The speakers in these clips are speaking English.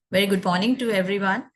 Very good morning to everyone.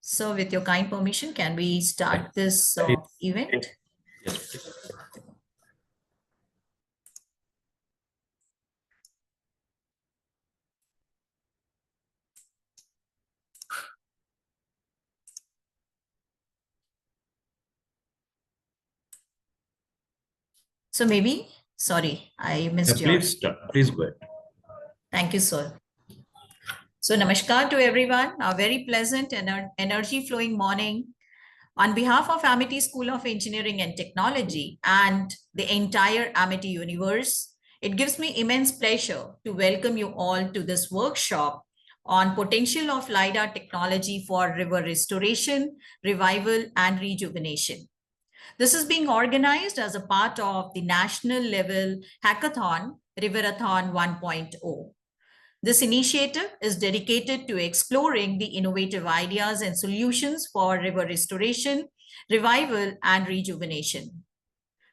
So with your kind permission, can we start this event? Yes, please. So maybe, sorry, I missed your. Please start. Please go ahead. Thank you, sir. So namaskar to everyone. A very pleasant and energy flowing morning. On behalf of Amity School of Engineering and Technology and the entire Amity universe, it gives me immense pleasure to welcome you all to this workshop on potential of LiDAR technology for river restoration, revival, and rejuvenation. This is being organized as a part of the national level hackathon, Riverathon 1.0. This initiative is dedicated to exploring the innovative ideas and solutions for river restoration, revival, and rejuvenation.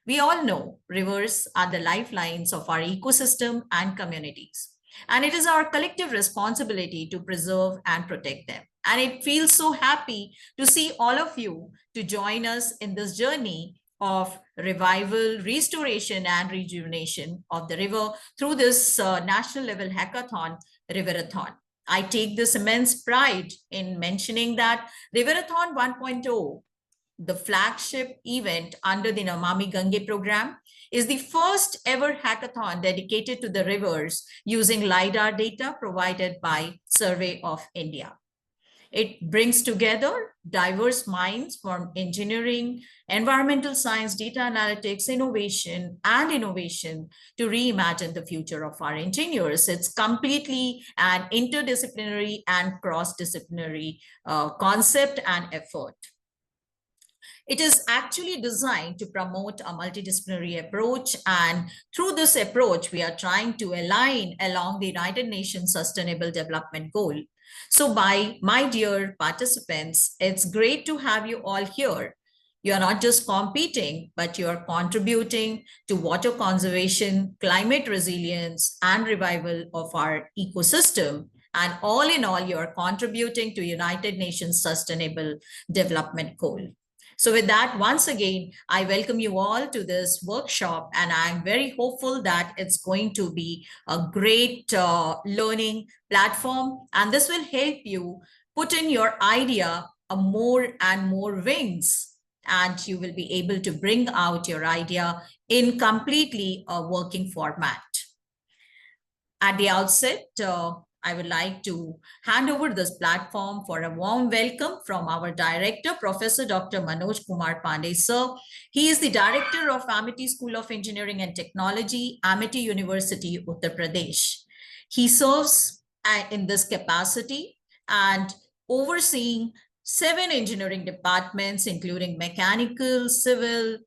We all know rivers are the lifelines of our ecosystem and communities, and it is our collective responsibility to preserve and protect them. And it feels so happy to see all of you to join us in this journey of revival, restoration, and rejuvenation of the river through this national level hackathon, Riverathon. I take this immense pride in mentioning that Riverathon 1.0, the flagship event under the Namami Gange program, is the first ever hackathon dedicated to the rivers using LiDAR data provided by Survey of India. It brings together diverse minds from engineering, environmental science, data analytics, innovation to reimagine the future of our engineers. It's completely an interdisciplinary and cross-disciplinary concept and effort. It is actually designed to promote a multidisciplinary approach. And through this approach, we are trying to align along the United Nations Sustainable Development Goal. So by my dear participants, it's great to have you all here. You are not just competing, but you are contributing to water conservation, climate resilience, and revival of our ecosystem. And all in all, you are contributing to United Nations Sustainable Development Goal. So with that, once again, I welcome you all to this workshop, and I'm very hopeful that it's going to be a great learning platform, and this will help you put in your idea more and more wings, and you will be able to bring out your idea in completely a working format. At the outset, I would like to hand over this platform for a warm welcome from our director, Professor Dr. Manoj Kumar Pandey, sir. He is the director of Amity School of Engineering and Technology, Amity University, Uttar Pradesh. He serves in this capacity and overseeing 7 engineering departments, including mechanical, civil,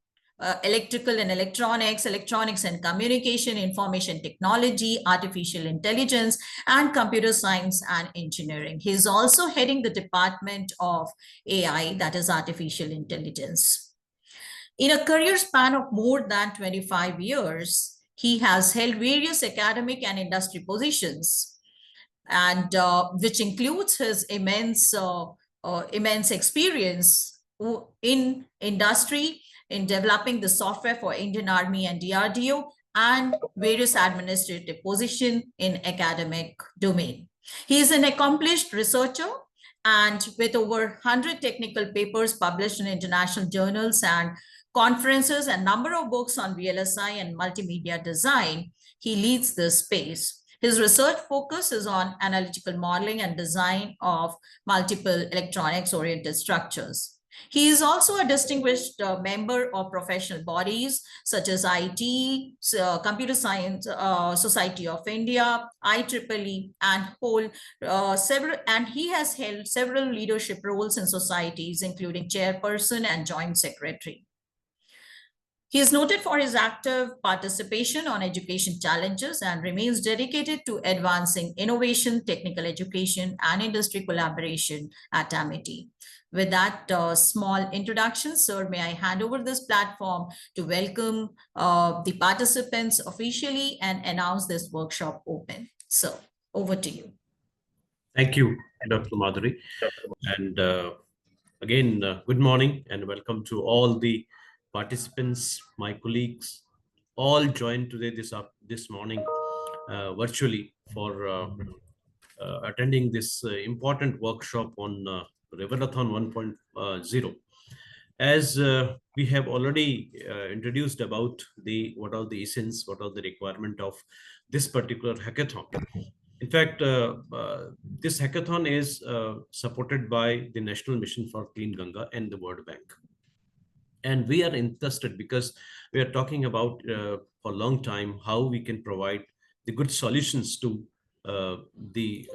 electrical and electronics, electronics and communication, information technology, artificial intelligence, and computer science and engineering. He's also heading the Department of AI, that is artificial intelligence. In a career span of more than 25 years, he has held various academic and industry positions, and which includes his immense experience in industry, in developing the software for Indian Army and DRDO, and various administrative positions in academic domain. He is an accomplished researcher, and with over 100 technical papers published in international journals and conferences and number of books on VLSI and multimedia design, he leads this space. His research focus is on analytical modeling and design of multiple electronics-oriented structures. He is also a distinguished member of professional bodies such as IT, Computer Science Society of India, IEEE, and he has held several leadership roles in societies, including chairperson and joint secretary. He is noted for his active participation on education challenges and remains dedicated to advancing innovation, technical education, and industry collaboration at Amity. With that small introduction, sir, may I hand over this platform to welcome the participants officially and announce this workshop open. So, over to you. Thank you, Dr. Madhuri. And again, good morning and welcome to all the participants, my colleagues, all joined today this morning virtually for attending this important workshop on Revealathon 1.0. As we have already introduced about what are the essence, what are the requirement of this particular hackathon. In fact, this hackathon is supported by the National Mission for Clean Ganga and the World Bank. And we are interested because we are talking about for a long time how we can provide the good solutions to the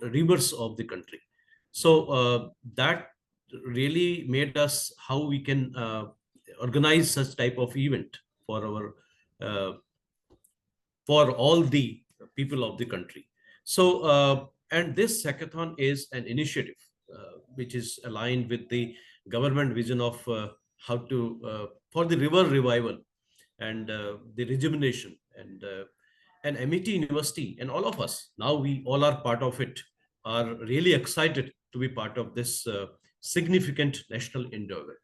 rivers of the country. So that really made us how we can organize such type of event for our for all the people of the country. So and this hackathon is an initiative which is aligned with the government vision of how to for the river revival and the rejuvenation and Amity University and all of us, now we all are part of it, are really excited to be part of this significant national endeavor.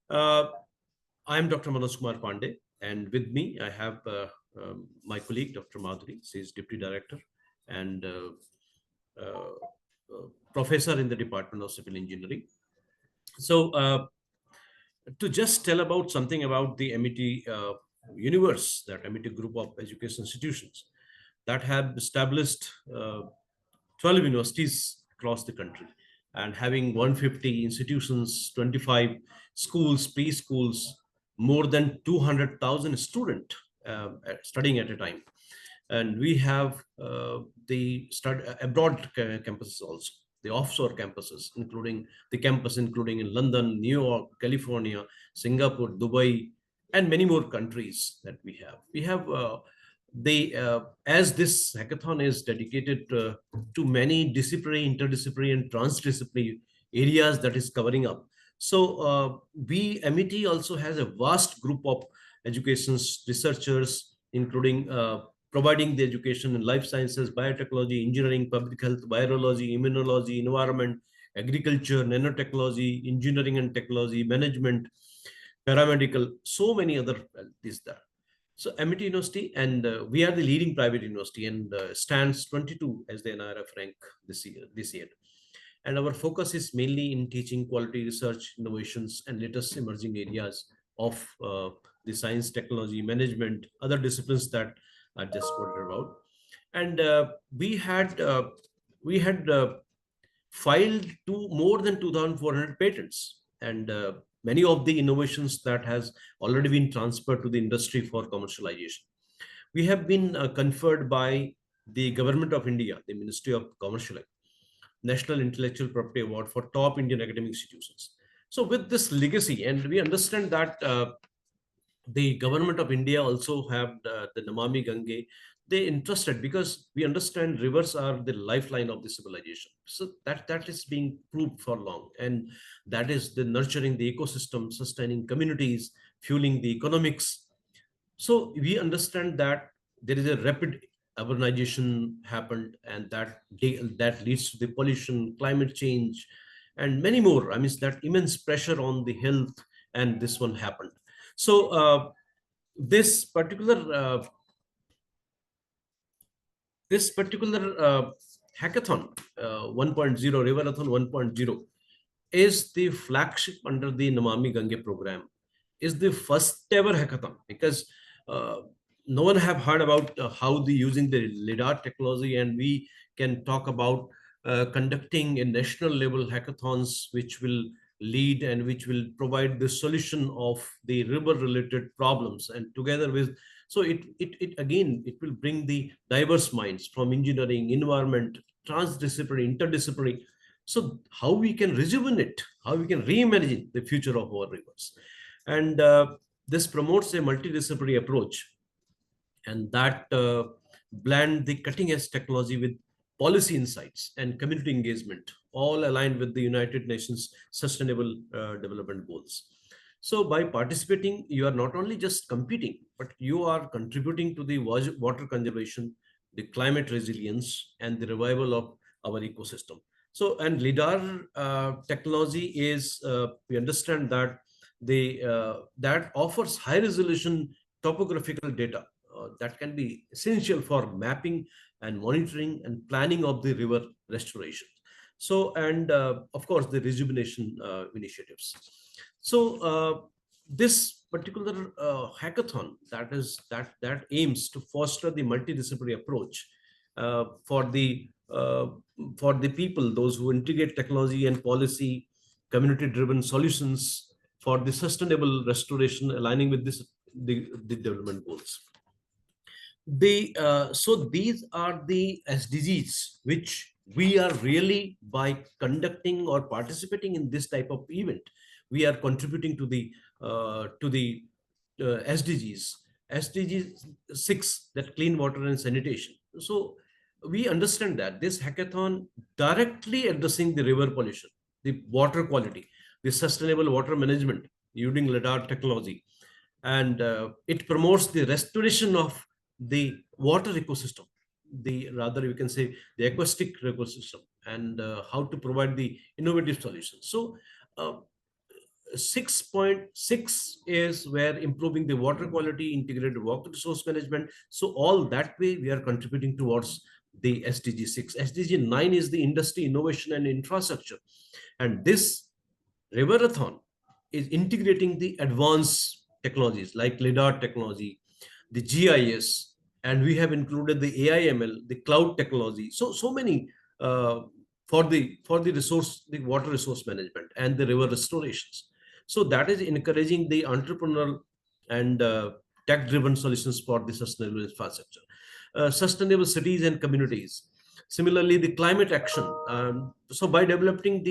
I am Dr. Manoj Kumar Pandey, and with me I have my colleague Dr. Madhuri. She is Deputy Director and Professor in the Department of Civil Engineering. So to just tell about something about the Amity universe, that Amity group of education institutions that have established 12 universities across the country and having 150 institutions, 25 schools, preschools, more than 200,000 students studying at a time. And we have the abroad campuses also, the offshore campuses, including the campus, including in London, New York, California, Singapore, Dubai, and many more countries that we have. We have as this hackathon is dedicated to many disciplinary, interdisciplinary, and transdisciplinary areas that is covering up. So Amity also has a vast group of education researchers, including providing the education in life sciences, biotechnology, engineering, public health, virology, immunology, environment, agriculture, nanotechnology, engineering and technology, management, paramedical, so many other these that. So Amity University, and we are the leading private university and stands 22 as the NIRF rank this year. And our focus is mainly in teaching quality research, innovations, and latest emerging areas of the science, technology, management, other disciplines that I just quoted about. And we had filed more than 2,400 patents, and many of the innovations that has already been transferred to the industry for commercialization. We have been conferred by the Government of India, the Ministry of Commercial, National Intellectual Property Award for top Indian academic institutions. So with this legacy, and we understand that the government of India also have the Namami Gange. They interested because we understand rivers are the lifeline of the civilization. So that is being proved for long, and that is the nurturing the ecosystem, sustaining communities, fueling the economics. So we understand that there is a rapid urbanization happened, and that leads to the pollution, climate change, and many more. I mean, that immense pressure on the health, and this one happened. So this particular hackathon 1.0, Riverathon 1.0, is the flagship under the Namami Gange program, is the first ever hackathon, because uh, no one have heard about how the using the lidar technology, and we can talk about conducting a national level hackathons which will lead and which will provide the solution of the river related problems, and together with, so it again it will bring the diverse minds from engineering, environment, transdisciplinary, interdisciplinary. So how we can rejuvenate, how we can reimagine the future of our rivers. And this promotes a multidisciplinary approach, and that blend the cutting edge technology with policy insights and community engagement, all aligned with the United Nations Sustainable Development Goals. So by participating, you are not only just competing, but you are contributing to the water conservation, the climate resilience, and the revival of our ecosystem. So, and lidar technology is, we understand that that offers high resolution topographical data that can be essential for mapping and monitoring and planning of the river restoration. So, and of course, the rejuvenation initiatives. So, this particular hackathon that aims to foster the multidisciplinary approach for the people, those who integrate technology and policy, community-driven solutions for the sustainable restoration, aligning with the development goals. So these are the SDGs which we are really, by conducting or participating in this type of event, we are contributing to the SDGs. SDG 6, that clean water and sanitation. So we understand that this hackathon directly addressing the river pollution, the water quality, the sustainable water management using lidar technology, and it promotes the restoration of the water ecosystem, the rather you can say the aquatic ecosystem, and how to provide the innovative solutions. So uh, 6.6 is where improving the water quality, integrated water resource management. So all that way we are contributing towards the SDG 6. SDG 9 is the industry, innovation, and infrastructure. And this Riverathon is integrating the advanced technologies like LIDAR technology, the GIS, and we have included the AIML, the cloud technology. So many uh, for the resource, the water resource management and the river restorations. So that is encouraging the entrepreneurial and tech-driven solutions for the sustainable infrastructure, sustainable cities and communities. Similarly, the climate action. So by developing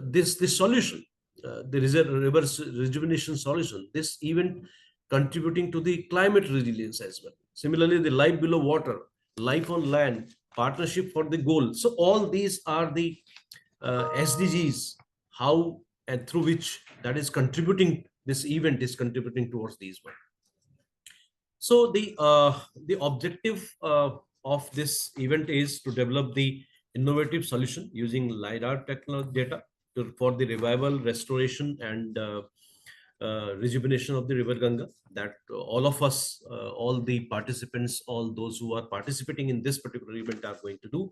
this solution, there is a reverse rejuvenation solution. This event contributing to the climate resilience as well. Similarly, the life below water, life on land, partnership for the goal. So all these are the SDGs, how and through which that is contributing, this event is contributing towards these one. So the objective of this event is to develop the innovative solution using lidar technology data for the revival, restoration, and rejuvenation of the river Ganga. That all of us, all the participants, all those who are participating in this particular event are going to do,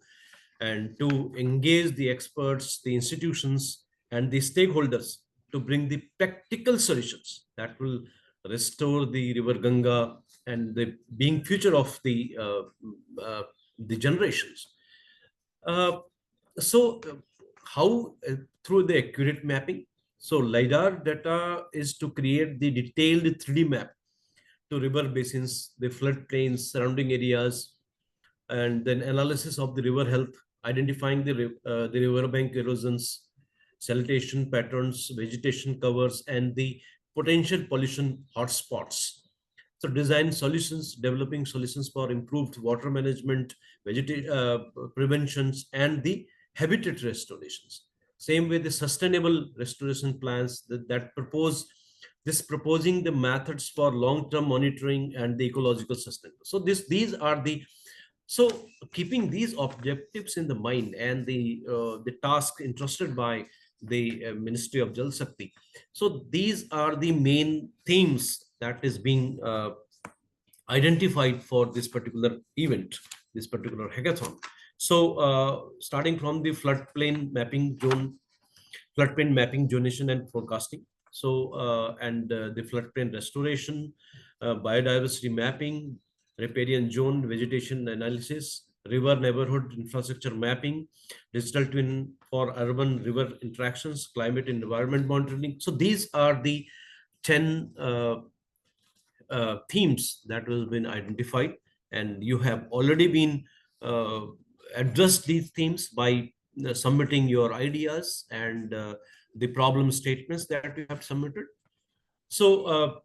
and to engage the experts, the institutions, and the stakeholders to bring the practical solutions that will restore the river Ganga and the being future of the generations. Uh, so, how through the accurate mapping? So, lidar data is to create the detailed 3D map to river basins, the floodplains, surrounding areas, and then analysis of the river health, identifying the riverbank erosions. siltation patterns, vegetation covers, and the potential pollution hotspots. So design solutions, developing solutions for improved water management, preventions, and the habitat restorations. Same way, the sustainable restoration plans that proposing the methods for long-term monitoring and the ecological sustainability. So these are the so keeping these objectives in the mind and the task entrusted by the Ministry of Jal Shakti. So these are the main themes that is being identified for this particular event, this particular hackathon. So starting from the floodplain mapping, zonation, and forecasting. So the floodplain restoration, biodiversity mapping, riparian zone vegetation analysis, river neighborhood infrastructure mapping, digital twin for urban river interactions, climate and environment monitoring. So these are the 10 themes that has been identified, and you have already been uh, addressed these themes by submitting your ideas and the problem statements that you have submitted. So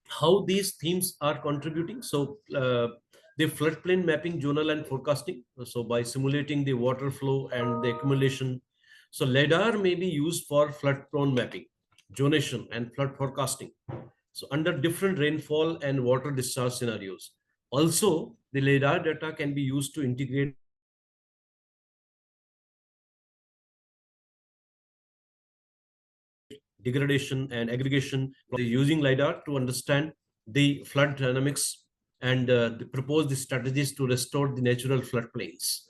how these themes are contributing? So the floodplain mapping, zonal and forecasting, so by simulating the water flow and the accumulation. So LiDAR may be used for flood prone mapping, zonation, and flood forecasting, so under different rainfall and water discharge scenarios. Also, the LiDAR data can be used to integrate degradation and aggregation using LiDAR to understand the flood dynamics and propose the strategies to restore the natural floodplains.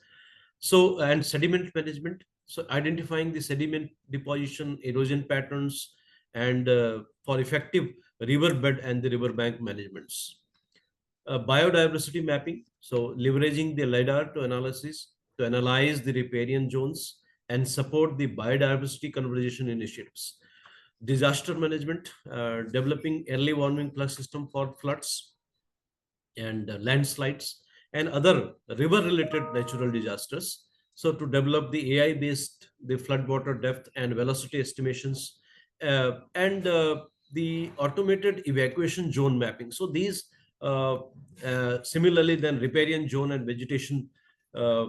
So, and sediment management. So identifying the sediment deposition, erosion patterns, and for effective riverbed and the riverbank managements. Biodiversity mapping, so leveraging the LiDAR to analyze the riparian zones and support the biodiversity conservation initiatives. Disaster management, developing early warning plus system for floods and landslides and other river-related natural disasters. So to develop the AI-based the floodwater depth and velocity estimations and the automated evacuation zone mapping. So these similarly then riparian zone and vegetation uh,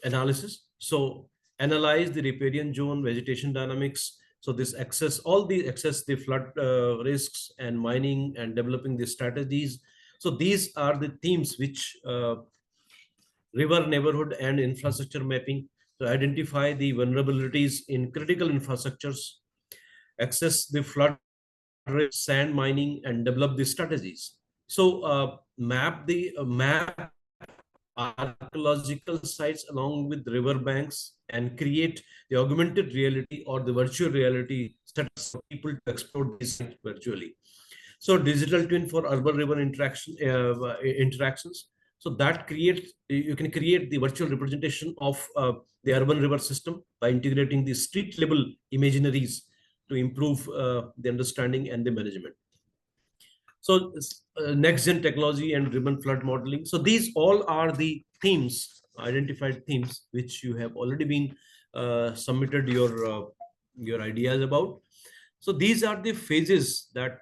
analysis. So analyze the riparian zone, vegetation dynamics. So this all the access the flood risks and mining and developing the strategies. So these are the themes which river neighborhood and infrastructure mapping to identify the vulnerabilities in critical infrastructures, access the flood risk, sand mining, and develop the strategies. So map archaeological sites along with riverbanks and create the augmented reality or the virtual reality status for people to explore these sites virtually. So digital twin for urban river interactions. So that creates, you can create the virtual representation of the urban river system by integrating the street level imaginaries to improve the understanding and the management. So next gen technology and ribbon flood modeling. So these all are the themes, identified themes, which you have already been submitted your ideas about. So these are the phases that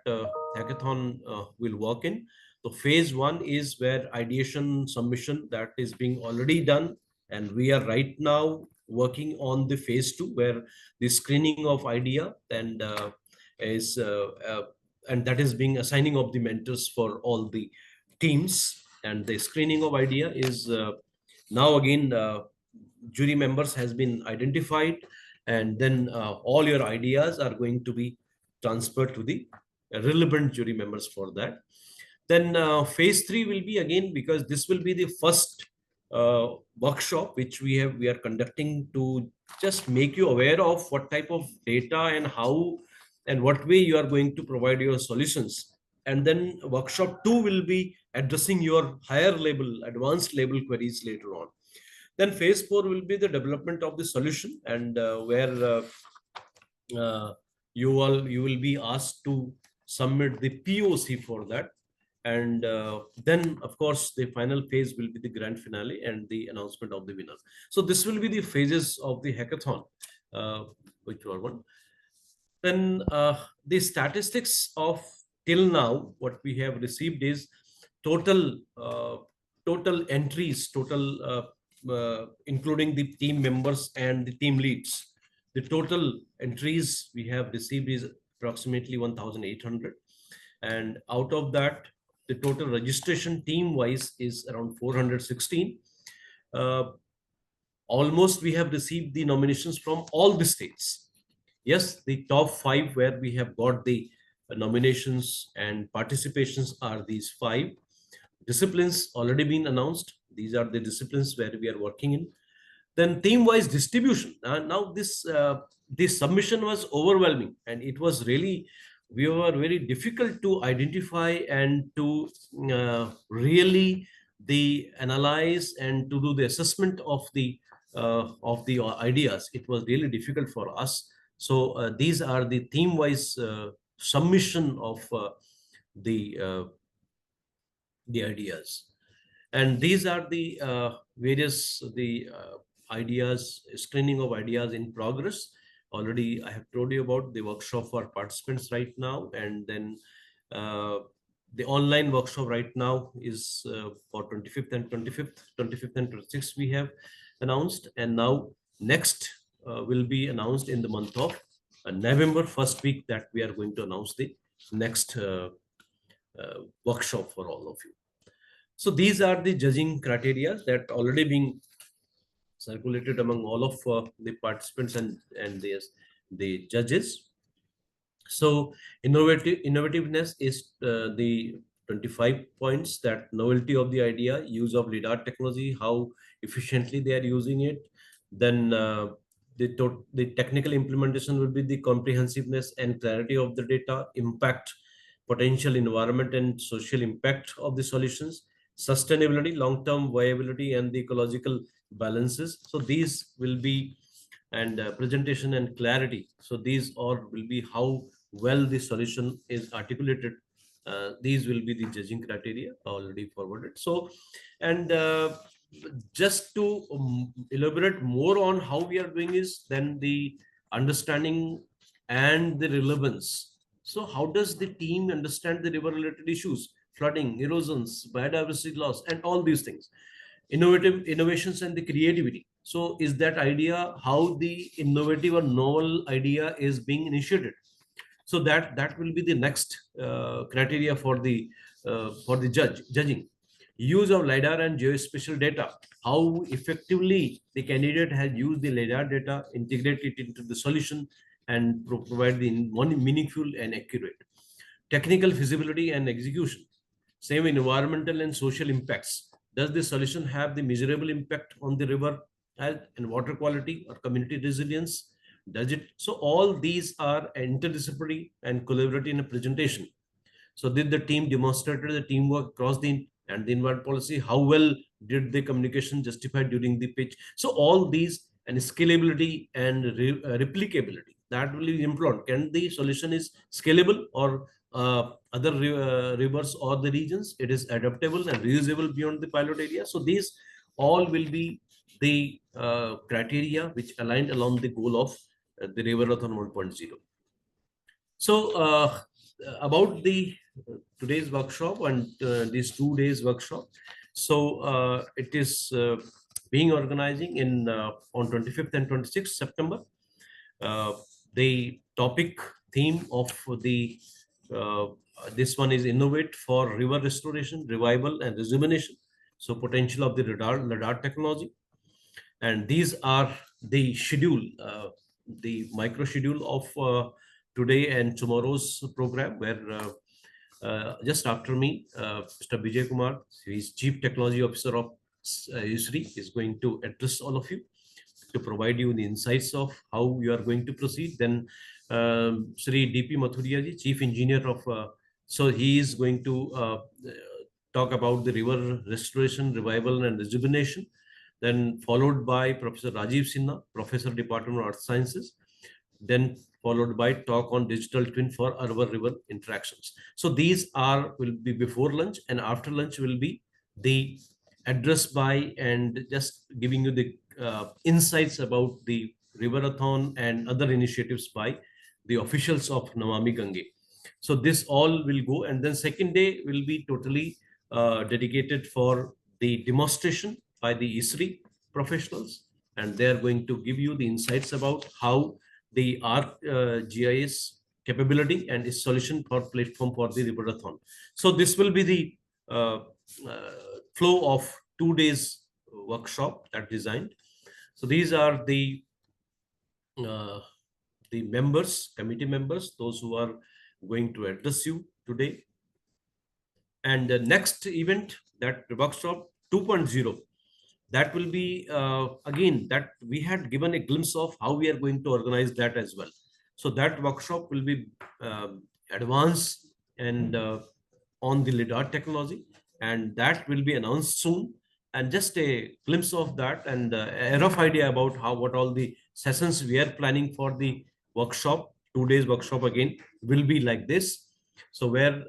hackathon will work in. So phase one is where ideation submission that is being already done, and we are right now working on the phase two where the screening of idea is and that is being assigning of the mentors for all the teams, and the screening of idea is now again jury members has been identified, and then all your ideas are going to be transferred to the relevant jury members for that. Then phase three will be again, because this will be the first workshop which we are conducting to just make you aware of what type of data and how and what way you are going to provide your solutions. And then workshop two will be addressing your higher level, advanced level queries later on. Then phase four will be the development of the solution, and where you will be asked to submit the POC for that. And then of course the final phase will be the grand finale and the announcement of the winner. So this will be the phases of the hackathon which were one. Then the statistics of till now, what we have received is total total entries, total including the team members and the team leads. The total entries we have received is approximately 1,800, and out of that, the total registration team wise is around 416. Uh, Almost we have received the nominations from all the states. Yes, the top five where we have got the nominations and participations are these five disciplines already been announced. These are the disciplines where we are working in. Then theme-wise distribution. Now this submission was overwhelming, and it was really, we were very difficult to identify and to really the analyze and to do the assessment of the ideas. It was really difficult for us. So these are the theme-wise submission of the the ideas, and these are the various the ideas, screening of ideas in progress. Already I have told you about the workshop for participants right now, and then uh, the online workshop right now is for 25th and 25th and 26th we have announced, and now next will be announced in the month of November, first week, that we are going to announce the next workshop for all of you. So these are the judging criteria that already being circulated among all of the participants and the judges. So innovativeness is the 25 points, that novelty of the idea, use of lidar technology, how efficiently they are using it. Then the technical implementation will be the comprehensiveness and clarity of the data, impact, potential environment and social impact of the solutions, sustainability, long-term viability, and the ecological balances. So these will be, and presentation and clarity. So these all will be how well the solution is articulated. These will be the judging criteria already forwarded. So, and just to elaborate more on how we are doing is then the understanding and the relevance. So how does the team understand the river related issues, flooding, erosions, biodiversity loss, and all these things? Innovative innovations and the creativity. So is that idea how the innovative or novel idea is being initiated? So that will be the next criteria for the judging. Use of lidar and geospatial data, how effectively the candidate has used the lidar data, integrate it into the solution, and provide the one meaningful and accurate. Technical feasibility and execution, same environmental and social impacts. Does the solution have the measurable impact on the river health and water quality or community resilience? Does it? So all these are interdisciplinary and collaborative in a presentation. So did the team demonstrated the teamwork across the and the environment policy? How well did the communication justify during the pitch? So all these, and scalability and replicability, that will be employed. Can the solution is scalable, or other rivers or the regions, it is adaptable and reusable beyond the pilot area? So these all will be the criteria which aligned along the goal of the River-a-thon 1.0. So about the today's workshop and these 2 days workshop. So it is being organizing in on 25th and 26th September. The topic theme of the uh, this one is Innovate for River Restoration, Revival, and Rejuvenation. So potential of the radar technology, and these are the schedule, the micro schedule of today and tomorrow's program, where just after me, Mr. Vijay Kumar, he is Chief Technology Officer of USRI, is going to address all of you to provide you the insights of how you are going to proceed. Then Sri DP Mathuria ji, Chief Engineer of, so he is going to talk about the river restoration, revival, and rejuvenation. Then followed by Professor Rajiv Sinha, Professor, Department of Earth Sciences. Then followed by talk on digital twin for urban river interactions. So these are will be before lunch, and after lunch will be the address by and just giving you the insights about the Riverathon and other initiatives by the officials of Namami Gange. So this all will go, and then second day will be totally dedicated for the demonstration by the ISRI professionals, and they are going to give you the insights about how the ArcGIS capability and its solution for platform for the Riverathon. So this will be the uh, uh, flow of 2 days workshop that designed. So these are uh, the members, committee members, those who are going to address you today. And the next event, that workshop 2.0, that will be again, that we had given a glimpse of how we are going to organize that as well. So that workshop will be advanced and on the lidar technology, and that will be announced soon. And just a glimpse of that, and a rough idea about how, what all the sessions we are planning for the workshop, 2 days workshop again, will be like this. So where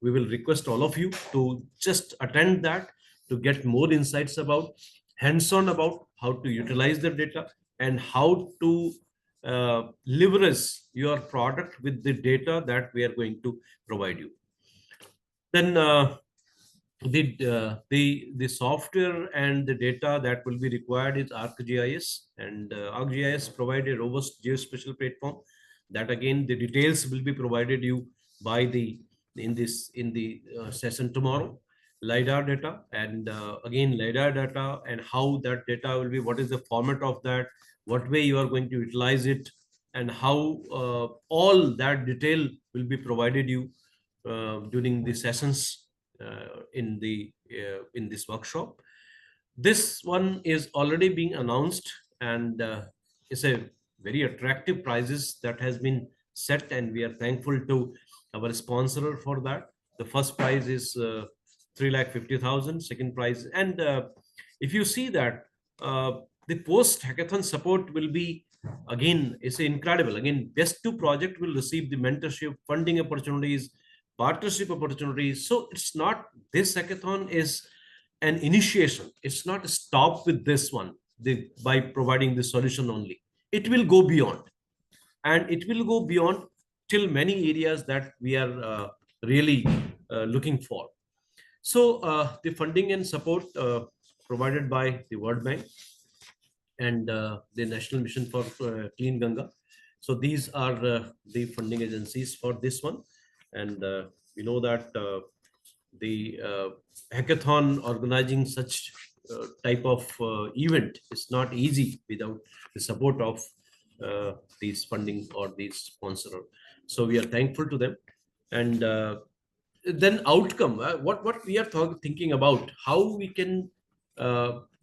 we will request all of you to just attend that, to get more insights about, hands-on about how to utilize the data and how to leverage your product with the data that we are going to provide you. Then the software and the data that will be required is ArcGIS, and ArcGIS provide a robust geospatial platform that again the details will be provided you by the in the session tomorrow. LiDAR data, and again LiDAR data and how that data will be, what is the format of that, what way you are going to utilize it, and how all that detail will be provided you during the sessions in this workshop. This one is already being announced, and it's a very attractive prices that has been set, and we are thankful to our sponsor for that. The first prize is 3,50,000, second prize, and if you see that the post hackathon support will be, again, it's incredible. Again, best two project will receive the mentorship, funding opportunities, partnership opportunities. So it's not, this hackathon is an initiation. It's not stop with this one, by providing the solution only. It will go beyond, and it will go beyond till many areas that we are really looking for. So the funding and support provided by the World Bank and the National Mission for Clean Ganga. So these are the funding agencies for this one. And we know that the hackathon, organizing such type of event is not easy without the support of these funding or these sponsor. So we are thankful to them. And then outcome, what we are thinking about, how we can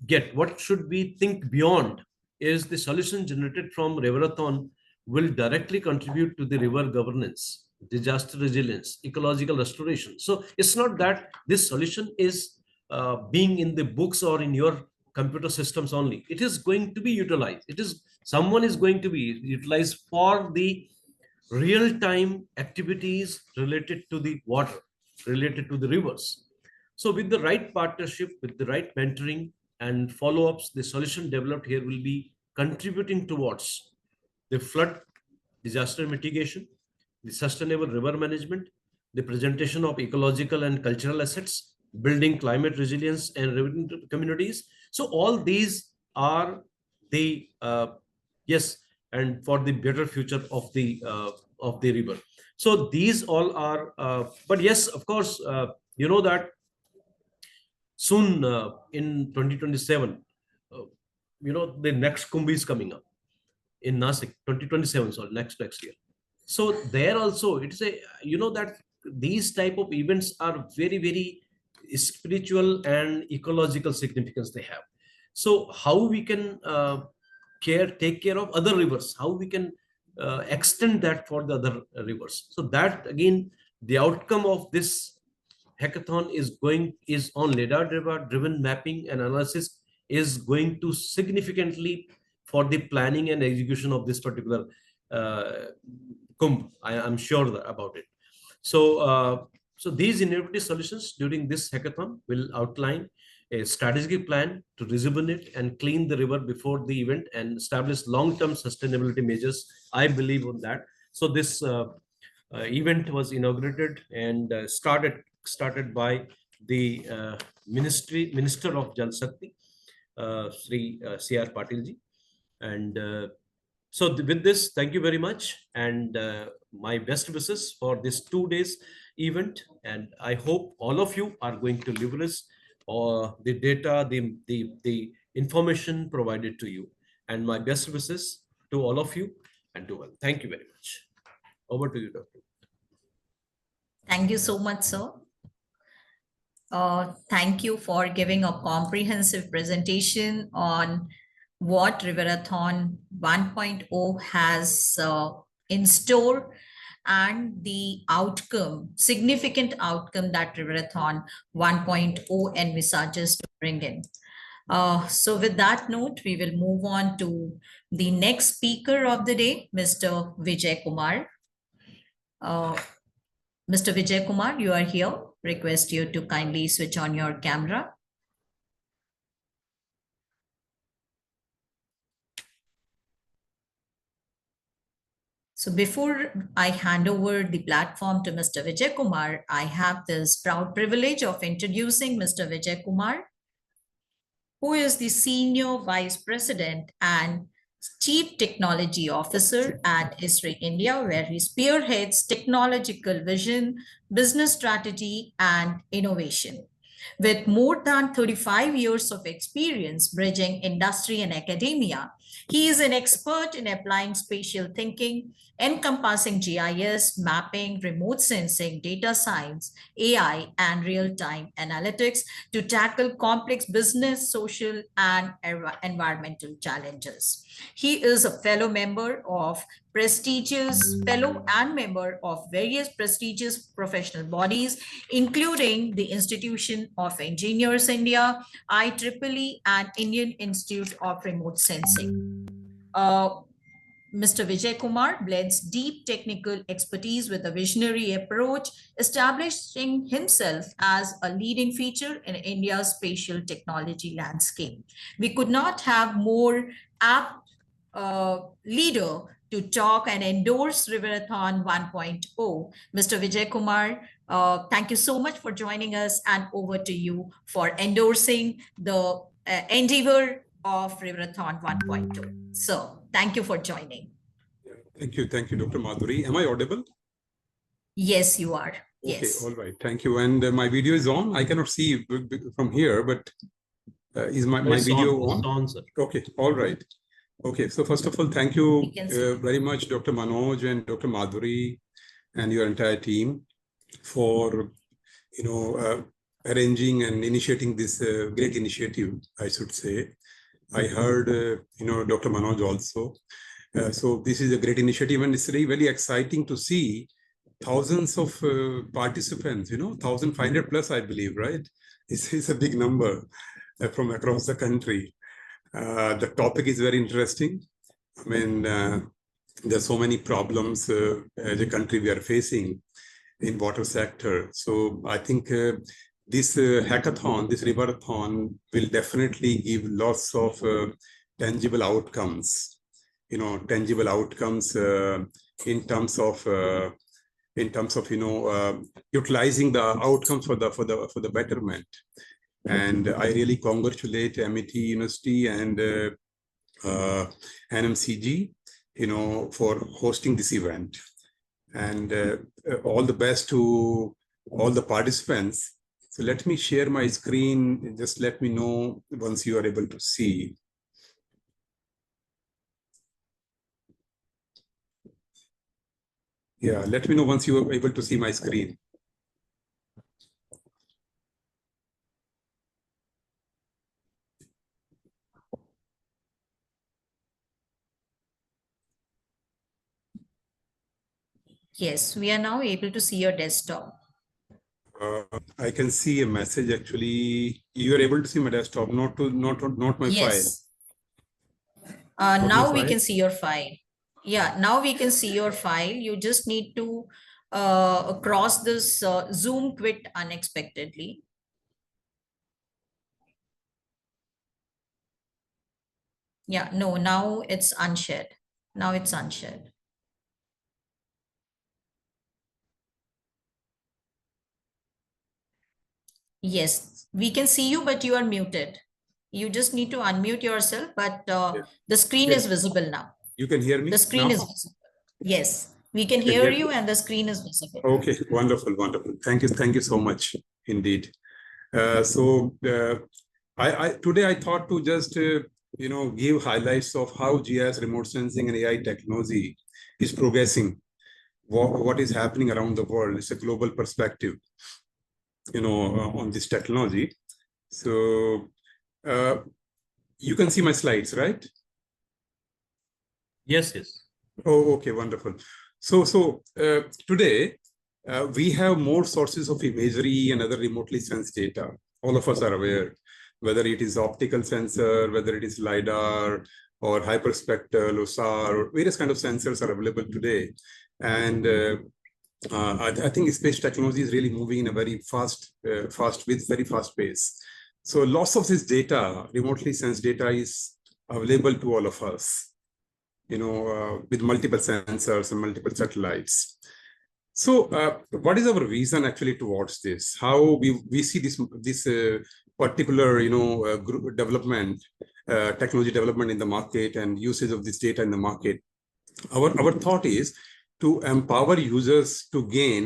get, what should we think beyond, is the solution generated from Riverathon will directly contribute to the river governance, disaster resilience, ecological restoration. So it's not that this solution is being in the books or in your computer systems only. It is going to be utilized. It is, someone is going to be utilized for the real-time activities related to the water, related to the rivers. So with the right partnership, with the right mentoring and follow-ups, the solution developed here will be contributing towards the flood disaster mitigation, the sustainable river management, the presentation of ecological and cultural assets, building climate resilience and resilient communities. So all these are the yes, and for the better future of the river. So these all are, but yes, of course, you know that soon in 2027, uh, the next Kumbh is coming up in Nasik, 2027, so next year. So there also, it's a, that these type of events are very, very spiritual and ecological significance they have. So how we can take care of other rivers, how we can extend that for the other rivers. So that again, the outcome of this hackathon is on lidar driven mapping and analysis, is going to significantly for the planning and execution of this particular uh, Kumbh. I'm sure about it. So, so these innovative solutions during this hackathon will outline a strategic plan to rejuvenate and clean the river before the event and establish long-term sustainability measures. I believe on that. So this event was inaugurated and started by the Minister of Jal Shakti, Sri C.R. Patil ji. And with this, thank you very much, and my best wishes for this 2 days event. And I hope all of you are going to leverage the data, the information provided to you. And my best wishes to all of you, and do well. Thank you very much. Over to you, Doctor. Thank you so much, sir. Thank you for giving a comprehensive presentation on what Riverathon 1.0 has in store and the outcome, significant outcome that Riverathon 1.0 envisages to bring in. So with that note, we will move on to the next speaker of the day, Mr. Vijay Kumar. Mr. Vijay Kumar, you are here. Request you to kindly switch on your camera. So before I hand over the platform to Mr. Vijay Kumar, I have this proud privilege of introducing Mr. Vijay Kumar, who is the Senior Vice President and Chief Technology Officer at ISRI India, where he spearheads technological vision, business strategy, and innovation. With more than 35 years of experience bridging industry and academia, he is an expert in applying spatial thinking, encompassing GIS, mapping, remote sensing, data science, AI, and real-time analytics to tackle complex business, social, and environmental challenges. He is a fellow member of various prestigious professional bodies, including the Institution of Engineers India, IEEE, and Indian Institute of Remote Sensing. Mr. Vijay Kumar blends deep technical expertise with a visionary approach, establishing himself as a leading feature in India's spatial technology landscape. We could not have more apt leader to talk and endorse Riverathon 1.0. Mr. Vijay Kumar, thank you so much for joining us, and over to you for endorsing the endeavor of Riverathon 1.0. So thank you for joining. Thank you, Dr. Madhuri. Am I audible? Yes, you are. Okay, yes. All right. Thank you. And my video is on. I cannot see from here, but is my video on? Sir. Okay. All right. Okay. So first of all, thank you very much, Dr. Manoj and Dr. Madhuri and your entire team for, arranging and initiating this great initiative, I should say. I heard, Dr. Manoj also. So this is a great initiative, and it's really very exciting to see thousands of participants, 1,500 plus, I believe, right? It's a big number from across the country. The topic is very interesting. I mean, there's so many problems as a country we are facing in water sector. So I think this hackathon, this Riverathon, will definitely give lots of tangible outcomes. Tangible outcomes in terms of utilizing the outcomes for the betterment. And I really congratulate MIT University and NMCG, for hosting this event. And all the best to all the participants. So let me share my screen. Just let me know once you are able to see. Yeah, let me know once you are able to see my screen. Yes, we are now able to see your desktop. I can see a message actually. You are able to see my desktop, not my yes. file. Now we can see your file. Yeah, now we can see your file. You just need to cross this Zoom quit unexpectedly. Yeah, no, now it's unshared. Now it's unshared. Yes, we can see you, but you are muted. You just need to unmute yourself, but Yeah. the screen is visible now. You can hear The me screen now? is visible. Yes, we can You can hear hear you me? and the screen is visible. Okay, wonderful, wonderful. Thank you so much indeed. Today I thought to just give highlights of how GIS, remote sensing, and AI technology is progressing. What is happening around the world? It's a global perspective, on this technology. So uh, you can see my slides, right? Yes, yes. Oh, okay, wonderful. So today we have more sources of imagery and other remotely sensed data. All of us are aware, whether it is optical sensor, whether it is LiDAR or hyperspectral or SAR, or various kind of sensors are available today. And I think space technology is really moving in a very very fast pace. So lots of this data, remotely sensed data, is available to all of us, with multiple sensors and multiple satellites. So, what is our vision actually towards this? How we see this particular group development, technology development in the market and usage of this data in the market? Our thought is to empower users to gain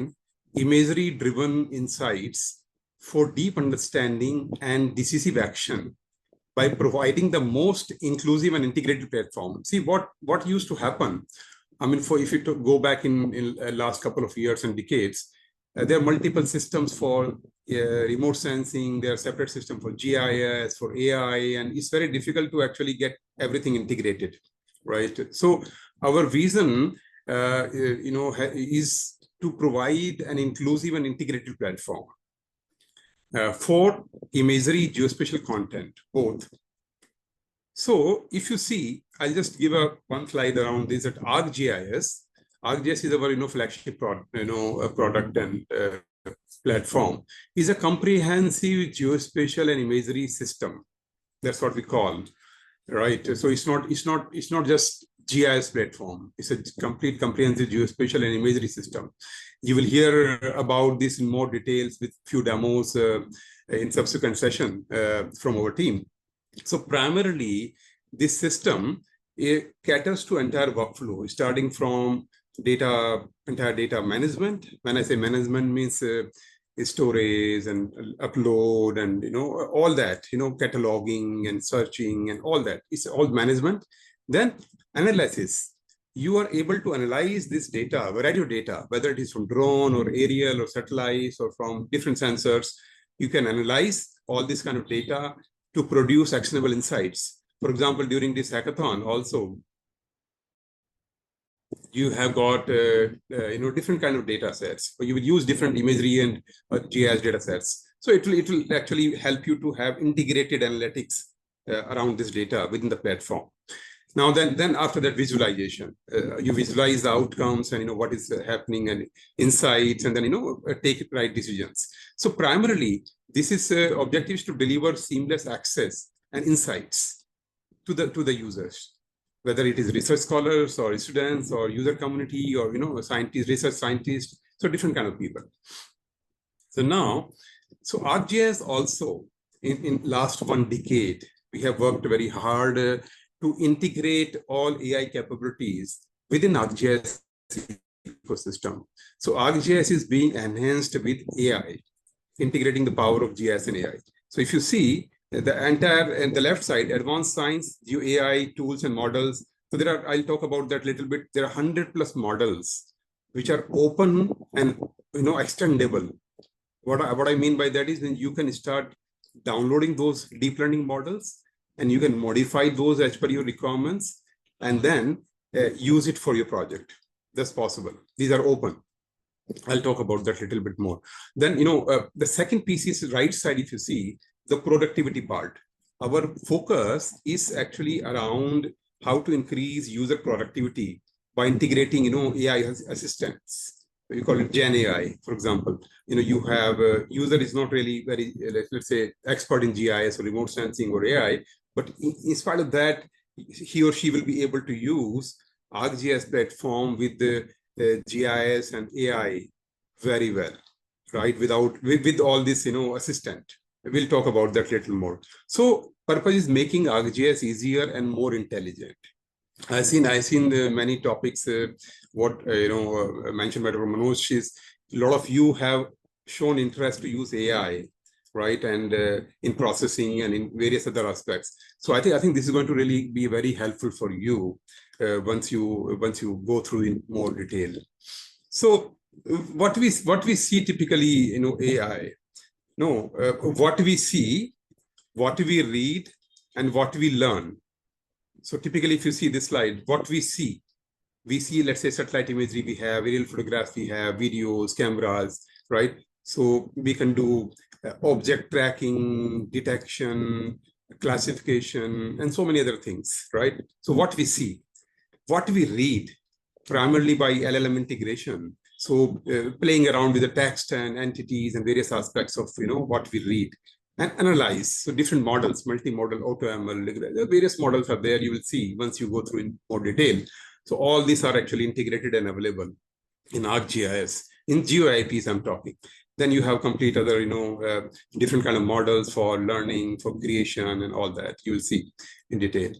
imagery-driven insights for deep understanding and decisive action by providing the most inclusive and integrated platform. See what used to happen. I mean, if you go back in last couple of years and decades, there are multiple systems for remote sensing. There are separate systems for GIS, for AI, and it's very difficult to actually get everything integrated, right? So our vision, is to provide an inclusive and integrated platform for imagery, geospatial content, both. So if you see, I'll just give one slide around this at ArcGIS. ArcGIS is our flagship product and platform. Is a comprehensive geospatial and imagery system. That's what we call, right? So it's not just GIS platform. It's a complete comprehensive geospatial and imagery system. You will hear about this in more details with few demos in subsequent session from our team. So primarily, this system caters to entire workflow, starting from entire data management. When I say management, means storage and upload and all that, cataloging and searching and all that. It's all management. Then analysis. You are able to analyze this data, variety of data, whether it is from drone or aerial or satellites or from different sensors. You can analyze all this kind of data to produce actionable insights. For example, during this hackathon also, you have got different kind of data sets. You will use different imagery and GIS data sets. So it will actually help you to have integrated analytics around this data within the platform. Now then after that, visualization. You visualize the outcomes and what is happening and insights, and then take right decisions. So primarily, this is objective is to deliver seamless access and insights to the users, whether it is research scholars or students or user community or scientists, research scientists, so different kind of people. So now, ArcGIS also in last one decade, we have worked very hard to integrate all AI capabilities within ArcGIS ecosystem. So ArcGIS is being enhanced with AI, integrating the power of GIS and AI. So if you see the entire and the left side, advanced science, AI tools and models. So I'll talk about that a little bit. There are 100+ models which are open and extendable. What I mean by that is when you can start downloading those deep learning models and you can modify those as per your requirements and then use it for your project. That's possible. These are open. I'll talk about that a little bit more. Then, the second piece is right side. If you see the productivity part, our focus is actually around how to increase user productivity by integrating, AI assistants. We call it Gen AI, for example. You have a user is not really very, let's say, expert in GIS or remote sensing or AI, but in spite of that, he or she will be able to use ArcGIS platform with the GIS and AI very well, right? With all this, assistant. We'll talk about that a little more. So purpose is making ArcGIS easier and more intelligent. I've seen many topics what mentioned by Dr. Manoj is a lot of you have shown interest to use AI, right, and in processing and in various other aspects. So I think this is going to really be very helpful for you once you go through in more detail. So what we see typically, AI, what we see, what we read, and what we learn. So typically, if you see this slide, what we see, let's say, satellite imagery, we have aerial photographs, we have videos, cameras, right? So we can do object tracking, detection, classification, and so many other things, right? So what we see, what we read, primarily by LLM integration. So playing around with the text and entities and various aspects of what we read and analyze. So different models, multimodal, AutoML, various models are there. You will see once you go through in more detail. So all these are actually integrated and available in ArcGIS. In GeoIPs, I'm talking. Then you have complete other, different kind of models for learning, for creation, and all that. You will see in detail.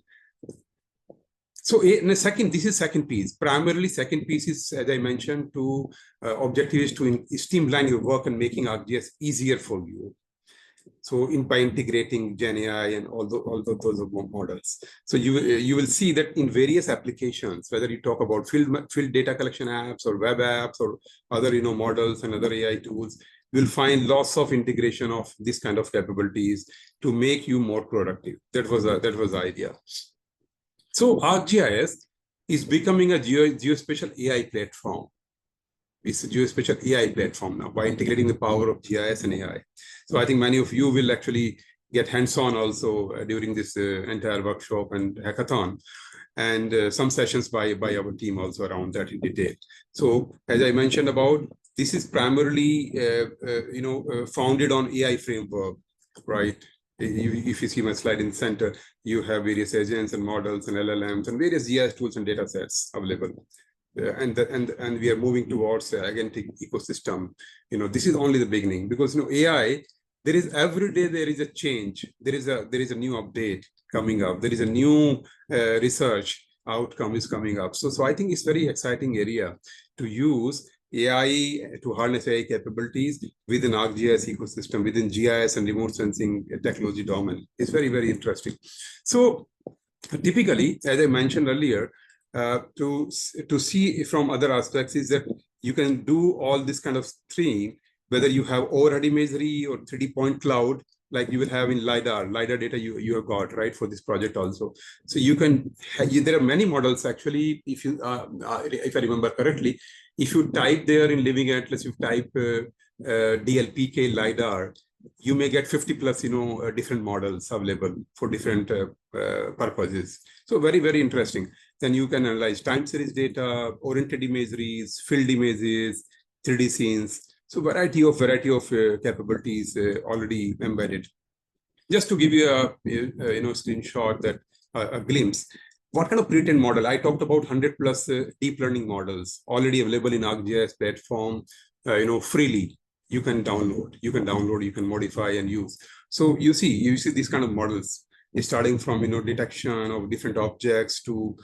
So in a second, this is second piece. Primarily, second piece is, as I mentioned, to objective is to streamline your work and making ArcGIS easier for you. So by integrating Gen AI and all those models. So you will see that in various applications, whether you talk about field data collection apps or web apps or other models and other AI tools, you'll find lots of integration of this kind of capabilities to make you more productive. That was the idea. So ArcGIS is becoming a geospatial AI platform. It's a geospatial AI platform now by integrating the power of GIS and AI. So I think many of you will actually get hands-on also during this entire workshop and hackathon, and some sessions by our team also around that in detail. So as I mentioned about, this is primarily founded on AI framework, right? If you see my slide in the center, you have various agents and models and LLMs and various GIS tools and data sets available. And we are moving towards agentic ecosystem. This is only the beginning, because AI, there is every day there is a change. There is a new update coming up. There is a new research outcome is coming up. So I think it's very exciting area to use AI to harness AI capabilities within ArcGIS ecosystem, within GIS and remote sensing technology domain. It's very, very interesting. So typically, as I mentioned earlier, to see from other aspects is that you can do all this kind of thing, whether you have overhead imagery or 3D point cloud, like you will have in LiDAR data you have got, right, for this project also. So you can, there are many models actually, if I remember correctly, if you type there in Living Atlas, you type DLPK LiDAR, you may get 50 plus, different models available for different purposes. So very, very interesting. Then you can analyze time series data, oriented imageries, field images, 3D scenes. So variety of capabilities already embedded. Just to give you a screenshot, that a glimpse. What kind of pre-trained model? I talked about 100 plus deep learning models already available in ArcGIS platform, freely. You can download, you can modify and use. So you see these kind of models starting from detection of different objects to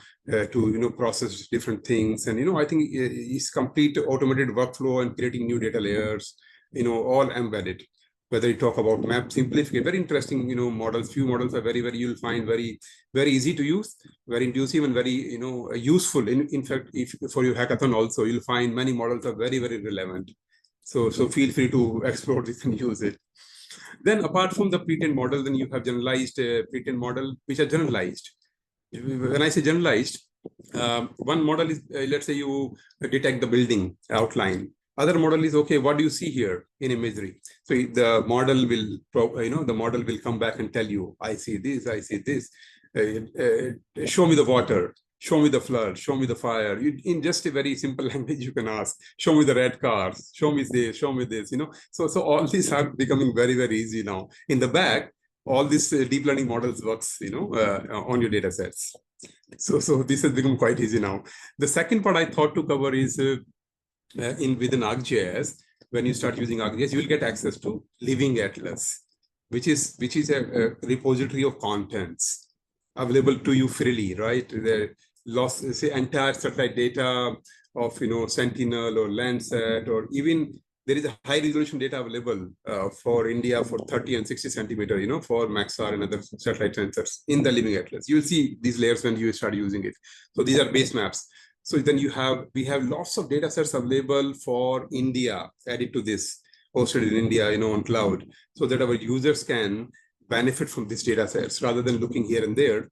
process different things, and I think it's complete automated workflow and creating new data layers, all embedded. Whether you talk about map simplification, very interesting, models. Few models are very, you'll find very, very easy to use, very intuitive and very, useful. In fact, if for your hackathon also, you'll find many models are very, very relevant. So feel free to explore this and use it. Then apart from the pre-trained model, then you have generalized pre-trained model, which are generalized. When I say generalized, one model is, let's say you detect the building outline. Other model is, okay, what do you see here in imagery? So the model will come back and tell you, I see this, show me the water, show me the flood, show me the fire. In just a very simple language, you can ask, show me the red cars, show me this, So all these are becoming very, very easy now. In the back, all these deep learning models works, on your data sets. So this has become quite easy now. The second part I thought to cover is within ArcGIS. When you start using ArcGIS, you will get access to Living Atlas, which is a repository of contents available to you freely, right? The say entire satellite data of Sentinel or Landsat, or even there is a high resolution data available for India for 30 and 60 centimeter, for Maxar and other satellite sensors in the Living Atlas. You will see these layers when you start using it. So these are base maps. So then we have lots of data sets available for India added to this, hosted in India, on cloud, so that our users can benefit from these data sets rather than looking here and there.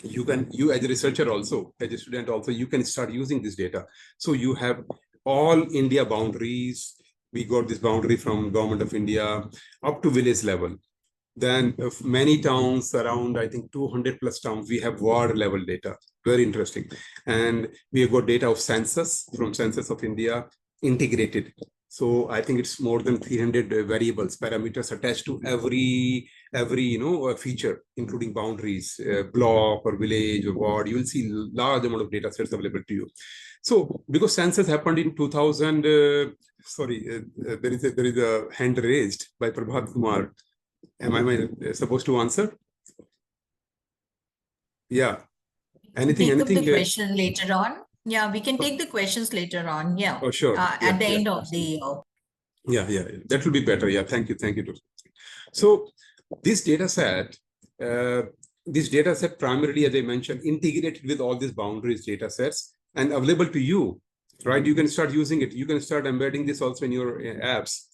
You as a researcher also, as a student also, you can start using this data. So you have all India boundaries. We got this boundary from Government of India up to village level. Then many towns around, I think 200 plus towns, we have ward level data. Very interesting. And we have got data of census from Census of India integrated. So I think it's more than 300 variables, parameters attached to every feature, including boundaries, block or village or ward. You will see large amount of data sets available to you. So because census happened in 2000, there is a hand raised by Prabhat Kumar. Am I supposed to answer? Yeah. Anything? Take up the question later on. Yeah, we can take the questions later on. Yeah. Oh, sure. At the end of the Yeah, that will be better. Yeah, thank you. So this data set primarily, as I mentioned, integrated with all these boundaries data sets and available to you, right? You can start using it. You can start embedding this also in your apps.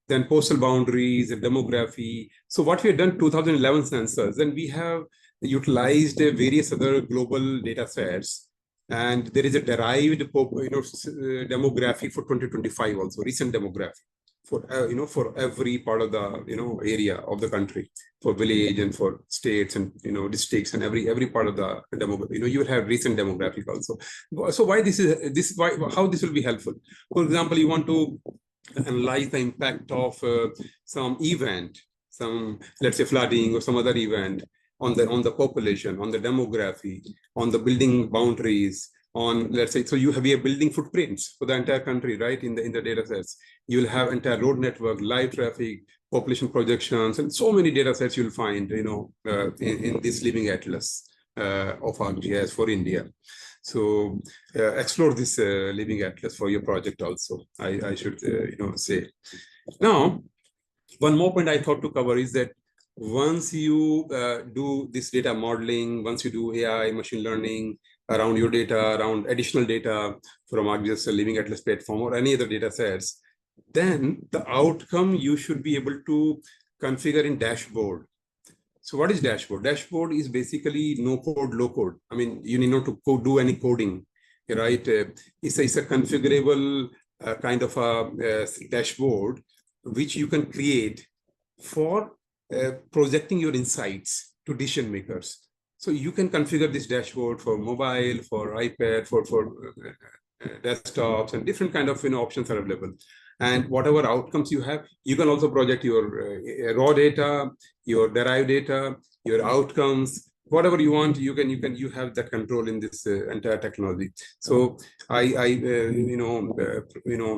Then postal boundaries, demography. So what we have done 2011 census, then we have utilized various other global data sets, and there is a derived demographic for 2025 also, recent demographic for every part of the area of the country, for village and for states and districts and every part of the demographic. You will have recent demographic also. So how this will be helpful? For example, you want to analyze the impact of some event, let's say flooding or some other event on the population, on the demography, on the building boundaries, on, let's say, so you have a building footprints for the entire country, right? In the data sets, you will have entire road network, live traffic, population projections, and so many data sets you'll find, in this Living Atlas of ArcGIS for India. So explore this Living Atlas for your project also, I should say. Now, one more point I thought to cover is that once you do this data modeling, once you do AI, machine learning around your data, around additional data from ArcGIS Living Atlas platform or any other data sets, then the outcome you should be able to configure in dashboard. So what is dashboard? Dashboard is basically no code, low code. I mean, you need not to do any coding, right? It's a configurable kind of a dashboard which you can create for projecting your insights to decision makers. So you can configure this dashboard for mobile, for iPad, for desktops, and different kind of options are available. And whatever outcomes you have, you can also project your raw data, your derived data, your outcomes, whatever you want. You have that control in this entire technology. So I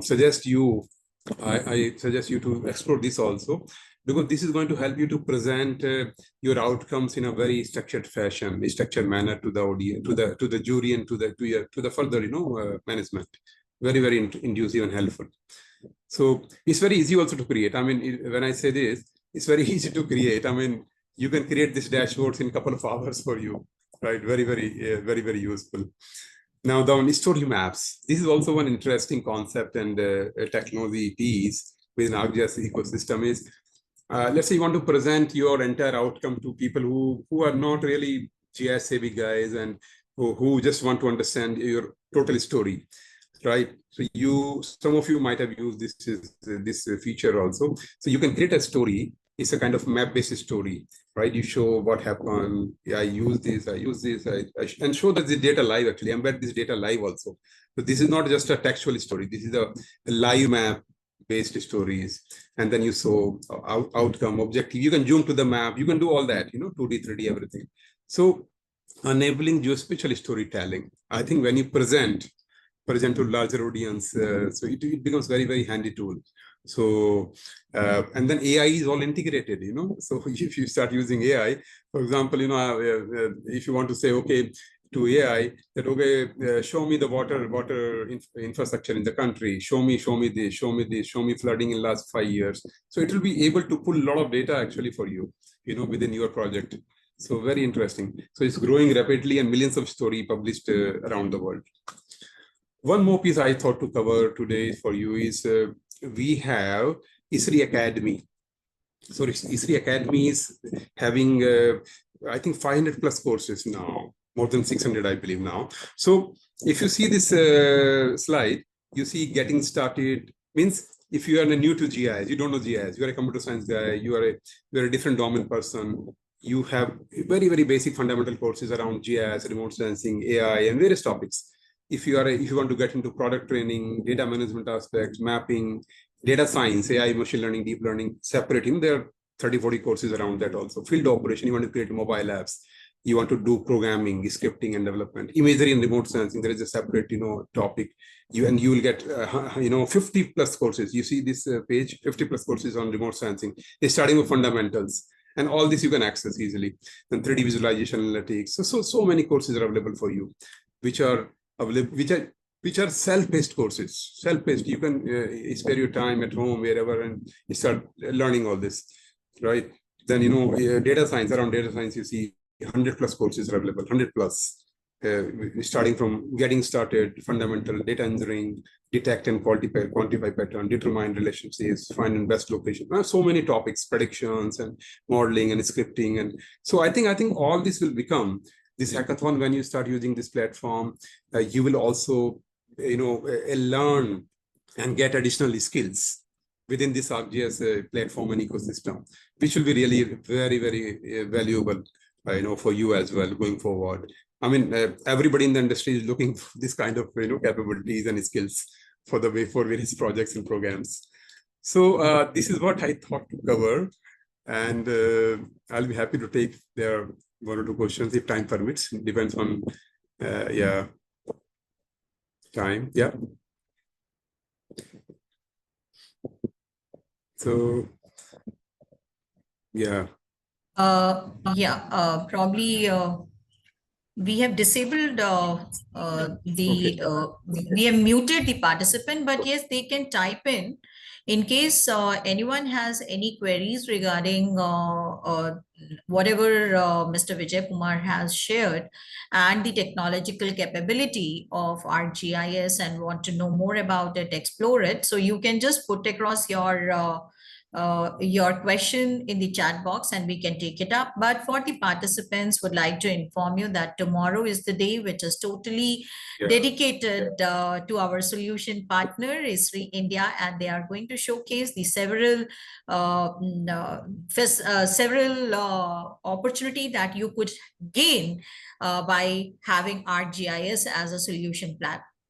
suggest you to explore this also, because this is going to help you to present your outcomes in a very structured fashion, a structured manner to the audience, to the jury, and to the further management. Very, very inducive and helpful. So it's very easy also to create. I mean, when I say this, it's very easy to create. I mean, you can create these dashboards in a couple of hours for you, right? Very, very useful. Now, the story maps. This is also one interesting concept and technology piece within ArcGIS ecosystem is, let's say you want to present your entire outcome to people who are not really GIS savvy guys and who just want to understand your total story, right? So some of you might have used this feature also. So you can create a story. It's a kind of map-based story, right? You show what happened. Yeah, I use this, and show that the data live, actually embed this data live also. So this is not just a textual story. This is a live map-based stories. and then you show outcome, objective. You can zoom to the map. You can do all that, 2D, 3D, everything. So enabling geospatial storytelling. I think when you present to larger audience, so it becomes very, very handy tool. So, and then AI is all integrated, so if you start using AI, for example, if you want to say, okay, to AI that, okay, show me the water infrastructure in the country, show me this, show me flooding in last 5 years. So it will be able to pull a lot of data actually for you, within your project. So very interesting. So it's growing rapidly and millions of story published around the world. One more piece I thought to cover today for you is we have ISRI Academy. So ISRI Academy is having, I think, 500 plus courses now, more than 600, I believe now. So if you see this slide, you see getting started means if you are new to GIS, you don't know GIS, you are a computer science guy, you are a different domain person, you have very, very basic fundamental courses around GIS, remote sensing, AI, and various topics. If you want to get into product training, data management aspects, mapping, data science, AI, machine learning, deep learning, separate, there are 30, 40 courses around that also. Field operation, you want to create mobile apps, you want to do programming, scripting and development, imagery and remote sensing, there is a separate, topic. You will get, 50 plus courses. You see this page, 50 plus courses on remote sensing. They're starting with fundamentals. And all this you can access easily. Then 3D visualization analytics. So many courses are available for you, which are available, which are self-paced courses. Self-paced, you can spare your time at home, wherever, and you start learning all this, right? Then, data science, around data science, you see 100 plus courses are available, 100 plus. Starting from getting started, fundamental data engineering, detect and quantify pattern, determine relationships, find and best location. So many topics, predictions and modeling and scripting. And so I think all this will become this hackathon. When you start using this platform, you will also, learn and get additional skills within this ArcGIS platform and ecosystem, which will be really very, very valuable, for you as well going forward. I mean, everybody in the industry is looking for this kind of, capabilities and skills for various projects and programs. So this is what I thought to cover, and I'll be happy to take their one or two questions if time permits. It depends on, time. Yeah. So, yeah. Probably we have disabled Okay. we have muted the participant, but yes, they can type in case anyone has any queries regarding whatever Mr. Vijay Kumar has shared and the technological capability of ArcGIS and want to know more about it, explore it. So you can just put across your question in the chat box and we can take it up. But for the participants, would like to inform you that tomorrow is the day which is totally dedicated to our solution partner ISRI India, and they are going to showcase the several opportunity that you could gain by having ArcGIS as a solution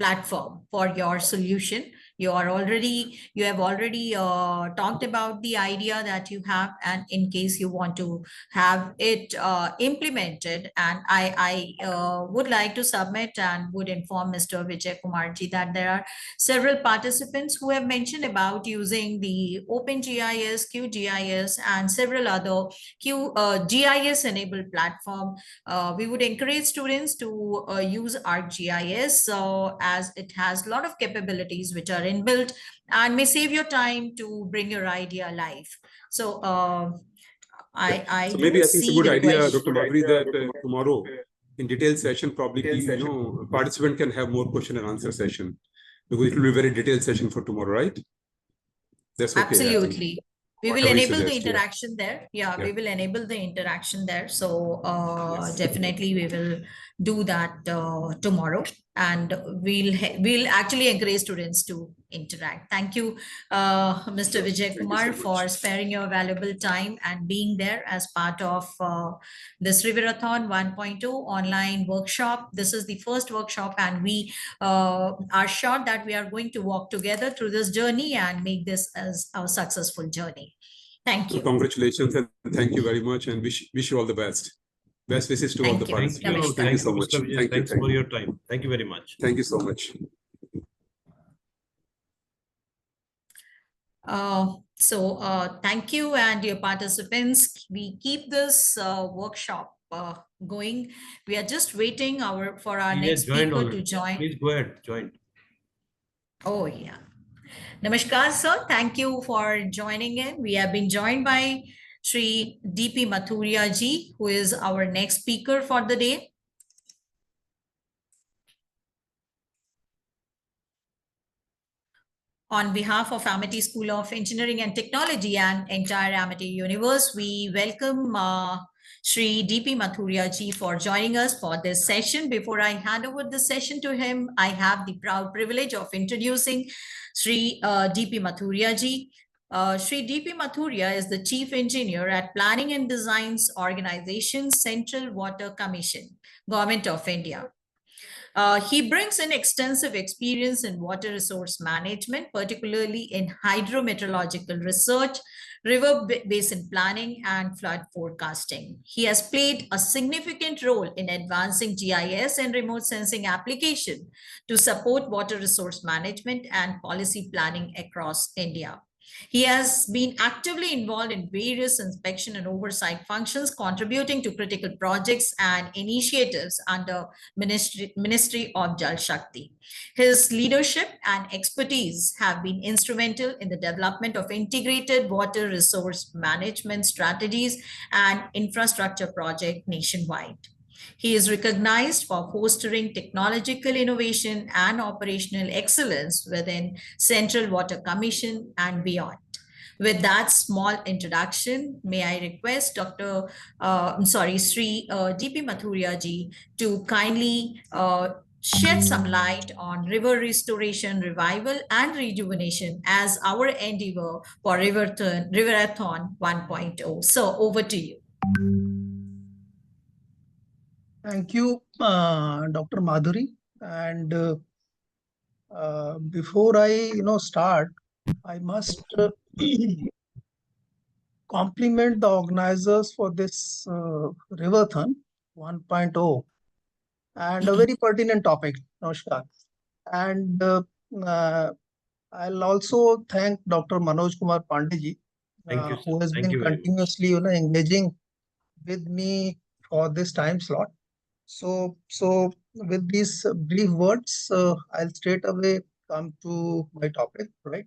platform for your solution. You have already talked about the idea that you have, and in case you want to have it implemented, and I would like to submit and would inform Mr. Vijay Kumarji that there are several participants who have mentioned about using the OpenGIS, QGIS, and several other GIS enabled platform. We would encourage students to use ArcGIS as it has a lot of capabilities which are inbuilt and may save your time to bring your idea live. So I So don't maybe I think it's a see good the idea, question. Dr. Badri, that tomorrow in detailed session, probably, participant can have more question and answer session, because it will be a very detailed session for tomorrow, right? That's okay. Absolutely. We will Whatever you enable the suggest, interaction there. Yeah, we will enable the interaction there. So definitely we will do that tomorrow, and we'll actually encourage students to interact. Thank you, Mr. Vijay Thank you Kumar, so for much. sparing your valuable time and being there as part of this Riverathon 1.0 online workshop. This is the first workshop, and we are sure that we are going to walk together through this journey and make this as a successful journey. Thank So you. congratulations and thank you very much, and wish you all the best. Best wishes to all Thank the you. participants. Namaskar. Thank you so much. Mr. Vijay. Thanks for your time. Thank you very much. Thank you so much. Thank you and your participants. We keep this workshop going. We are just waiting for our He next has joined speaker to already. join. Please go ahead, join. Oh, yeah. Namaskar, sir. Thank you for joining in. We have been joined by Sri D.P. Mathuria ji, who is our next speaker for the day. On behalf of Amity School of Engineering and Technology and entire Amity Universe, we welcome Sri D.P. Mathuria ji for joining us for this session. Before I hand over the session to him, I have the proud privilege of introducing Sri D.P. Mathuria ji. Sri D.P. Mathuria is the Chief Engineer at Planning and Design's Organization, Central Water Commission, Government of India. He brings in extensive experience in water resource management, particularly in hydrometeorological research, river basin planning, and flood forecasting. He has played a significant role in advancing GIS and remote sensing application to support water resource management and policy planning across India. He has been actively involved in various inspection and oversight functions, contributing to critical projects and initiatives under Ministry of Jal Shakti. His leadership and expertise have been instrumental in the development of integrated water resource management strategies and infrastructure projects nationwide. He is recognized for fostering technological innovation and operational excellence within Central Water Commission and beyond. With that small introduction, may I request Sri D.P. Mathuria ji to kindly shed some light on river restoration, revival, and rejuvenation as our endeavor for Riverathon 1.0. So over to you. Thank you, Dr. Madhuri. And before I, start, I must compliment the organizers for this Riverthon 1.0 and a very pertinent topic. Namaskar. And I'll also thank Dr. Manoj Kumar Pandey Thank you, sir. who has Thank been you very continuously, engaging with me for this time slot. So with these brief words, I'll straight away come to my topic, right?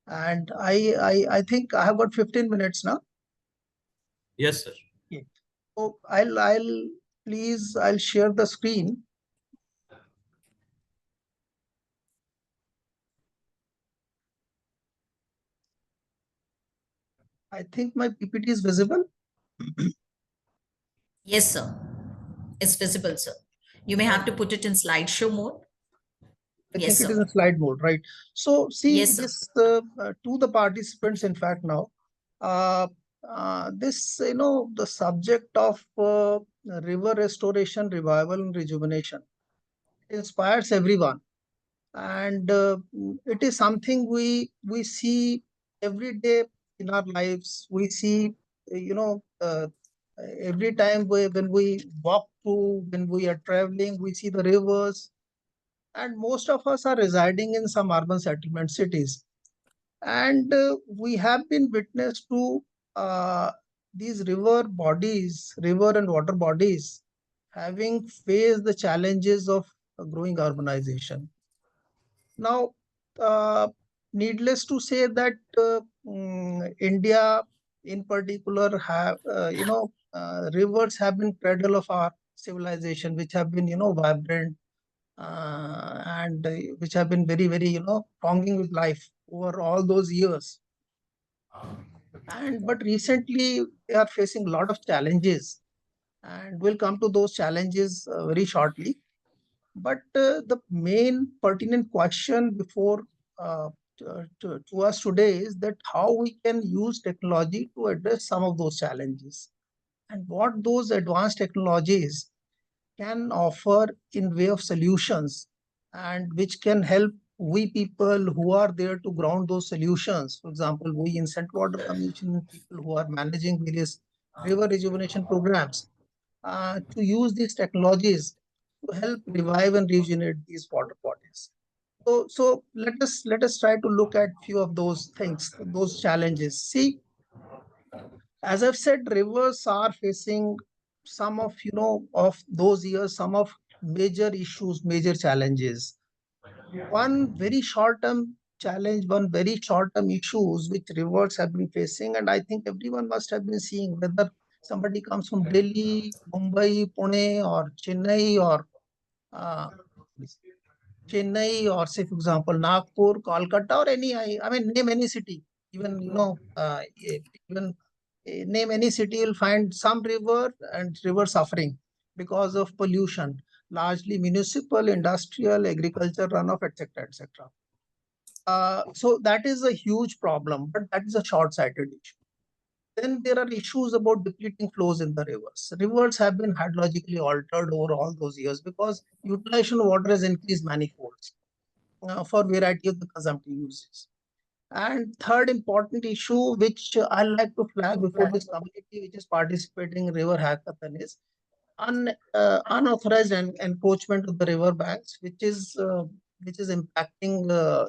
And I think I have got 15 minutes now. Yes, sir. Okay. So I'll share the screen. I think my PPT is visible. Yes, sir. It's visible, sir. You may have to put it in slideshow mode. I Yes, think it is sir. a slide mode, right? So see Yes, sir. this to the participants, in fact, now, this, the subject of river restoration, revival, and rejuvenation inspires everyone. And it is something we see every day in our lives. We see, every time when we walk through, when we are traveling, we see the rivers, and most of us are residing in some urban settlement cities, and we have been witness to these river and water bodies having faced the challenges of growing urbanization. Now, needless to say that India in particular have, rivers have been cradle of our civilization, which have been, vibrant, and which have been very, very, thronging with life over all those years. But recently they are facing a lot of challenges, And we'll come to those challenges very shortly. But the main pertinent question before to us today is that how we can use technology to address some of those challenges, and what those advanced technologies can offer in way of solutions, and which can help we people who are there to ground those solutions. For example, we in Central Water Commission, people who are managing various river rejuvenation programs, to use these technologies to help revive and regenerate these water bodies. So let us try to look at few of those things, those challenges. See, as I've said, rivers are facing some of of those years, some of major issues, major challenges. One very short-term challenge, one very short-term issues which rivers have been facing, and I think everyone must have been seeing, whether somebody comes from Delhi, Mumbai, Pune, or Chennai, or uh, Chennai, or say, for example, Nagpur, Kolkata, or any, I mean, name any city, even, even name any city, you'll find some river and river suffering because of pollution, largely municipal, industrial, agriculture runoff, etc., etc. So that is a huge problem, but that is a short-sighted issue. Then there are issues about depleting flows in the rivers. Rivers have been hydrologically altered over all those years because utilization of water has increased manifolds for variety of the consumptive uses. And third important issue, which I like to flag before this community which is participating in River Hackathon, is unauthorized encroachment of the river banks, which is impacting the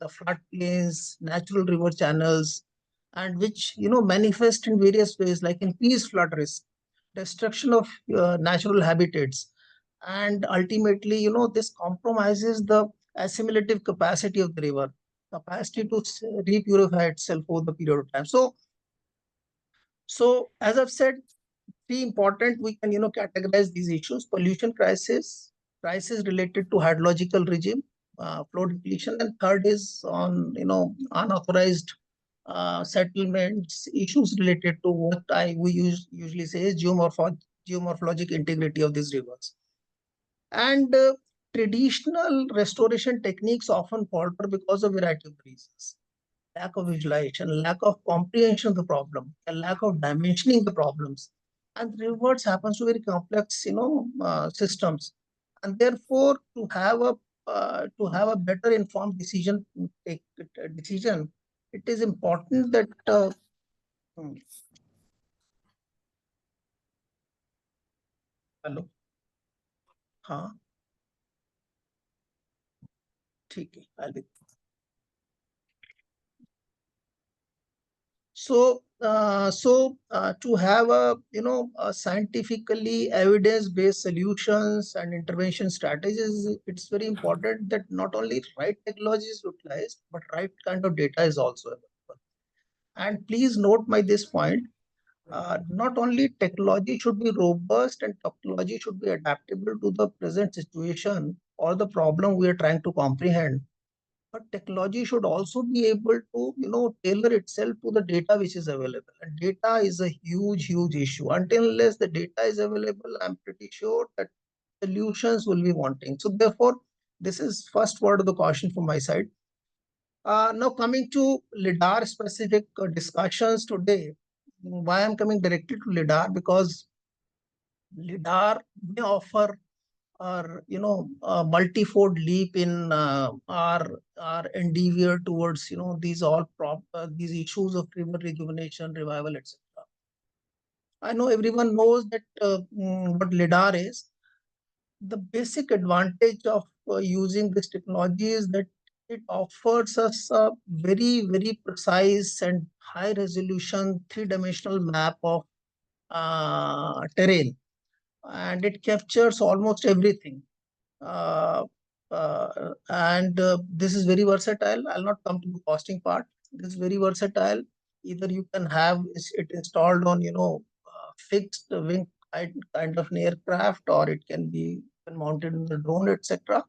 floodplains, natural river channels, and which manifest in various ways, like increased flood risk, destruction of natural habitats, and ultimately this compromises the assimilative capacity of the river, capacity to repurify itself over the period of time. So as I've said, three important, we can categorize these issues: pollution crisis, crisis related to hydrological regime, flow depletion, and third is on unauthorized settlements, issues related to what we usually say is geomorphologic integrity of these rivers. And traditional restoration techniques often falter because of a variety of reasons: lack of visualization, lack of comprehension of the problem, a lack of dimensioning the problems. And reverts happens to very complex, systems. And therefore, to have a better informed decision, it is important that hmm, hello, हाँ, ठीक है, I'll be. So to have a scientifically evidence-based solutions and intervention strategies, it's very important that not only right technology is utilized, but right kind of data is also available. And please note by this point, not only technology should be robust and technology should be adaptable to the present situation or the problem we are trying to comprehend, but technology should also be able to tailor itself to the data which is available. And data is a huge issue. Until unless the data is available, I'm pretty sure that solutions will be wanting. So therefore, this is first word of the caution from my side. Now coming to lidar specific discussions today. Why I'm coming directly to lidar? Because lidar may offer or a multi-fold leap in our endeavor towards these issues of river rejuvenation, revival, etc. I know everyone knows that what lidar is. The basic advantage of using this technology is that it offers us a very precise and high resolution three-dimensional map of terrain, and it captures almost everything. And this is very versatile. I'll not come to the costing part. This is very versatile. Either you can have it installed on fixed wing kind of an aircraft, or it can be mounted in the drone, etc.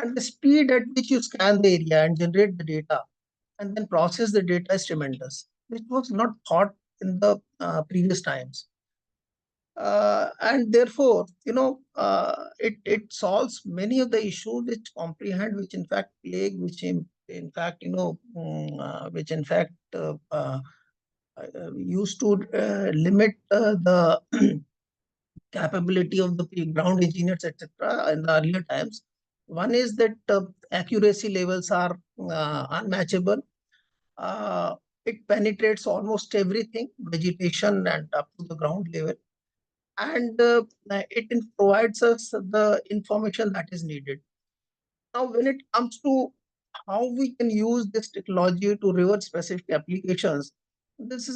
And the speed at which you scan the area and generate the data and then process the data is tremendous, which was not thought in the previous times. And therefore, it solves many of the issues which comprehend, which in fact plague, in fact, which in fact used to limit the capability of the ground engineers, etc. in the earlier times. One is that accuracy levels are unmatchable. Uh, it penetrates almost everything, vegetation and up to the ground level, and provides us the information that is needed. Now, when it comes to how we can use this technology to river specific applications, this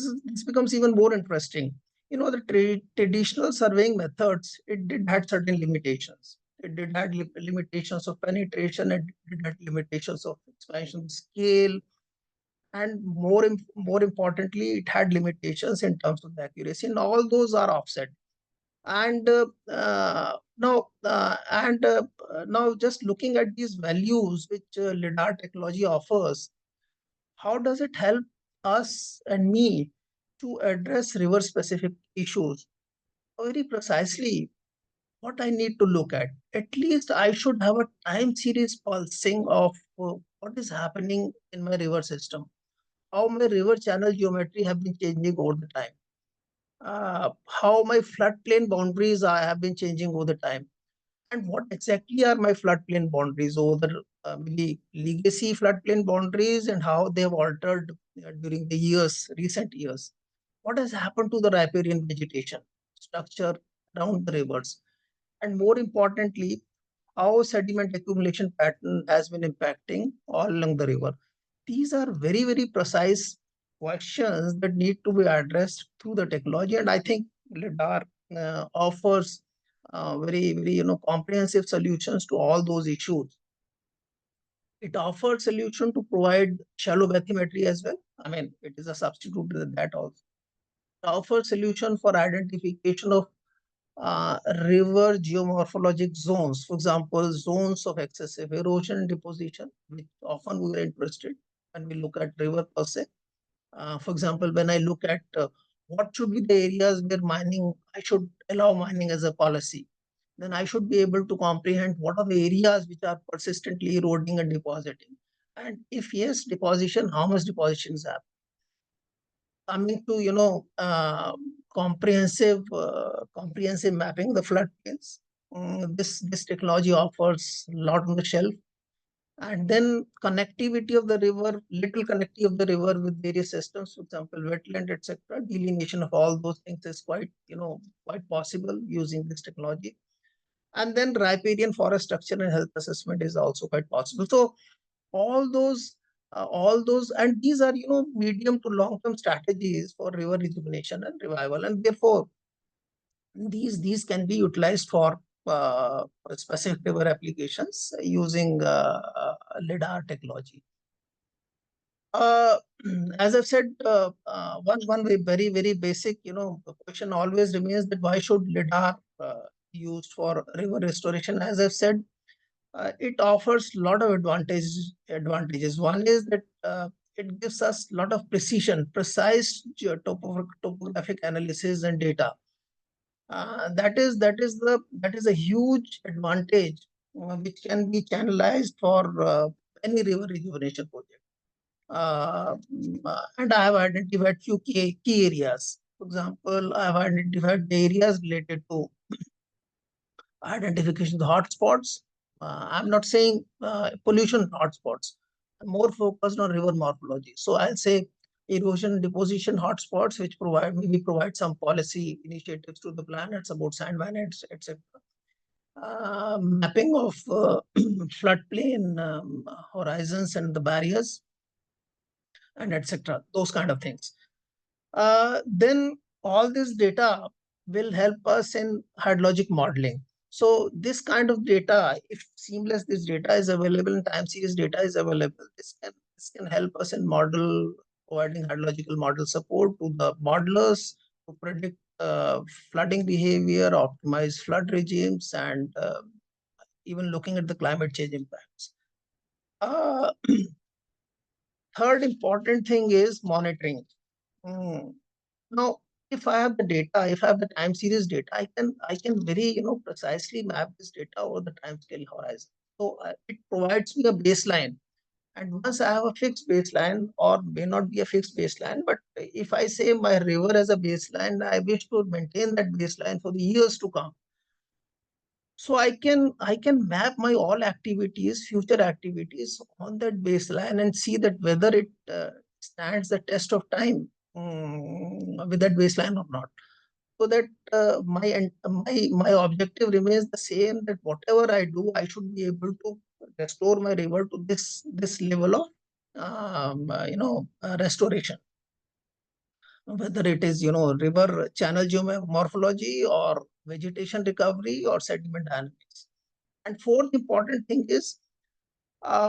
becomes even more interesting. The traditional surveying methods, it did had certain limitations. It did had limitations of penetration, and it did had limitations of expansion scale, and more importantly, it had limitations in terms of the accuracy, and all those are offset. And now just looking at these values which lidar technology offers, how does it help us and me to address river specific issues? Very precisely, what I need to look at least I should have a time series pulsing of what is happening in my river system, how my river channel geometry have been changing over the time, how my floodplain boundaries have been changing over the time, and what exactly are my floodplain boundaries over the maybe legacy floodplain boundaries, and how they have altered during the recent years. What has happened to the riparian vegetation structure around the rivers, and more importantly, how sediment accumulation pattern has been impacting all along the river. These are very, very precise questions that need to be addressed through the technology. And I think LIDAR offers very, very, comprehensive solutions to all those issues. It offers solution to provide shallow bathymetry as well. I mean, it is a substitute to that also. It offers solution for identification of river geomorphologic zones, for example, zones of excessive erosion and deposition, which often we are interested when we look at river per se. For example, when I look at what should be the areas where I should allow mining as a policy, then I should be able to comprehend what are the areas which are persistently eroding and depositing. And if yes, deposition, how much deposition is happening? Coming to comprehensive mapping the floodplains. This technology offers a lot on the shelf, and then connectivity of the river, little connectivity of the river with various systems, for example, wetland, etc. Delineation of all those things is quite possible using this technology. And then riparian forest structure and health assessment is also quite possible. So all those, and these are medium to long term strategies for river rejuvenation and revival, and therefore these can be utilized for specific river applications using lidar technology. uh, as I've said, one very, very basic question always remains that why should lidar used for river restoration? As I've said, it offers a lot of advantages. One is that it gives us a lot of precise topographic analysis and data. That is a huge advantage which can be channelized for any river rejuvenation project. And I have identified few key areas. For example, I have identified the areas related to identification of the hotspots. I'm not saying pollution hotspots. I'm more focused on river morphology. So I'll say erosion deposition hotspots, which provide some policy initiatives to the planets about sand mines, etc. Mapping of floodplain horizons and the barriers, and etc. Those kind of things. Then all this data will help us in hydrologic modeling. So this kind of data, if seamless this data is available and time series data is available, this can help us in providing hydrological model support to the modelers to predict flooding behavior, optimize flood regimes, and even looking at the climate change impacts. Uh, Third important thing is monitoring. Now, if I have the data, if I have the time series data, I can very precisely map this data over the time scale horizon. So it provides me a baseline. And once I have a fixed baseline, or may not be a fixed baseline, but if I say my river as a baseline, I wish to maintain that baseline for the years to come. So I can map my all activities, future activities on that baseline and see that whether it stands the test of time with that baseline or not. So that my objective remains the same, that whatever I do, I should be able to restore my river to this level of restoration, whether it is river channel geomorphology or vegetation recovery or sediment dynamics. And fourth important thing is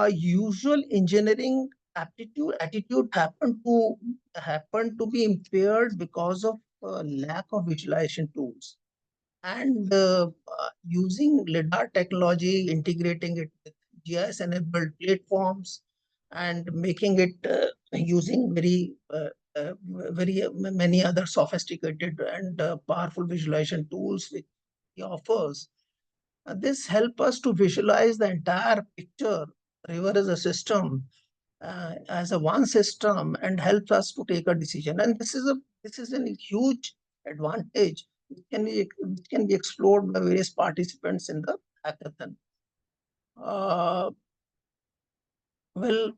usual engineering attitude happen to be impaired because of lack of visualization tools. And using lidar technology, integrating it with GIS enabled platforms, and making it using very many other sophisticated and powerful visualization tools which he offers. This help us to visualize the entire picture, river as a system, as a one system, and helps us to take a decision. And this is a huge advantage which can be explored by various participants in the hackathon. We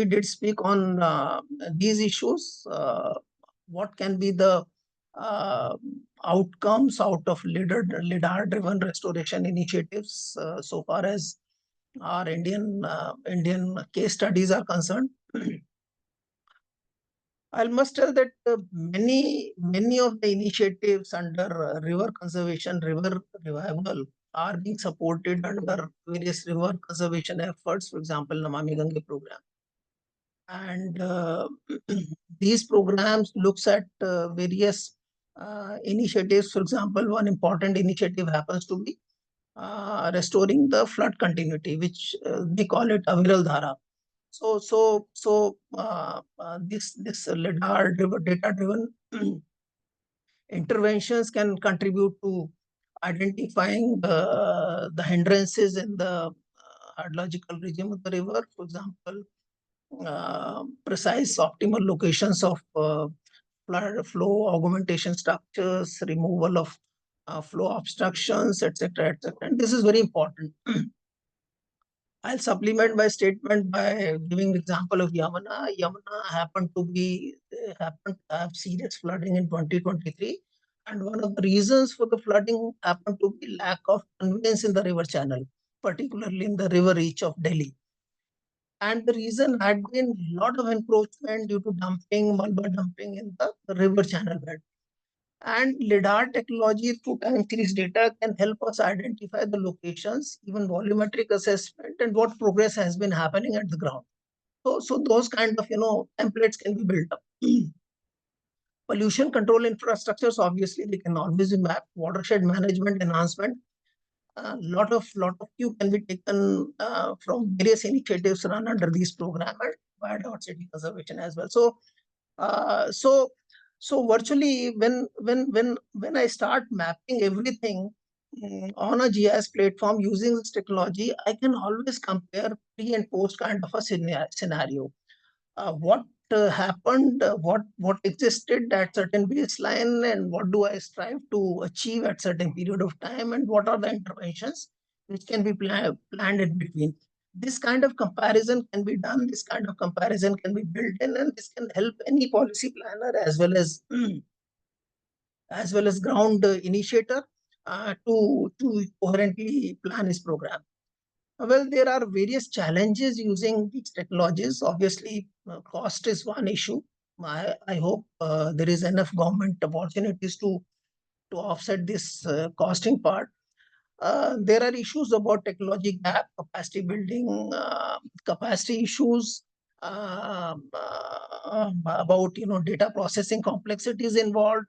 did speak on these issues. What can be the uh, outcomes out of lidar-driven restoration initiatives so far as our Indian case studies are concerned? I must tell that many of the initiatives under river conservation, river revival are being supported under various river conservation efforts. For example, Namami Gange program, and these programs looks at various initiatives. For example, one important initiative happens to be restoring the flood continuity, which they call it Aviral Dhara. This lidar data driven interventions can contribute to identifying the hindrances in the hydrological regime of the river. For example, precise optimal locations of flood flow augmentation structures, removal of flow obstructions, etc., etc. And this is very important. I'll supplement my statement by giving the example of Yamuna. Yamuna happened to have serious flooding in 2023, and one of the reasons for the flooding happened to be lack of conveyance in the river channel, particularly in the river reach of Delhi. And the reason had been a lot of encroachment due to dumping, malba dumping in the river channel bed. And lidar technology through time series data can help us identify the locations, even volumetric assessment, and what progress has been happening at the ground. So those kind of templates can be built up. Pollution control infrastructures, obviously, they can always be mapped. Watershed management enhancement, a lot of cue can be taken from various initiatives run under these programs, and by city conservation as well. Uh, so so virtually when I start mapping everything on a GIS platform using this technology, I can always compare pre and post kind of a scenario. What happened, what existed at certain baseline, and what do I strive to achieve at certain period of time, and what are the interventions which can be planned in between. This kind of comparison can be done, this kind of comparison can be built in, and this can help any policy planner as well as ground initiator to coherently plan his program. Well, there are various challenges using these technologies. Obviously, cost is one issue. I hope there is enough government opportunities to offset this costing part. There are issues about technology gap, capacity building, capacity issues, about data processing complexities involved,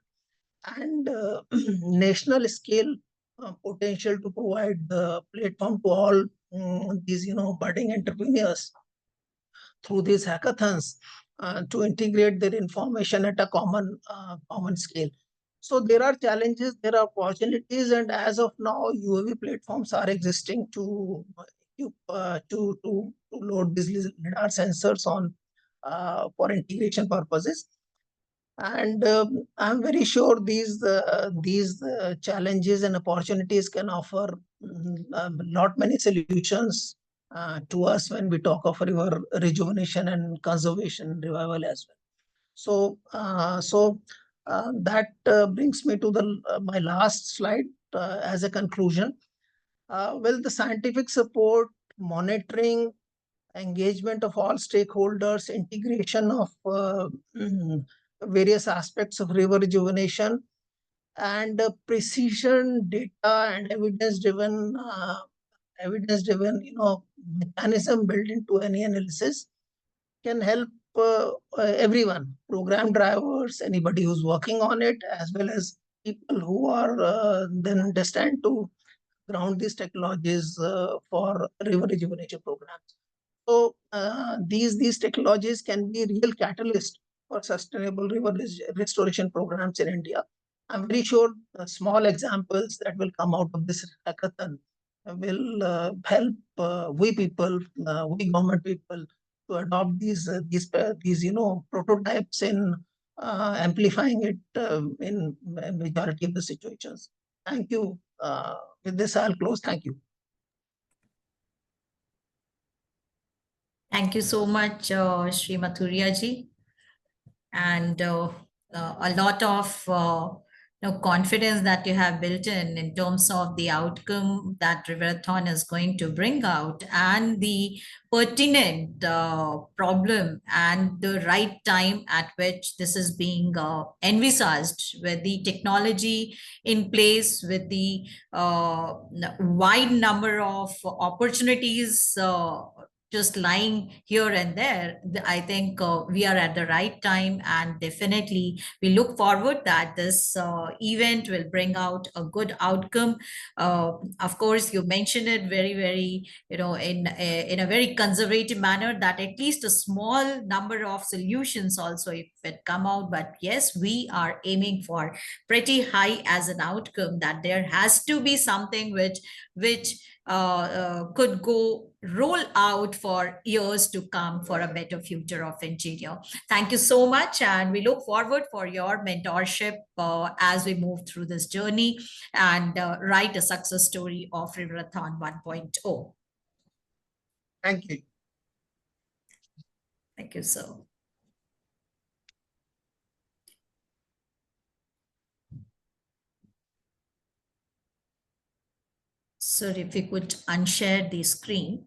and national scale potential to provide the platform to all these budding entrepreneurs through these hackathons to integrate their information at a common scale. So there are challenges, there are opportunities, and as of now, UAV platforms are existing to load these lidar sensors on for integration purposes. And I'm very sure these challenges and opportunities can offer lot many solutions to us when we talk of river rejuvenation and conservation revival as well. So that brings me to my last slide as a conclusion. Well, the scientific support, monitoring, engagement of all stakeholders, integration of various aspects of river rejuvenation, and precision data and evidence-driven, mechanism built into any analysis can help everyone, program drivers, anybody who's working on it, as well as people who are then destined to ground these technologies for river rejuvenation programs. So these technologies can be real catalyst for sustainable river restoration programs in India. I'm very sure small examples that will come out of this hackathon will help we people, we government people, to adopt these prototypes in amplifying it in majority of the situations. Thank you. With this, I'll close. Thank you. Thank you so much, Sri Mathuria ji. And a lot of confidence that you have built in terms of the outcome that Riverathon is going to bring out, and the pertinent problem and the right time at which this is being envisaged, with the technology in place, with the wide number of opportunities just lying here and there. I think we are at the right time, and definitely we look forward that this event will bring out a good outcome. Of course, you mentioned it very, in a very conservative manner, that at least a small number of solutions also if it come out. But yes, we are aiming for pretty high as an outcome, that there has to be something which could go roll out for years to come for a better future of interior. Thank you so much, and we look forward for your mentorship as we move through this journey and write a success story of Riverathon 1.0. Thank you. Thank you, sir. Sir, if we could unshare the screen.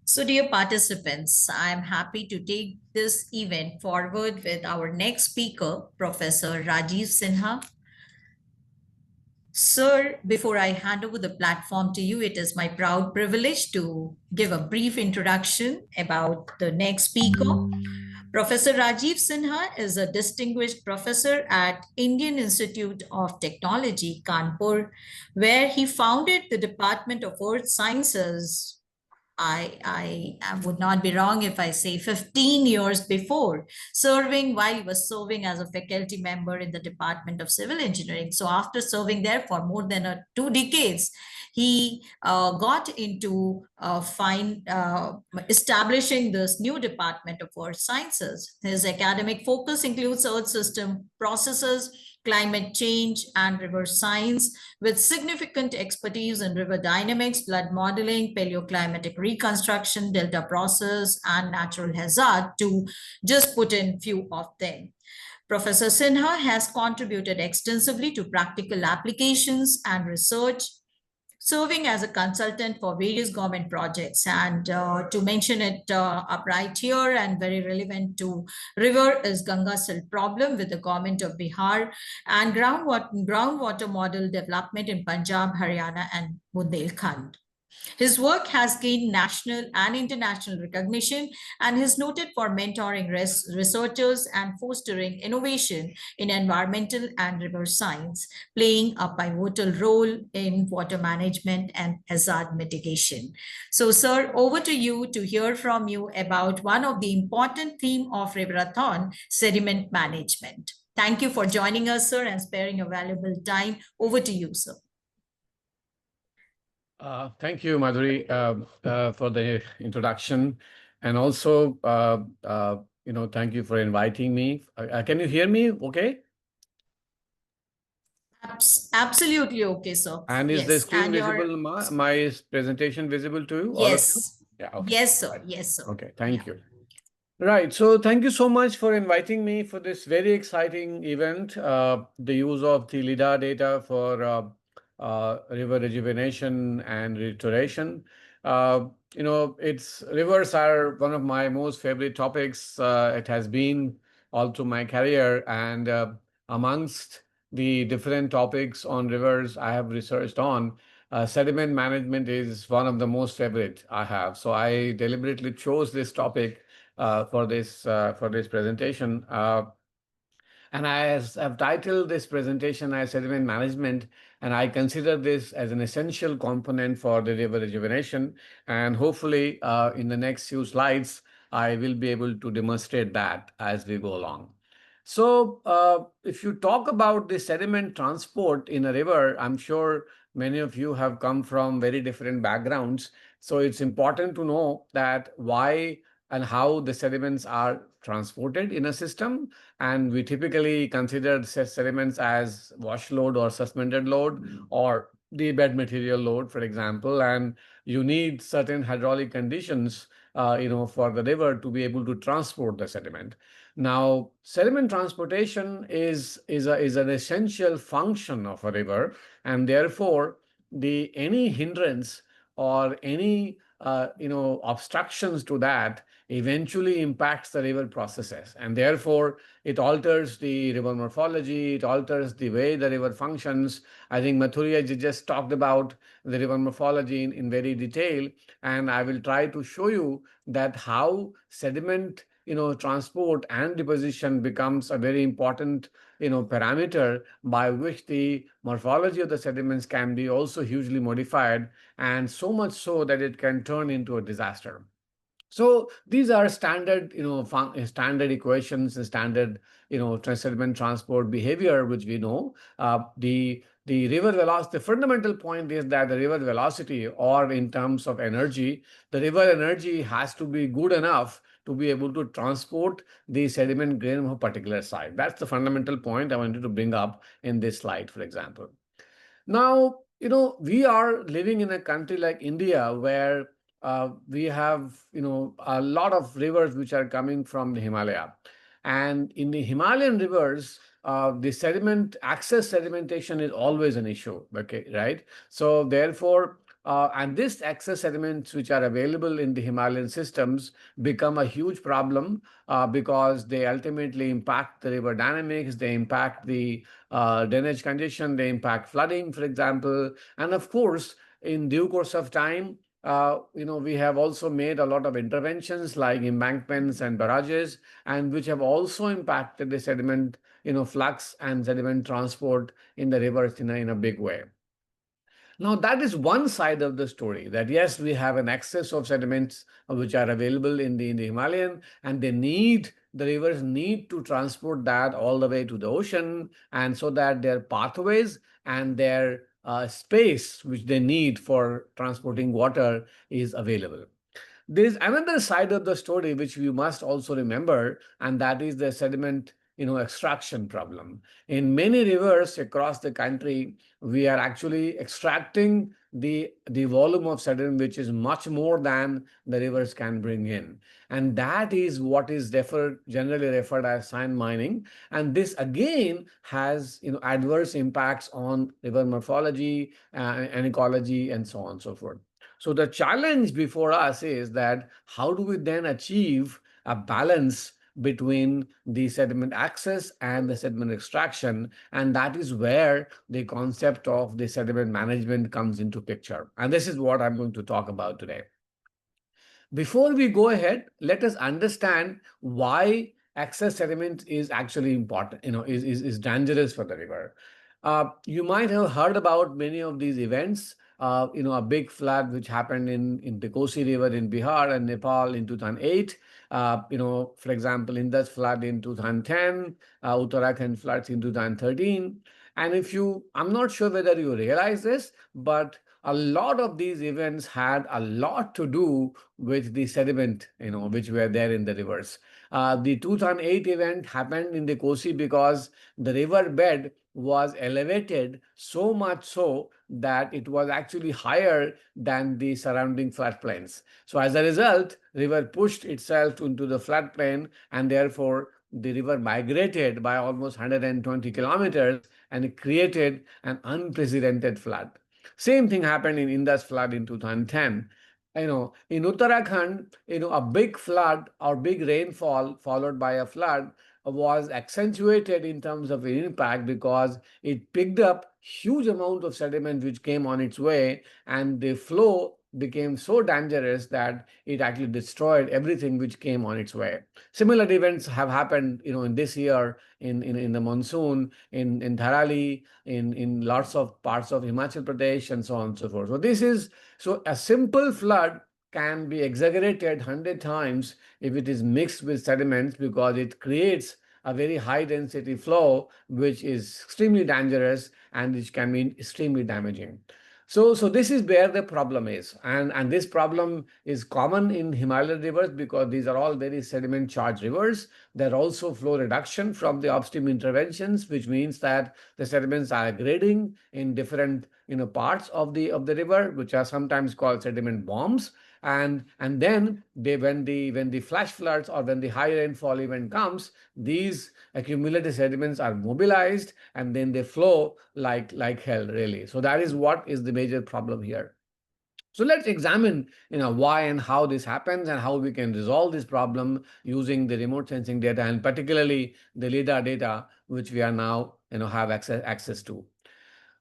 So dear participants, I'm happy to take this event forward with our next speaker, Professor Rajiv Sinha. Sir, before I hand over the platform to you, it is my proud privilege to give a brief introduction about the next speaker. Professor Rajiv Sinha is a distinguished professor at Indian Institute of Technology, Kanpur, where he founded the Department of Earth Sciences. I would not be wrong if I say 15 years before, while he was serving as a faculty member in the Department of Civil Engineering. So after serving there for more than 2 decades, he got into establishing this new Department of Earth Sciences. His academic focus includes Earth system processes, climate change, and river science, with significant expertise in river dynamics, flood modeling, paleoclimatic reconstruction, delta process, and natural hazard, to just put in few of them. Professor Sinha has contributed extensively to practical applications and research, serving as a consultant for various government projects. And to mention it upright here and very relevant to river is Ganga silt problem with the government of Bihar and groundwater model development in Punjab, Haryana, and Bundelkhand. His work has gained national and international recognition and is noted for mentoring researchers and fostering innovation in environmental and river science, playing a pivotal role in water management and hazard mitigation. So, sir, over to you to hear from you about one of the important theme of Riverathon, sediment management. Thank you for joining us, sir, and sparing your valuable time. Over to you, sir. Thank you, Madhuri, for the introduction, and also, thank you for inviting me. Can you hear me? Okay. Absolutely okay, sir. And is the screen visible? My presentation visible to you? Yes. All of you? Yeah. Okay. Yes, sir. Yes, sir. Okay. Thank you. Right. So thank you so much for inviting me for this very exciting event, the use of the LIDAR data for river rejuvenation and restoration. Rivers are one of my most favorite topics. It has been all through my career, and amongst the different topics on rivers I have researched on, sediment management is one of the most favorite I have. So I deliberately chose this topic for this presentation. And I have titled this presentation as sediment management, and I consider this as an essential component for the river rejuvenation. And hopefully, in the next few slides, I will be able to demonstrate that as we go along. So if you talk about the sediment transport in a river, I'm sure many of you have come from very different backgrounds. So it's important to know that why and how the sediments are transported in a system. And we typically consider sediments as wash load or suspended load or the bed material load, for example. And you need certain hydraulic conditions, for the river to be able to transport the sediment. Now, sediment transportation is an essential function of a river, and therefore any hindrance or any obstructions to that eventually impacts the river processes, and therefore it alters the river morphology, it alters the way the river functions. I think Mathurya just talked about the river morphology in very detail, and I will try to show you that how sediment transport and deposition becomes a very important parameter by which the morphology of the sediments can be also hugely modified, and so much so that it can turn into a disaster. So these are standard, standard equations and standard, sediment transport behavior, which we know. The river velocity, the fundamental point is that the river velocity, or in terms of energy, the river energy has to be good enough to be able to transport the sediment grain of a particular site. That's the fundamental point I wanted to bring up in this slide, for example. Now, we are living in a country like India where we have, a lot of rivers which are coming from the Himalaya. And in the Himalayan rivers, the excess sedimentation is always an issue, okay, right? So therefore, and this excess sediments which are available in the Himalayan systems become a huge problem because they ultimately impact the river dynamics, they impact the drainage condition, they impact flooding, for example. And of course, in due course of time, we have also made a lot of interventions like embankments and barrages, and which have also impacted the sediment, flux and sediment transport in the rivers in a big way. Now, that is one side of the story, that yes, we have an excess of sediments which are available in the Himalayan, and the rivers need to transport that all the way to the ocean, and so that their pathways and their space which they need for transporting water is available. There is another side of the story which we must also remember, and that is the sediment extraction problem. In many rivers across the country, we are actually extracting the volume of sediment which is much more than the rivers can bring in, and that is what is generally referred as sand mining. And this again has adverse impacts on river morphology and ecology and so on and so forth. So the challenge before us is that how do we then achieve a balance between the sediment access and the sediment extraction? And that is where the concept of the sediment management comes into picture. And this is what I'm going to talk about today. Before we go ahead, let us understand why excess sediment is actually important, is dangerous for the river. You might have heard about many of these events. A big flood which happened in the Kosi River in Bihar and Nepal in 2008. For example, Indus flood in 2010, Uttarakhand floods in 2013. And I'm not sure whether you realize this, but a lot of these events had a lot to do with the sediment, which were there in the rivers. The 2008 event happened in the Kosi because the river bed was elevated so much so that it was actually higher than the surrounding floodplains. So as a result, river pushed itself into the floodplain, and therefore the river migrated by almost 120 kilometers, and it created an unprecedented flood. Same thing happened in Indus flood in 2010. In Uttarakhand, a big flood or big rainfall followed by a flood was accentuated in terms of impact because it picked up huge amount of sediment which came on its way, and the flow became so dangerous that it actually destroyed everything which came on its way. Similar events have happened, in this year in the monsoon, in Dharali, in lots of parts of Himachal Pradesh, and so on and so forth. So a simple flood can be exaggerated 100 times if it is mixed with sediments, because it creates a very high density flow which is extremely dangerous and which can be extremely damaging. So this is where the problem is, and this problem is common in Himalayan rivers because these are all very sediment charged rivers. There are also flow reduction from the upstream interventions, which means that the sediments are grading in different parts of the river, which are sometimes called sediment bombs. And then when the flash floods or when the high rainfall event comes, these accumulated sediments are mobilized and then they flow like hell, really. So that is what is the major problem here. So let's examine why and how this happens and how we can resolve this problem using the remote sensing data, and particularly the LiDAR data, which we are now have access to.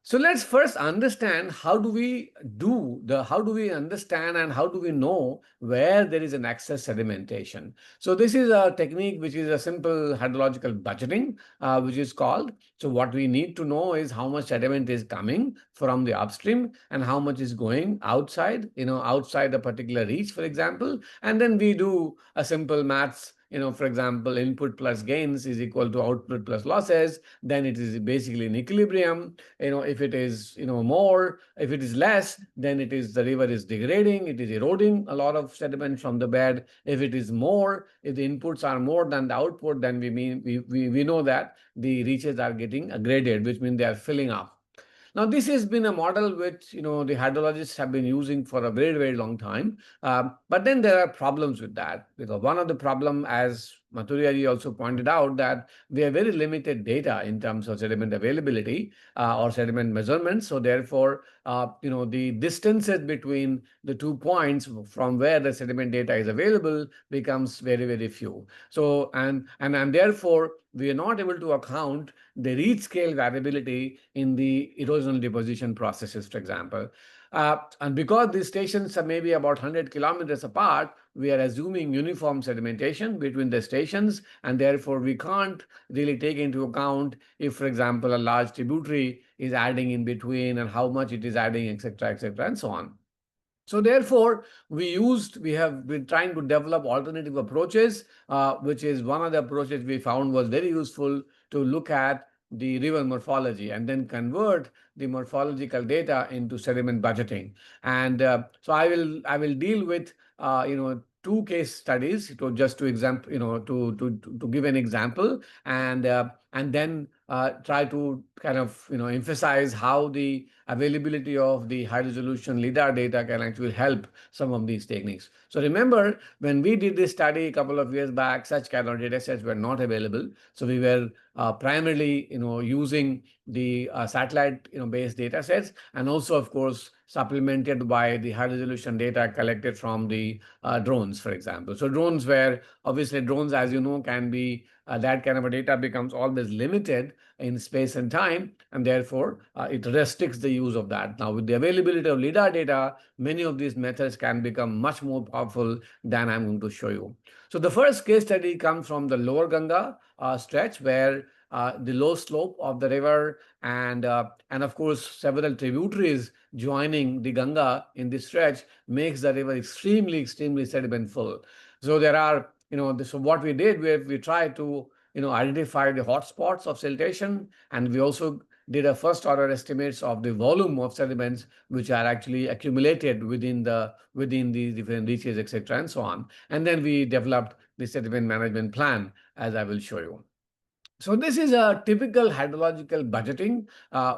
So let's first understand how do we understand and how do we know where there is an excess sedimentation. So this is a technique which is a simple hydrological budgeting, which is called. So what we need to know is how much sediment is coming from the upstream and how much is going outside, outside a particular reach, for example. And then we do a simple maths. For example, input plus gains is equal to output plus losses. Then it is basically in equilibrium. If it is more, if it is less, then it is the river is degrading, it is eroding a lot of sediment from the bed. If it is more, if the inputs are more than the output, then we know that the reaches are getting graded, which means they are filling up. Now, this has been a model which the hydrologists have been using for a very, very long time. But then there are problems with that, because one of the problem, as Maturiya also pointed out, that we have very limited data in terms of sediment availability or sediment measurements. So therefore, the distances between the 2 points from where the sediment data is available becomes very, very few. So and therefore we are not able to account the reach scale variability in the erosional deposition processes, for example. And because these stations are maybe about 100 kilometers apart, we are assuming uniform sedimentation between the stations, and therefore we can't really take into account if, for example, a large tributary is adding in between and how much it is adding, etc., and so on. So therefore, we have been trying to develop alternative approaches, which is one of the approaches we found was very useful to look at the river morphology and then convert the morphological data into sediment budgeting. And so I will deal with two case studies to just to example, to give an example, and then try to kind of emphasize how the availability of the high resolution LiDAR data can actually help some of these techniques. So remember, when we did this study a couple of years back, such kind of data sets were not available. So we were primarily using the satellite based data sets, and also of course supplemented by the high resolution data collected from the drones, for example. So drones were obviously drones, as you know, can be that kind of a data becomes always limited in space and time, and therefore it restricts the use of that. Now, with the availability of LiDAR data, many of these methods can become much more powerful than I'm going to show you. So the first case study comes from the lower Ganga stretch, where the low slope of the river and of course several tributaries joining the Ganga in this stretch makes the river extremely sedimentful. So there are so what we did, we tried to identify the hotspots of siltation, and we also did a first order estimates of the volume of sediments which are actually accumulated within the different reaches, etc., and so on. And then we developed the sediment management plan, as I will show you. So this is a typical hydrological budgeting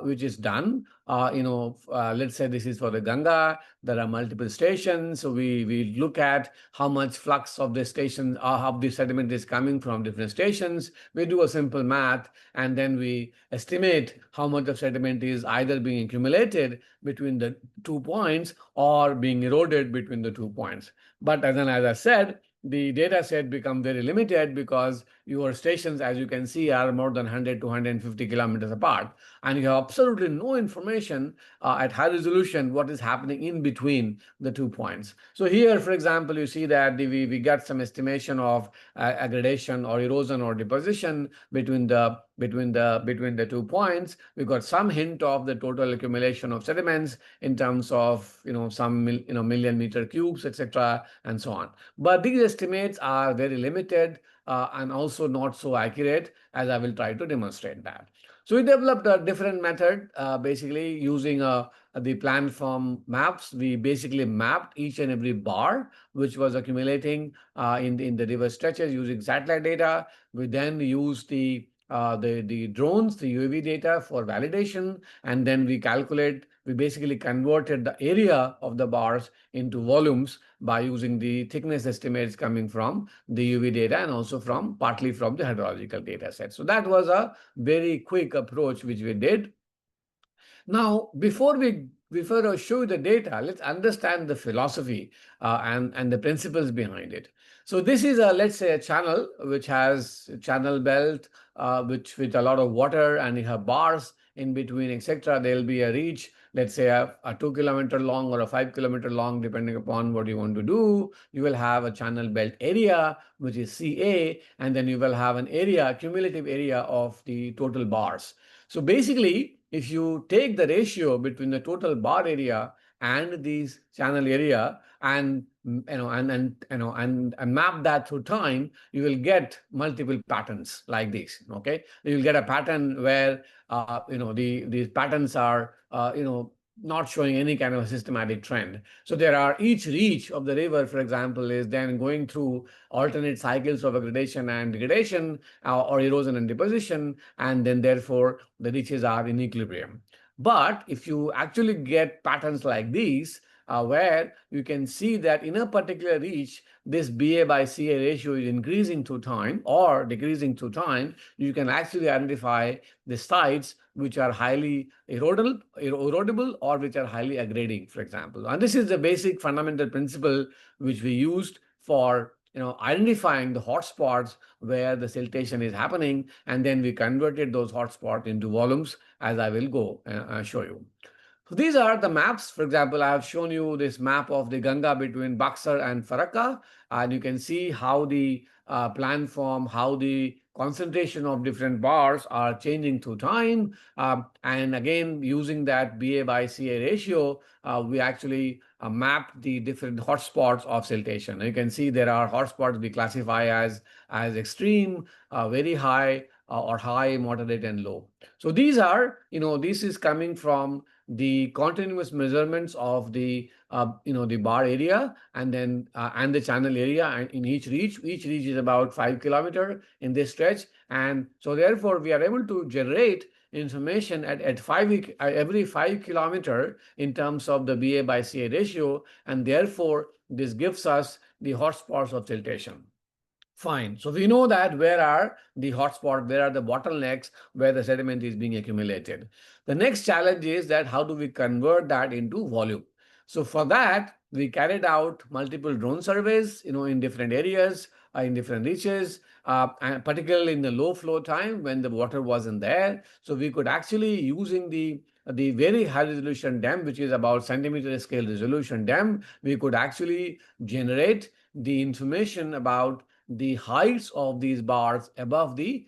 which is done. Let's say this is for the Ganga. There are multiple stations. So we look at how much flux of the station of the sediment is coming from different stations. We do a simple math, and then we estimate how much of sediment is either being accumulated between the 2 points or being eroded between the 2 points. But as I said, the data set become very limited because your stations, as you can see, are more than 100 to 150 kilometers apart, and you have absolutely no information at high resolution what is happening in between the 2 points. So here, for example, you see that we got some estimation of aggradation or erosion or deposition between the 2 points. We got some hint of the total accumulation of sediments in terms of some million meter cubes, etc., and so on. But these estimates are very limited and also not so accurate, as I will try to demonstrate that. So we developed a different method, basically using the planform maps. We basically mapped each and every bar which was accumulating in the river stretches using satellite data. We then used the drones, the UAV data for validation, and then we basically converted the area of the bars into volumes by using the thickness estimates coming from the UV data and also partly from the hydrological data set. So that was a very quick approach which we did. Now, before I show you the data, let's understand the philosophy and the principles behind it. So this is let's say a channel which has channel belt with a lot of water, and you have bars in between, etc. There will be a reach, let's say a 2 kilometer long or a 5 kilometer long, depending upon what you want to do. You will have a channel belt area, which is CA, and then you will have an area, cumulative area of the total bars. So basically, if you take the ratio between the total bar area and these channel area and map that through time, you will get multiple patterns like this. Okay, you will get a pattern where these patterns are not showing any kind of a systematic trend. So there are each reach of the river, for example, is then going through alternate cycles of aggradation and degradation or erosion and deposition, and then therefore the reaches are in equilibrium. But if you actually get patterns like these, where you can see that in a particular reach, this BA by CA ratio is increasing through time or decreasing through time, you can actually identify the sites which are highly erodible or which are highly aggrading, for example. And this is the basic fundamental principle which we used for identifying the hotspots where the siltation is happening, and then we converted those hotspots into volumes, as I will go show you. So these are the maps. For example, I have shown you this map of the Ganga between Buxar and Farakka, and you can see how the planform, how the concentration of different bars are changing through time. And again, using that BA by CA ratio, we actually map the different hotspots of siltation. You can see there are hotspots we classify as extreme, very high, or high, moderate, and low. So these are, this is coming from the continuous measurements of the the bar area and then and the channel area and in each reach. Each reach is about 5 kilometers in this stretch, and so therefore we are able to generate information at every 5 kilometers in terms of the BA by CA ratio, and therefore this gives us the hotspots of siltation. Fine. So we know that where are the hotspots, where are the bottlenecks, where the sediment is being accumulated. The next challenge is that how do we convert that into volume? So for that, we carried out multiple drone surveys, in different areas, in different reaches, and particularly in the low flow time when the water wasn't there. So we could actually, using the very high resolution dam, which is about centimeter scale resolution dam, we could actually generate the information about the heights of these bars above the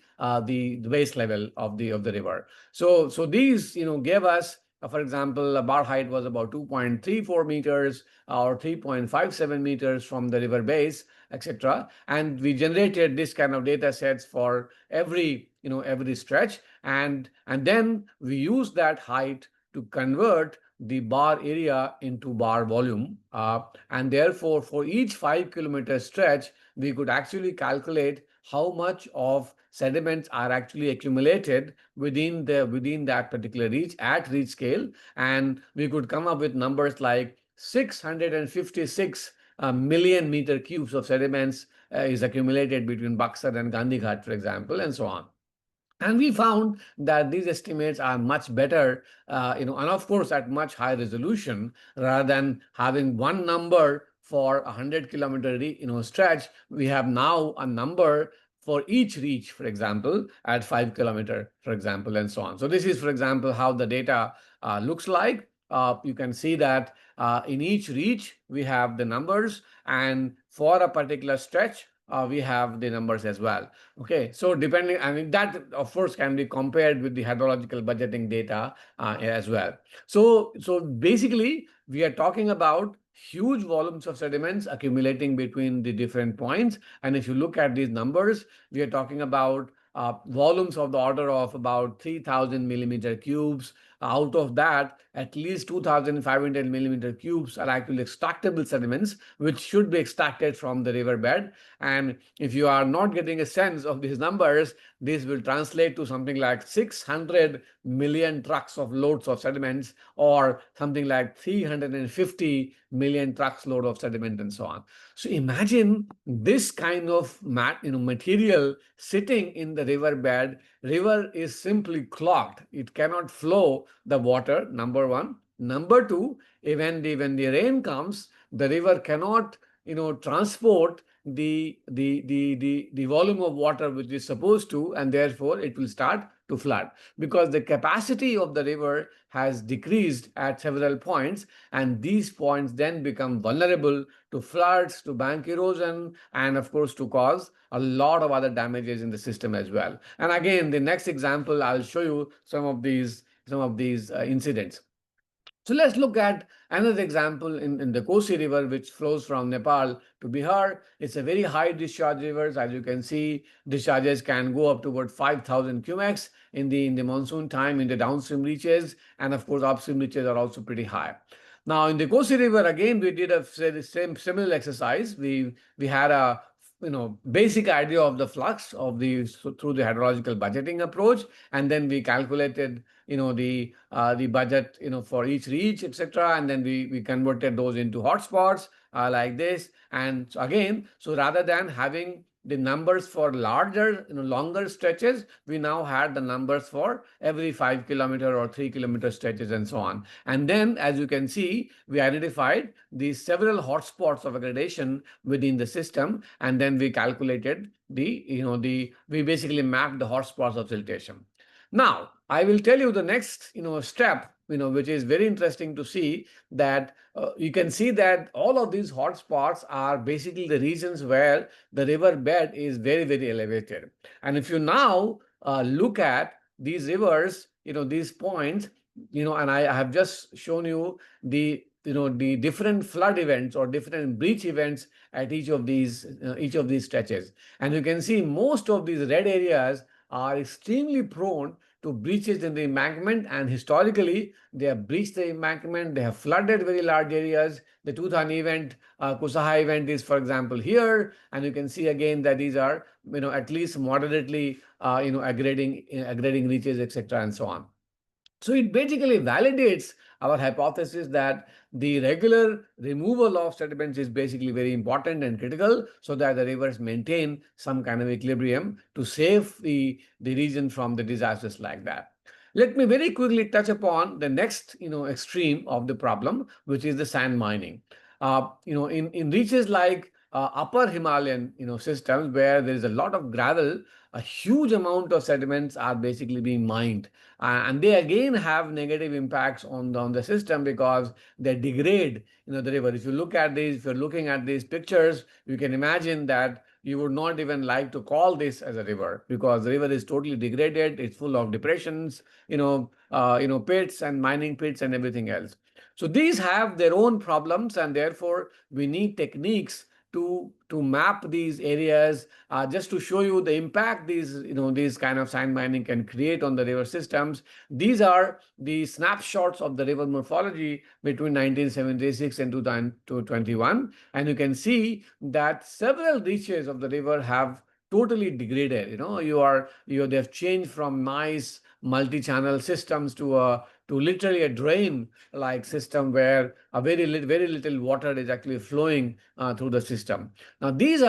base level of the river. So these gave us, for example, a bar height was about 2.34 meters or 3.57 meters from the river base, etc. And we generated this kind of data sets for every every stretch, and then we use that height to convert the bar area into bar volume, and therefore for each 5 kilometer stretch we could actually calculate how much of sediments are actually accumulated within that particular reach at reach scale, and we could come up with numbers like 656 million meter cubes of sediments is accumulated between Buxar and Gandhighat, for example, and so on. And we found that these estimates are much better, and of course at much higher resolution, rather than having one number for 100 kilometer stretch. We have now a number for each reach, for example, at 5 kilometer, for example, and so on. So this is, for example, how the data looks like. You can see that in each reach we have the numbers, and for a particular stretch we have the numbers as well. Okay, so depending, I mean, that of course can be compared with the hydrological budgeting data as well. So basically we are talking about huge volumes of sediments accumulating between the different points, and if you look at these numbers, we are talking about volumes of the order of about 3,000 millimeter cubes. Out of that, at least 2,500 millimeter cubes are actually extractable sediments, which should be extracted from the riverbed. And if you are not getting a sense of these numbers, this will translate to something like 600 million trucks of loads of sediments, or something like 350 million trucks load of sediment, and so on. So imagine this kind of material sitting in the riverbed. River is simply clogged. It cannot flow the water, number one. Number two, when the rain comes, the river cannot transport the volume of water which is supposed to, and therefore it will start to flood, because the capacity of the river has decreased at several points, and these points then become vulnerable to floods, to bank erosion, and of course to cause a lot of other damages in the system as well. And again, the next example, I'll show you some of these incidents. So let's look at another example in the Kosi River, which flows from Nepal to Bihar. It's a very high discharge river. As you can see, discharges can go up to about 5,000 cumex in the monsoon time in the downstream reaches, and of course upstream reaches are also pretty high. Now in the Kosi River, again, we did a similar exercise. We had a basic idea of the flux of through the hydrological budgeting approach, and then we calculated the budget for each reach, etc., and then we converted those into hotspots like this. And so again, so rather than having the numbers for larger, longer stretches, we now had the numbers for every 5 kilometer or 3 kilometer stretches and so on. And then, as you can see, we identified these several hotspots of aggradation within the system, and then we calculated we basically mapped the hotspots of siltation. Now, I will tell you the next, step, which is very interesting to see, that you can see that all of these hotspots are basically the regions where the river bed is very, very elevated. And if you now look at these rivers, these points, and I have just shown you the different flood events or different breach events at each of these stretches. And you can see most of these red areas are extremely prone to breaches in the embankment, and historically they have breached the embankment, they have flooded very large areas. The 2000 event, Kusaha event is, for example, here, and you can see again that these are, at least moderately, aggrading reaches, etc., and so on. So it basically validates our hypothesis that the regular removal of sediments is basically very important and critical, so that the rivers maintain some kind of equilibrium to save the region from the disasters like that. Let me very quickly touch upon the next extreme of the problem, which is the sand mining. In reaches like upper Himalayan systems, where there is a lot of gravel, a huge amount of sediments are basically being mined, and they again have negative impacts on the system, because they degrade the river. If you're looking at these pictures, you can imagine that you would not even like to call this as a river, because the river is totally degraded. It's full of depressions, pits and mining pits and everything else. So these have their own problems, and therefore we need techniques to map these areas, just to show you the impact these kind of sand mining can create on the river systems. These are the snapshots of the river morphology between 1976 and 2021, and you can see that several reaches of the river have totally degraded. They've changed from nice multi-channel systems to literally a drain like system, where a very little water is actually flowing through the system. Now this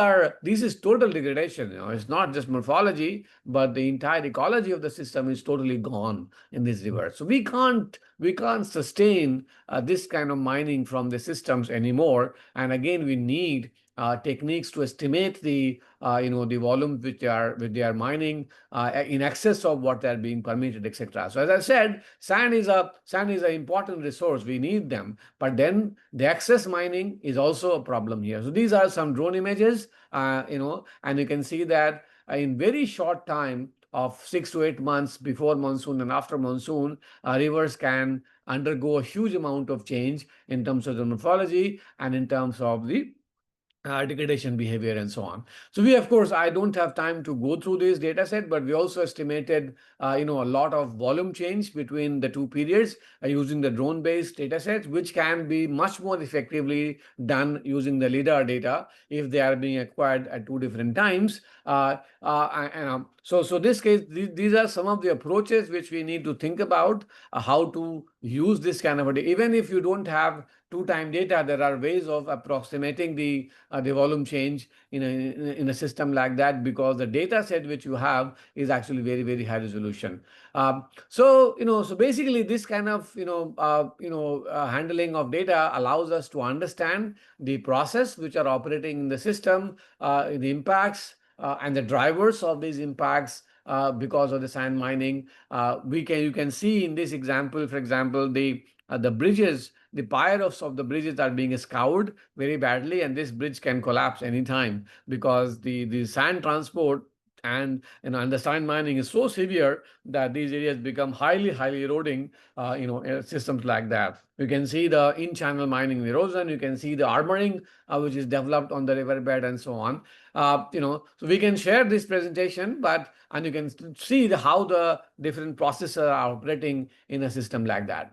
is total degradation. It's not just morphology, but the entire ecology of the system is totally gone in this river. So we can't sustain this kind of mining from the systems anymore. And again, we need techniques to estimate the volume which they are mining in excess of what they're being permitted, etc. So as I said, sand is an important resource. We need them, but then the excess mining is also a problem here. So these are some drone images, and you can see that in very short time of 6 to 8 months before monsoon and after monsoon, rivers can undergo a huge amount of change in terms of the morphology and in terms of the degradation behavior and so on. So we, of course, I don't have time to go through this data set, but we also estimated, a lot of volume change between the two periods using the drone-based data sets, which can be much more effectively done using the LIDAR data if they are being acquired at two different times. So this case, these are some of the approaches which we need to think about, how to use this kind of data. Even if you don't have two-time data, there are ways of approximating the volume change in a system like that, because the data set which you have is actually very, very high resolution. So basically this kind of handling of data allows us to understand the process which are operating in the system, the impacts and the drivers of these impacts because of the sand mining. You can see in this example, for example, the bridges, the piers of the bridges are being scoured very badly, and this bridge can collapse anytime, because the sand transport and the sand mining is so severe that these areas become highly eroding systems like that. You can see the in-channel mining erosion, you can see the armoring which is developed on the riverbed and so on. So we can share this presentation, and you can see how the different processes are operating in a system like that.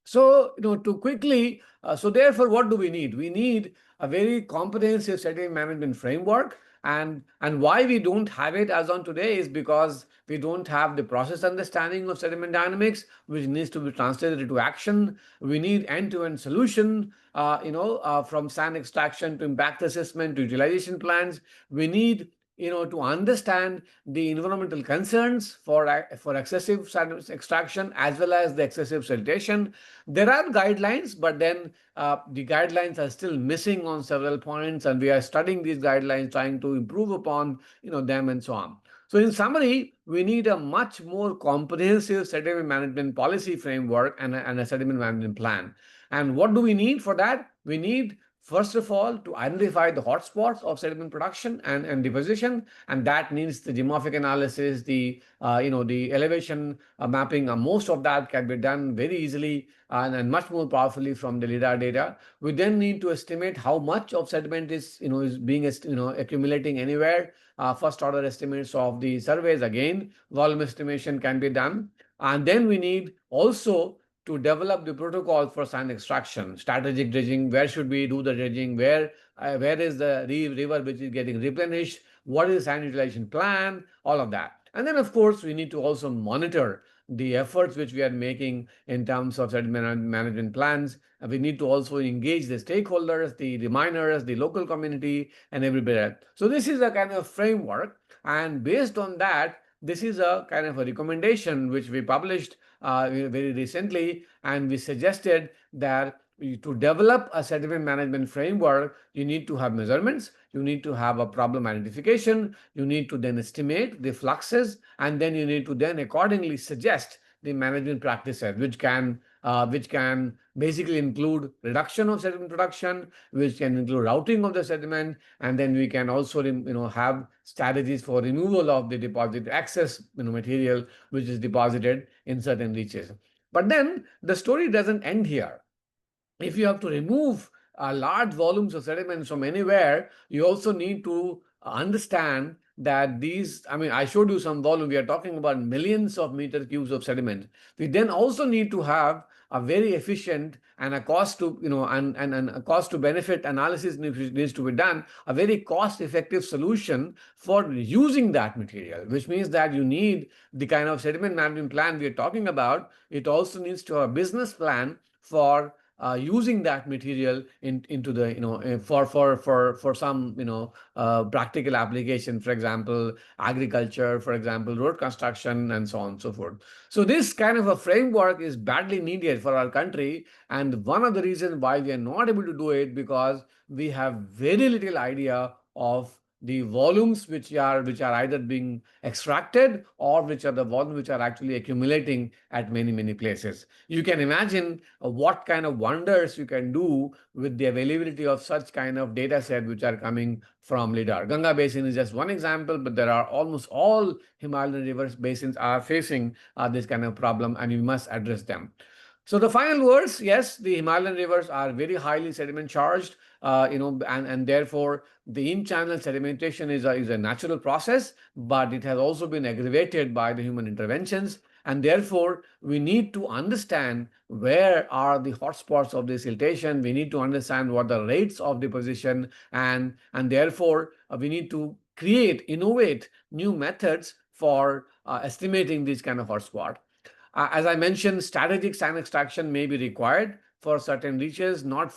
So, to quickly, so therefore, what do we need? We need a very comprehensive sediment management framework. And why we don't have it as on today is because we don't have the process understanding of sediment dynamics, which needs to be translated into action. We need end-to-end solution, from sand extraction to impact assessment to utilization plans. We need to understand the environmental concerns for excessive sand extraction as well as the excessive siltation. There are guidelines, but then the guidelines are still missing on several points, and we are studying these guidelines, trying to improve upon them and so on. So in summary, we need a much more comprehensive sediment management policy framework and a sediment management plan. And what do we need for that? We need first of all, to identify the hotspots of sediment production and deposition, and that needs the geomorphic analysis, the the elevation mapping. Most of that can be done very easily and much more powerfully from the lidar data. We then need to estimate how much of sediment is being accumulating anywhere. First order estimates of the surveys, again volume estimation can be done, and then we need also to develop the protocol for sand extraction, strategic dredging. Where should we do the dredging? Where is the river which is getting replenished? What is the sand utilization plan? All of that. And then, of course, we need to also monitor the efforts which we are making in terms of sediment management plans. And we need to also engage the stakeholders, the miners, the local community, and everybody else. So this is a kind of framework. And based on that, this is a kind of a recommendation which we published very recently, and we suggested that to develop a sediment management framework, you need to have measurements, you need to have a problem identification, you need to then estimate the fluxes, and then you need to then accordingly suggest the management practices, which can basically include reduction of sediment production, which can include routing of the sediment, and then we can also have strategies for removal of the deposit excess material which is deposited in certain reaches. But then the story doesn't end here. If you have to remove large volumes of sediments from anywhere, you also need to understand that these, I showed you some volume, we are talking about millions of meter cubes of sediment. We then also need to have a very efficient and a cost to, and a cost to benefit analysis needs to be done, a very cost effective solution for using that material, which means that you need the kind of sediment management plan we are talking about. It also needs to have a business plan for using that material into the for some practical application, for example agriculture, for example road construction, and so on and so forth. So this kind of a framework is badly needed for our country, and one of the reasons why we are not able to do it because we have very little idea of the volumes which are either being extracted or which are the volumes which are actually accumulating at many places. You can imagine what kind of wonders you can do with the availability of such kind of data set which are coming from lidar. Ganga basin is just one example, but there are almost all Himalayan rivers basins are facing this kind of problem, and we must address them. So the final words, yes, the Himalayan rivers are very highly sediment charged, and therefore the in-channel sedimentation is a natural process, but it has also been aggravated by the human interventions. And therefore, we need to understand where are the hotspots of this siltation. We need to understand what the rates of deposition, and therefore we need to innovate new methods for estimating this kind of hotspot. As I mentioned, strategic sand extraction may be required for certain reaches, not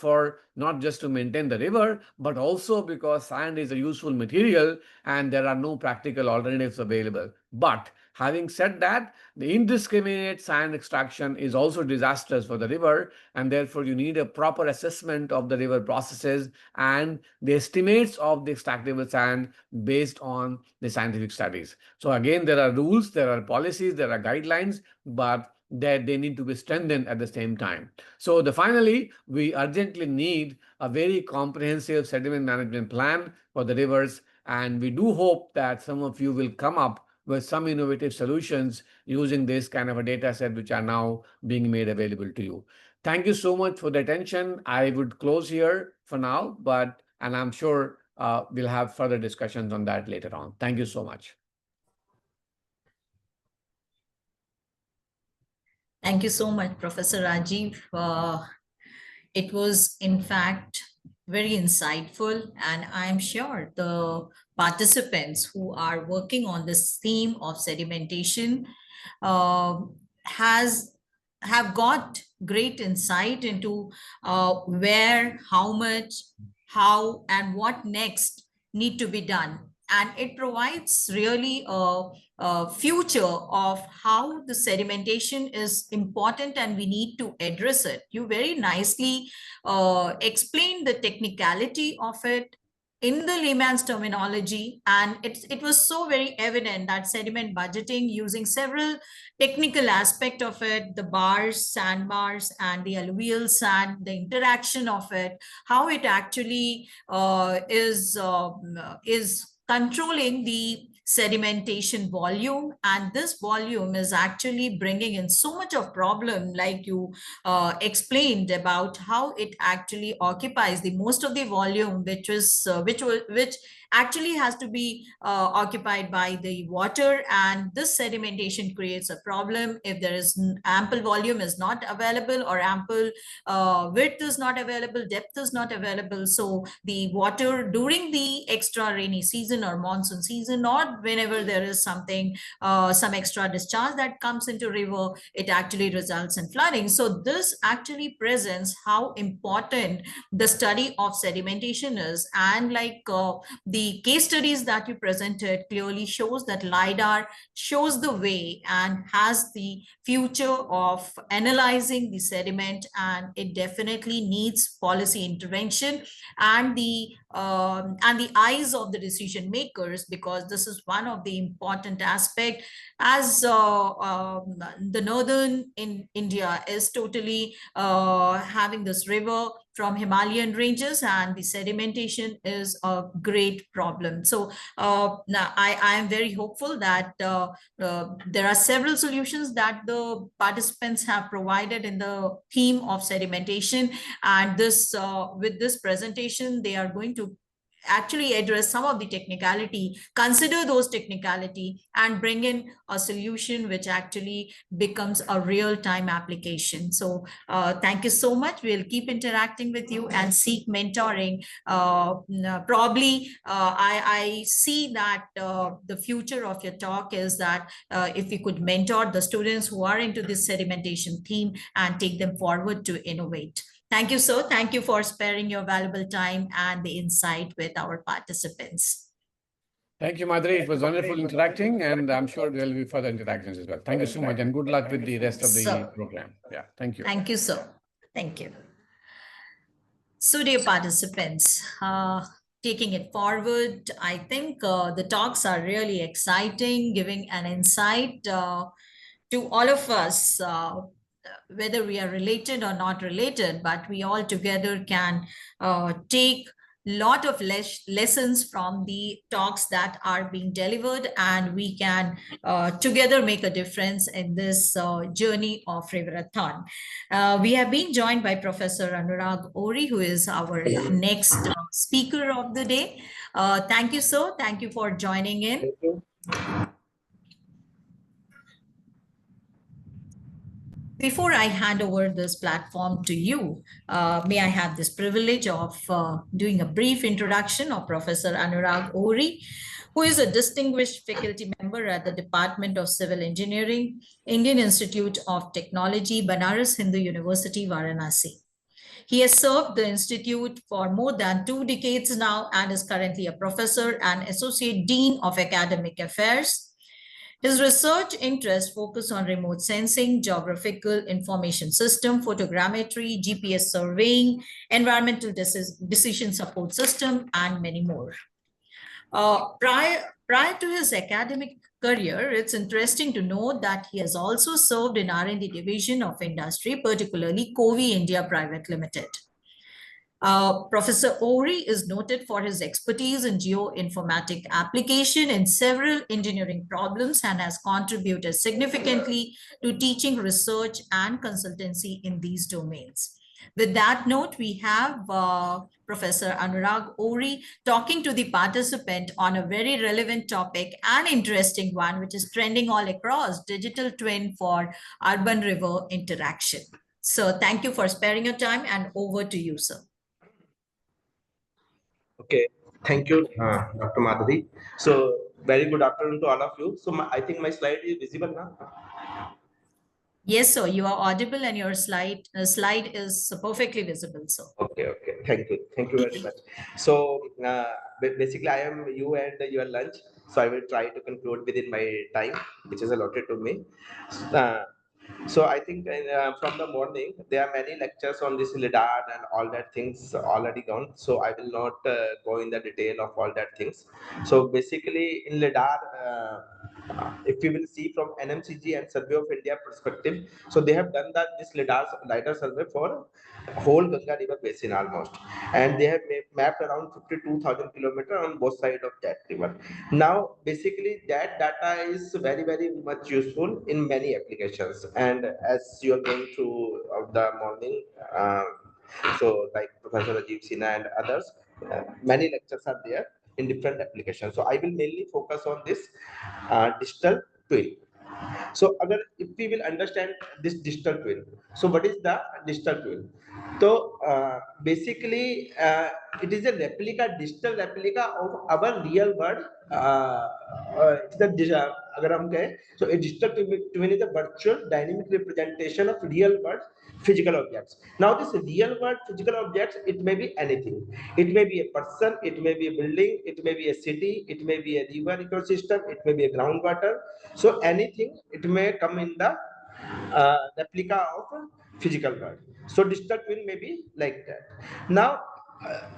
just to maintain the river, but also because sand is a useful material and there are no practical alternatives available. But having said that, the indiscriminate sand extraction is also disastrous for the river, and therefore you need a proper assessment of the river processes and the estimates of the extractable sand based on the scientific studies. So again, there are rules, there are policies, there are guidelines, but that they need to be strengthened at the same time. So finally, we urgently need a very comprehensive sediment management plan for the rivers, and we do hope that some of you will come up with some innovative solutions using this kind of a data set which are now being made available to you. Thank you so much for the attention. I would close here for now, and I'm sure we'll have further discussions on that later on. Thank you so much. Thank you so much, Professor Rajiv. It was, in fact, very insightful, and I'm sure the participants who are working on this theme of sedimentation have got great insight into where, how much, how, and what next need to be done. And it provides really a future of how the sedimentation is important and we need to address it. You very nicely explained the technicality of it in the layman's terminology, and it was so very evident that sediment budgeting using several technical aspect of it, the bars, sandbars, and the alluvial sand, the interaction of it, how it actually is controlling the sedimentation volume, and this volume is actually bringing in so much of problem, like you explained about how it actually occupies the most of the volume, which actually has to be occupied by the water, and this sedimentation creates a problem if there is ample volume is not available, or ample width is not available, depth is not available. So the water during the extra rainy season or monsoon season, or whenever there is something some extra discharge that comes into river, it actually results in flooding. So this actually presents how important the study of sedimentation is, and like the case studies that you presented clearly shows that LiDAR shows the way and has the future of analyzing the sediment, and it definitely needs policy intervention and the eyes of the decision makers, because this is one of the important aspect, as the northern in India is totally having this river from Himalayan ranges, and the sedimentation is a great problem. So now I am very hopeful that there are several solutions that the participants have provided in the theme of sedimentation, and this with this presentation they are going to actually address some of the technicality, consider those technicality, and bring in a solution which actually becomes a real-time application. So thank you so much. We'll keep interacting with you and seek mentoring. Probably I see that the future of your talk is that if we could mentor the students who are into this sedimentation theme and take them forward to innovate. Thank you, sir. Thank you for sparing your valuable time and the insight with our participants. Thank you, Madhuri. It was wonderful interacting, and I'm sure there will be further interactions as well. Thank you so much, and good luck with the rest of the program. Yeah, thank you. Thank you, sir. Thank you. So, dear participants, taking it forward, I think the talks are really exciting, giving an insight to all of us, whether we are related or not related, but we all together can take lot of lessons from the talks that are being delivered, and we can together make a difference in this journey of Riverathon. We have been joined by Professor Anurag Ori, who is our next speaker of the day. Thank you, sir. Thank you for joining in. Before I hand over this platform to you, may I have this privilege of doing a brief introduction of Professor Anurag Ori, who is a distinguished faculty member at the Department of Civil Engineering, Indian Institute of Technology, Banaras Hindu University, Varanasi. He has served the institute for more than 2 decades now and is currently a professor and associate dean of academic affairs. His research interests focus on remote sensing, geographical information system, photogrammetry, GPS surveying, environmental decision support system, and many more. Prior to his academic career, it's interesting to note that he has also served in R&D division of industry, particularly Covi India Private Limited. Professor Ori is noted for his expertise in geoinformatic application in several engineering problems and has contributed significantly to teaching, research, and consultancy in these domains. With that note, we have Professor Anurag Ori talking to the participant on a very relevant topic and interesting one, which is trending all across, digital twin for urban river interaction. So thank you for sparing your time, and over to you, sir. Okay, thank you, Dr. Madhuri. So, very good afternoon to all of you. So, I think my slide is visible now. Yes, sir. You are audible, and your slide is perfectly visible, sir. Okay, thank you very much. So, basically, I am you and your lunch. So, I will try to conclude within my time, which is allotted to me. So I think from the morning there are many lectures on this lidar and all that things already gone. So I will not go in the detail of all that things. So basically in lidar, if we will see from NMCG and Survey of India perspective, so they have done that this lidar survey for whole Ganga River basin almost, and they have mapped around 52,000 kilometers on both sides of that river. Now, basically, that data is very much useful in many applications. And as you are going through the morning, so like Professor Rajiv Sinha and others, many lectures are there in different applications. So I will mainly focus on this digital twin. So agar if we will understand this digital twin, so what is the digital twin? So basically it is a digital replica of our real world. It's अगर हम कहें, so a digital twin is a virtual dynamic representation of real world physical objects. Now this real world physical objects, it may be anything. It may be a person, it may be a building, it may be a city, it may be a river ecosystem, it may be a groundwater. So anything, it may come in the replica of physical world. So digital twin may be like that. Now,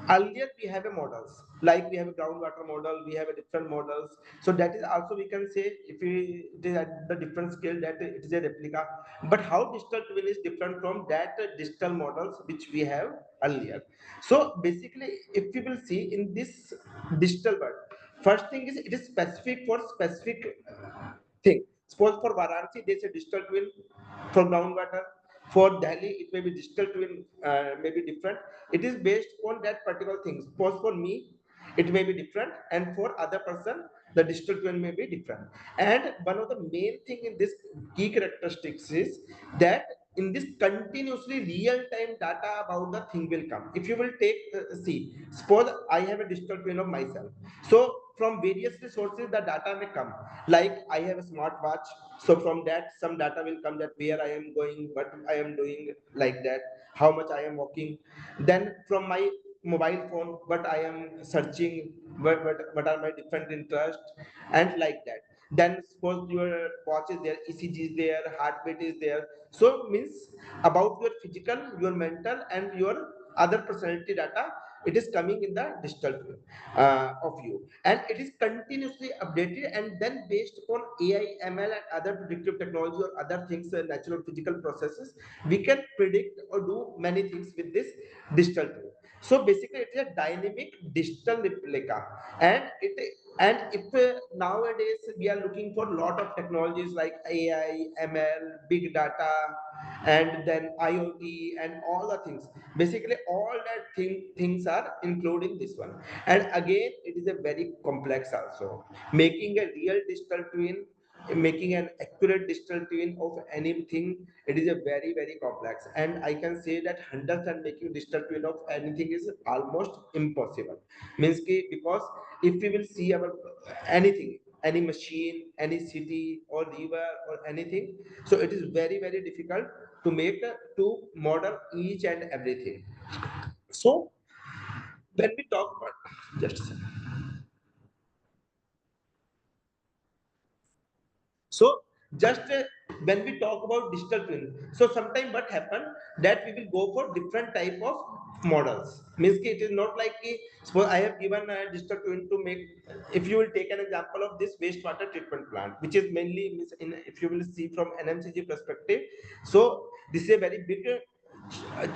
earlier we have a models, like we have a groundwater model, we have a different models. So that is also we can say, if we it is at the different scale, that it is a replica. But how digital twin is different from that digital models which we have earlier. So basically, if we will see in this digital world, first thing is it is specific for specific thing. Suppose for Varanasi, there's a digital twin for groundwater. For Delhi, it may be digital twin, may be different. It is based on that particular thing. Suppose for me, it may be different, and for other person, the digital twin may be different. And one of the main thing in this key characteristics is that in this continuously real-time data about the thing will come. If you will take, see, suppose I have a digital twin of myself. So from various resources, the data may come. Like I have a smartwatch, so from that some data will come, that where I am going, what I am doing, like that, how much I am walking. Then from my mobile phone, what I am searching, what are my different interests, and like that. Then suppose your watch is there, ECG is there, heartbeat is there. So means about your physical, your mental, and your other personality data, it is coming in the digital twin of you, and it is continuously updated, and then based upon AI, ML, and other predictive technology or other things, natural physical processes, we can predict or do many things with this digital twin. So basically, it is a dynamic digital replica, and if nowadays we are looking for a lot of technologies like AI, ML, big data, and then IoT, and all the things. Basically, all that things are including this one. And again, it is a very complex also. Making a real digital twin, making an accurate digital twin of anything, it is a very complex. And I can say that 100% making digital twin of anything is almost impossible. Means ki, because if we will see our anything, any machine, any city or river or anything, so it is very difficult to make to model each and everything. So when we talk about, just a second. So just when we talk about digital twin, so sometimes what happen, that we will go for different type of models. Means ki it is not like ki, suppose I have given a digital twin to make. If you will take an example of this wastewater treatment plant, which is mainly if you will see from NMCG perspective, so this is a very big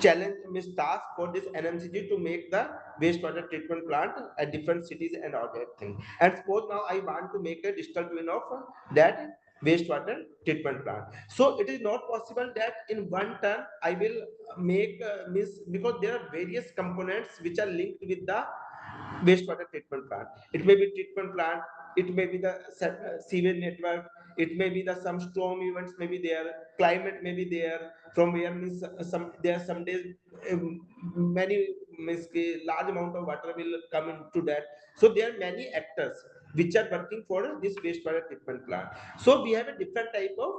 challenge, means task for this NMCG to make the wastewater treatment plant at different cities and all that thing. And suppose now I want to make a digital twin of that wastewater treatment plant. So it is not possible that in one turn I will make because there are various components which are linked with the wastewater treatment plant. It may be treatment plant, it may be the sewage network, it may be the some storm events may be there, climate may be there. From where means some there are some days many means large amount of water will come into that. So there are many actors which are working for this wastewater treatment plant. So we have a different type of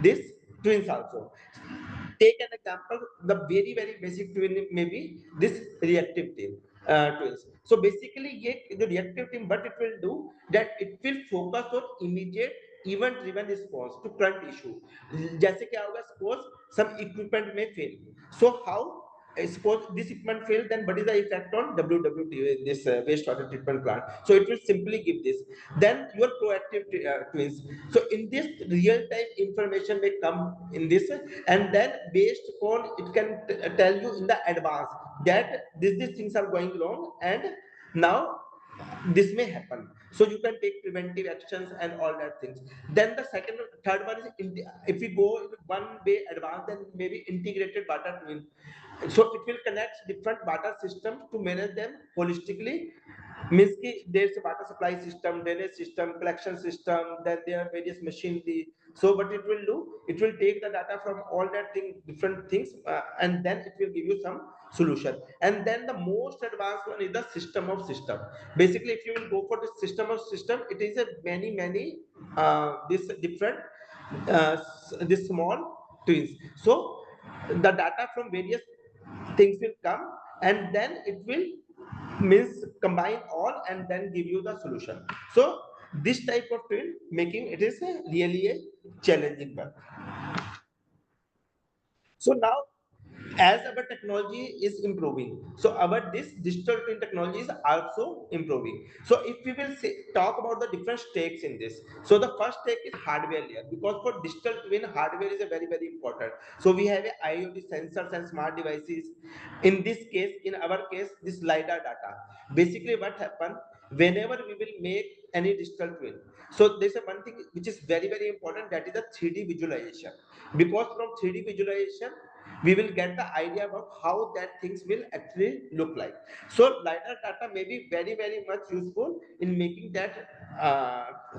this twins also. Take an example, the very basic twin may be this reactive team twins. So basically, the reactive team, what it will do, that it will focus on immediate event driven response to current issue. जैसे क्या होगा, suppose some equipment may fail, so how, suppose this equipment failed, then what is the effect on WWT, this wastewater treatment plant? So it will simply give this. Then your proactive twins. So in this, real time information may come in this, and then based upon it can tell you in the advance that these things are going wrong, and now this may happen, so you can take preventive actions and all that things. Then the third one is if we go in one way advanced, then maybe integrated water twin. So it will connect different water systems to manage them holistically. Means ki there's a water supply system, drainage system, collection system, then there are various machinery. So what it will do, it will take the data from all that thing, different things, and then it will give you some solution. And then the most advanced one is the system of system. Basically, if you will go for the system of system, it is a many this different this small twins. So the data from various things will come, and then it will means combine all and then give you the solution. So this type of twin making, it is really a challenging one. So now, as our technology is improving, so our this digital twin technology is also improving. So if we will talk about the different stakes in this, so the first stake is hardware layer, because for digital twin, hardware is a very important. So we have a IoT sensors and smart devices. In this case, in our case, this lidar data. Basically what happen, whenever we will make any digital twin, so there's a one thing which is very important, that is the 3D visualization. Because from 3D visualization, we will get the idea about how that things will actually look like. So lidar data may be very much useful in making that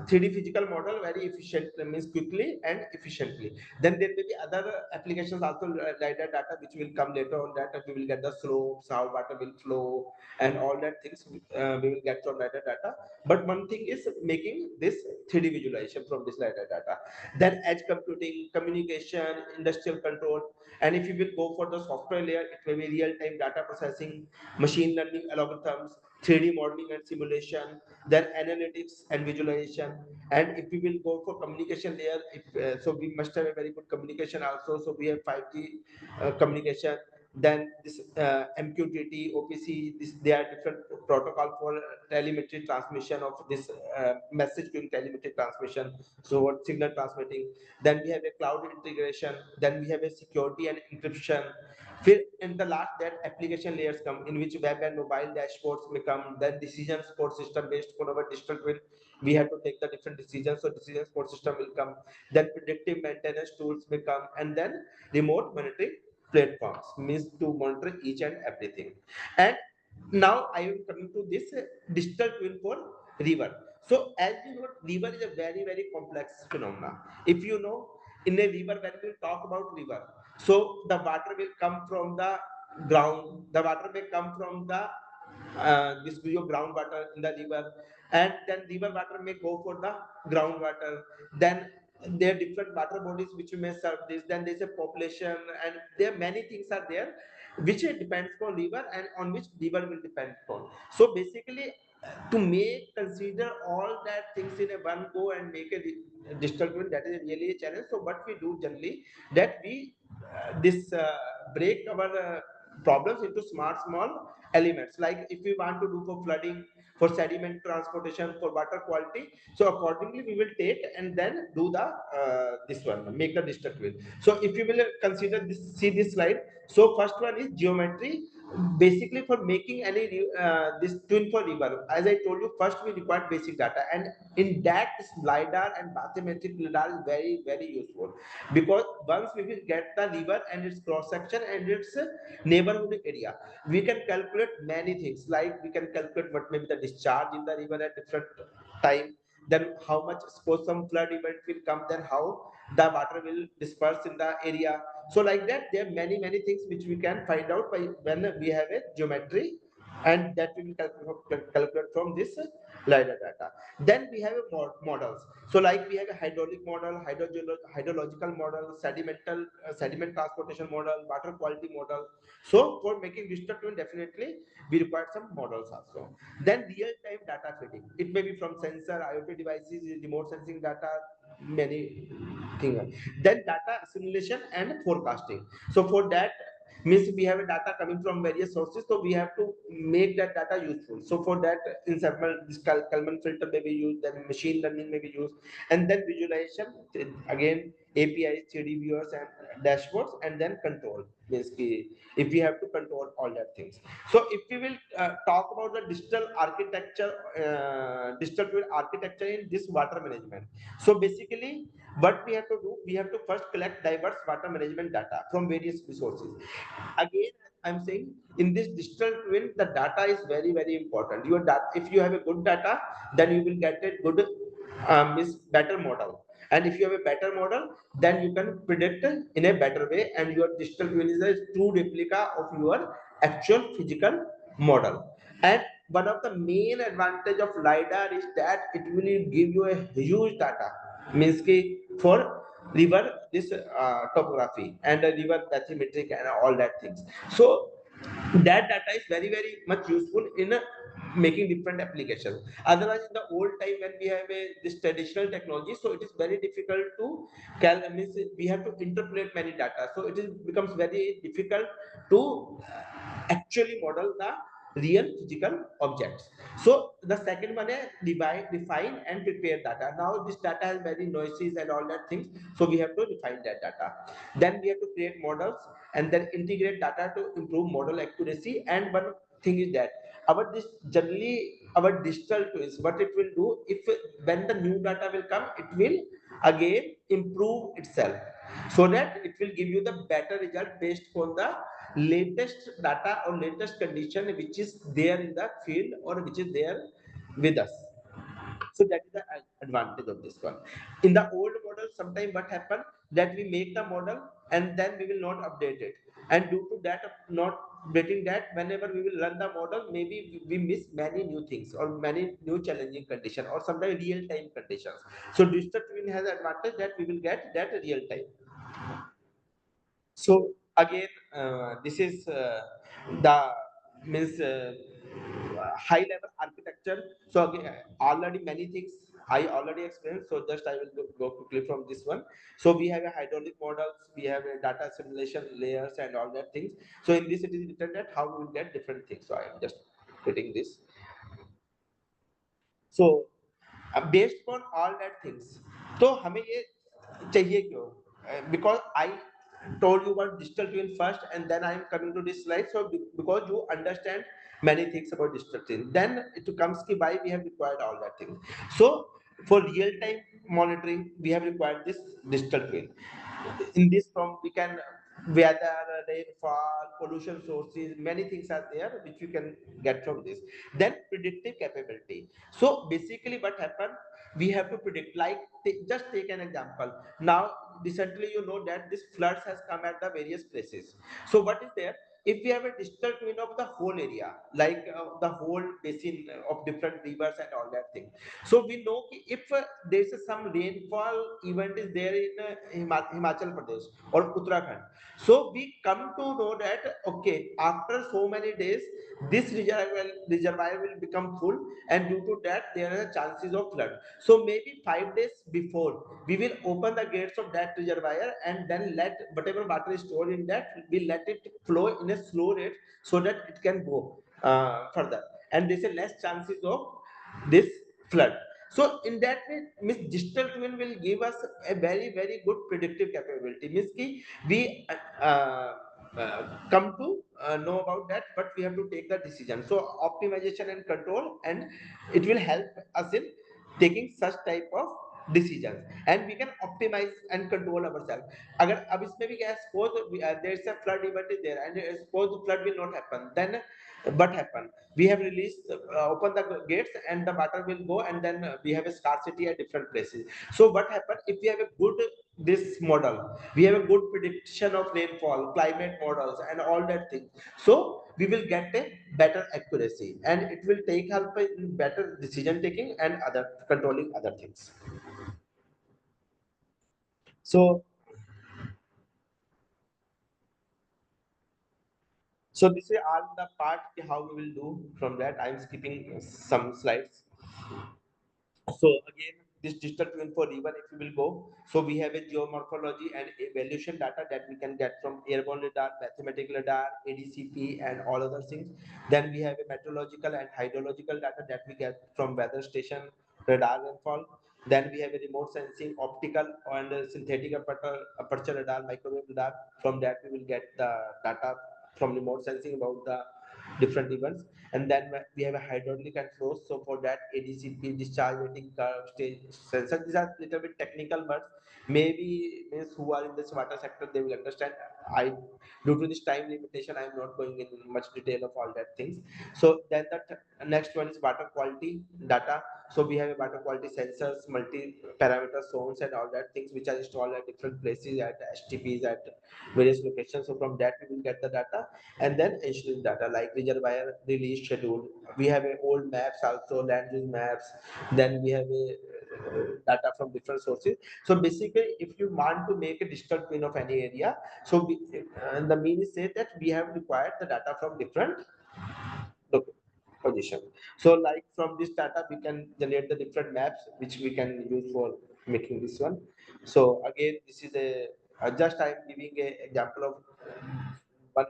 3D physical model very efficient, means quickly and efficiently. Then there may be other applications also, lidar data, which will come later on, that we will get the slopes, how water will flow, and all that things we will get from lidar data. But one thing is making this 3D visualization from this lidar data. Then edge computing, communication, industrial control. And if you will go for the software layer, it will be real-time data processing, machine learning algorithms, 3D modeling and simulation, then analytics and visualization. And if we will go for communication layer, so we must have a very good communication also. So we have 5G communication. Then this MQTT, OPC, they are different protocol for telemetry transmission of this message doing telemetry transmission. So what signal transmitting. Then we have a cloud integration. Then we have a security and encryption. In the last, that application layers come, in which web and mobile dashboards may come. Then decision support system based on our digital twin. We have to take the different decisions, so decision support system will come. Then predictive maintenance tools may come, and then remote monitoring platforms, means to monitor each and everything. And now I am coming to this digital twin for river. So as you know, river is a very complex phenomena. If you know, in a river, when we talk about river, so the water will come from the ground. The water may come from the this your groundwater in the river, and then river water may go for the groundwater. Then there are different water bodies which you may serve this. Then there's a population, and there are many things are there which depends on river, and on which river will depend on. So basically, to make consider all that things in a one go and make a digital twin, that is really a challenge. So what we do generally, that we this break our problems into small elements. Like if we want to do for flooding, for sediment transportation, for water quality, so accordingly we will take and then do the this one, make the digital twin. So if you will consider this, see this slide. So first one is geometry. Basically, for making any this twin for river, as I told you, first we require basic data, and in that lidar and bathymetric lidar is very useful. Because once we will get the river and its cross section and its neighborhood area, we can calculate many things. Like we can calculate what may be the discharge in the river at different time. Then how much, suppose some flood event will come, then how the water will disperse in the area. So like that, there are many things which we can find out by when we have a geometry, and that we will calculate from this lidar data. Then we have a models. So like we have a hydraulic model, hydrological model, sediment transportation model, water quality model. So for making digital twin, definitely we require some models also. Then real-time data feeding. It may be from sensor, IoT devices, remote sensing data, many things. Then data assimilation and forecasting. So for that means we have a data coming from various sources, so we have to make that data useful. So for that, in example, this Kalman filter may be used, then machine learning may be used, and then visualization, again APIs, 3D viewers and dashboards, and then control. Basically, if we have to control all that things. So if we will talk about the digital architecture, digital twin architecture in this water management. So basically, what we have to do, we have to first collect diverse water management data from various resources. Again, I'm saying in this digital twin, the data is very, very important. Your data, if you have a good data, then you will get a good, better model. And if you have a better model, then you can predict in a better way, and your digital twin is a true replica of your actual physical model. And one of the main advantage of LiDAR is that it will give you a huge data, means ki for river this topography and river bathymetric and all that things. So that data is very, very much useful in making different applications. Otherwise, in the old time when we have this traditional technology, so it is very difficult to means we have to interpolate many data. So it is becomes very difficult to actually model the real physical objects. So the second one is define and prepare data. Now this data has very noises and all that things, so we have to define that data. Then we have to create models and then integrate data to improve model accuracy. And one thing is that this generally our digital twins, what it will do, if when the new data will come, it will again improve itself, so that it will give you the better result based on the latest data or latest condition which is there in the field or which is there with us. So that is the advantage of this one. In the old model, sometimes what happen, that we make the model and then we will not update it, and due to that of not updating that, whenever we will run the model, maybe we miss many new things or many new challenging condition or sometimes real time conditions. So digital twin has advantage that we will get that real time. So again, this is the means high level architecture. So again, already many things I already explained. So just I will go quickly from this one. So we have a hydraulic models, we have a data simulation layers and all that things. So in this it is written that how we will get different things. So I am just putting this. So based on all that things, तो हमें ये चाहिए क्यों? Because I told you about digital twin first, and then I am coming to this slide. So because you understand many things about digital twin, then it comes ki why we have required all that things. So for real time monitoring, we have required this digital twin. In this form, we can weather, rainfall, pollution sources, many things are there which you can get from this. Then predictive capability. So basically what happened, we have to predict, like just take an example. Now recently you know that this floods has come at the various places. So what is there, if we have a digital twin of the whole area, like the whole basin of different rivers and all that thing, so we know if there is some rainfall event is there in Himachal Pradesh or Uttarakhand, so we come to know that okay, after so many days this reservoir will become full, and due to that there are chances of flood. So maybe 5 days before we will open the gates of that reservoir, and then let whatever water is stored in that, we let it flow in a slow rate so that it can go further, and there's a less chances of this flood. So in that way, means digital twin will give us a very, very good predictive capability. Means ki we come to know about that, but we have to take the decision. So optimization and control, and it will help us in taking such type of decisions, and we can optimize and control ourselves. अगर अब इसमें भी क्या है, suppose there is a flood event is there, and suppose the flood will not happen, then what happen? We have released, open the gates, and the water will go, and then we have a scarcity at different places. So what happen if we have a good this model? We have a good prediction of rainfall, climate models, and all that thing. So we will get a better accuracy, and it will take help in better decision taking and other controlling other things. So so this is all the part how we will do from that. I'm skipping some slides. So again, this digital twin for river, if you will go, so we have a geomorphology and evaluation data that we can get from airborne radar, mathematical radar, ADCP, and all other things. Then we have a meteorological and hydrological data that we get from weather station, radar rainfall. Then we have a remote sensing, optical and synthetic aperture radar, microwave radar. From that we will get the data from remote sensing about the different events. And then we have a hydraulic and flows. So for that, ADCP, discharge rating curve, stage sensor. These are little bit technical words. Maybe means who are in this water sector, they will understand. I, due to this time limitation, I am not going in much detail of all that things. So then the next one is water quality data. So we have a water quality sensors, multi-parameter zones, and all that things which are installed at different places at STPs at various locations. So from that we will get the data, and then ensuring data like reservoir release schedule. We have a old maps also, land use maps. Then we have a data from different sources. So basically, if you want to make a digital twin of any area, so the mean is say that we have required the data from different position. So like from this data, we can generate the different maps which we can use for making this one. So again, this is a just I'm giving a example of one,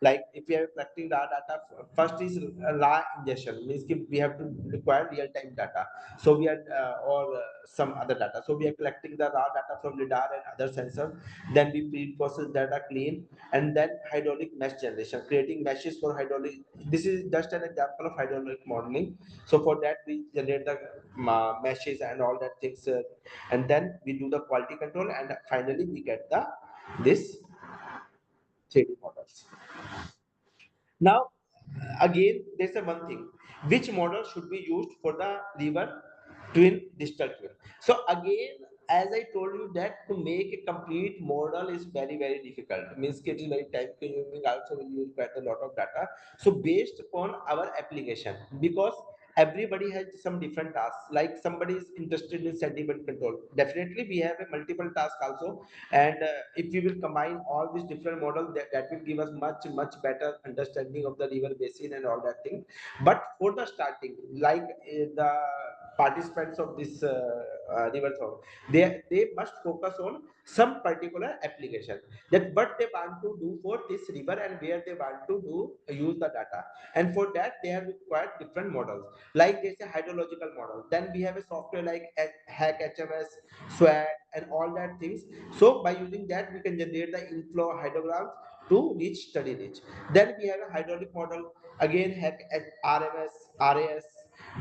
like if we are collecting raw data, first is raw ingestion, means we have to require real time data. So we are or some other data. So we are collecting the raw data from lidar and other sensors. Then we pre-process data clean, and then hydraulic mesh generation, creating meshes for hydraulic. This is just an example of hydraulic modeling. So for that we generate the meshes and all that things, and then we do the quality control, and finally we get the this 3D models. Now, again, there's a one thing. Which model should be used for the river twin, digital twin? So again, as I told you that to make a complete model is very, very difficult. Means it is very time consuming, also will require a lot of data. So based upon our application, because everybody has some different tasks, like somebody is interested in sediment control, definitely we have a multiple task also. And if we will combine all these different models, that will give us much better understanding of the river basin and all that thing. But for the starting, like the participants of this river thought, they must focus on some particular application, that what they want to do for this river and where they want to do use the data. And for that they have required different models, like there's a hydrological model. Then we have a software like hack hms, swat, and all that things. So by using that, we can generate the inflow hydrograms to reach study reach. Then we have a hydraulic model, again hack at RMS, RAS,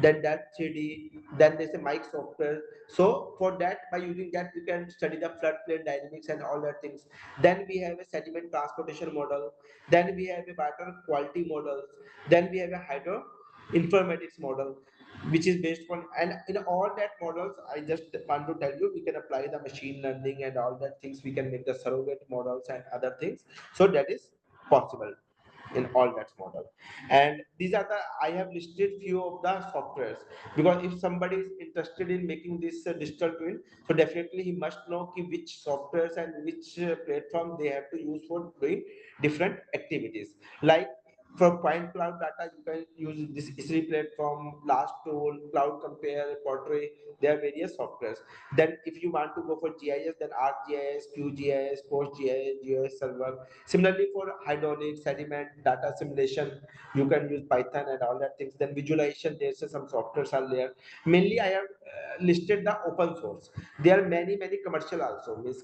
then that 3D, then there's a mic software. So for that, by using that, we can study the floodplain dynamics and all that things. Then we have a sediment transportation model. Then we have a water quality model. Then we have a hydro informatics model, which is based on, and in all that models, I just want to tell you, we can apply the machine learning and all that things. We can make the surrogate models and other things. So that is possible in all that model. And these are the, I have listed few of the softwares, because if somebody is interested in making this digital twin, so definitely he must know which softwares and which platform they have to use for doing different activities. Like for point cloud data, you can use this ISRI platform, Blast Tool, Cloud Compare, Portray. There are various softwares. Then, if you want to go for GIS, then ArcGIS, QGIS, PostGIS, GIS Server. Similarly, for hydraulic, sediment, data simulation, you can use Python and all that things. Then visualization, there's some softwares are there. Mainly, I have listed the open source. There are many commercial also. Means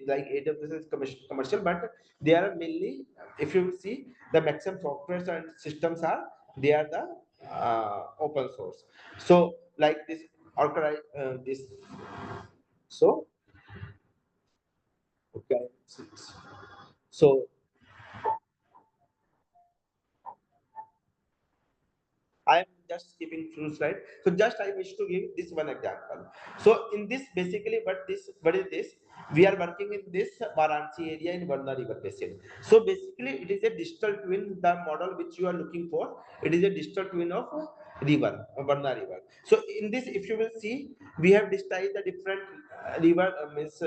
like AWS is commercial, but they are mainly, if you see, the maximum softwares and systems are, they are the open source. So like this organize this. So okay, so I'm just skipping through slide. So just I wish to give this one example. So in this, basically, what is this? We are working in this Varanasi area in Varna River Basin. So basically, it is a digital twin. The model which you are looking for, it is a digital twin of river, Varna River. So in this, if you will see, we have digitized the different river means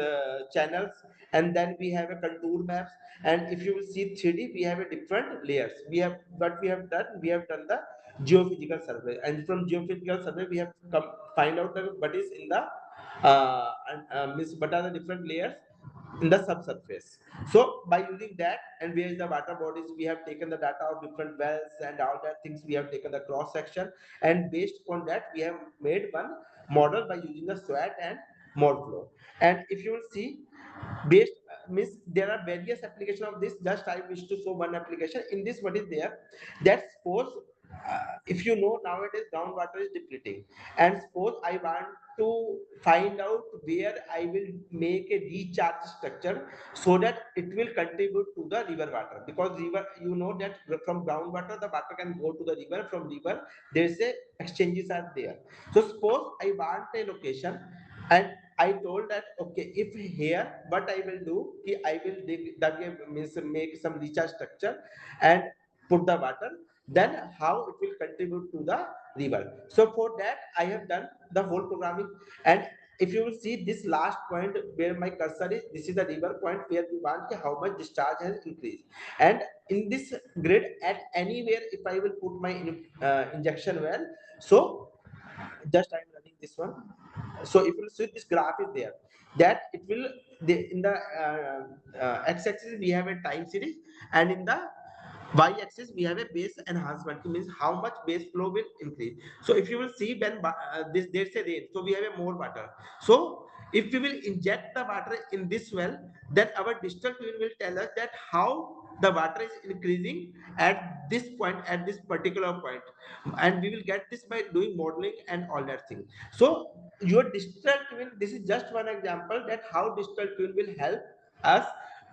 channels, and then we have a contour maps. And if you will see 3D, we have a different layers. We have what we have done. We have done the geophysical survey, and from geophysical survey we have come find out that what is in the means what are the different layers in the subsurface. So by using that, and where is the water bodies, we have taken the data of different wells and all that things, we have taken the cross section, and based on that we have made one model by using the SWAT and mod flow. And if you will see, based means there are various application of this. Just I wish to show one application in this. What is there, that suppose if you know, nowadays groundwater is depleting, and suppose I want to find out where I will make a recharge structure so that it will contribute to the river water, because river, you know that from groundwater the water can go to the river, from river there is a exchanges are there. So suppose I want a location, and I told that okay, if here what I will do, I will means make some recharge structure and put the water, then how it will contribute to the river. So for that I have done the whole programming. And if you will see this last point where my cursor is, this is the river point where we want how much discharge has increased. And in this grid, at anywhere if I will put my injection well, so just I'm running this one. So if you see, this graph is there, that it will, in the x-axis we have a time series, and in the y-axis we have a base enhancement, means how much base flow will increase. So if you will see, when this there's a rain, so we have a more water. So if we will inject the water in this well, then our digital twin will tell us that how the water is increasing at this point, at this particular point, and we will get this by doing modeling and all that thing. So your digital twin, this is just one example that how digital twin will help us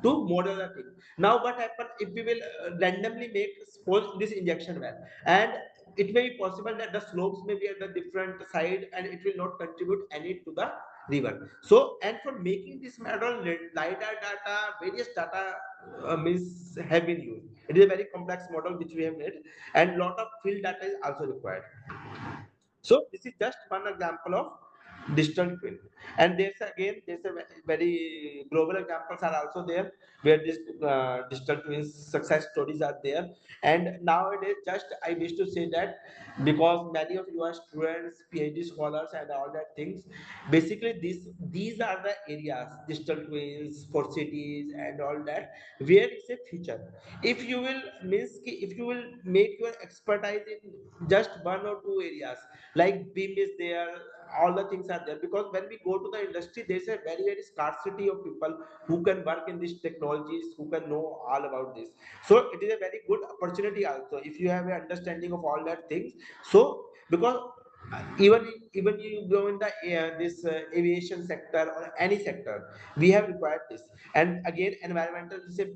to model the thing. Now what happens if we will randomly make, suppose this injection well, and it may be possible that the slopes may be at the different side and it will not contribute any to the river. So, and for making this model, LiDAR data, various data means have been used. It is a very complex model which we have made, and lot of field data is also required. So this is just one example of digital twin. And there's a very global examples are also there, where this digital twins success stories are there. And nowadays, just I wish to say that, because many of you are students, PhD scholars, and all that things, basically these are the areas, digital twins for cities and all that, where it's a future. If you will means if you will make your expertise in just one or two areas, like beam is there, all the things are there, because when we go to the industry, there's a very scarcity of people who can work in these technologies, who can know all about this. So it is a very good opportunity also if you have an understanding of all that things. So because even you go in the this aviation sector or any sector, we have required this. And again, environmental is a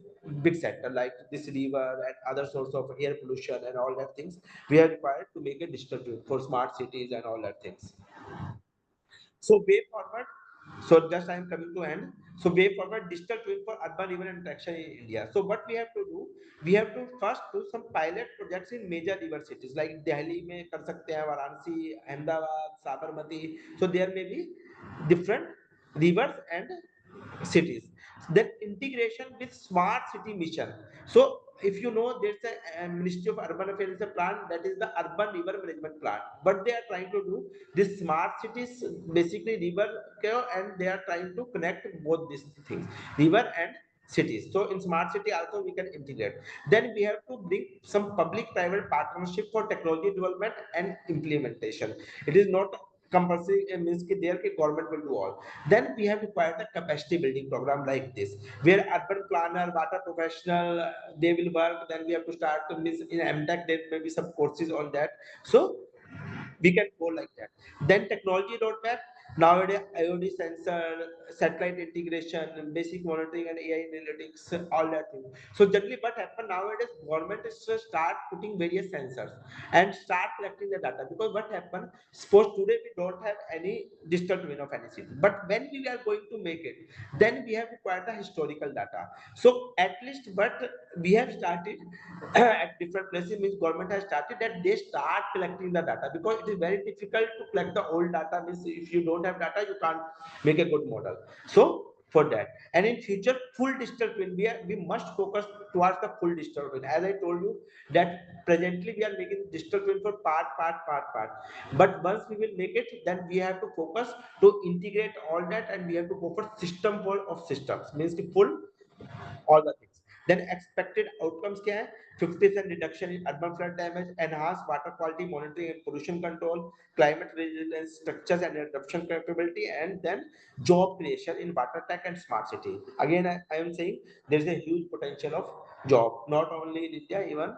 big sector, like this river and other sorts of air pollution and all that things, we are required to make a digital twin for smart cities and all that things. So way forward, so just I am coming to end. So way forward, digital twin for urban river interaction in India. So what we have to do, we have to first do some pilot projects in major river cities, like Delhi में कर सकते हैं, Varanasi, Ahmedabad, Sabarmati. So there may be different rivers and cities. Then integration with smart city mission. So if you know, there's a Ministry of Urban Affairs plan, that is the urban river management plan. What they are trying to do, this smart cities, basically river, and they are trying to connect both these things, river and cities. So in smart city also we can integrate. Then we have to bring some public private partnership for technology development and implementation. It is not compulsory, means there government will do all. Then we have required the capacity building program like this, where urban planner, water professional, they will work. Then we have to start to miss in MTech, there may be some courses on that. So we can go like that. Then technology roadmap. Nowadays, IoT sensor, satellite integration, basic monitoring, and AI analytics, all that thing. So generally, what happen nowadays, government is to start putting various sensors and start collecting the data. Because what happen, suppose today we don't have any digital twin of any city, but when we are going to make it, then we have required the historical data. So at least what we have started at different places, means government has started that they start collecting the data, because it is very difficult to collect the old data. Means if you don't have data, you can't make a good model. So for that. And in future, full digital twin, we must focus towards the full digital twin. As I told you, that presently we are making digital twin for part. But once we will make it, then we have to focus to integrate all that, and we have to go for system of systems, means the full all the things. Then expected outcomes kya hai? 50% reduction in urban flood damage, enhanced water quality monitoring and pollution control, climate resilience structures and adaptation capability, and then job creation in water tech and smart city. Again, I am saying there is a huge potential of job, not only in India, even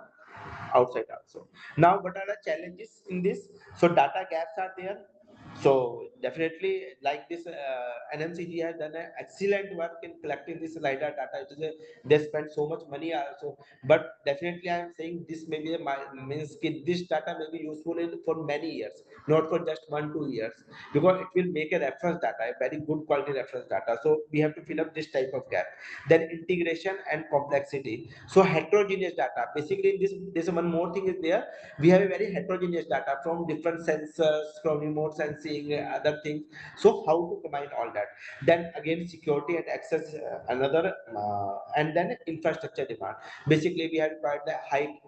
outside also. Now, what are the challenges in this? So data gaps are there. So definitely, like this, NMCG has done an excellent work in collecting this LiDAR data. It is they spend so much money also, but definitely I am saying this may be means this data may be useful for many years, not for just 1-2 years, because it will make a reference data, a very good quality reference data. So we have to fill up this type of gap. Then integration and complexity. So heterogeneous data. Basically, this one more thing is there. We have a very heterogeneous data from different sensors, from remote sensing, other things. So how to combine all that? Then again, security and access, another, and then infrastructure demand. Basically, we have required the high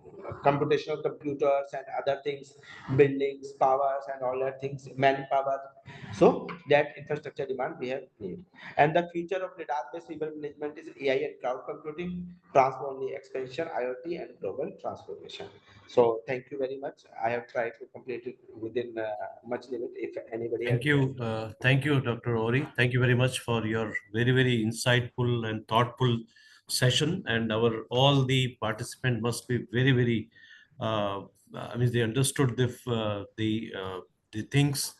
computational computers and other things, buildings, powers, and all that things, manpower. So that infrastructure demand we have need. And the future of radar-based river management is AI and cloud computing, transforming expansion, IoT, and global transformation. So thank you very much. I have tried to complete it within much limit. If anybody Thank you, Dr. Ori. Thank you very much for your very insightful and thoughtful session. And our all the participants must be very. I mean, they understood the things,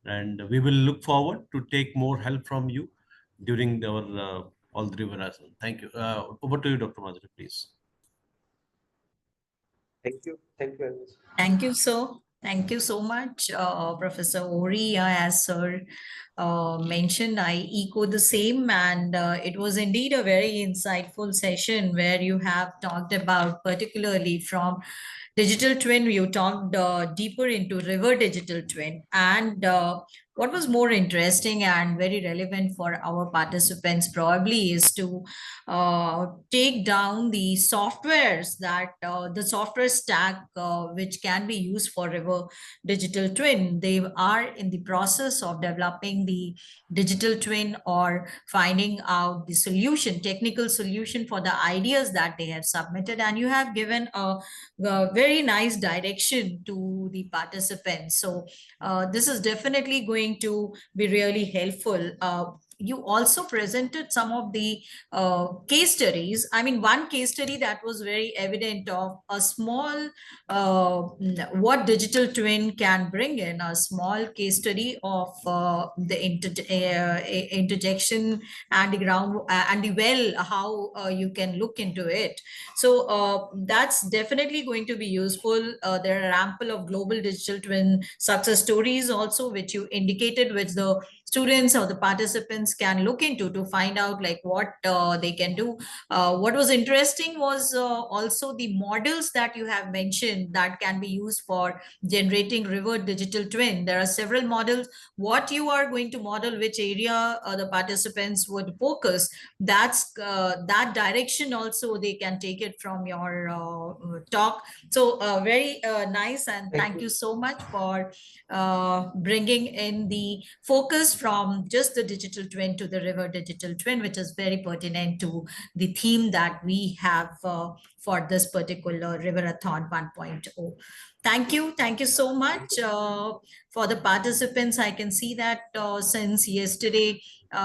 and we will look forward to take more help from you during our all the river as well. Thank you. Over to you, Dr. Madhuri, please. thank you very much. Thank you, sir. Thank you so much, Professor Ori. As sir mentioned, I echo the same, and it was indeed a very insightful session where you have talked about, particularly from digital twin, you talked deeper into river digital twin. And what was more interesting and very relevant for our participants probably is to take down the softwares that the software stack which can be used for river digital twin. They are in the process of developing the digital twin or finding out the solution, technical solution for the ideas that they have submitted. And you have given a very nice direction to the participants. So this is definitely going to be really helpful. You also presented some of the case studies. I mean, one case study that was very evident of a small, what digital twin can bring in, a small case study of the interjection and the ground and the well, how you can look into it. So that's definitely going to be useful. There are ample of global digital twin success stories also, which you indicated, which the students or the participants can look into to find out like what they can do. What was interesting was also the models that you have mentioned that can be used for generating river digital twin. There are several models. What you are going to model, which area the participants would focus, that's that direction also they can take it from your talk. So very nice, and thank you so much for bringing in the focus from just the digital twin to the river digital twin, which is very pertinent to the theme that we have for this particular Riverathon 1.0. Thank you so much for the participants. I can see that since yesterday,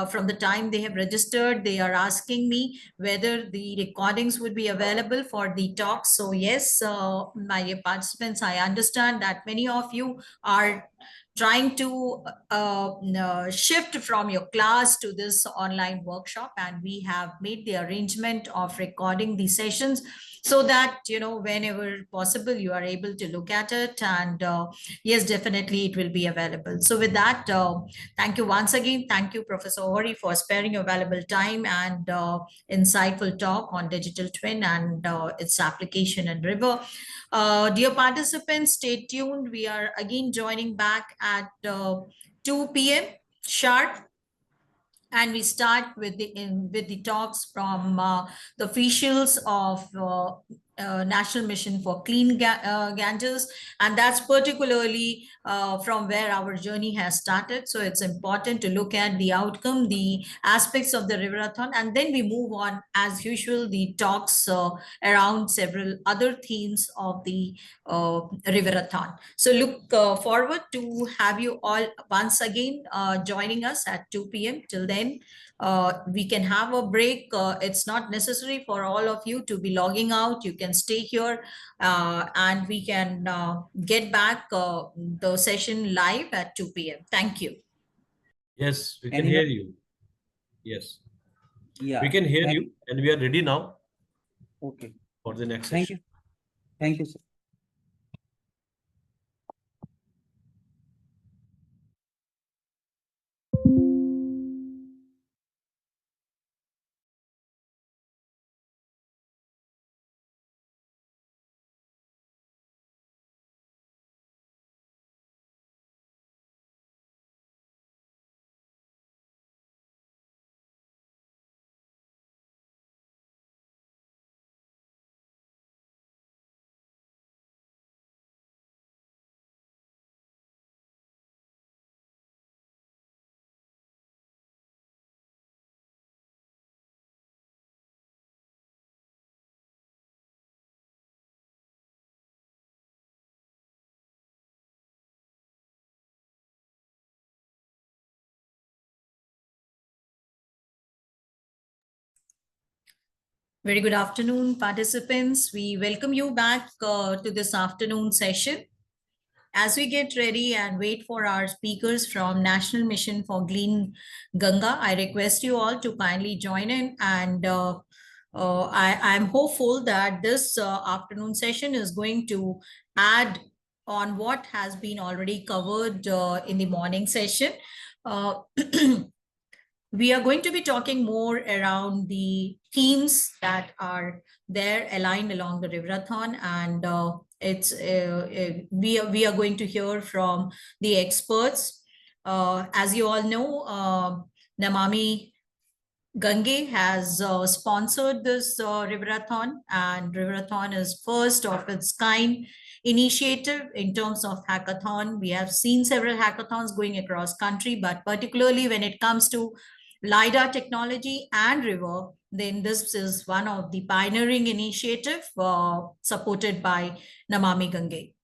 from the time they have registered, they are asking me whether the recordings would be available for the talk. So yes, my participants, I understand that many of you are trying to shift from your class to this online workshop, and we have made the arrangement of recording the sessions so that, you know, whenever possible, you are able to look at it. And yes, definitely it will be available. So with that, thank you once again. Thank you, Professor Ori, for sparing your valuable time and insightful talk on digital twin and its application in river. Dear participants, stay tuned. We are again joining back at 2 p.m. sharp. And we start with the talks from the officials of National Mission for Clean Ganges, and that's particularly from where our journey has started. So it's important to look at the outcome, the aspects of the Riverathon, and then we move on, as usual, the talks around several other themes of the Riverathon. So look forward to have you all once again joining us at 2 p.m. Till then, we can have a break. It's not necessary for all of you to be logging out. You can stay here and we can get back the session live at 2 p.m. Thank you. Yes, we can Anyone? hear you. Yes, Yeah. we can hear thank- you, and we are ready now Okay. for the next Thank session. you. Thank you, sir. Very good afternoon, participants. We welcome you back to this afternoon session. As we get ready and wait for our speakers from National Mission for Clean Ganga, I request you all to kindly join in, and I'm hopeful that this afternoon session is going to add on what has been already covered in the morning session. We are going to be talking more around the themes that are there aligned along the Riverathon, and we are going to hear from the experts. As you all know, Namami Gange has sponsored this Riverathon, and Riverathon is first of its kind initiative in terms of hackathon. We have seen several hackathons going across country, but particularly when it comes to LiDAR technology and river, then this is one of the pioneering initiative supported by Namami Gange.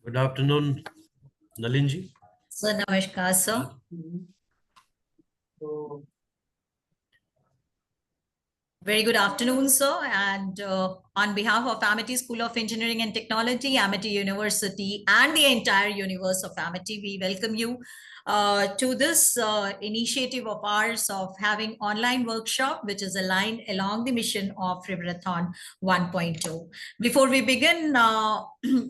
Good afternoon, Nalinji. So, namaskar, sir. Very good afternoon, sir. And on behalf of Amity School of Engineering and Technology, Amity University, and the entire universe of Amity, we welcome you to this initiative of ours of having online workshop, which is aligned along the mission of Riverathon 1.0. Before we begin,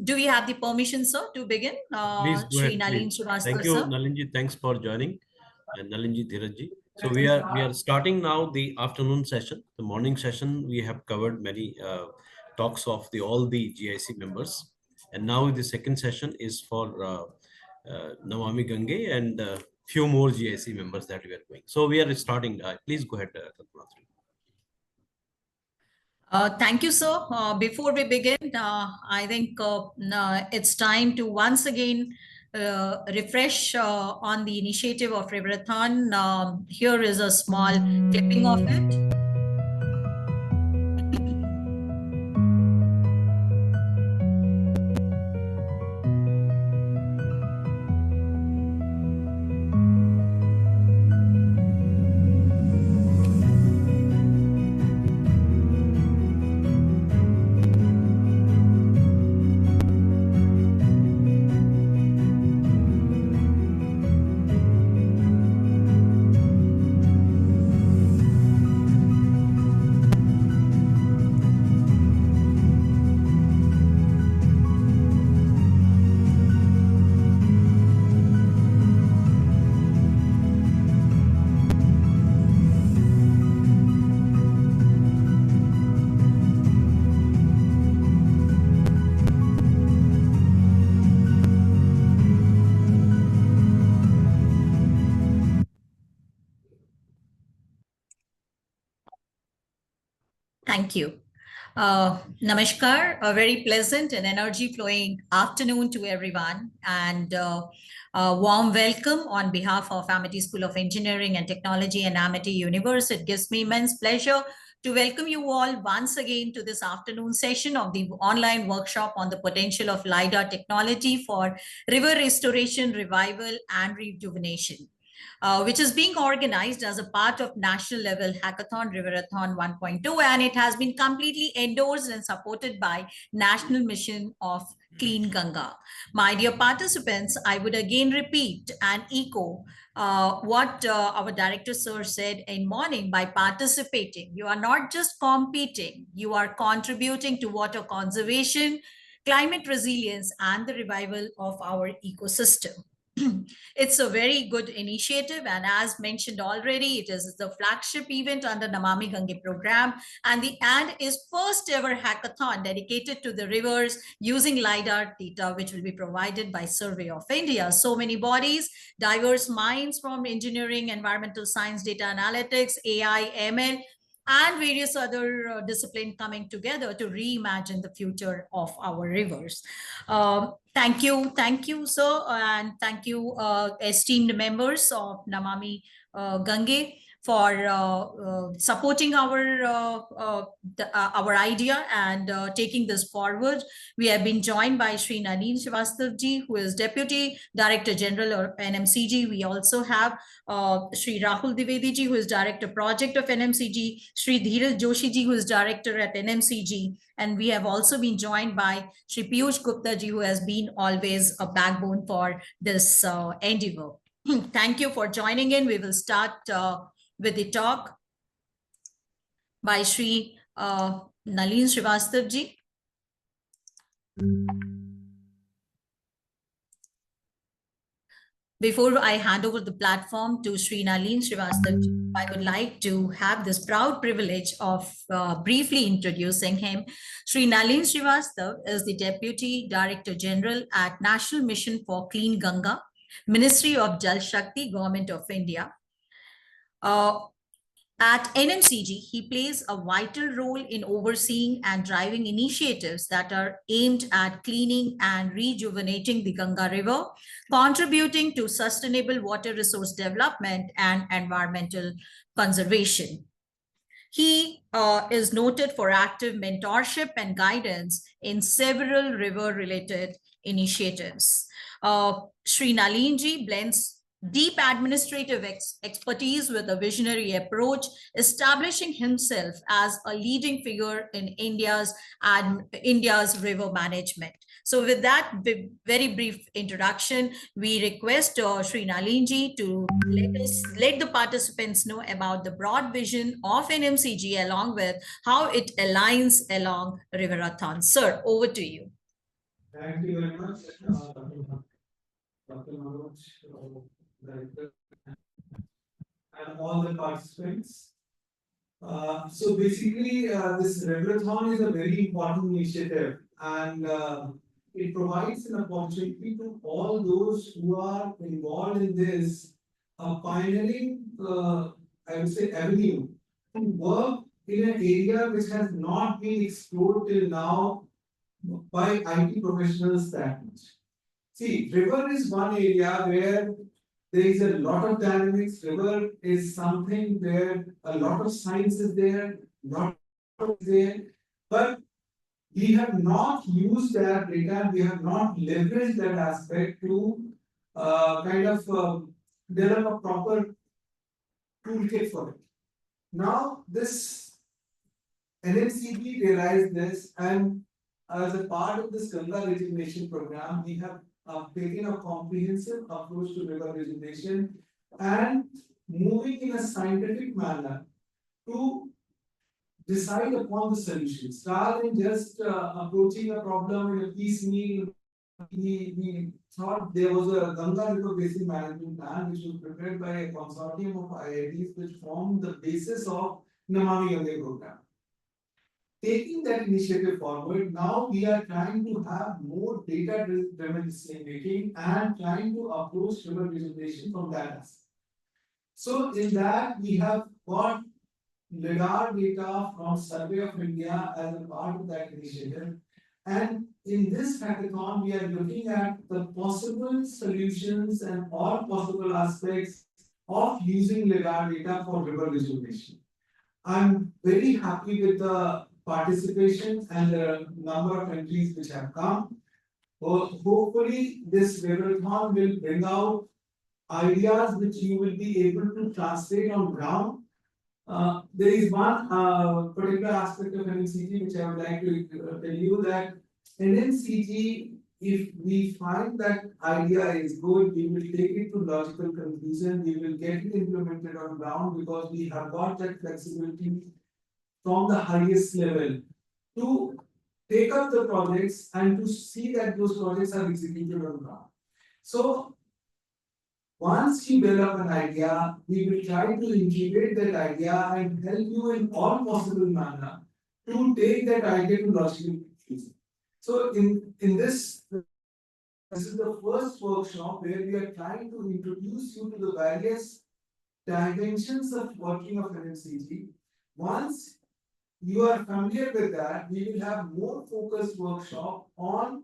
do we have the permission, sir, to begin? Please go Shri ahead, Nalin please. Srivastava, Thank you, sir. Nalinji. Thanks for joining, and Nalinji, Dhirajji. So we are starting now the afternoon session. The morning session we have covered many talks of all the GIC members, and now the second session is for Namami Gange and few more GIC members that we are going. So we are starting. Please go ahead, Tatmathri. Thank you, sir. Before we begin, I think it's time to once again refresh on the initiative of Riverathon. Here is a small clipping of it. Thank you. Namaskar, a very pleasant and energy flowing afternoon to everyone, and a warm welcome on behalf of Amity School of Engineering and Technology and Amity Universe. It gives me immense pleasure to welcome you all once again to this afternoon session of the online workshop on the potential of LiDAR technology for river restoration, revival, and rejuvenation. Which is being organized as a part of national level hackathon Riverathon 1.2, and it has been completely endorsed and supported by National Mission of Clean Ganga. My dear participants, I would again repeat and echo what our director sir said in morning. By participating, you are not just competing, you are contributing to water conservation, climate resilience, and the revival of our ecosystem. It's a very good initiative, and as mentioned already, it is the flagship event under Namami Gange program, and is first ever hackathon dedicated to the rivers using LiDAR data, which will be provided by Survey of India. So many bodies, diverse minds from engineering, environmental science, data analytics, AI, ML, and various other disciplines coming together to reimagine the future of our rivers. Thank you, sir, and thank you, esteemed members of Namami Gange, for supporting our idea and taking this forward. We have been joined by Sri Nalin Srivastav ji, who is Deputy Director General of NMCG. We also have Sri Rahul Dwivedi ji, who is Director Project of NMCG, Sri Dheeraj Joshi ji, who is Director at NMCG, and we have also been joined by Sri Piyush Gupta ji, who has been always a backbone for this endeavor. Thank you for joining in. We will start with the talk by Sri Nalin Srivastav ji. Before I hand over the platform to Sri Nalin Srivastav ji, I would like to have this proud privilege of briefly introducing him. Sri Nalin Srivastav is the Deputy Director General at National Mission for Clean Ganga, Ministry of Jal Shakti, Government of India. At NMCG, he plays a vital role in overseeing and driving initiatives that are aimed at cleaning and rejuvenating the Ganga River, contributing to sustainable water resource development and environmental conservation. He is noted for active mentorship and guidance in several river-related initiatives. Sri Nalinji blends deep administrative expertise with a visionary approach, establishing himself as a leading figure in India's river management. So with that very brief introduction, we request Sri Nalinji to let the participants know about the broad vision of NMCG along with how it aligns along Riverathon. Sir, over to you. Thank you very much, Dr. Manoj, Director, and all the participants. So basically, this Revelathon is a very important initiative, and it provides an opportunity to all those who are involved in this pioneering, I would say, avenue to work in an area which has not been explored till now by IT professionals that much. See, river is one area where there is a lot of dynamics. River is something where a lot of science is there, lot of there, but we have not used that data, we have not leveraged that aspect to develop a proper toolkit for it. Now, this NMCB realized this, and as a part of this Ganga Rejuvenation program, we have taken a comprehensive approach to river rejuvenation and moving in a scientific manner to decide upon the solutions rather than just approaching a problem in a piecemeal. We thought there was a Ganga River Basin Management Plan which was prepared by a consortium of IITs which formed the basis of Namami Gange program. Taking that initiative forward, now we are trying to have more data-driven decision making and trying to approach river rejuvenation from that aspect. So in that we have got LIDAR data from Survey of India as a part of that initiative. And in this hackathon, we are looking at the possible solutions and all possible aspects of using LIDAR data for river rejuvenation. I'm very happy with the participation and the number of entries which have come. Hopefully, this river-a-thon will bring out ideas which you will be able to translate on ground. There is one particular aspect of NMCG which I would like to tell you that NMCG, if we find that idea is good, we will take it to logical conclusion, we will get it implemented on ground because we have got that flexibility from the highest level to take up the projects and to see that those projects are executed on ground. So once you develop an idea, we will try to incubate that idea and help you in all possible manner to take that idea to logical conclusion. So in this is the first workshop where we are trying to introduce you to the various dimensions of working of NMCG. Once you are familiar with that, we will have more focused workshop on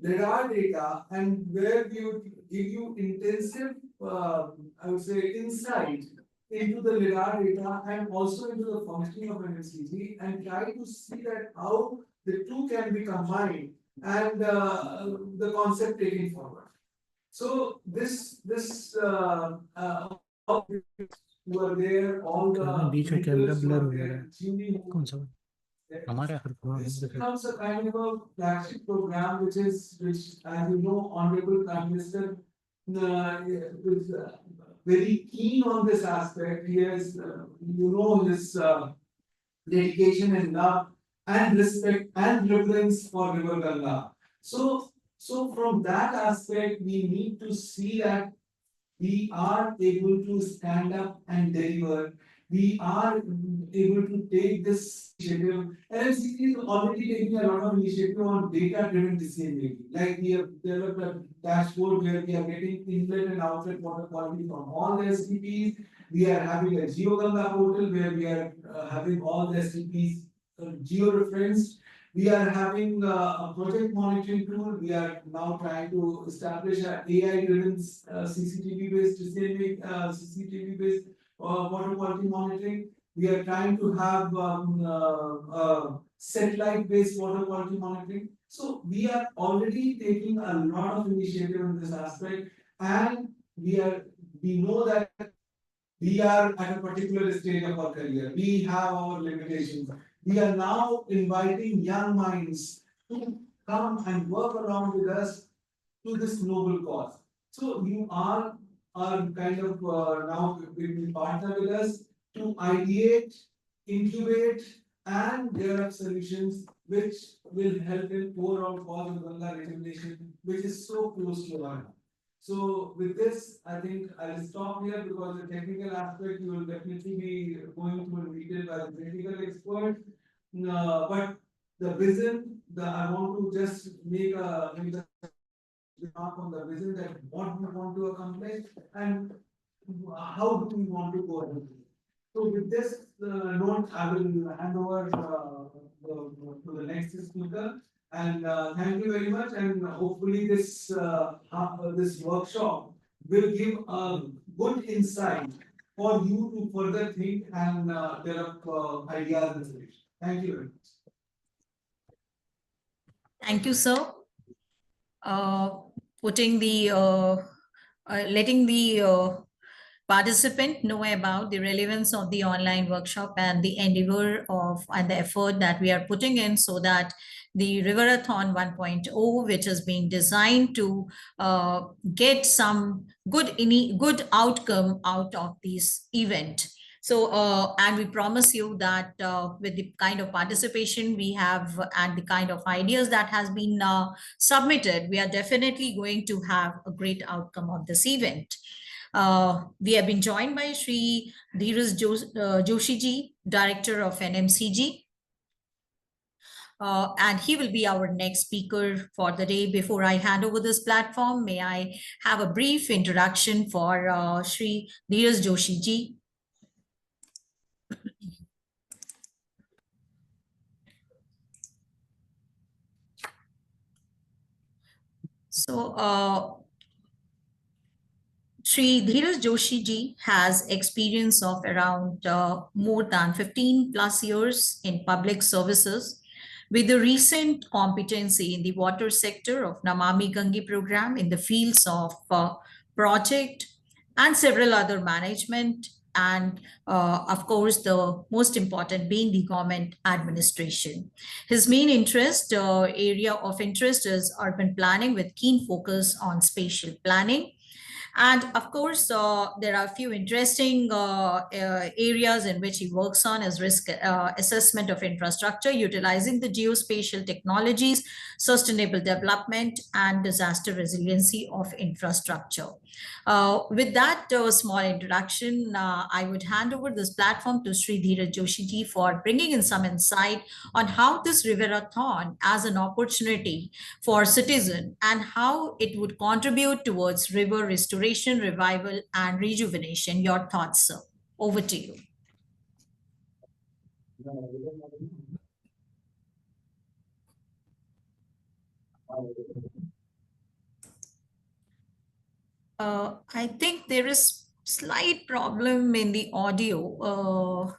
LIDAR data and where we would give you intensive, I would say, insight into the LIDAR data and also into the functioning of NMCG and try to see that how the two can be combined and the concept taken forward. So this who are there, all the बीच में camera leaders who blur are हो there, रहा है Julie, कौन सा हमारे this becomes a kind of a flagship program, which, as you know, Honorable Prime Minister is very keen on this aspect. He has, his dedication and love and respect and reverence for River Ganga. So from that aspect, we need to see that we are able to stand up and deliver. We are able to take this initiative. LMCC is already taking a lot of initiative on data-driven decision making. Like we have developed a dashboard where we are getting inlet and outlet water quality from all the STPs. We are having a GeoGanga portal where we are having all the STPs geo-referenced. We are having a project monitoring tool. We are now trying to establish an AI-driven CCTV-based CCTV-based water quality monitoring. We are trying to have satellite-based water quality monitoring. So we are already taking a lot of initiative in this aspect, and we know that we are at a particular stage of our career. We have our limitations. We are now inviting young minds to come and work along with us to this noble cause. So you are kind of now will partner with us to ideate, incubate, and develop solutions which will help in overall cause of Ganga rejuvenation, which is so close to our heart. So with this, I think I'll stop here because the technical aspect you will definitely be going through in detail by the technical expert. But the vision, I want to just make the remark on the vision that what we want to accomplish and how do we want to go ahead. So with this note, I will hand over to the next speaker. And thank you very much. And hopefully this this workshop will give a good insight for you to further think and develop ideas and solutions. Thank you very much. Thank you, sir. Putting the letting the participant know about the relevance of the online workshop and the endeavor of and the effort that we are putting in so that the River-a-thon 1.0, which is being designed to get some good outcome out of this event. So, and we promise you that with the kind of participation we have and the kind of ideas that has been submitted, we are definitely going to have a great outcome of this event. We have been joined by Sri Dheeraj Joshi ji, Director of NMCG. And he will be our next speaker for the day. Before I hand over this platform, may I have a brief introduction for Sri Dheeraj Joshi ji. So, Sri Dheeraj Joshi ji has experience of around more than 15 plus years in public services with the recent competency in the water sector of Namami Gange program in the fields of project and several other management and of course the most important being the government administration. His main area of interest is urban planning with keen focus on spatial planning, and of course, there are a few interesting areas in which he works on as risk assessment of infrastructure, utilizing the geospatial technologies, sustainable development, and disaster resiliency of infrastructure. With that small introduction, I would hand over this platform to Sri Dheeraj Joshi ji for bringing in some insight on how this Riverathon as an opportunity for citizen and how it would contribute towards river restoration, revival, and rejuvenation. Your thoughts, sir. Over to you. I think there is slight problem in the audio.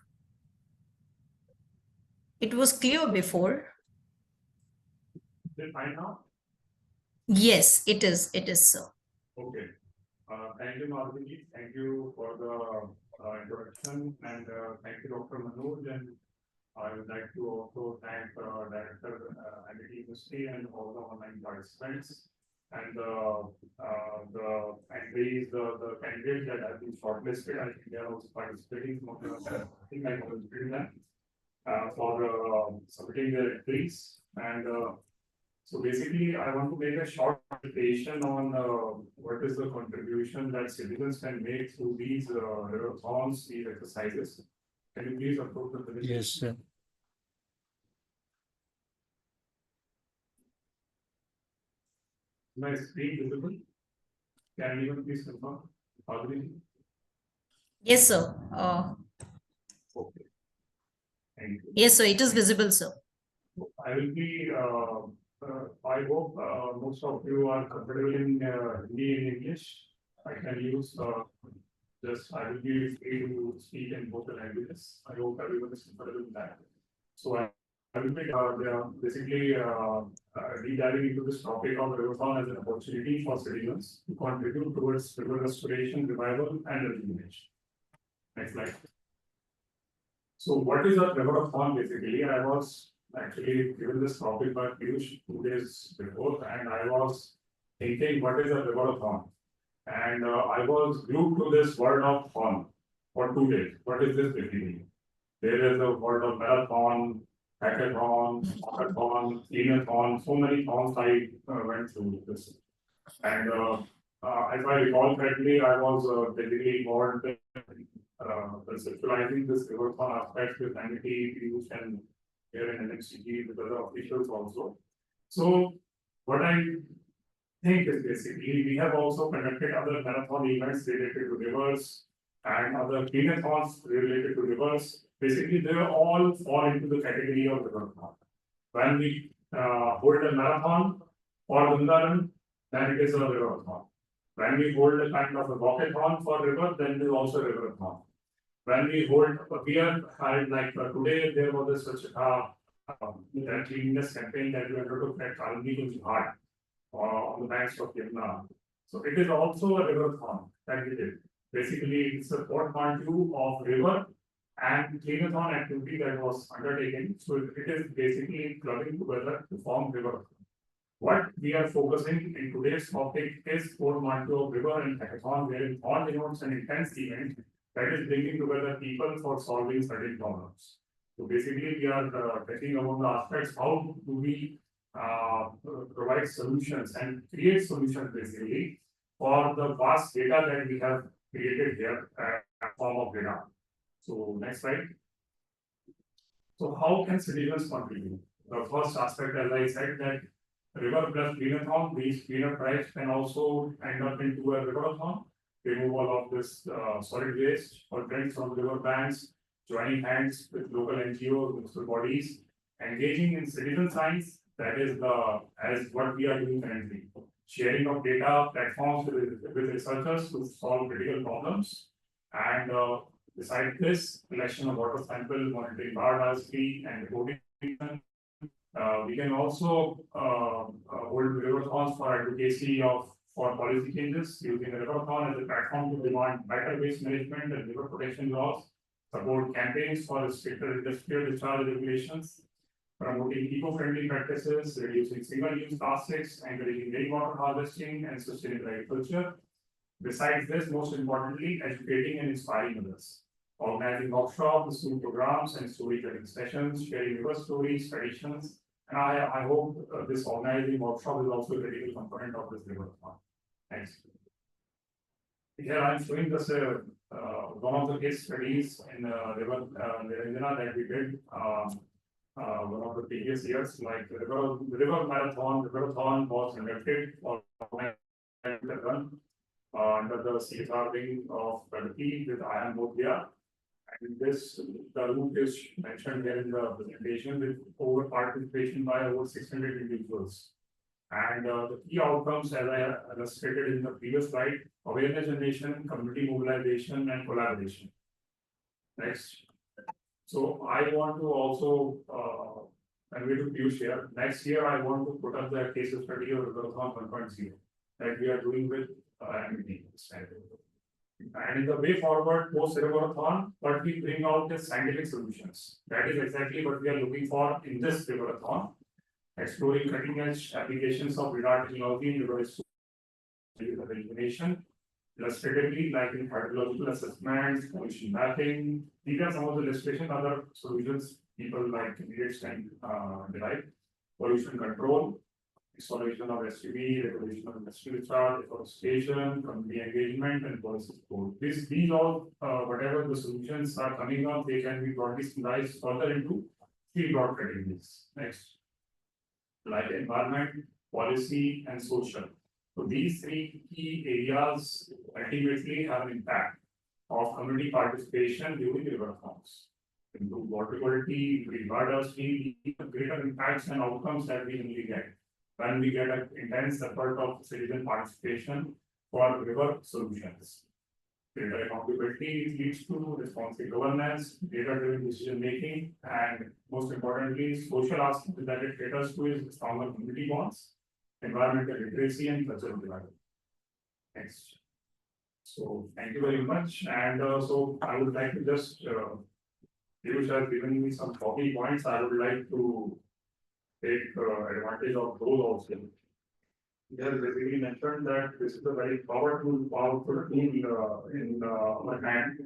It was clear before. Is it fine now? Yes, it is. It is, sir. Okay. Thank you, Madhuri. Thank you for the introduction, and thank you, Dr. Manoj. And I would like to also thank Director Amity Industry and all the online participants and the entries, the candidates that have been shortlisted. I think they are also participating. I think I participated them for submitting their entries. And so basically, I want to make a short presentation on what is the contribution that citizens can make through these river-thons, these exercises. Can you please approach the presentation? Yes, sir. My screen visible? Can anyone please confirm? Madhuri? Yes, sir. Okay. Thank you. Yes, sir. It is visible, sir. I will be, I hope most of you are comfortable in Hindi and English. I can use I will be free to speak in both the languages. I hope everyone is comfortable with that. So I will be basically deep diving into this topic of riverthon as an opportunity for citizens to contribute towards river restoration, revival, and rejuvenation. Next slide. So what is a riverthon basically? I was actually given this topic by Piyush 2 days before, and I was thinking, what is a riverthon? And I was glued to this word of thon for 2 days. What is this basically? There is a word of marathon, hackathon, hackathon, cleanathon, so many thons I went through this. And if I recall correctly, I was basically involved in conceptualizing this riverthon aspect with Amity, Piyush, and here in NXTG with other officials also. So what I think is basically we have also conducted other marathon events related to rivers and other cleanathons related to rivers. Basically, they all fall into the category of riverthon. When we hold a marathon for Gundaran, then it is a riverthon. When we hold a kind of a walkathon for river, then it is also a riverthon. When we hold, we are like today, there was a such that cleanliness campaign that we undertook at Kalani in Jihad on the banks of Yamuna. So it is also a riverthon that we did. Basically, it's a portmanteau of river and cleanathon activity that was undertaken. So it is basically clubbing together to form river. What we are focusing in today's topic is portmanteau of river and hackathon, wherein all denotes an intense event that is bringing together people for solving certain problems. So basically, we are talking about the aspects, how do we provide solutions and create solutions basically for the vast data that we have created here in form of data. So next slide. So how can citizens contribute? The first aspect, as I said, that river plus cleanathon, these cleanup drives can also end up into a riverthon. Removal of this solid waste or drinks from river banks, joining hands with local NGOs, municipal bodies, engaging in citizen science. That is as what we are doing currently. sharing of data platforms with researchers to solve critical problems. And besides this, collection of water sample, monitoring biodiversity, and reporting. We can also hold riverthons for advocacy for policy changes, using the riverthon as a platform to demand better waste management and river protection laws, support campaigns for stricter industrial discharge regulations, promoting eco-friendly practices, reducing single-use plastics, encouraging rainwater harvesting and sustainable agriculture. Besides this, most importantly, educating and inspiring others, organizing workshops, school programs, and storytelling sessions, sharing river stories, traditions. And I hope this organizing workshop is also a critical component of this riverthon. Thanks. Here I'm showing this one of the case studies in river Niranjana that we did one of the previous years, like the river riverthon was conducted for run under the CSR wing of Pragati with IAM Bodhya. And this, the route is mentioned here in the presentation with over participation by over 600 individuals. And the key outcomes, as I illustrated in the previous slide, awareness generation, community mobilization, and collaboration. Next. So I want to also convey to Piyush here. Next year, I want to put up the case study of Riverthon 1.0 that we are doing with MIT. And in the way forward, post Riverthon, what we bring out is scientific solutions. That is exactly what we are looking for in this Riverthon. Exploring cutting edge applications of radar technology in river rejuvenation, illustratively, like in hydrological assessments, pollution mapping. These are some of the illustration other solutions people like candidates can derive. Pollution control, installation of SUV, regulation of industrial discharge, deforestation, community engagement, and policy support. These all, whatever the solutions are coming up, they can be broadly summarized further into three broad categories. Next. Like environment, policy, and social. So these three key areas ultimately have an impact of community participation during the riverthons. Improve water quality, increase biodiversity, greater impacts and outcomes that we really get when we get an intense effort of citizen participation for river solutions. Greater accountability leads to responsive governance, data-driven decision-making, and most importantly, social aspect that it caters to is stronger community bonds, environmental literacy, and cultural development. Next. So thank you very much. And so I would like to just, Piyush has given me some talking points. I would like to take advantage of those also. He has basically mentioned that this is a very powerful tool in our hand.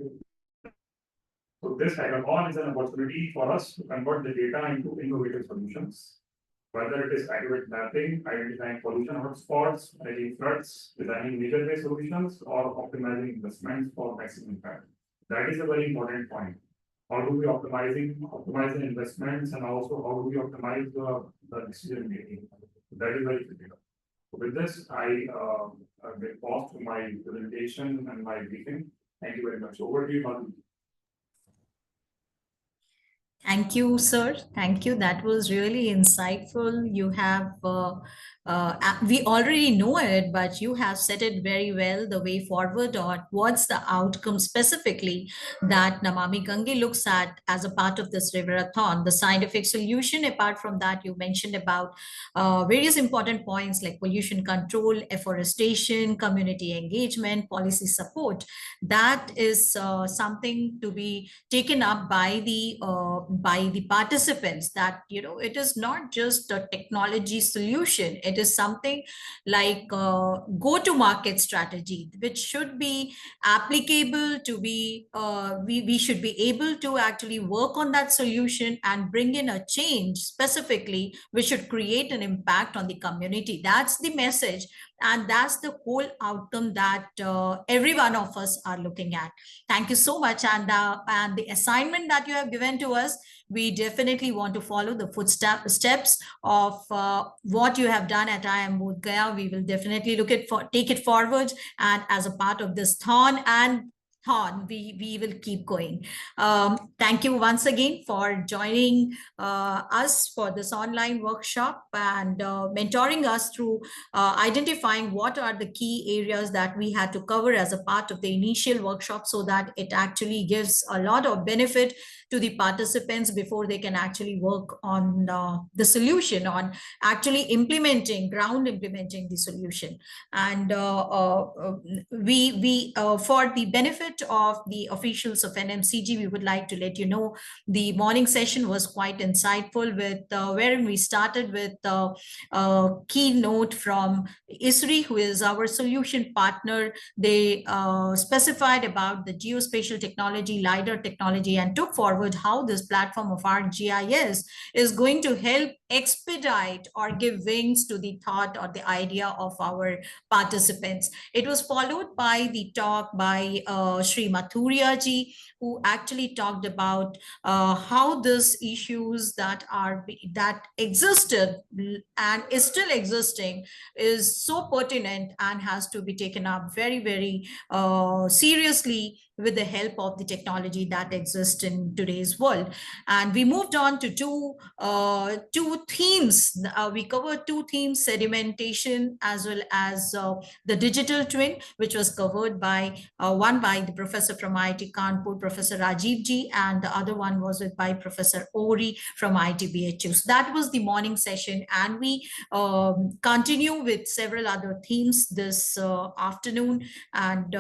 So this hackathon is an opportunity for us to convert the data into innovative solutions, whether it is accurate mapping, identifying pollution hotspots, managing floods, designing nature-based solutions, or optimizing investments for maximum impact. That is a very important point. How do we optimize the investments, and also how do we optimize the decision making? That is very critical. With this, I get pause to my presentation and my briefing. Thank you very much. Over to you, Madhu. Thank you, sir. Thank you. That was really insightful. You have, we already know it, but you have said it very well, the way forward or what's the outcome specifically that Namami Gange looks at as a part of this river-a-thon. The scientific solution, apart from that, you mentioned about various important points like pollution control, afforestation, community engagement, policy support. That is something to be taken up by the participants, that it is not just a technology solution, it is something like go to market strategy which should be applicable to be we should be able to actually work on that solution and bring in a change specifically which should create an impact on the community. That's the message, and that's the whole outcome that every one of us are looking at. Thank you so much. And the assignment that you have given to us, we definitely want to follow the footsteps of what you have done at IIM Bodh Gaya. We will definitely take it forward and as a part of this thon, and we will keep going. Thank you once again for joining us for this online workshop and mentoring us through identifying what are the key areas that we had to cover as a part of the initial workshop, so that it actually gives a lot of benefit to the participants before they can actually work on the solution, on actually implementing the solution. And we for the benefit of the officials of NMCG, we would like to let you know the morning session was quite insightful, with wherein we started with a keynote from ISRI, who is our solution partner. They specified about the geospatial technology, LiDAR technology, and took forward how this platform of ArcGIS is going to help expedite or give wings to the thought or the idea of our participants. It was followed by the talk by Sri Mathuria ji, who actually talked about how these issues that existed and is still existing is so pertinent and has to be taken up very, very seriously with the help of the technology that exists in today's world. And we moved on to two themes. We covered two themes: sedimentation as well as the digital twin, which was covered by one by the professor from IIT Kanpur, Professor Rajiv ji, and the other one was by Professor Ori from IIT So that was the morning session, and we continue with several other themes this afternoon. And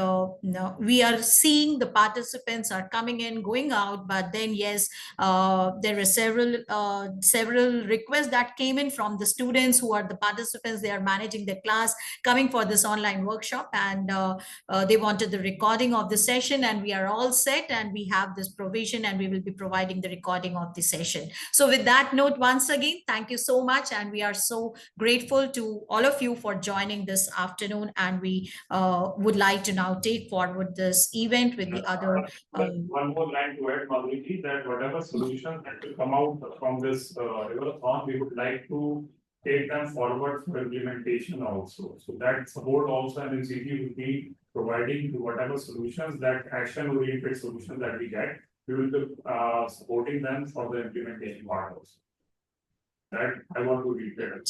we are seeing the participants are coming in, going out, but then yes, there are several requests that came in from the students who are the participants. They are managing their class, coming for this online workshop, and they wanted the recording of the session, and we are all set, and we have this provision, and we will be providing the recording of the session. So with that note, once again, thank you so much, and we are so grateful to all of you for joining this afternoon, and we would like to now take forward this event with the other. One more line to add, Madhuri, that whatever solution that will come out from this River-a-thon, we would like to take them forward for implementation also. So that support also NMCG will be providing to whatever solutions, that action-oriented solutions that we get, we will be supporting them for the implementation part also. That I want to reiterate.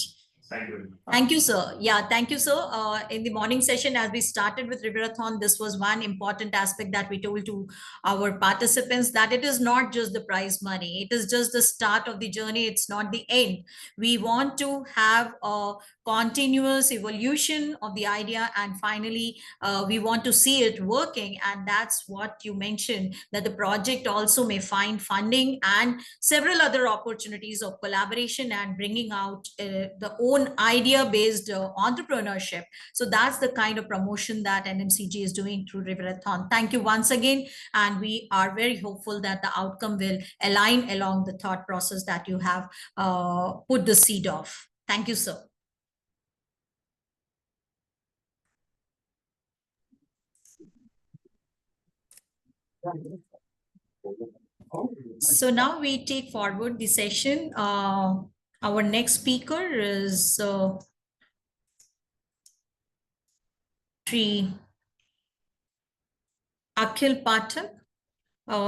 Thank you. Thank you, sir. Yeah, thank you, sir. In the morning session, as we started with River-a-thon, this was one important aspect that we told to our participants, that it is not just the prize money. It is just the start of the journey. It's not the end. We want to have a continuous evolution of the idea, and finally we want to see it working. And that's what you mentioned, that the project also may find funding and several other opportunities of collaboration and bringing out the own idea based entrepreneurship. So that's the kind of promotion that NMCG is doing through River-a-thon. Thank you once again, and we are very hopeful that the outcome will align along the thought process that you have put the seed of. Thank you, sir. So now we take forward the session. Our next speaker is Sri Akhil Pathak.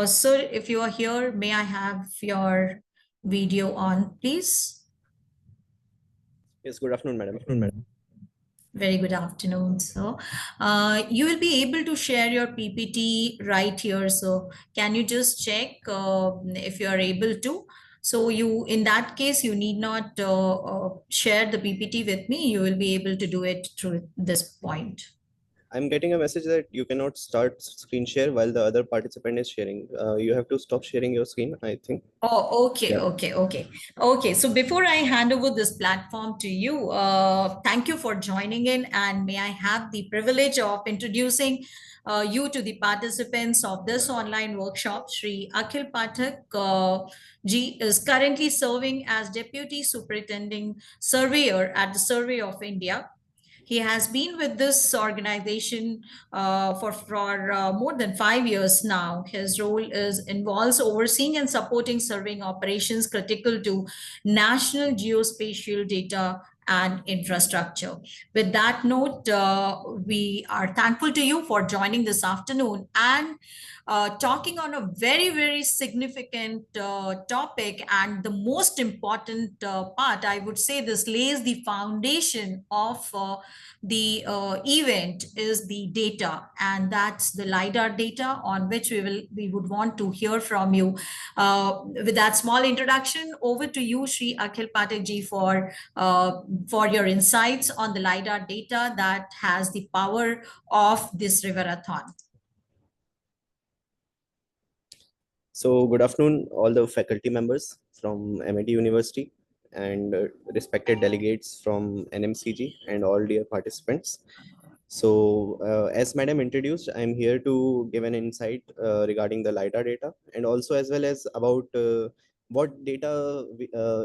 Sir, if you are here, may I have your video on, please? Yes, good afternoon, madam. Very good afternoon, sir. You will be able to share your PPT right here. So can you just check if you are able to? So you, in that case, you need not share the PPT with me. You will be able to do it through this point. I'm getting a message that you cannot start screen share while the other participant is sharing. You have to stop sharing your screen, I think. Oh, okay, Yeah. okay. So before I hand over this platform to you, thank you for joining in, and may I have the privilege of introducing you to the participants of this online workshop. Sri Akhil Pathak ji is currently serving as Deputy Superintending Surveyor at the Survey of India. He has been with this organization for more than 5 years now. His role involves overseeing and supporting surveying operations critical to national geospatial data and infrastructure. With that note, we are thankful to you for joining this afternoon and talking on a very, very significant topic. And the most important part, I would say, this lays the foundation of the event is the data, and that's the LiDAR data on which we would want to hear from you. With that small introduction, over to you, Sri Akhil Pathak ji, for your insights on the LiDAR data that has the power of this Riverathon. So good afternoon, all the faculty members from MIT University and respected delegates from NMCG and all dear participants. So as Madam introduced, I'm here to give an insight regarding the LiDAR data and also as well as about what data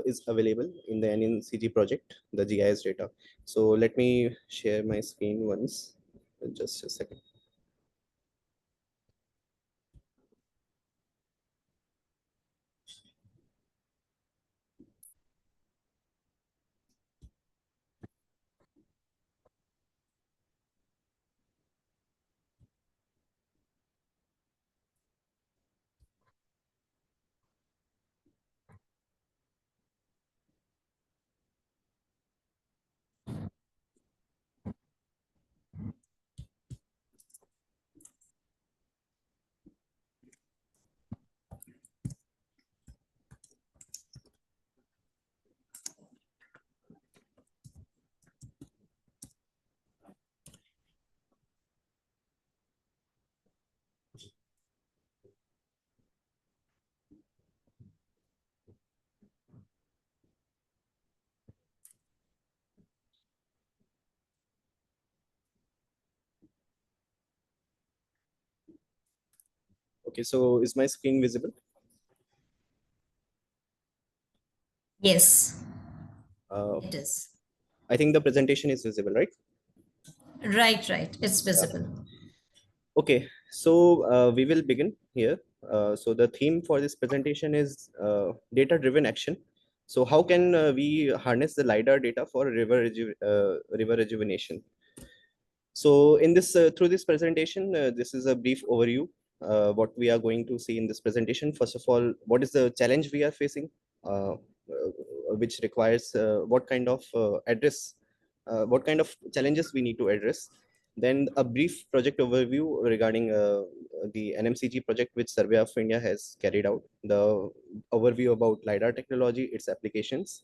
is available in the NMCG project, the GIS data. So let me share my screen once, just a second. Okay, so is my screen visible? Yes, Uh, it is. I think the presentation is visible, right? Right. It's visible. Okay, so we will begin here. So the theme for this presentation is data-driven action. So how can we harness the LiDAR data for river rejuvenation? So in this through this presentation, this is a brief overview. What we are going to see in this presentation. First of all, what is the challenge we are facing, which requires what kind of what kind of challenges we need to address. Then a brief project overview regarding the NMCG project which Survey of India has carried out. The overview about LiDAR technology, its applications,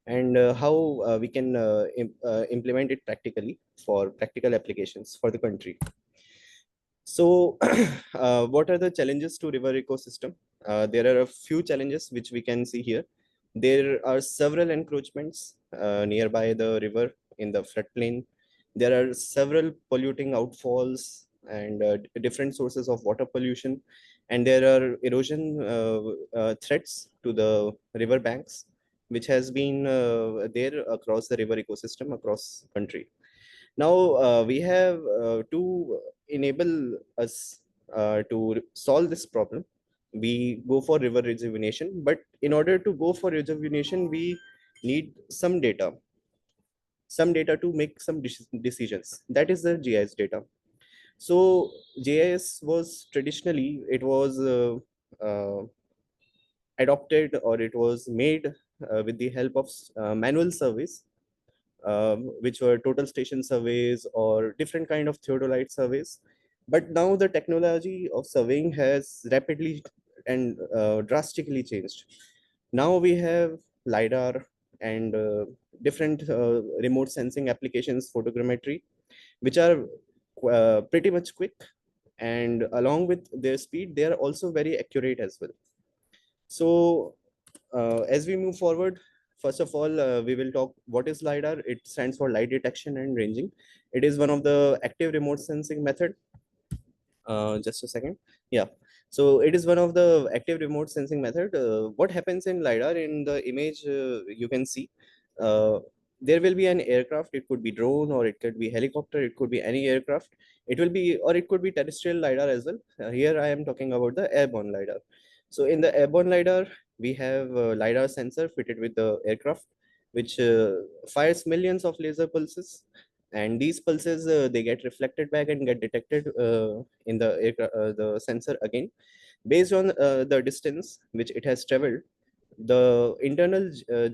and how we can implement it practically for practical applications for the country. So what are the challenges to river ecosystem? There are a few challenges which we can see here. There are several encroachments nearby the river in the floodplain. There are several polluting outfalls and different sources of water pollution. And there are erosion threats to the river banks, which has been there across the river ecosystem across country. Now we have to enable us to solve this problem. We go for river rejuvenation, but in order to go for rejuvenation, we need some data to make some decisions. That is the GIS data. So GIS was traditionally, it was adopted or it was made with the help of manual surveys, which were total station surveys or different kind of theodolite surveys. But now the technology of surveying has rapidly and drastically changed. Now we have LiDAR and different remote sensing applications, photogrammetry, which are pretty much quick. And along with their speed, they are also very accurate as well. So as we move forward, first of all, we will talk what is LiDAR. It stands for light detection and ranging. It is one of the active remote sensing method. Just a second. Yeah. So it is one of the active remote sensing method. What happens in LiDAR in the image you can see, there will be an aircraft. It could be drone or it could be helicopter. It could be any aircraft. It will be, or it could be terrestrial LiDAR as well. Here I am talking about the airborne LiDAR. So in the airborne LiDAR, we have a LiDAR sensor fitted with the aircraft, which fires millions of laser pulses, and these pulses they get reflected back and get detected in the sensor again based on the distance which it has traveled. The internal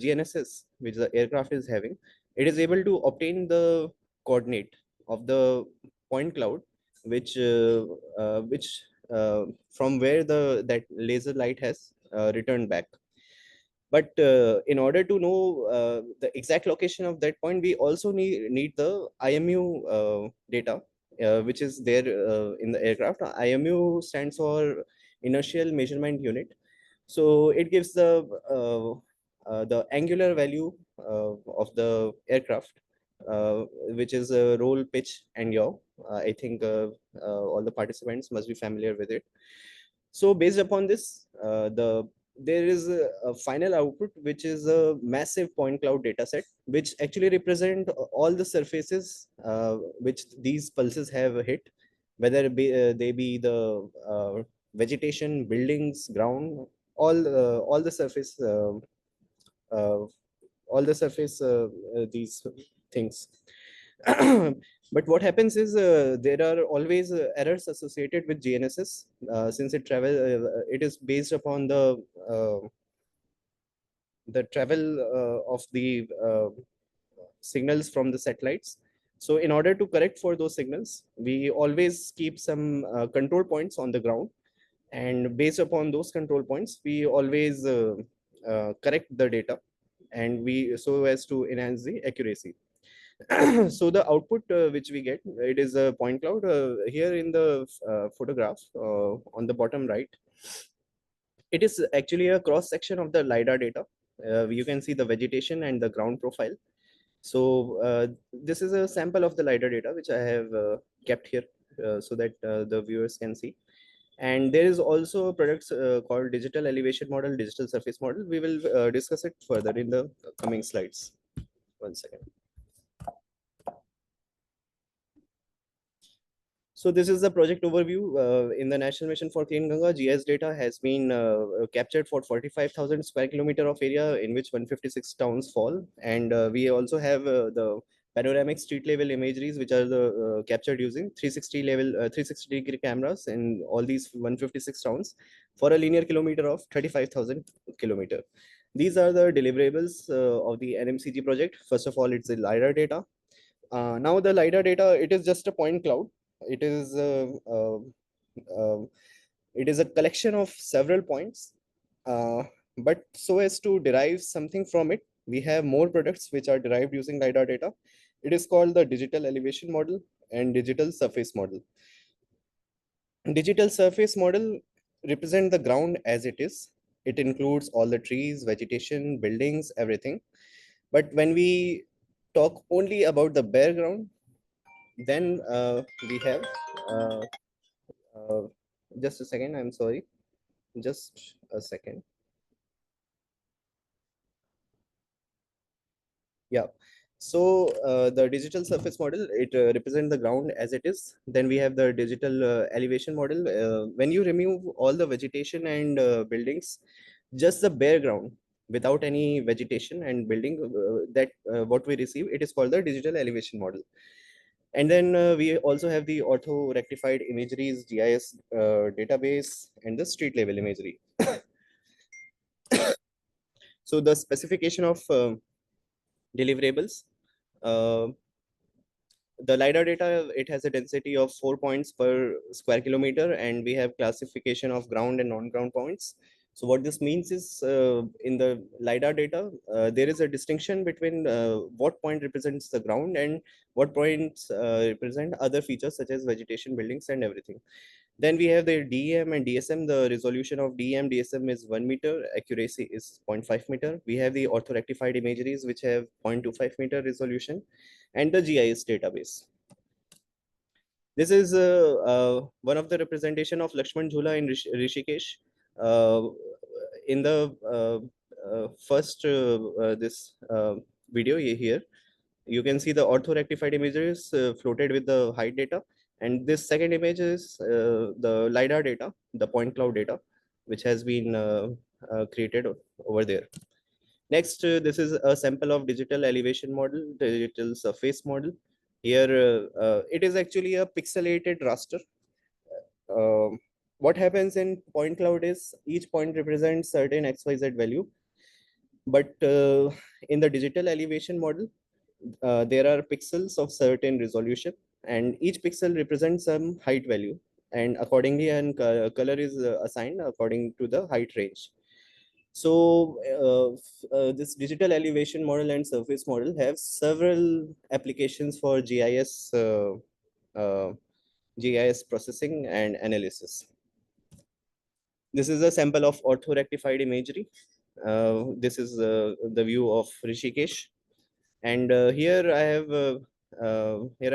GNSS which the aircraft is having, it is able to obtain the coordinate of the point cloud, which from where that laser light has returned back. But in order to know the exact location of that point, we also need the IMU data, which is there in the aircraft. IMU stands for Inertial Measurement Unit. So it gives the angular value of the aircraft, which is roll, pitch, and yaw. I think all the participants must be familiar with it. So based upon this, there is a final output, which is a massive point cloud data set, which actually represent all the surfaces which these pulses have hit, whether they be the vegetation, buildings, ground, all the surface, uh, these things. But what happens is there are always errors associated with GNSS since it is based upon the travel of the signals from the satellites. So in order to correct for those signals, we always keep some control points on the ground, and based upon those control points, we always correct the data, and we so as to enhance the accuracy. So the output which we get, it is a point cloud here in the photograph on the bottom right. It is actually a cross section of the LiDAR data. You can see the vegetation and the ground profile. So this is a sample of the LiDAR data which I have kept here so that the viewers can see. And there is also products called digital elevation model, digital surface model. We will discuss it further in the coming slides. One second. So this is the project overview. In the National Mission for Clean Ganga, GIS data has been captured for 45,000 square kilometer of area, in which 156 towns fall. And we also have the panoramic street level imageries, which are captured using 360 degree cameras in all these 156 towns for a linear kilometer of 35,000 kilometer. These are the deliverables of the NMCG project. First of all, it's the LiDAR data. Now the LiDAR data, it is just a point cloud. It is it is a collection of several points, but so as to derive something from it, we have more products which are derived using LiDAR data. It is called the digital elevation model and digital surface model. Digital surface model represent the ground as it is. It includes all the trees, vegetation, buildings, everything. But when we talk only about the bare ground, then we have uh, just a second, I'm sorry, just a second. Yeah, so the digital surface model, it represents the ground as it is. Then we have the digital elevation model. When you remove all the vegetation and buildings, just the bare ground without any vegetation and building, what we receive, it is called the digital elevation model. And then we also have the ortho rectified imageries, GIS database, and the street level imagery. So the specification of deliverables, uh, the LiDAR data, it has a density of 4 points per square kilometer, and we have classification of ground and non-ground points. So what this means is in the LiDAR data, there is a distinction between what point represents the ground and what points represent other features such as vegetation, buildings, and everything. Then we have the DEM and DSM. The resolution of DEM, DSM is 1 meter, accuracy is 0.5 meter. We have the orthorectified imageries, which have 0.25 meter resolution, and the GIS database. This is one of the representation of Lakshman Jhula in Rishikesh. In the first this video here, you can see the ortho-rectified images floated with the height data. And this second image is the LiDAR data, the point cloud data, which has been created over there. Next, this is a sample of digital elevation model, digital surface model. Here, it is actually a pixelated raster. What happens in point cloud is each point represents certain XYZ value. But in the digital elevation model, there are pixels of certain resolution, and each pixel represents some height value. And accordingly, and color is assigned according to the height range. So this digital elevation model and surface model have several applications for GIS processing and analysis. This is a sample of orthorectified imagery. This is the view of Rishikesh. And here I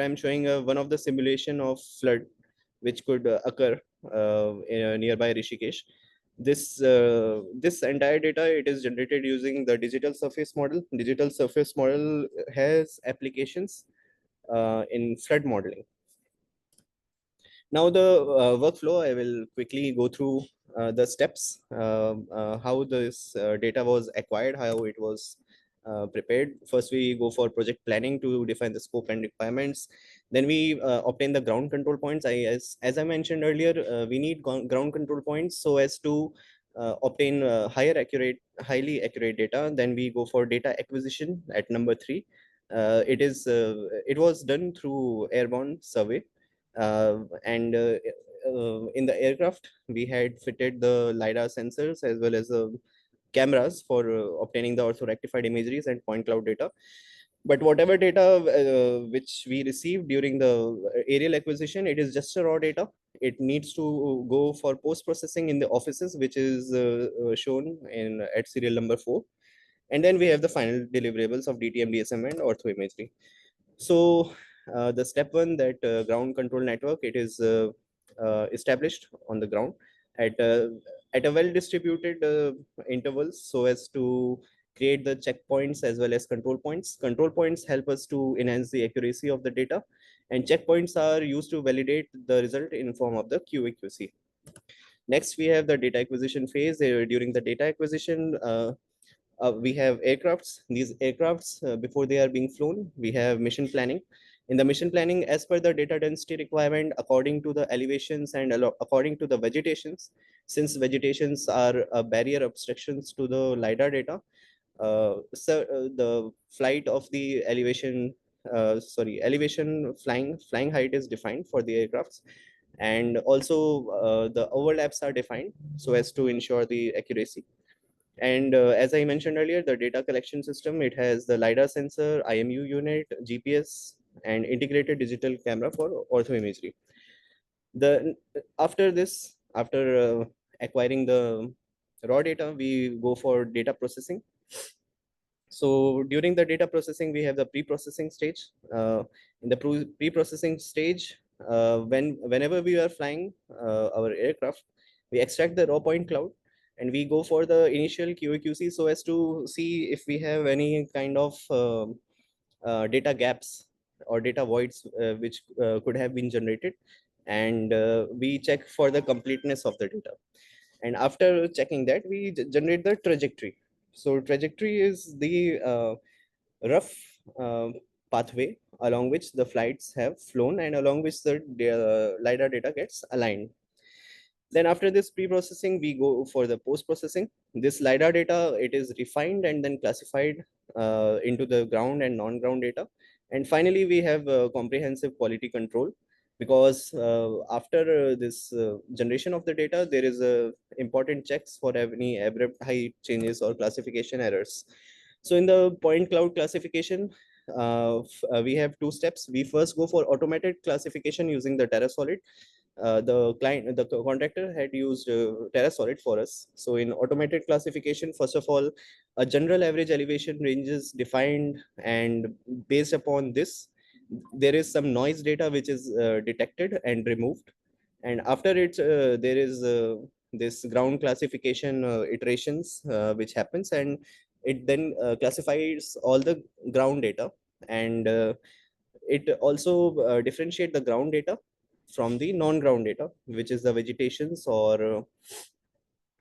am showing one of the simulation of flood which could occur in nearby Rishikesh. This entire data, it is generated using the digital surface model. Digital surface model has applications in flood modeling. Now the workflow, I will quickly go through the steps, how this data was acquired, how it was prepared. First, we go for project planning to define the scope and requirements. Then we obtain the ground control points. As I mentioned earlier, we need ground control points so as to obtain highly accurate data. Then we go for data acquisition at number 3. It was done through airborne survey. And in the aircraft, we had fitted the LiDAR sensors as well as cameras for obtaining the orthorectified imageries and point cloud data. But whatever data which we received during the aerial acquisition, it is just a raw data. It needs to go for post-processing in the offices, which is shown at serial number 4. And then we have the final deliverables of DTM, DSM, and ortho imagery. So the step 1, that ground control network, it is established on the ground at a well-distributed intervals so as to create the checkpoints as well as control points. Control points help us to enhance the accuracy of the data, and checkpoints are used to validate the result in form of the QA/QC. Next, we have the data acquisition phase. During the data acquisition, we have aircrafts. These aircrafts, before they are being flown, we have mission planning. In the mission planning, as per the data density requirement, according to the elevations and according to the vegetations, since vegetations are barrier obstructions to the LiDAR data, the flight of the elevation flying height is defined for the aircrafts. And also the overlaps are defined so as to ensure the accuracy. And as I mentioned earlier, the data collection system, it has the LiDAR sensor, IMU unit, GPS, and integrated digital camera for ortho imagery. After acquiring the raw data, we go for data processing. So during the data processing, we have the pre-processing stage. In the pre-processing stage, whenever we are flying our aircraft, we extract the raw point cloud and we go for the initial QA/QC so as to see if we have any kind of data gaps or data voids which could have been generated, and we check for the completeness of the data. And after checking that, we generate the trajectory. So trajectory is the rough pathway along which the flights have flown and along which the LiDAR data gets aligned. Then after this pre-processing, we go for the post-processing. This LiDAR data, it is refined and then classified into the ground and non-ground data. And finally, we have comprehensive quality control, because after this generation of the data, there is important checks for any abrupt height changes or classification errors. So in the point cloud classification, we have 2 steps. We first go for automated classification using the TerraSolid. The contractor had used TerraSolid for us. So in automated classification, first of all, a general average elevation range is defined, and based upon this, there is some noise data which is detected and removed. And after it, there is this ground classification iterations which happens, and it then classifies all the ground data, and it also differentiate the ground data from the non-ground data, which is the vegetations or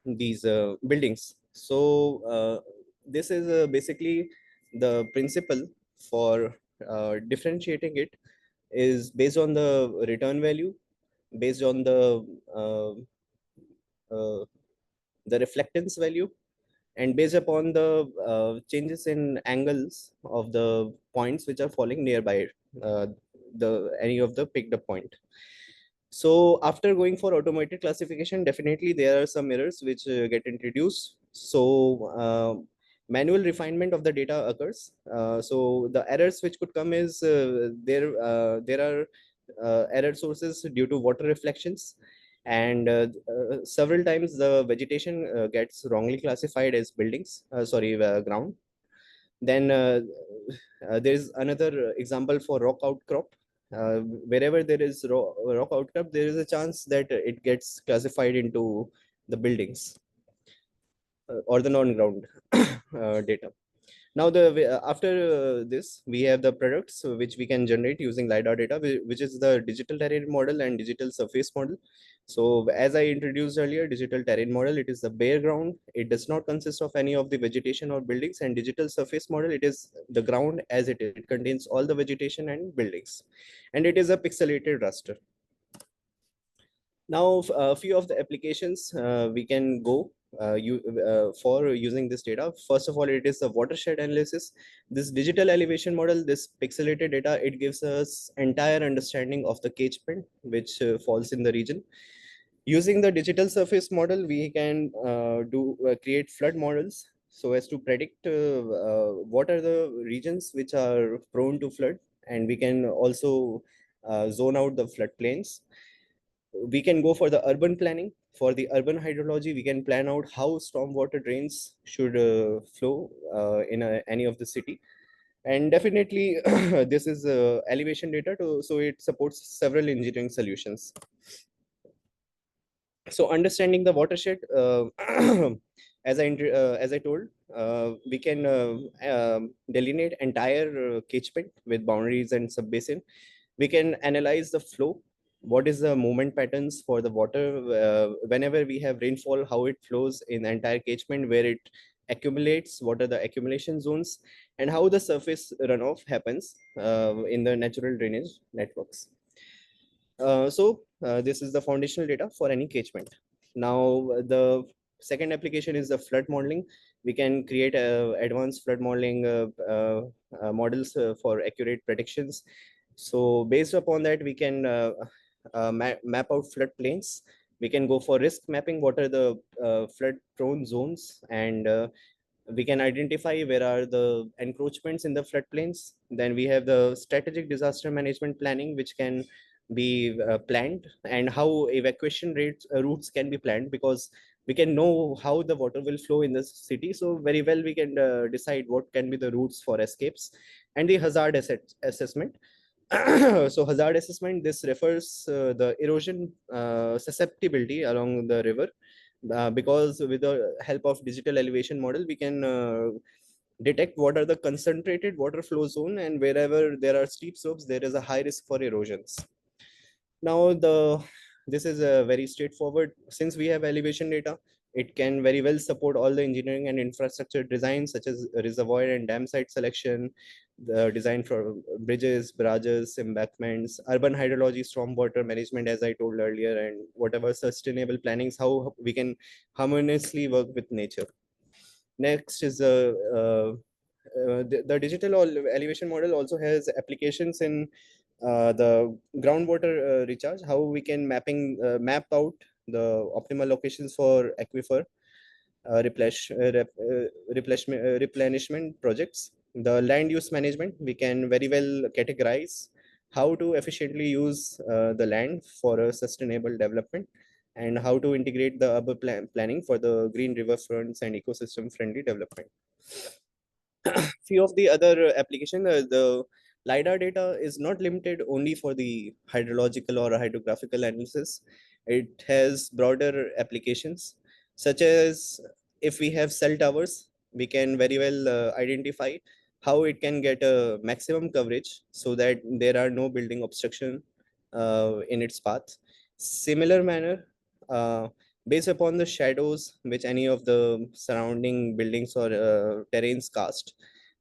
these buildings. So this is basically the principle for differentiating it is based on the return value, based on uh, the reflectance value, and based upon the changes in angles of the points which are falling nearby uh, the any of the picked up point. So after going for automated classification, definitely there are some errors which get introduced. So manual refinement of the data occurs. So the errors which could come is there are error sources due to water reflections, and several times the vegetation gets wrongly classified as buildings, ground. Then there's another example for rock outcrop. Wherever there is rock outcrop, there is a chance that it gets classified into the buildings or the non-ground data. Now, after this, we have the products which we can generate using LiDAR data, which is the digital terrain model and digital surface model. So as I introduced earlier, digital terrain model, it is the bare ground. It does not consist of any of the vegetation or buildings. And digital surface model, it is the ground as it is. It contains all the vegetation and buildings. And it is a pixelated raster. Now, a few of the applications we can go for using this data. First of all, it is the watershed analysis. This digital elevation model, this pixelated data, it gives us entire understanding of the catchment which falls in the region. Using the digital surface model, we can create flood models so as to predict what are the regions which are prone to flood, and we can also zone out the floodplains. We can go for the urban planning. For the urban hydrology, we can plan out how stormwater drains should flow in any of the city. And definitely, this is elevation data, so it supports several engineering solutions. So understanding the watershed, as I told, we can delineate entire catchment with boundaries and subbasin. We can analyze the flow. What is the movement patterns for the water whenever we have rainfall, how it flows in the entire catchment, where it accumulates, what are the accumulation zones, and how the surface runoff happens in the natural drainage networks. This is the foundational data for any catchment. Now, the second application is the flood modeling. We can create advanced flood modeling models for accurate predictions. So based upon that, we can map out floodplains. We can go for risk mapping. What are the flood-prone zones, and we can identify where are the encroachments in the floodplains. Then we have the strategic disaster management planning, which can be planned, and how evacuation routes can be planned, because we can know how the water will flow in the city. So very well, we can decide what can be the routes for escapes. And the hazard assessment. So hazard assessment, this refers the erosion susceptibility along the river, because with the help of digital elevation model, we can detect what are the concentrated water flow zone, and wherever there are steep slopes, there is a high risk for erosions. Now, this is a very straightforward. Since we have elevation data, it can very well support all the engineering and infrastructure designs, such as reservoir and dam site selection, the design for bridges, barrages, embankments, urban hydrology, stormwater management, as I told earlier, and whatever sustainable plannings, how we can harmoniously work with nature. Next is the digital elevation model also has applications in the groundwater recharge, how we can map out the optimal locations for aquifer replenishment projects. The land use management, we can very well categorize how to efficiently use the land for a sustainable development, and how to integrate the urban planning for the green riverfronts and ecosystem friendly development. Few of the other application, the LiDAR data is not limited only for the hydrological or hydrographical analysis. It has broader applications, such as if we have cell towers, we can very well identify how it can get a maximum coverage so that there are no building obstruction in its path. Similar manner, Based upon the shadows which any of the surrounding buildings or terrains cast,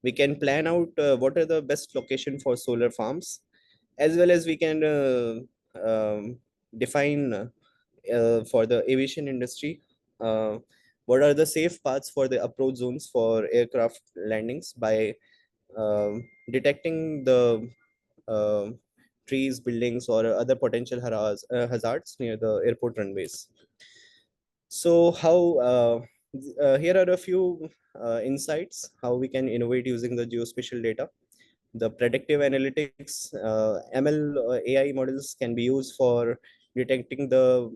we can plan out what are the best location for solar farms, as well as we can define for the aviation industry what are the safe paths for the approach zones for aircraft landings by detecting the uh, trees, buildings, or other potential hazards near the airport runways. So how here are a few insights how we can innovate using the geospatial data. The predictive analytics, ML AI models can be used for detecting the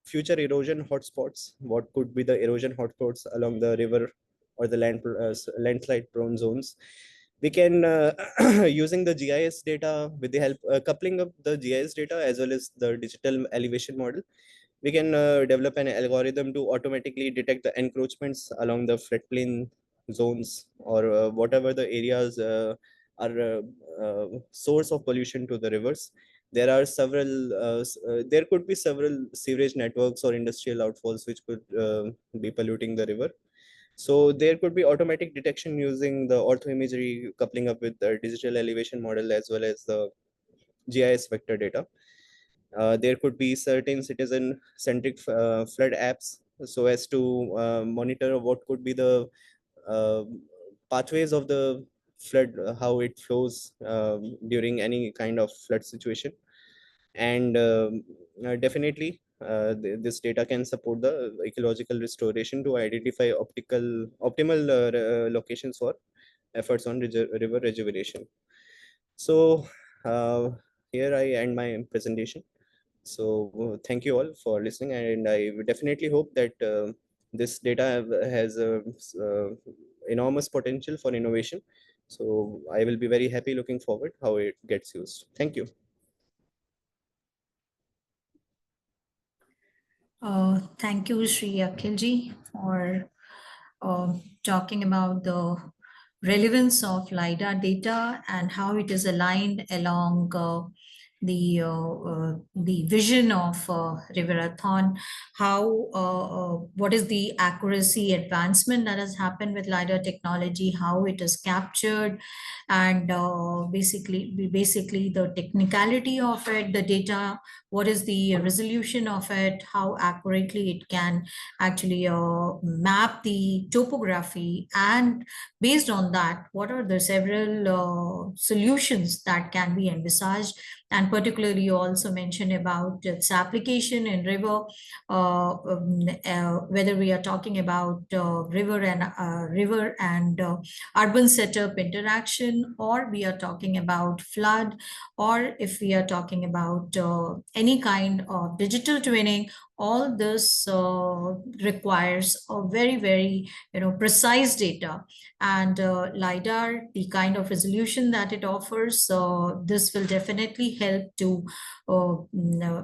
future erosion hotspots. What could be the erosion hotspots along the river or the landslide prone zones? We can using the GIS data with the help coupling of the GIS data as well as the digital elevation model, we can develop an algorithm to automatically detect the encroachments along the floodplain zones or whatever the areas are source of pollution to the rivers. There are several, there could be several sewage networks or industrial outfalls which could be polluting the river. So there could be automatic detection using the orthoimagery coupling up with the digital elevation model as well as the GIS vector data. There could be certain citizen-centric flood apps so as to monitor what could be the uh, pathways of the flood, how it flows during any kind of flood situation. And definitely, this data can support the ecological restoration to identify optimal locations for efforts on river rejuvenation. So here I end my presentation. So thank you all for listening, and I definitely hope that this data has enormous potential for innovation. So I will be very happy looking forward how it gets used. Thank you. Thank you, Sri Akhilji, for talking about the relevance of LiDAR data and how it is aligned along the vision of Riverathon, how what is the accuracy advancement that has happened with LiDAR technology, how it is captured, and basically the technicality of it, the data, what is the resolution of it, how accurately it can actually map the topography, and based on that, what are the several solutions that can be envisaged. And particularly you also mentioned about its application in river, whether we are talking about river and urban setup interaction, or we are talking about flood, or if we are talking about any kind of digital twinning. All this requires a very precise data, and LiDAR, the kind of resolution that it offers, this will definitely help to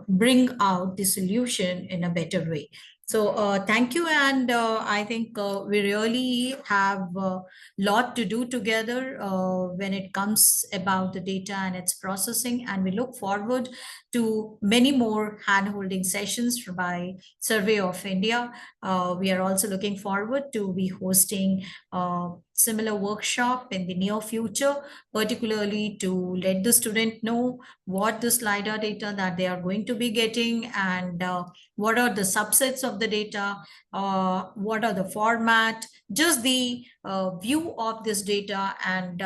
bring out the solution in a better way. So thank you, and I think we really have a lot to do together when it comes about the data and its processing, and we look forward to many more hand-holding sessions by Survey of India. We are also looking forward to be hosting similar workshop in the near future, particularly to let the student know what this LiDAR data that they are going to be getting, and what are the subsets of the data, what are the format, just the view of this data, and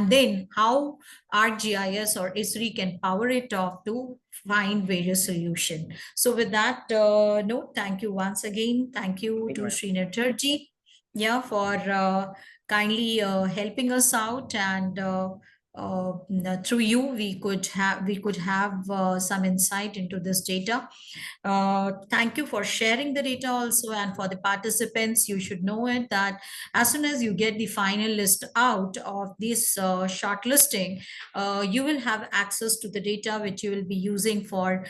then how ArcGIS or ISRI can power it off to find various solutions. So with that note, thank you once again. Thank you to Srinath Turji, yeah, for kindly helping us out, and through you we could have some insight into this data. Thank you for sharing the data also, and for the participants, you should know it that as soon as you get the final list out of this shortlisting, you will have access to the data which you will be using for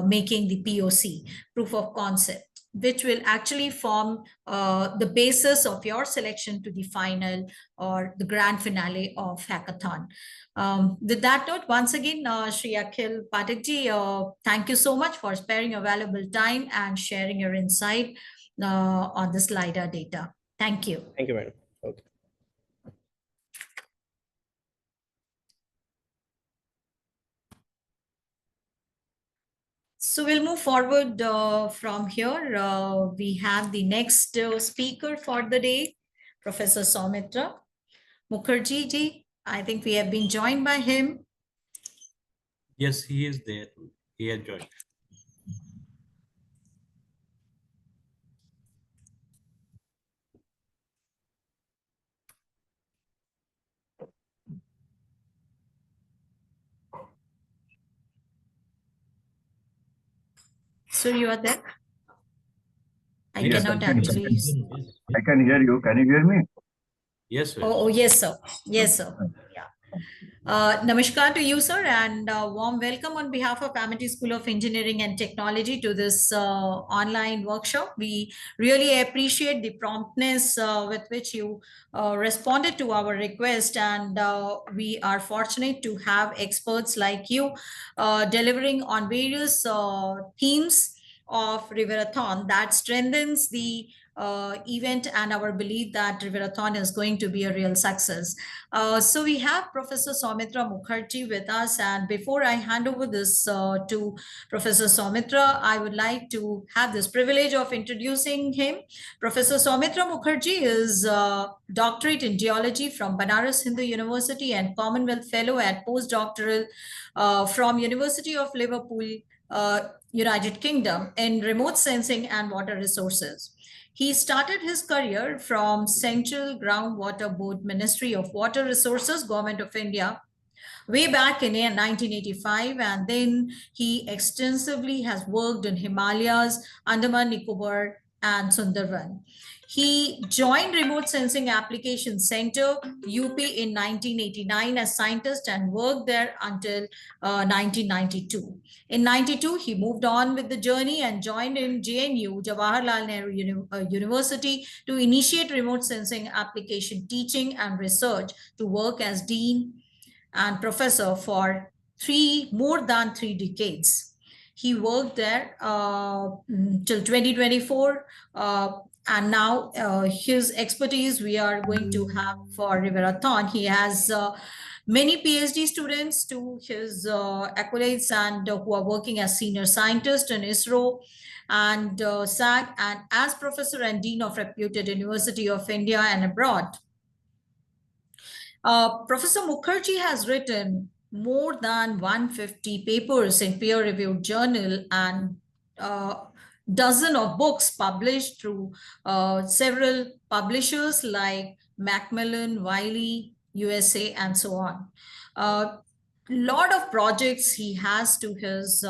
making the POC, proof of concept. which will actually form the basis of your selection to the final or the grand finale of hackathon. With that note, once again, Shri Akhil Pathakji, thank you so much for sparing your valuable time and sharing your insight on this LiDAR data. Thank you. Thank you, madam. Okay. So we'll move forward from here. We have the next speaker for the day, Professor Soumitra Mukherjee ji. I think we have been joined by him. Yes, he is there. He has joined. So you are there? I Yes, cannot I can. actually. I can hear you. Can you hear me? Yes, sir. Oh, yes, sir. Yes, sir. Yeah. Namaskar to you, sir, and warm welcome on behalf of Amity School of Engineering and Technology to this online workshop. We really appreciate the promptness with which you responded to our request, and we are fortunate to have experts like you delivering on various themes of Riverathon that strengthens the event and our belief that Riverathon is going to be a real success. So we have Professor Soumitra Mukherjee with us, and before I hand over this to Professor Soumitra, I would like to have this privilege of introducing him. Professor Soumitra Mukherjee is a doctorate in geology from Banaras Hindu University and Commonwealth Fellow at postdoctoral from University of Liverpool, United Kingdom, in remote sensing and water resources. He started his career from Central Groundwater Board, Ministry of Water Resources, Government of India, way back in 1985, and then he extensively has worked in Himalayas, Andaman Nicobar, and Sundarban. He joined Remote Sensing Application Center, UP, in 1989 as scientist and worked there until 1992. In 92, he moved on with the journey and joined in JNU, Jawaharlal Nehru University, to initiate remote sensing application teaching and research, to work as dean and professor for more than 3 decades. He worked there till 2024, and now his expertise we are going to have for Riverathon. He has many PhD students to his accolades, and who are working as senior scientists in ISRO and SAG, and as professor and dean of reputed University of India and abroad. Professor Mukherjee has written more than 150 papers in peer-reviewed journal and dozen of books published through several publishers like Macmillan, Wiley, USA, and so on. Lot of projects he has to his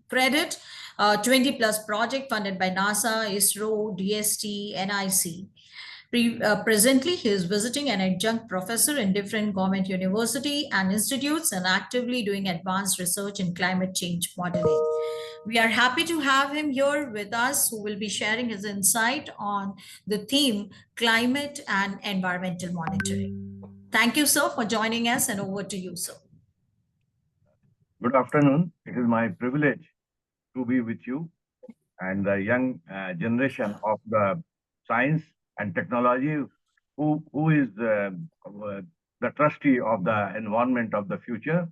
credit, 20 plus project funded by NASA, ISRO, DST, NIC. Presently, he is visiting an adjunct professor in different government university and institutes and actively doing advanced research in climate change modeling. We are happy to have him here with us, who will be sharing his insight on the theme climate and environmental monitoring. Thank you, sir, for joining us, and over to you, sir. Good afternoon. It is my privilege to be with you and the young generation of the science and technology who is the trustee of the environment of the future.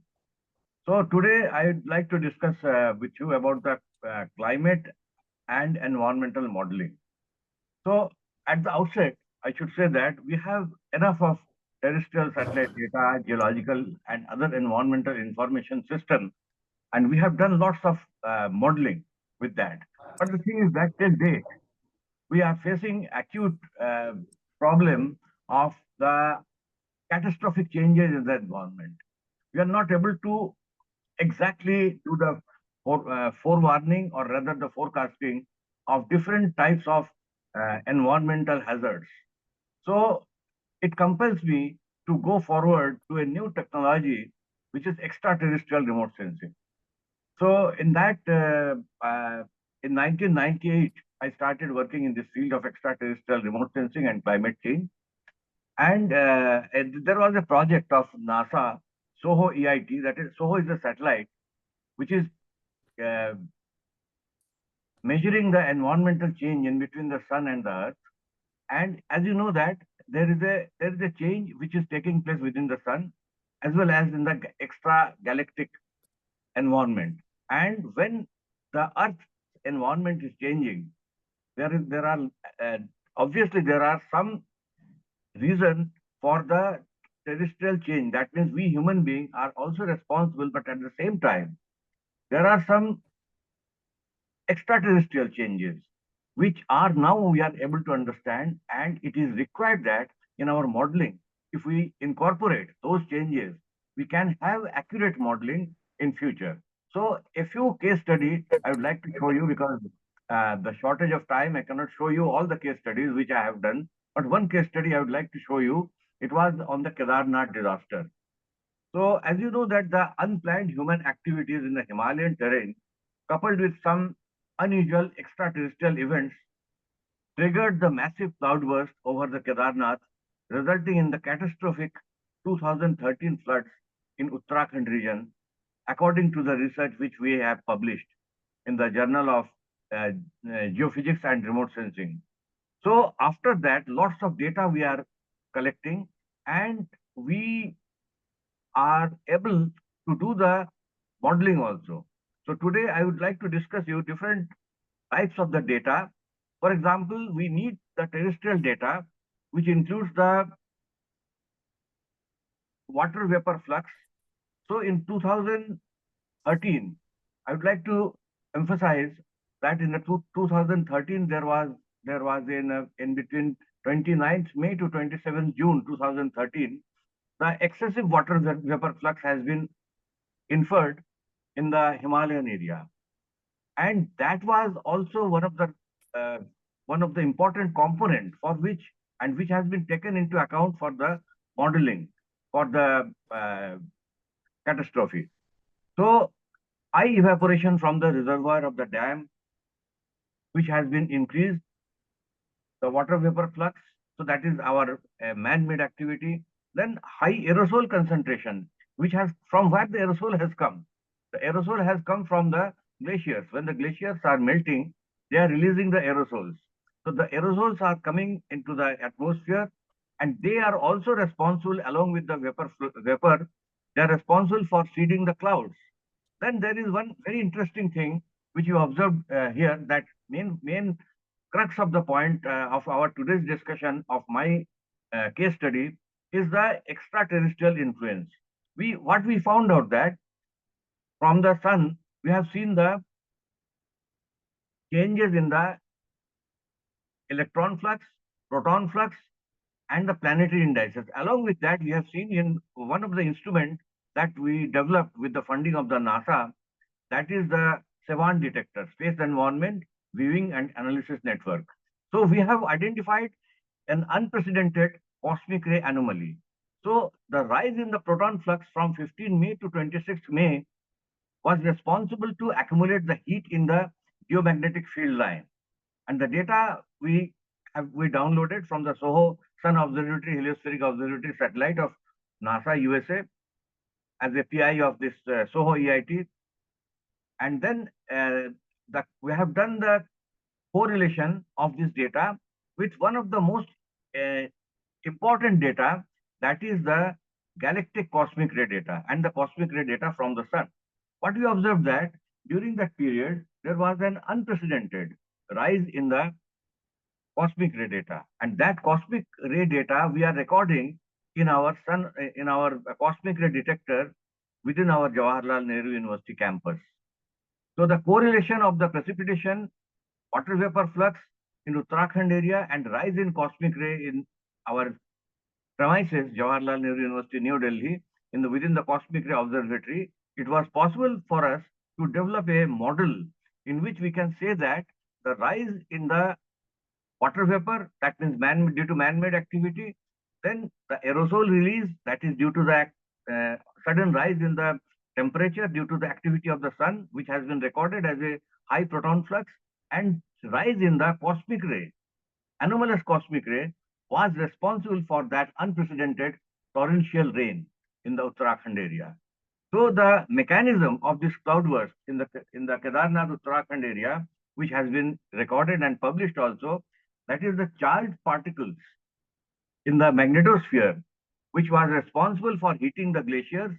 So today I'd like to discuss with you about the climate and environmental modeling. So at the outset, I should say that we have enough of terrestrial satellite data, geological and other environmental information system, and we have done lots of modeling with that. But the thing is that till date, we are facing acute problem of the catastrophic changes in the environment. We are not able to exactly do the forewarning, or rather the forecasting of different types of environmental hazards. So it compels me to go forward to a new technology, which is extraterrestrial remote sensing. So in that in 1998, I started working in this field of extraterrestrial remote sensing and climate change. And there was a project of NASA, SOHO EIT, that is, SOHO is a satellite, which is measuring the environmental change in between the sun and the earth. And as you know that there is a change which is taking place within the sun as well as in the extra galactic environment. And when the earth's environment is changing, there are obviously there are some reason for the terrestrial change. That means we human beings are also responsible, but at the same time, there are some extraterrestrial changes, which are now we are able to understand, and it is required that in our modeling, if we incorporate those changes, we can have accurate modeling in future. So a few case study I would like to show you, because the shortage of time, I cannot show you all the case studies which I have done, but one case study I would like to show you, it was on the Kedarnath disaster. So as you know that the unplanned human activities in the Himalayan terrain, coupled with some unusual extraterrestrial events, triggered the massive cloudburst over the Kedarnath, resulting in the catastrophic 2013 floods in Uttarakhand region, according to the research which we have published in the Journal of Geophysics and Remote Sensing. So after that, lots of data we are collecting, and we are able to do the modeling also. So today I would like to discuss you different types of the data. For example, we need the terrestrial data, which includes the water vapor flux. So in 2013, I would like to emphasize that in the 2013 there was in between 29th May to 27th June 2013, the excessive water vapor flux has been inferred in the Himalayan area, and that was also one of the important component for which has been taken into account for the modeling for the catastrophe. So high evaporation from the reservoir of the dam, which has been increased the water vapor flux, so that is our man-made activity. Then high aerosol concentration, which has, from where the aerosol has come. The aerosol has come from the glaciers. When the glaciers are melting, they are releasing the aerosols. So the aerosols are coming into the atmosphere, and they are also responsible, along with the vapor, they are responsible for seeding the clouds. Then there is one very interesting thing which you observed here, that main crux of the point of our today's discussion of my case study is the extraterrestrial influence. What we found out that from the sun, we have seen the changes in the electron flux, proton flux, and the planetary indices. Along with that, we have seen in one of the instruments that we developed with the funding of the NASA, that is the SEVAN detector, Space Environment Viewing and Analysis Network. So we have identified an unprecedented cosmic ray anomaly. So the rise in the proton flux from 15 May to 26 May was responsible to accumulate the heat in the geomagnetic field line. And the data we downloaded from the SOHO Sun Observatory Heliospheric Observatory satellite of NASA USA as a PI of this SOHO EIT. And then we have done the correlation of this data with one of the most important data, that is the galactic cosmic ray data and the cosmic ray data from the sun. What we observed that during that period, there was an unprecedented rise in the cosmic ray data, and that cosmic ray data we are recording in our cosmic ray detector within our Jawaharlal Nehru University campus. So the correlation of the precipitation, water vapor flux in Uttarakhand area, and rise in cosmic ray in our premises, Jawaharlal Nehru University, New Delhi, within the Cosmic Ray Observatory, it was possible for us to develop a model in which we can say that the rise in the water vapor, that means due to man-made activity, then the aerosol release, that is due to the sudden rise in the temperature due to the activity of the sun, which has been recorded as a high proton flux, and rise in the cosmic ray, anomalous cosmic ray, was responsible for that unprecedented torrential rain in the Uttarakhand area. So the mechanism of this cloudburst in the Kedarnath Uttarakhand area, which has been recorded and published also, that is the charged particles in the magnetosphere, which was responsible for heating the glaciers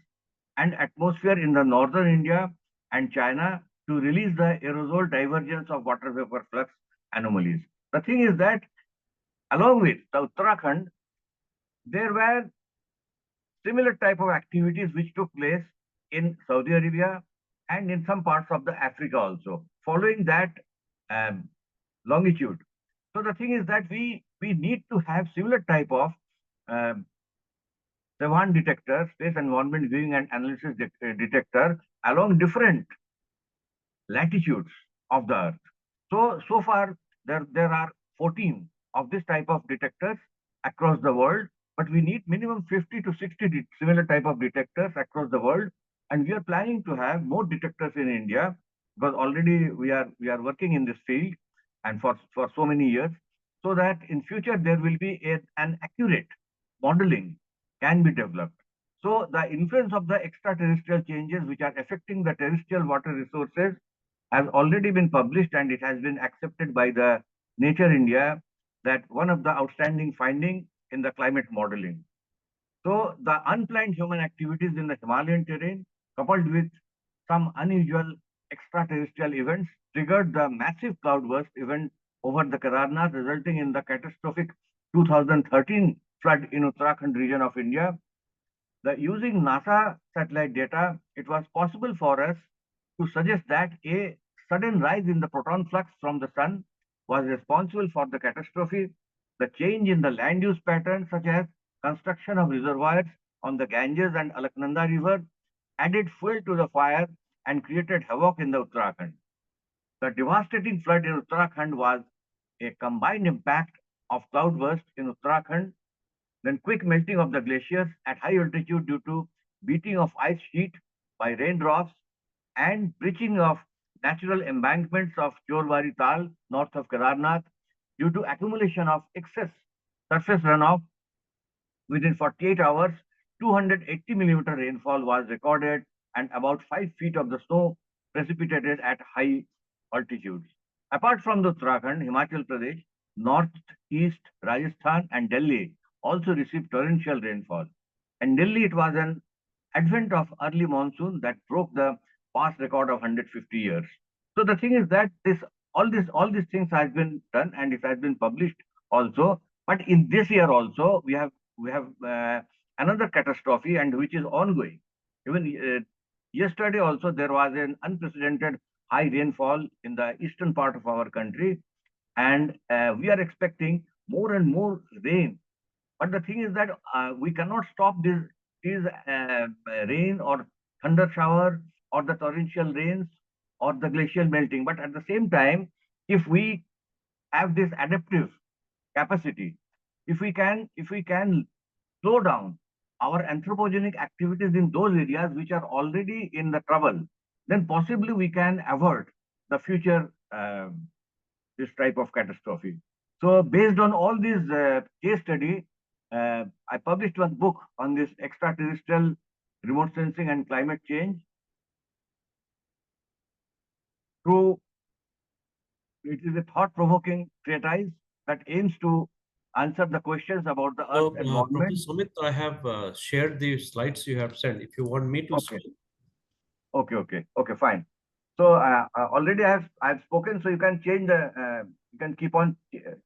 and atmosphere in the northern India and China to release the aerosol divergence of water vapor flux anomalies. The thing is that along with the Uttarakhand, there were similar type of activities which took place in Saudi Arabia and in some parts of the Africa also, following that longitude. So the thing is that we need to have similar type of Sevan detector, space environment viewing and analysis detector along different latitudes of the Earth. So far there are 14 of this type of detectors across the world, but we need minimum 50 to 60 similar type of detectors across the world, and we are planning to have more detectors in India because already we are working in this field and for so many years, so that in future there will be an accurate modeling can be developed. So the influence of the extraterrestrial changes which are affecting the terrestrial water resources has already been published, and it has been accepted by the Nature India that one of the outstanding findings in the climate modeling. So the unplanned human activities in the Himalayan terrain, coupled with some unusual extraterrestrial events, triggered the massive cloudburst event over the Kedarnath, resulting in the catastrophic 2013 flood in Uttarakhand region of India. Using NASA satellite data, it was possible for us to suggest that a sudden rise in the proton flux from the sun was responsible for the catastrophe. The change in the land use pattern, such as construction of reservoirs on the Ganges and Alaknanda River, added fuel to the fire and created havoc in the Uttarakhand. The devastating flood in Uttarakhand was a combined impact of cloudburst in Uttarakhand, then quick melting of the glaciers at high altitude due to beating of ice sheet by raindrops, and breaching of natural embankments of Chorwari Tal, north of Kedarnath, due to accumulation of excess surface runoff. Within 48 hours, 280 millimeter rainfall was recorded, and about 5 feet of the snow precipitated at high altitudes. Apart from the Uttarakhand, Himachal Pradesh, Northeast, Rajasthan, and Delhi also received torrential rainfall. In Delhi, it was an advent of early monsoon that broke the past record of 150 years. So the thing is that all these things has been done, and it has been published also. But in this year also, we have another catastrophe, and which is ongoing. Even yesterday also there was an unprecedented high rainfall in the eastern part of our country, and we are expecting more and more rain. But the thing is that we cannot stop this rain or thunder shower or the torrential rains or the glacial melting. But at the same time, if we have this adaptive capacity, if we can slow down our anthropogenic activities in those areas which are already in the trouble, then possibly we can avert the future this type of catastrophe. So based on all these case study, I published one book on this extraterrestrial remote sensing and climate change. It is a thought-provoking treatise that aims to answer the questions about the Earth's environment. Professor Sumit, I have shared the slides you have sent. If you want me to Okay. Okay, fine. So already I've spoken, so you can change the you can keep on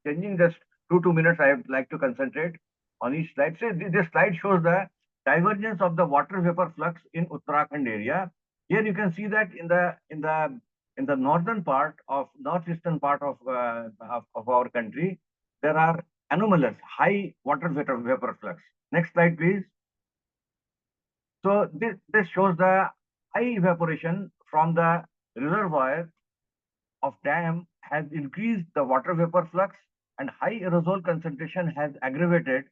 changing. Just 2 minutes. I would like to concentrate on each slide. So this slide shows the divergence of the water vapor flux in Uttarakhand area. Here you can see that in the northern part of northeastern part of our country, there are anomalous high water vapor flux. Next slide, please. So this shows the high evaporation from the reservoir of dam has increased the water vapor flux, and high aerosol concentration has aggravated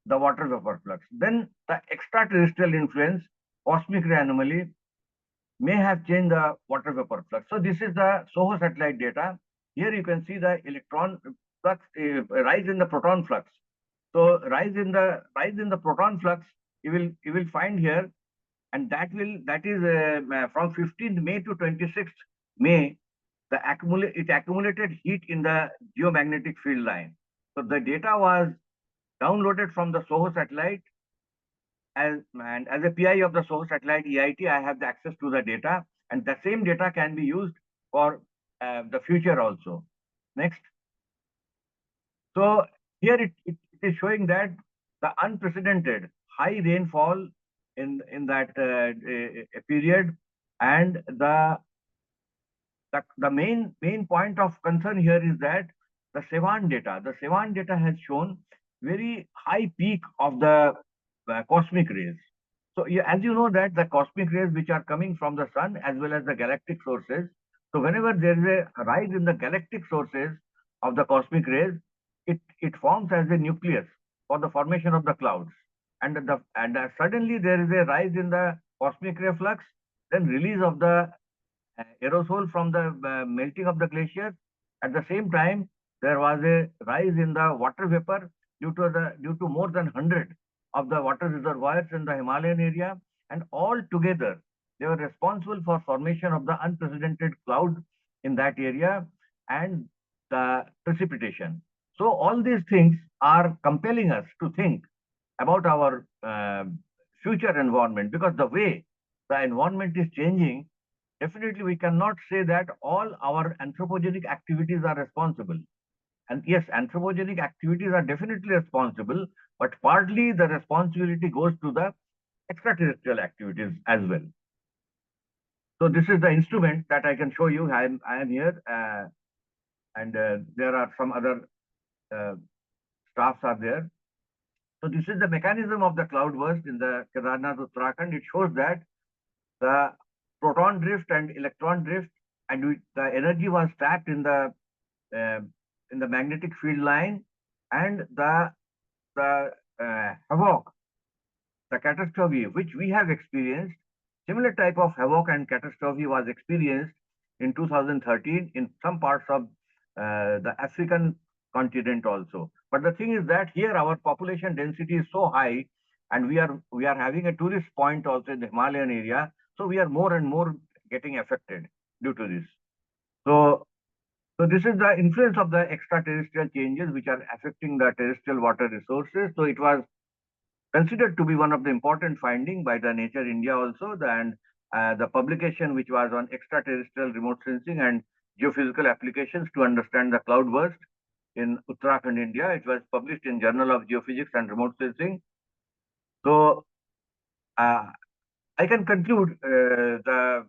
the water vapor flux. Then the extraterrestrial influence, cosmic ray anomaly, may have changed the water vapor flux. So this is the SOHO satellite data. here you can see the electron flux, rise in the proton flux. So rise in the proton flux, you will find here, and that is from 15th May to 26th May, it accumulated heat in the geomagnetic field line. So the data was downloaded from the SOHO satellite, and as a PI of the SOHO satellite EIT, I have the access to the data, and the same data can be used for the future also. Next. So here it is showing that the unprecedented high rainfall in that period, and the main point of concern here is that the Sevan data has shown very high peak of the cosmic rays. So as you know that the cosmic rays which are coming from the sun as well as the galactic sources, so whenever there is a rise in the galactic sources of the cosmic rays, it forms as a nucleus for the formation of the clouds, and suddenly there is a rise in the cosmic ray flux, then release of the aerosol from the melting of the glaciers. At the same time, there was a rise in the water vapor due to more than 100 of the water reservoirs in the Himalayan area, and all together they were responsible for formation of the unprecedented cloud in that area and the precipitation. So all these things are compelling us to think about our future environment, because the way the environment is changing, definitely we cannot say that all our anthropogenic activities are responsible. And yes, anthropogenic activities are definitely responsible, but partly the responsibility goes to the extraterrestrial activities as well. So this is the instrument that I can show you. I am here, and there are some other staffs are there. So this is the mechanism of the cloudburst in the Kedarnath, Uttarakhand. It shows that the proton drift and electron drift, and the energy was trapped in the magnetic field line, and the havoc, the catastrophe which we have experienced, similar type of havoc and catastrophe was experienced in 2013 in some parts of the African continent also. But the thing is that here our population density is so high, and we are having a tourist point also in the Himalayan area, so we are more and more getting affected due to this. So this is the influence of the extraterrestrial changes which are affecting the terrestrial water resources. So it was considered to be one of the important findings by the Nature India also, and the publication which was on extraterrestrial remote sensing and geophysical applications to understand the cloudburst in Uttarakhand, India. It was published in Journal of Geophysics and Remote Sensing. So I can conclude the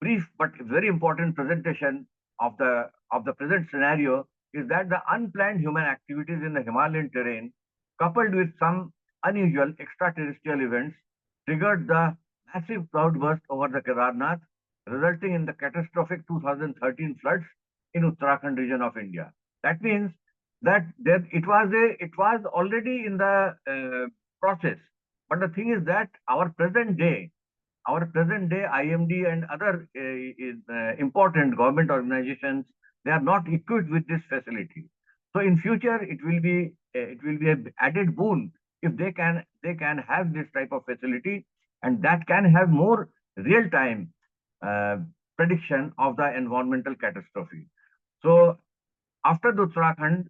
brief but very important presentation of the present scenario is that the unplanned human activities in the Himalayan terrain, coupled with some unusual extraterrestrial events, triggered the massive cloudburst over the Kedarnath, resulting in the catastrophic 2013 floods in Uttarakhand region of India. That means that it was already in the process. But the thing is that our present day IMD and other important government organizations, they are not equipped with this facility. So in future, it will be an added boon if they can have this type of facility, and that can have more real time prediction of the environmental catastrophe. So after the Uttarakhand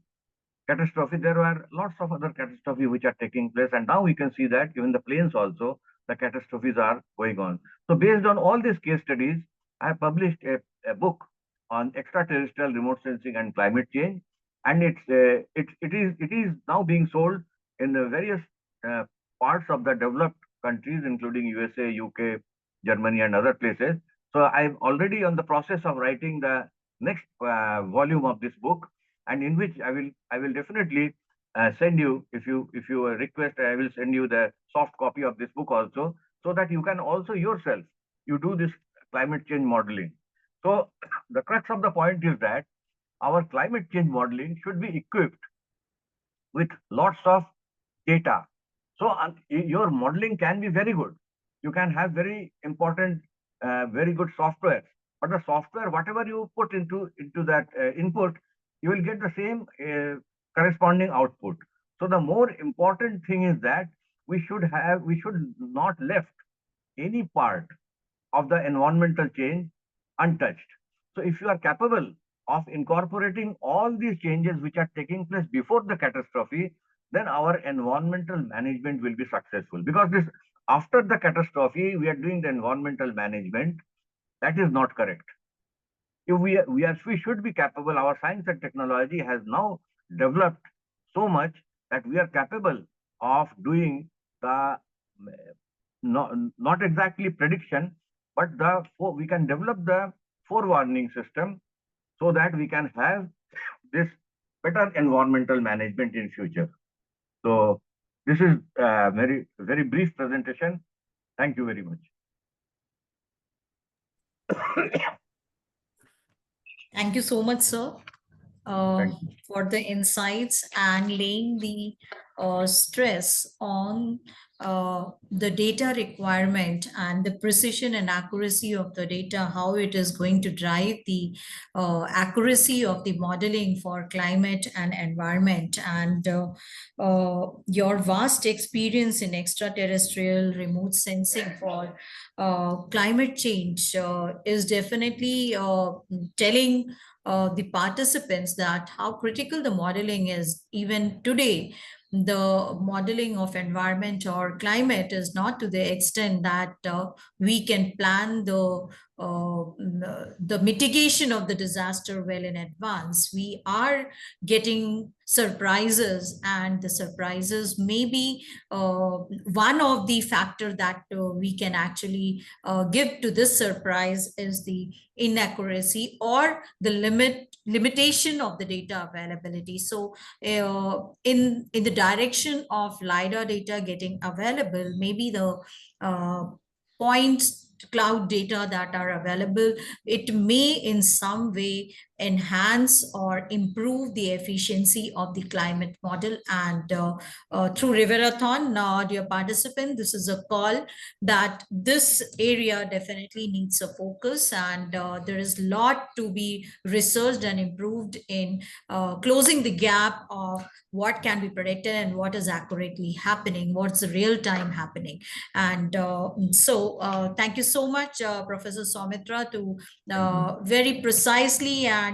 catastrophe, there were lots of other catastrophes which are taking place, and now we can see that even the plains also, the catastrophes are going on. So based on all these case studies, I have published a book on extraterrestrial remote sensing and climate change, and it is now being sold in the various parts of the developed countries, including USA, UK, Germany, and other places. So I'm already on the process of writing the next volume of this book, and in which I will definitely send you, if you request, I will send you the soft copy of this book also, so that you can also yourself you do this climate change modeling. So the crux of the point is that our climate change modeling should be equipped with lots of data. So your modeling can be very good. You can have very important, very good software, But the software, whatever you put into that input, you will get the same corresponding output. So the more important thing is that we should not left any part of the environmental change untouched. So if you are capable of incorporating all these changes which are taking place before the catastrophe, then our environmental management will be successful. Because this, after the catastrophe, we are doing the environmental management. That is not correct. If we should be capable. Our science and technology has now developed so much that we are capable of doing the not exactly prediction, but we can develop the forewarning system so that we can have this better environmental management in future. So this is a very brief presentation. Thank you very much. Thank you so much, sir, for the insights and laying the stress on the data requirement and the precision and accuracy of the data, how it is going to drive the accuracy of the modeling for climate and environment, and your vast experience in extraterrestrial remote sensing for climate change is definitely telling the participants that how critical the modeling is. Even today, the modeling of environment or climate is not to the extent that we can plan the mitigation of the disaster well in advance. We are getting surprises, and the surprises may be one of the factor that we can actually give to this surprise is the inaccuracy or the limitation of the data availability. So in the direction of LiDAR data getting available, maybe the points cloud data that are available, it may in some way enhance or improve the efficiency of the climate model. And through Riverathon, dear participant, this is a call that this area definitely needs a focus, and there is a lot to be researched and improved in closing the gap of what can be predicted and what is accurately happening, what's the real time happening. And thank you so much, Professor Soumitra, to very precisely and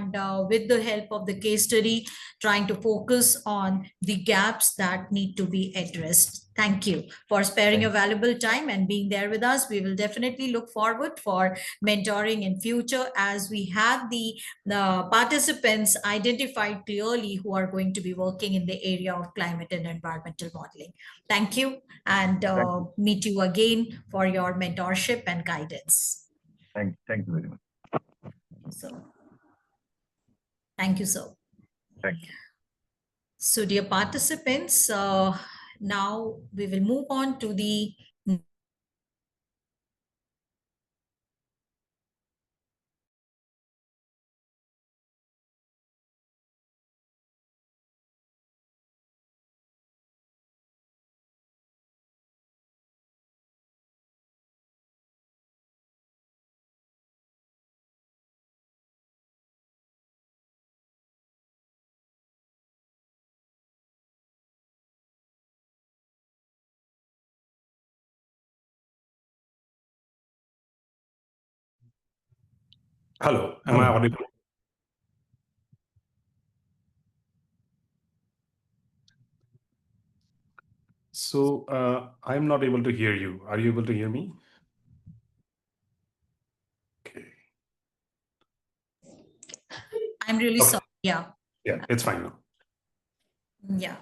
with the help of the case study, trying to focus on the gaps that need to be addressed. Thank you for sparing your valuable time and being there with us. We will definitely look forward for mentoring in future as we have the participants identified clearly who are going to be working in the area of climate and environmental modeling. Thank you, and meet you again for your mentorship and guidance. Thank you very much. So, thank you, sir. Thank you. So, dear participants, now we will move on to the Hello, am I audible? So I'm not able to hear you. Are you able to hear me? Okay. I'm really sorry. Yeah. Yeah, it's fine now. Yeah.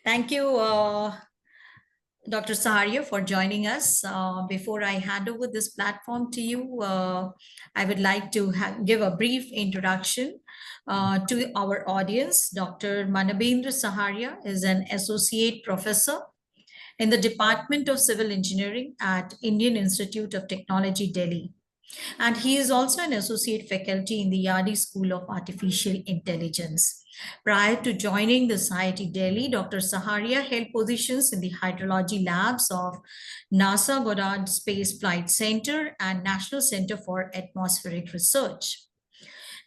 Thank you, Dr. Saharia, for joining us. Before I hand over this platform to you, I would like to give a brief introduction to our audience. Dr. Manabendra Saharia is an associate professor in the Department of Civil Engineering at Indian Institute of Technology, Delhi. And he is also an associate faculty in the Yardley School of Artificial Intelligence. Prior to joining the IIT Delhi, Dr. Saharia held positions in the hydrology labs of NASA Goddard Space Flight Center and National Center for Atmospheric Research.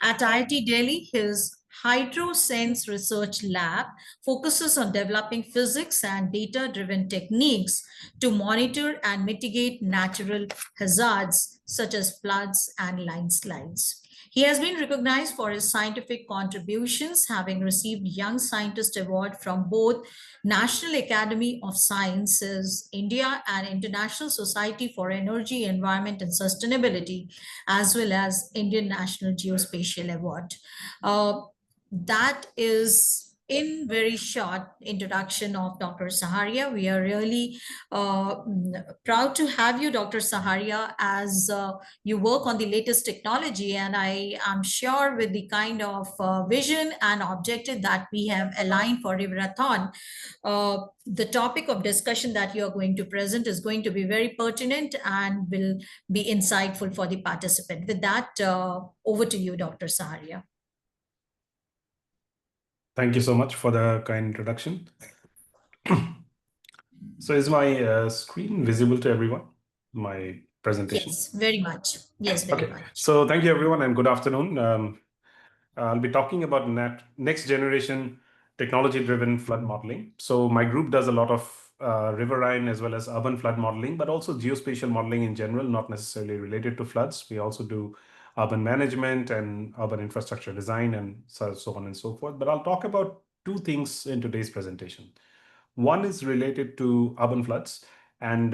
At IIT Delhi, his HydroSense Research Lab focuses on developing physics and data-driven techniques to monitor and mitigate natural hazards such as floods and landslides. He has been recognized for his scientific contributions, having received Young Scientist Award from both National Academy of Sciences, India, and International Society for Energy, Environment, and Sustainability, as well as Indian National Geospatial Award. That is in very short introduction of Dr. Saharia. We are really proud to have you, Dr. Saharia, as you work on the latest technology. And I am sure with the kind of vision and objective that we have aligned for Riverathon, the topic of discussion that you are going to present is going to be very pertinent and will be insightful for the participant. With that, over to you, Dr. Saharia. Thank you so much for the kind introduction. So is my screen visible to everyone? My presentation? Yes, very much. Yes, very Okay. much. So thank you everyone and good afternoon. I'll be talking about next generation technology-driven flood modeling. So my group does a lot of riverine as well as urban flood modeling, but also geospatial modeling in general, not necessarily related to floods. We also do urban management and urban infrastructure design and so on and so forth. But I'll talk about two things in today's presentation. One is related to urban floods, and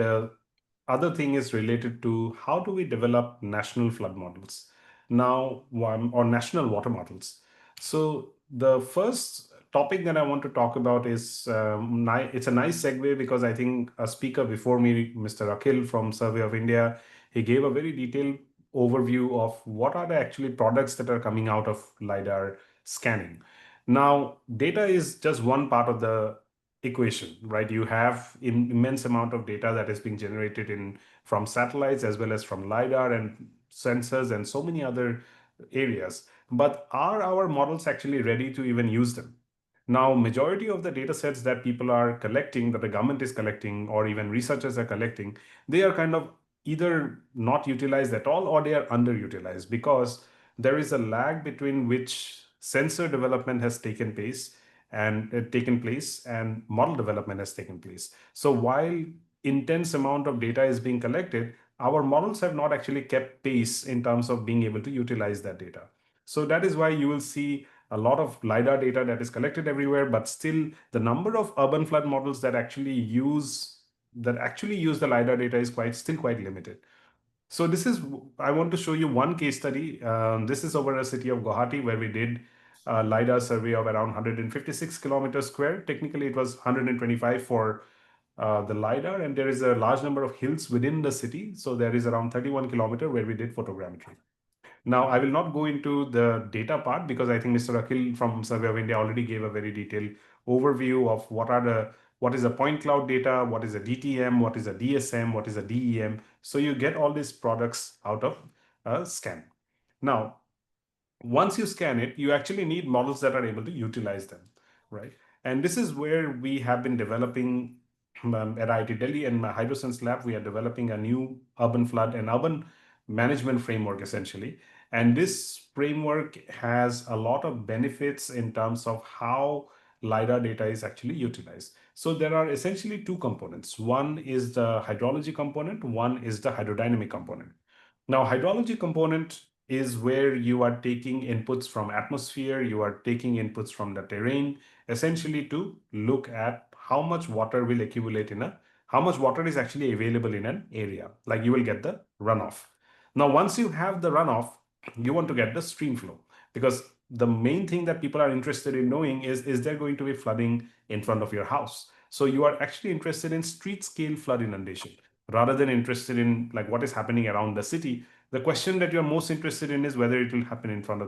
other thing is related to how do we develop national flood models now, or national water models. So the first topic that I want to talk about is it's a nice segue because I think a speaker before me, Mr. Akhil from Survey of India, he gave a very detailed overview of what are the actually products that are coming out of LiDAR scanning. Now, data is just one part of the equation, right? You have immense amount of data that is being generated from satellites as well as from LiDAR and sensors and so many other areas. But are our models actually ready to even use them? Now, majority of the data sets that people are collecting, that the government is collecting, or even researchers are collecting, they are kind of either not utilized at all or they are underutilized because there is a lag between which sensor development has taken place and model development has taken place. So while intense amount of data is being collected, our models have not actually kept pace in terms of being able to utilize that data. So that is why you will see a lot of LiDAR data that is collected everywhere, but still the number of urban flood models that actually use the LiDAR data is still quite limited. So I want to show you one case study. This is over a city of Guwahati where we did a LiDAR survey of around 156 kilometers square. Technically, it was 125 for the LiDAR, and there is a large number of hills within the city. So there is around 31 kilometers where we did photogrammetry. Now, I will not go into the data part because I think Mr. Akhil from Survey of India already gave a very detailed overview of what is a point cloud data, what is a DTM, what is a DSM, what is a DEM. So you get all these products out of a scan. Now, once you scan it, you actually need models that are able to utilize them, right? And this is where we have been developing at IIT Delhi and my HydroSense lab. We are developing a new urban flood and urban management framework essentially. And this framework has a lot of benefits in terms of how LiDAR data is actually utilized. So there are essentially two components. One is the hydrology component, one is the hydrodynamic component. Now, hydrology component is where you are taking inputs from atmosphere, you are taking inputs from the terrain, essentially to look at how much water will accumulate how much water is actually available in an area, like you will get the runoff. Now, once you have the runoff, you want to get the stream flow because the main thing that people are interested in knowing is there going to be flooding in front of your house? So you are actually interested in street scale flood inundation rather than interested in like what is happening around the city. The question that you're most interested in is whether it will happen in front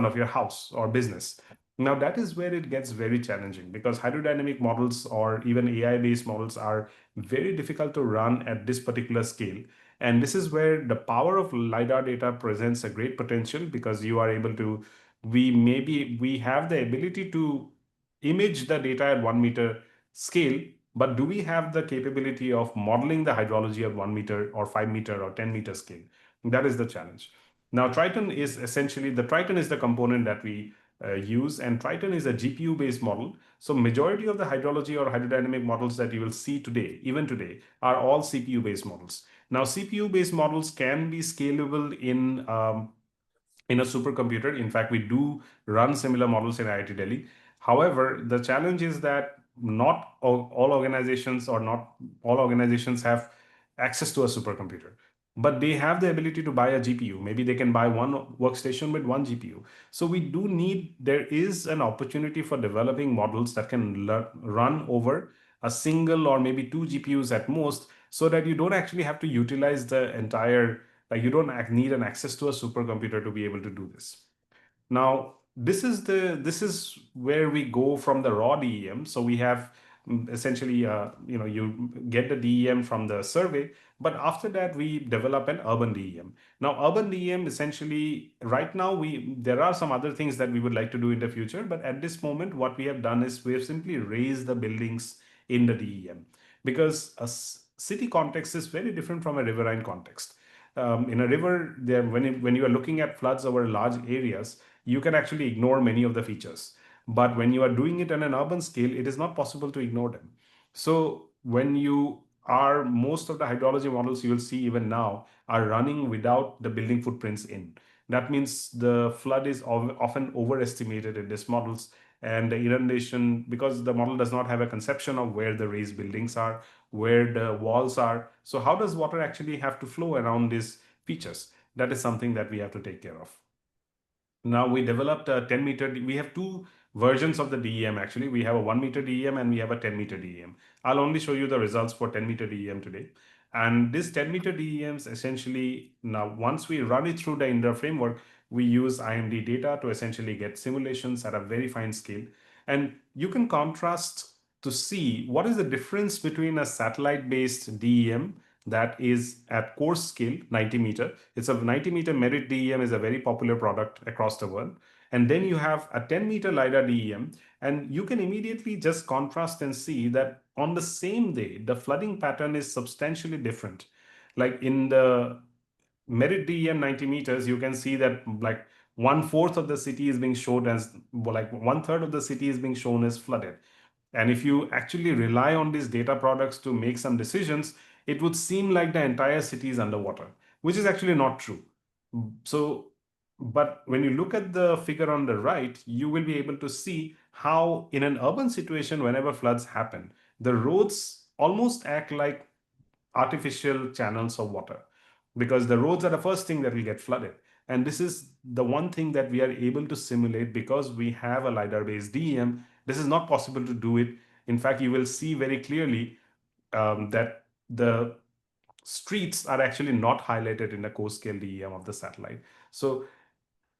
of your house or business. Now that is where it gets very challenging because hydrodynamic models or even AI-based models are very difficult to run at this particular scale. And this is where the power of LiDAR data presents a great potential, because you are able to, we have the ability to image the data at 1 meter scale, but do we have the capability of modeling the hydrology at 1 meter or 5 meter or 10 meter scale? That is the challenge. Now, Triton is essentially, the Triton is the component that we use, and Triton is a GPU based model. So majority of the hydrology or hydrodynamic models that you will see today, even today, are all CPU based models. Now, CPU based models can be scalable in a supercomputer. In fact, we do run similar models in IIT Delhi. However, the challenge is that not all organizations, or not all organizations, have access to a supercomputer, but they have the ability to buy a GPU. Maybe they can buy one workstation with one GPU. So we do need, there is an opportunity for developing models that can run over a single or maybe two GPUs at most, so that you don't actually have to utilize the entire, like you don't need an access to a supercomputer to be able to do this. Now, this is where we go from the raw DEM. So we have essentially, you get the DEM from the survey, but after that we develop an urban DEM. Now, urban DEM essentially, right now there are some other things that we would like to do in the future, but at this moment, what we have done is we have simply raised the buildings in the DEM, because a city context is very different from a riverine context. In a river, when you are looking at floods over large areas, you can actually ignore many of the features. But when you are doing it on an urban scale, it is not possible to ignore them. So when you are, most of the hydrology models you will see even now are running without the building footprints in. That means the flood is often overestimated in these models, and the inundation, because the model does not have a conception of where the raised buildings are, where the walls are. So how does water actually have to flow around these features? That is something that we have to take care of. Now, we developed a 10-meter, we have two versions of the DEM actually. We have a 1-meter DEM and we have a 10-meter DEM. I'll only show you the results for 10-meter DEM today. And this 10-meter DEMs essentially, now once we run it through the Indra framework, we use IMD data to essentially get simulations at a very fine scale. And you can contrast to see what is the difference between a satellite-based DEM that is at coarse scale, 90 meter. It's a 90 meter Merit DEM is a very popular product across the world. And then you have a 10 meter LiDAR DEM, and you can immediately just contrast and see that on the same day, the flooding pattern is substantially different. Like in the Merit DEM 90 meters, you can see that like 1/4 of the city is being shown as, like 1/3 of the city is being shown as flooded. And if you actually rely on these data products to make some decisions, it would seem like the entire city is underwater, which is actually not true. So, but when you look at the figure on the right, you will be able to see how in an urban situation, whenever floods happen, the roads almost act like artificial channels of water, because the roads are the first thing that will get flooded. And this is the one thing that we are able to simulate because we have a LiDAR based DEM. This is not possible to do it. In fact, you will see very clearly that the streets are actually not highlighted in the coast scale DEM of the satellite. So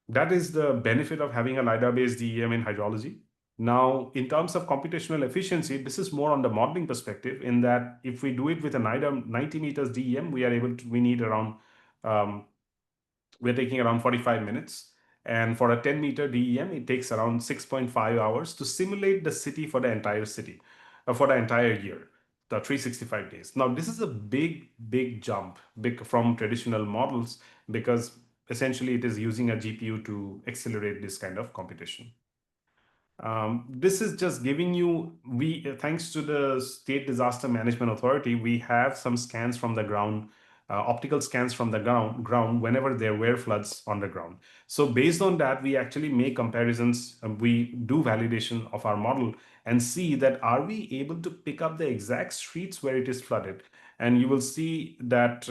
that is the benefit of having a LiDAR-based DEM in hydrology. Now, in terms of computational efficiency, this is more on the modeling perspective, in that if we do it with a 90 meters DEM, we need around, we're taking around 45 minutes. And for a 10-meter DEM, it takes around 6.5 hours to simulate the city for the entire city, for the entire year, the 365 days. Now, this is a big jump from traditional models, because essentially it is using a GPU to accelerate this kind of computation. This is just giving you, thanks to the State Disaster Management Authority, we have some scans from the ground, optical scans from the ground whenever there were floods on the ground. So based on that, we actually make comparisons, we do validation of our model and see that are we able to pick up the exact streets where it is flooded. And you will see that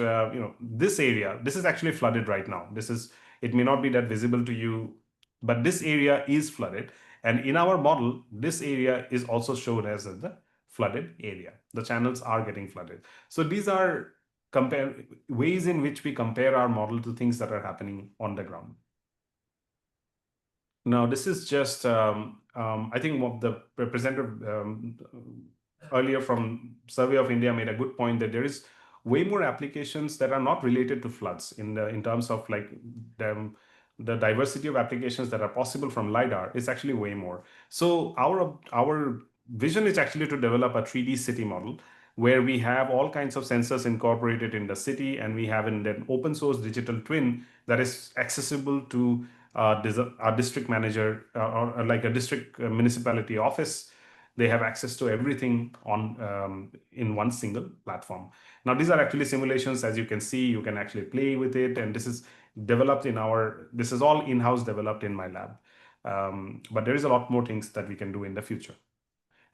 this area, this is actually flooded right now. It may not be that visible to you, but this area is flooded. And in our model, this area is also shown as the flooded area. The channels are getting flooded. So these are ways in which we compare our model to things that are happening on the ground. Now, this is just, I think what the representative earlier from Survey of India made a good point, that there is way more applications that are not related to floods in terms of like the diversity of applications that are possible from LiDAR is actually way more. So our vision is actually to develop a 3D city model where we have all kinds of sensors incorporated in the city, and we have an open source digital twin that is accessible to a district manager or like a district municipality office. They have access to everything on in one single platform. Now, these are actually simulations. As you can see, you can actually play with it, and this is developed in this is all in-house developed in my lab. But there is a lot more things that we can do in the future.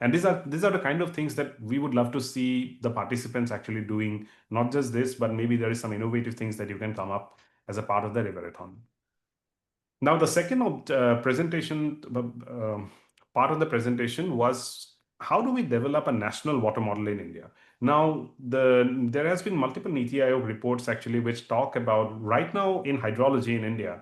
And these are the kind of things that we would love to see the participants actually doing, not just this, but maybe there is some innovative things that you can come up as a part of the Riverathon. Now, the second presentation, part of the presentation was how do we develop a national water model in India? Now, there has been multiple Niti Aayog reports actually which talk about right now in hydrology in India,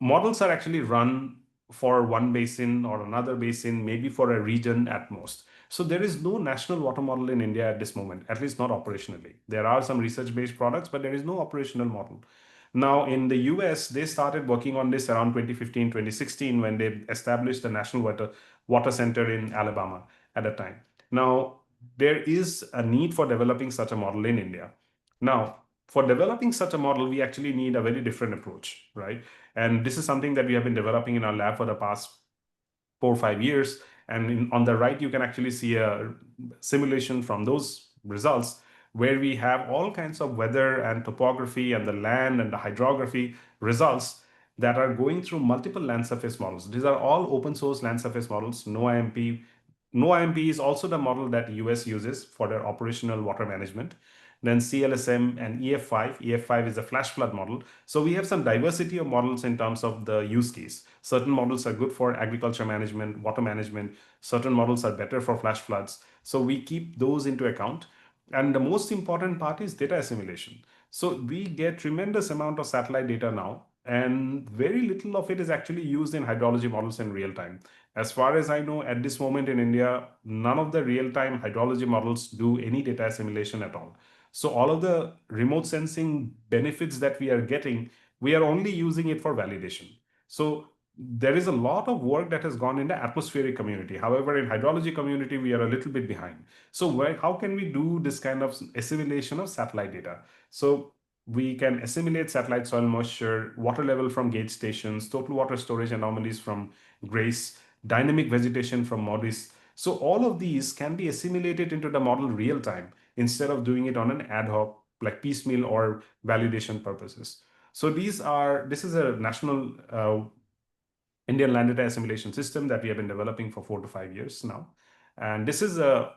models are actually run for one basin or another basin, maybe for a region at most. So there is no national water model in India at this moment, at least not operationally. There are some research-based products, but there is no operational model. Now, in the US, they started working on this around 2015, 2016, when they established the National Water Center in Alabama at the time. Now, there is a need for developing such a model in India. Now, for developing such a model, we actually need a very different approach, right? And this is something that we have been developing in our lab for the past 4 or 5 years. And on the right, you can actually see a simulation from those results where we have all kinds of weather and topography and the land and the hydrography results that are going through multiple land surface models. These are all open source land surface models, no IMP. No IMP is also the model that US uses for their operational water management. Then CLSM and EF5. EF5 is a flash flood model. So we have some diversity of models in terms of the use case. Certain models are good for agriculture management, water management. Certain models are better for flash floods. So we keep those into account. And the most important part is data assimilation. So we get tremendous amount of satellite data now, and very little of it is actually used in hydrology models in real time. As far as I know, at this moment in India, none of the real-time hydrology models do any data assimilation at all. So all of the remote sensing benefits that we are getting, we are only using it for validation. So there is a lot of work that has gone in the atmospheric community. However, in hydrology community, we are a little bit behind. So how can we do this kind of assimilation of satellite data? So we can assimilate satellite soil moisture, water level from gauge stations, total water storage anomalies from GRACE, dynamic vegetation from MODIS. So all of these can be assimilated into the model real time instead of doing it on an ad hoc, like piecemeal or validation purposes. So this is a national Indian land data assimilation system that we have been developing for 4 to 5 years now. And this is a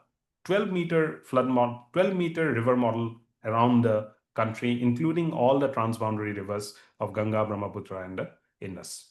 12-meter flood model, 12-meter river model around the country, including all the transboundary rivers of Ganga, Brahmaputra, and the Indus.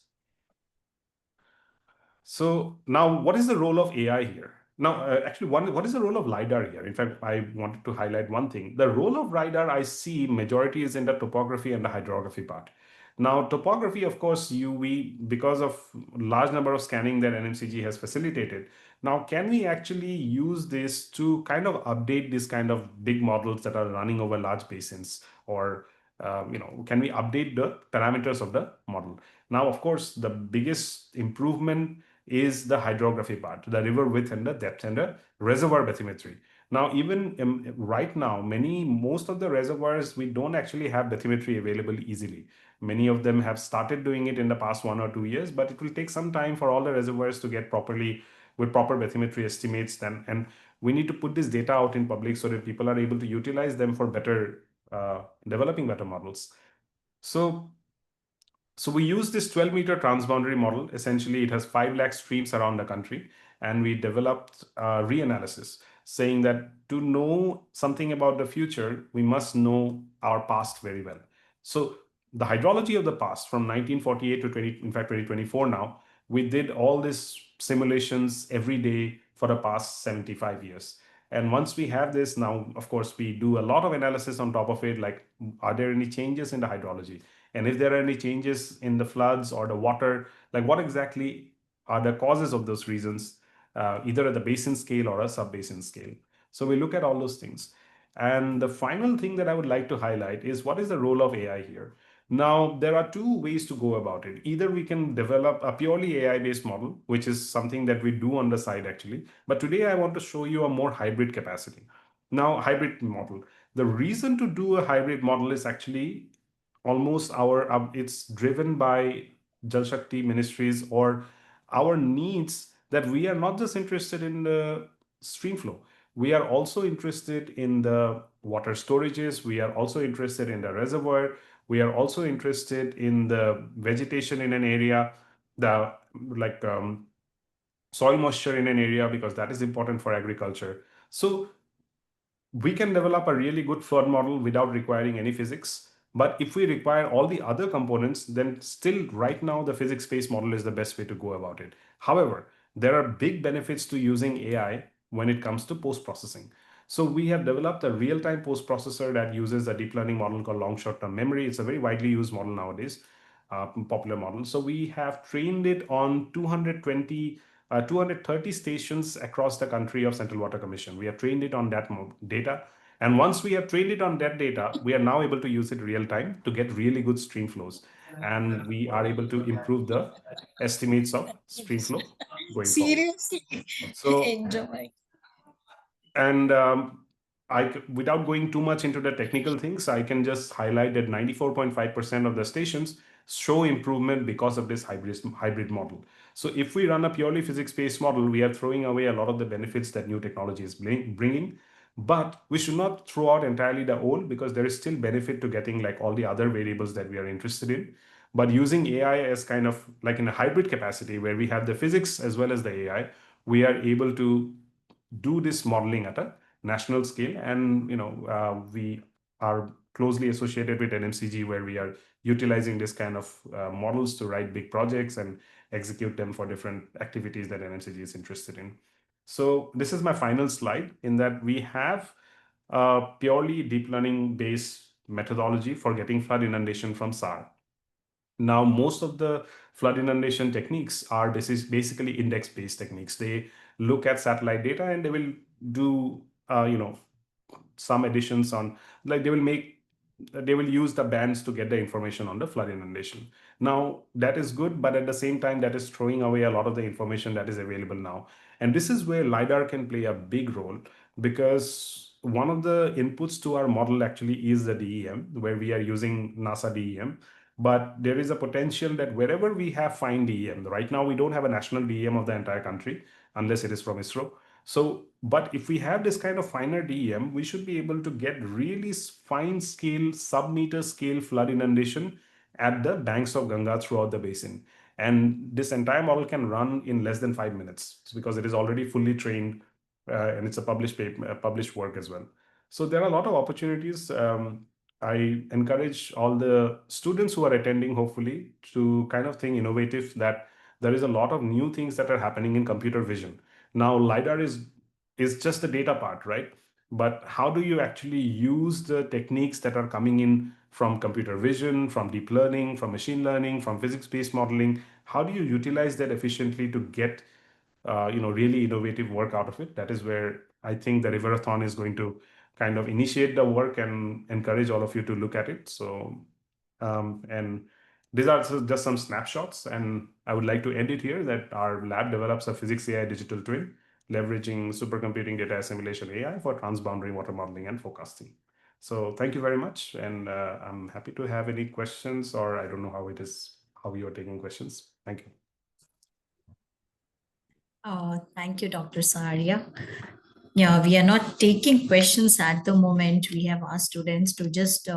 So now, what is the role of AI here? Now, actually, what is the role of LiDAR here? In fact, I wanted to highlight one thing. The role of LiDAR, I see majority is in the topography and the hydrography part. Now, topography, of course, because of large number of scanning that NMCG has facilitated, now can we actually use this to kind of update this kind of big models that are running over large basins, or can we update the parameters of the model? Now, of course, the biggest improvement is the hydrography part, the river width and the depth and the reservoir bathymetry. Now, even right now, most of the reservoirs, we don't actually have bathymetry available easily. Many of them have started doing it in the past 1 or 2 years, but it will take some time for all the reservoirs to get properly with proper bathymetry estimates then. And we need to put this data out in public so that people are able to utilize them for developing better models. So we use this 12-meter transboundary model. Essentially, it has 5 lakh streams around the country, and we developed reanalysis, saying that to know something about the future, we must know our past very well. So the hydrology of the past from 1948 to 2024 now, we did all these simulations every day for the past 75 years. And once we have this now, of course, we do a lot of analysis on top of it, like, are there any changes in the hydrology? And if there are any changes in the floods or the water, like what exactly are the causes of those reasons, either at the basin scale or a sub-basin scale. So we look at all those things. And the final thing that I would like to highlight is what is the role of AI here? Now, there are two ways to go about it. Either we can develop a purely AI-based model, which is something that we do on the side actually. But today I want to show you a more hybrid capacity. Now, hybrid model. The reason to do a hybrid model is actually almost it's driven by Jal Shakti ministries or our needs, that we are not just interested in the stream flow. We are also interested in the water storages. We are also interested in the reservoir. We are also interested in the vegetation in an area, the like soil moisture in an area, because that is important for agriculture. So we can develop a really good flood model without requiring any physics. But if we require all the other components, then still right now the physics-based model is the best way to go about it. However, there are big benefits to using AI when it comes to post-processing. So we have developed a real-time post-processor that uses a deep learning model called long short-term memory. It's a very widely used model nowadays, popular model. So we have trained it on 230 stations across the country of Central Water Commission. We have trained it on that data. And once we have trained it on that data, we are now able to use it real time to get really good stream flows. And we are able to improve the estimates of stream flow going forward. Seriously, So, enjoy. and without going too much into the technical things, I can just highlight that 94.5% of the stations show improvement because of this hybrid model. So if we run a purely physics-based model, we are throwing away a lot of the benefits that new technology is bringing. But we should not throw out entirely the old, because there is still benefit to getting like all the other variables that we are interested in. But using AI as kind of like in a hybrid capacity where we have the physics as well as the AI, we are able to do this modeling at a national scale. And we are closely associated with NMCG, where we are utilizing this kind of models to write big projects and execute them for different activities that NMCG is interested in. So this is my final slide, in that we have a purely deep learning based methodology for getting flood inundation from SAR. Now, most of the flood inundation techniques are basically index-based techniques. They look at satellite data and they will do, some additions on, like they will use the bands to get the information on the flood inundation. Now, that is good, but at the same time, that is throwing away a lot of the information that is available now. And this is where LiDAR can play a big role, because one of the inputs to our model actually is the DEM, where we are using NASA DEM. But there is a potential that wherever we have fine DEM, right now we don't have a national DEM of the entire country unless it is from ISRO. So, but if we have this kind of finer DEM, we should be able to get really fine scale, sub-meter scale flood inundation at the banks of Ganga throughout the basin. And this entire model can run in less than 5 minutes, because it is already fully trained and it's a published paper, published work as well. So there are a lot of opportunities. I encourage all the students who are attending, hopefully, to kind of think innovative, that there is a lot of new things that are happening in computer vision. Now, LiDAR is just the data part, right? But how do you actually use the techniques that are coming in from computer vision, from deep learning, from machine learning, from physics-based modeling? How do you utilize that efficiently to get really innovative work out of it? That is where I think the Riverathon is going to kind of initiate the work and encourage all of you to look at it. So, and these are just some snapshots, and I would like to end it here, that our lab develops a physics AI digital twin, leveraging supercomputing data assimilation AI for transboundary water modeling and forecasting. So thank you very much. And I'm happy to have any questions, or I don't know how you are taking questions. Thank you. Thank you, Dr. Saharia. Yeah, we are not taking questions at the moment. We have asked students to just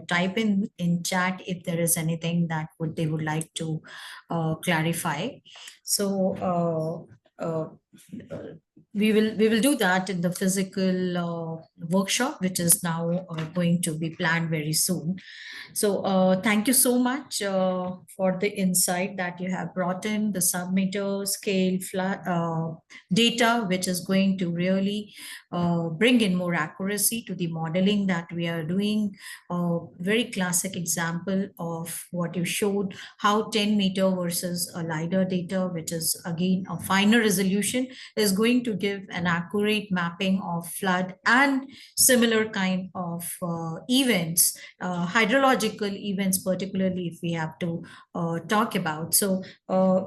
type in chat if there is anything that they would like to clarify. So we will do that in the physical workshop, which is now going to be planned very soon. So thank you so much for the insight that you have brought in, the sub-meter scale data, which is going to really bring in more accuracy to the modeling that we are doing. A very classic example of what you showed, how 10 meter versus a LiDAR data, which is again a finer resolution, is going to give an accurate mapping of flood and similar kind of events, hydrological events, particularly if we have to talk about. So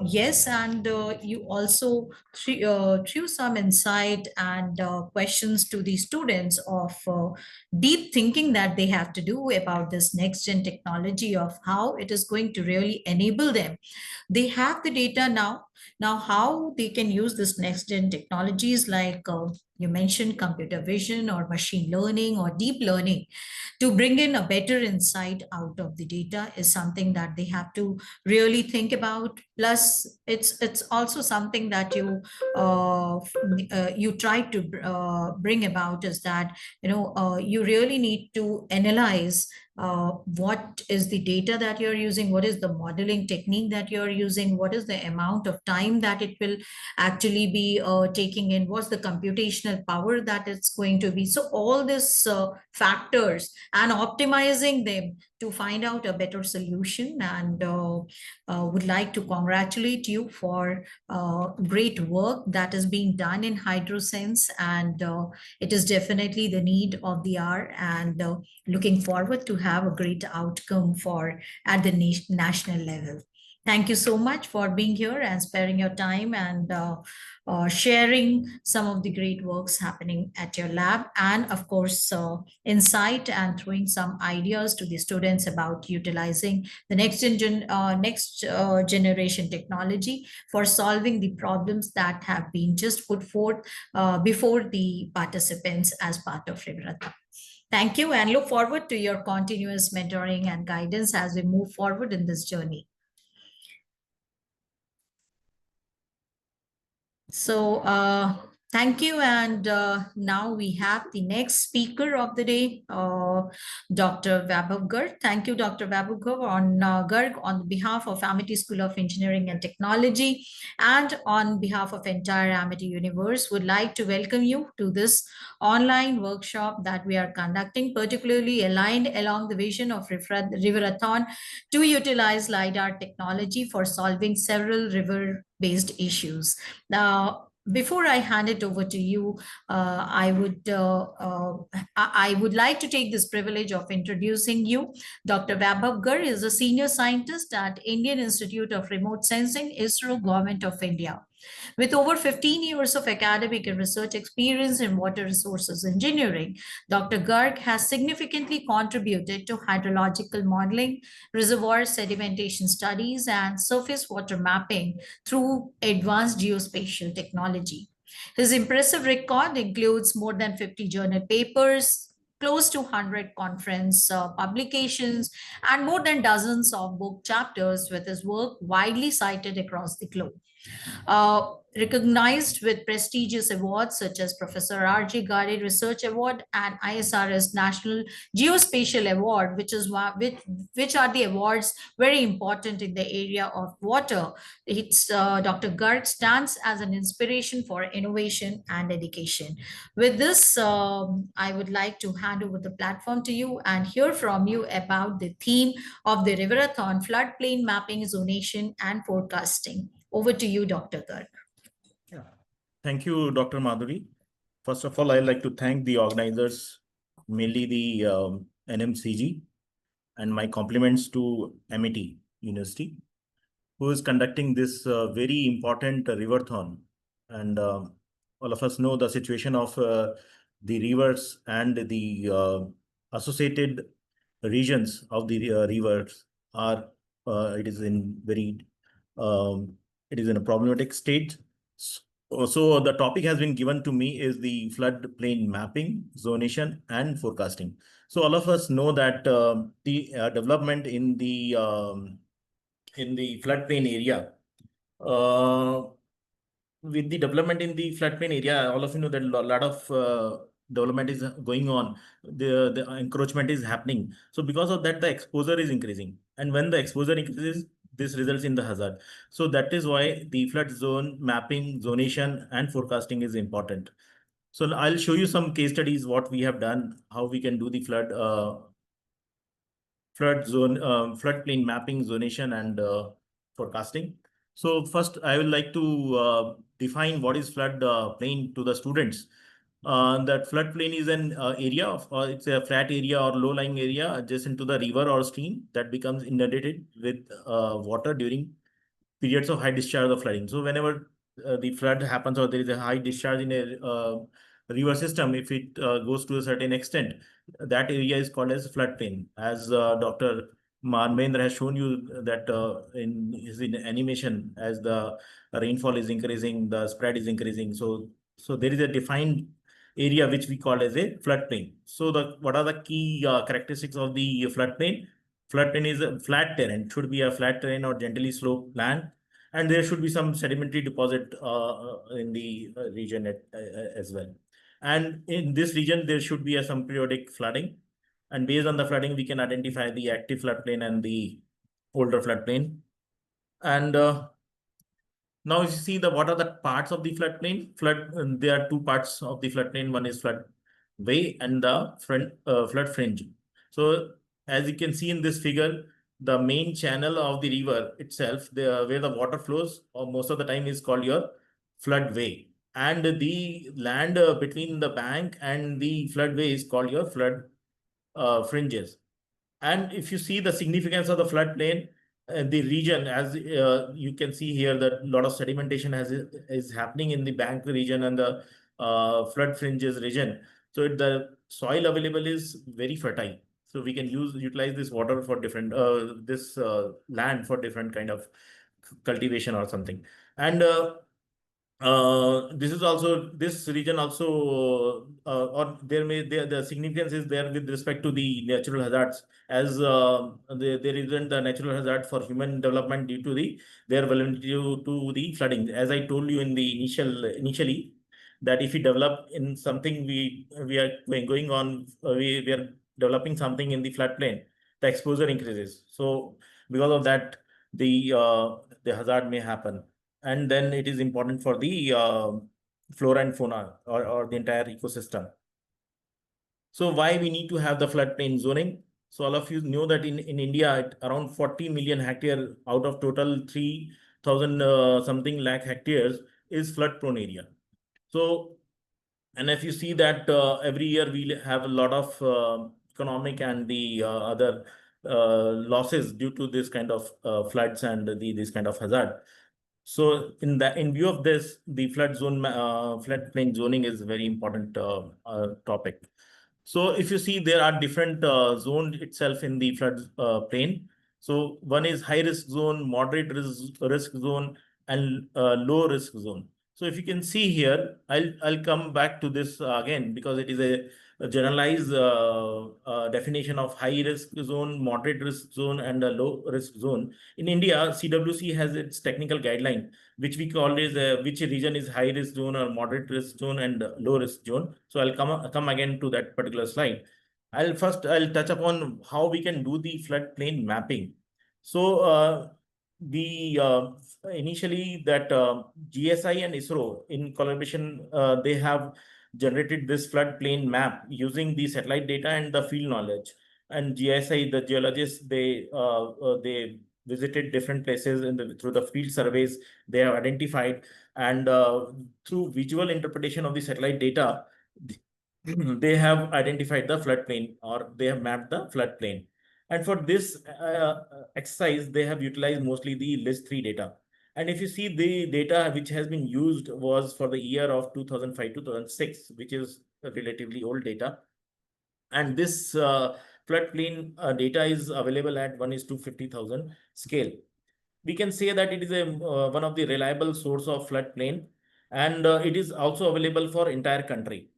yes, and you also threw some insight and questions to the students of deep thinking that they have to do about this next gen technology, of how it is going to really enable them. They have the data now how they can use this next gen technologies, like you mentioned computer vision or machine learning or deep learning, to bring in a better insight out of the data, is something that they have to really think about. Plus it's also something that you try to bring about, is that you really need to analyze what is the data that you're using, what is the modeling technique that you're using, what is the amount of time that it will actually be taking in, what's the computational power that it's going to be. So all these factors, and optimizing them to find out a better solution. And would like to congratulate you for great work that is being done in HydroSense, and it is definitely the need of the hour, and looking forward to have a great outcome for at the national level. Thank you so much for being here and sparing your time, and sharing some of the great works happening at your lab, and of course insight and throwing some ideas to the students about utilizing the next generation technology for solving the problems that have been just put forth before the participants as part of Rivrata. Thank you, and look forward to your continuous mentoring and guidance as we move forward in this journey. So thank you. And now we have the next speaker of the day, Dr. Vaibhav Garg. Thank you, Dr. Vaibhav Garg, on behalf of Amity School of Engineering and Technology, and on behalf of entire Amity Universe, would like to welcome you to this online workshop that we are conducting, particularly aligned along the vision of Riverathon to utilize LiDAR technology for solving several river-based issues. Now, before I hand it over to you, I would like to take this privilege of introducing you. Dr. Vaibhav Garg is a senior scientist at Indian Institute of Remote Sensing, ISRO, Government of India. With over 15 years of academic and research experience in water resources engineering, Dr. Garg has significantly contributed to hydrological modeling, reservoir sedimentation studies, and surface water mapping through advanced geospatial technology. His impressive record includes more than 50 journal papers, close to 100 conference publications, and more than dozens of book chapters, with his work widely cited across the globe. Recognized with prestigious awards such as Professor R.J. Gade Research Award and ISRS National Geospatial Award, which are the awards very important in the area of water. Dr. Garg stands as an inspiration for innovation and education. With this, I would like to hand over the platform to you and hear from you about the theme of the Riverathon: floodplain mapping, zonation, and forecasting. Over to you, Dr. Garg. Yeah. Thank you, Dr. Madhuri. First of all, I'd like to thank the organizers, mainly the NMCG, and my compliments to Amity University, who is conducting this very important riverthon. And all of us know the situation of the rivers and the associated regions of the rivers are, it is in very it is in a problematic state. So the topic has been given to me is the floodplain mapping, zonation, and forecasting. So all of us know that the development in the floodplain area, with the development in the floodplain area, all of you know that a lot of development is going on. The encroachment is happening. So because of that, the exposure is increasing. And when the exposure increases, this results in the hazard. So that is why the flood zone mapping, zonation, and forecasting is important. So I'll show you some case studies, what we have done, how we can do the floodplain mapping, zonation, and forecasting. So first, I would like to define what is flood plain to the students. That floodplain is an area of, it's a flat area or low-lying area adjacent to the river or stream that becomes inundated with water during periods of high discharge or flooding. So whenever the flood happens or there is a high discharge in a river system, if it goes to a certain extent, that area is called as floodplain. As Dr. Marmendra has shown you that in his animation, as the rainfall is increasing, the spread is increasing. So there is a defined area which we call as a floodplain. So what are the key characteristics of the floodplain? Floodplain is a flat terrain. It should be a flat terrain or gently sloped land, and there should be some sedimentary deposit in the region as well. And in this region, there should be some periodic flooding. And based on the flooding, we can identify the active floodplain and the older floodplain. And now, if you see what are the parts of the floodplain, there are two parts of the floodplain. One is flood way and the flood fringe. So, as you can see in this figure, the main channel of the river itself, where the water flows, most of the time is called your flood way, and the land between the bank and the floodway is called your flood fringes. And if you see the significance of the floodplain, the region, as you can see here, that a lot of sedimentation is happening in the bank region and the flood fringes region. So the soil available is very fertile. So we can utilize this water for different this land for different kind of cultivation or something. And this region also or the significance is there with respect to the natural hazards, as there isn't the natural hazard for human development due to their vulnerability to the flooding. As I told you in the initially, that if we develop in something, we are going on we are developing something in the floodplain, the exposure increases. So because of that, the hazard may happen, and then it is important for the flora and fauna or the entire ecosystem. So why we need to have the floodplain zoning? So all of you know that in India, around 40 million hectare out of total 3,000 something lakh hectares is flood prone area. So, and if you see that every year we have a lot of economic and the other losses due to this kind of floods and this kind of hazard. So in view of this, the floodplain zoning is a very important topic. So if you see, there are different zones itself in the flood plain. So one is high risk zone, moderate risk zone, and low risk zone. So if you can see here, I'll come back to this again, because it is a generalized definition of high risk zone, moderate risk zone, and a low risk zone. In India, CWC has its technical guideline, which we call is which region is high risk zone or moderate risk zone and low risk zone. So I'll come again to that particular slide. I'll touch upon how we can do the floodplain mapping. So the initially that GSI and ISRO in collaboration, they have generated this floodplain map using the satellite data and the field knowledge. And GSI, the geologists, they visited different places through the field surveys they have identified, and through visual interpretation of the satellite data, they have identified the floodplain, or they have mapped the floodplain. And for this exercise, they have utilized mostly the list 3 data. And if you see, the data which has been used was for the year of 2005-2006, which is relatively old data. And this floodplain data is available at 1:50,000 scale. We can say that it is one of the reliable source of floodplain, and it is also available for entire country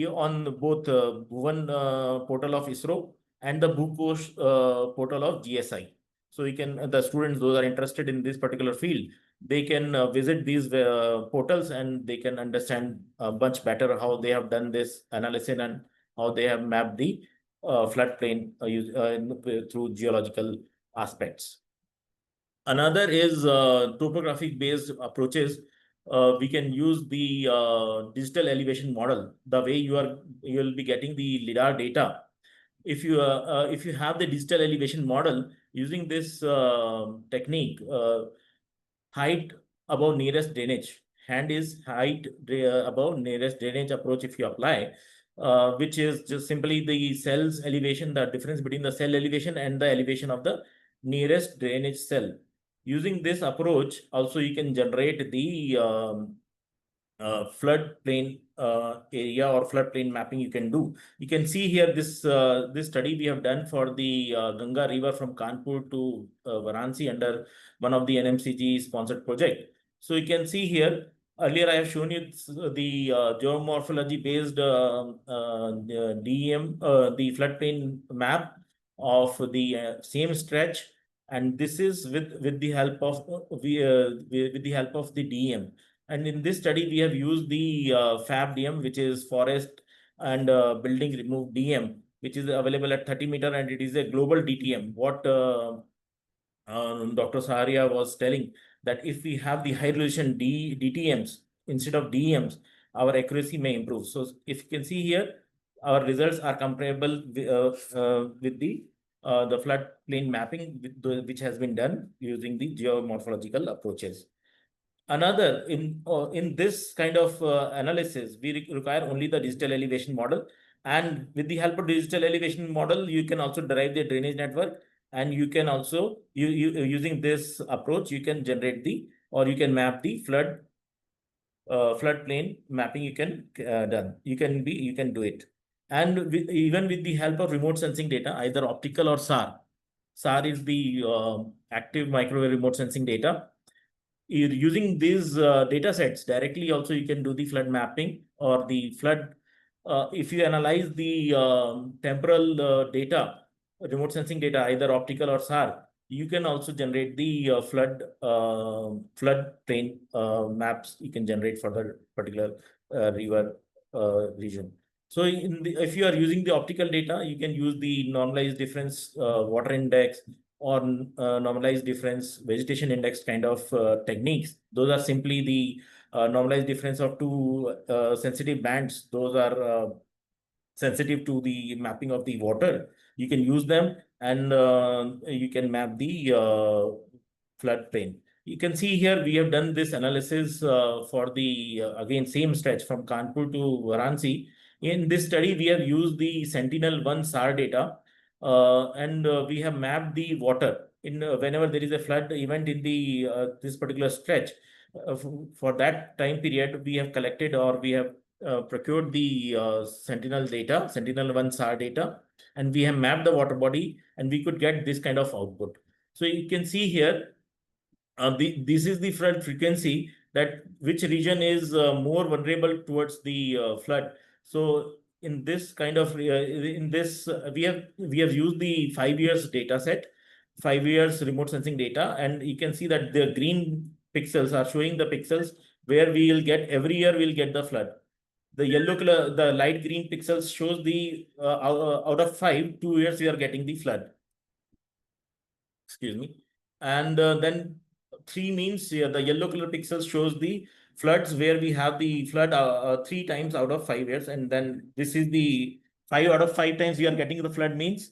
on both Bhuvan portal of ISRO and the Bhukosh portal of GSI. So you can, the students, those are interested in this particular field, they can visit these portals, and they can understand much better how they have done this analysis and how they have mapped the floodplain through geological aspects. Another is topographic based approaches. We can use the digital elevation model. The way you'll be getting the LiDAR data. If you have the digital elevation model using this technique, height above nearest drainage. Hand is height above nearest drainage approach if you apply, which is just simply the cell's elevation, the difference between the cell elevation and the elevation of the nearest drainage cell. Using this approach, also you can generate the floodplain area or floodplain mapping you can do. You can see here this study we have done for the Ganga River from Kanpur to Varanasi under one of the NMCG sponsored project. So you can see here, earlier I have shown you the geomorphology based DEM, the floodplain map of the same stretch, and this is with the help of with the help of the DEM. And in this study, we have used the FAB-DM, which is forest and building remove DM, which is available at 30 meter, and it is a global DTM. What Dr. Saharia was telling, that if we have the high resolution DTMs instead of DEMs, our accuracy may improve. So if you can see here, our results are comparable with the floodplain mapping which has been done using the geomorphological approaches. Another, in this kind of analysis, we require only the digital elevation model. And with the help of digital elevation model, you can also derive the drainage network. And you can also, using this approach, you can generate or you can map the floodplain mapping. You can you can do it. And even with the help of remote sensing data, either optical or SAR. SAR is the active microwave remote sensing data. Using these data sets directly, also you can do the flood mapping or the flood. If you analyze the temporal data, remote sensing data, either optical or SAR, you can also generate the flood plain maps you can generate for the particular river region. So if you are using the optical data, you can use the normalized difference water index or normalized difference vegetation index kind of techniques. Those are simply the normalized difference of two sensitive bands. Those are sensitive to the mapping of the water. You can use them, and you can map the floodplain. You can see here we have done this analysis for the again same stretch from Kanpur to Varanasi. In this study, we have used the Sentinel-1 SAR data, and we have mapped the water in whenever there is a flood event in the this particular stretch. For that time period, we have collected or we have procured the Sentinel-1 SAR data, and we have mapped the water body, and we could get this kind of output. So you can see here, this is the flood frequency, that which region is more vulnerable towards the flood. So in this kind of we have used the 5 years data set, 5 years remote sensing data, and you can see that the green pixels are showing the pixels where we will get every year we'll get the flood. The yellow color, the light green pixels shows the out of 5, 2 years we are getting the flood. Excuse me. And then 3 means the yellow color pixels shows the floods where we have the flood 3 times out of 5 years. And then this is the 5 out of 5 times we are getting the flood means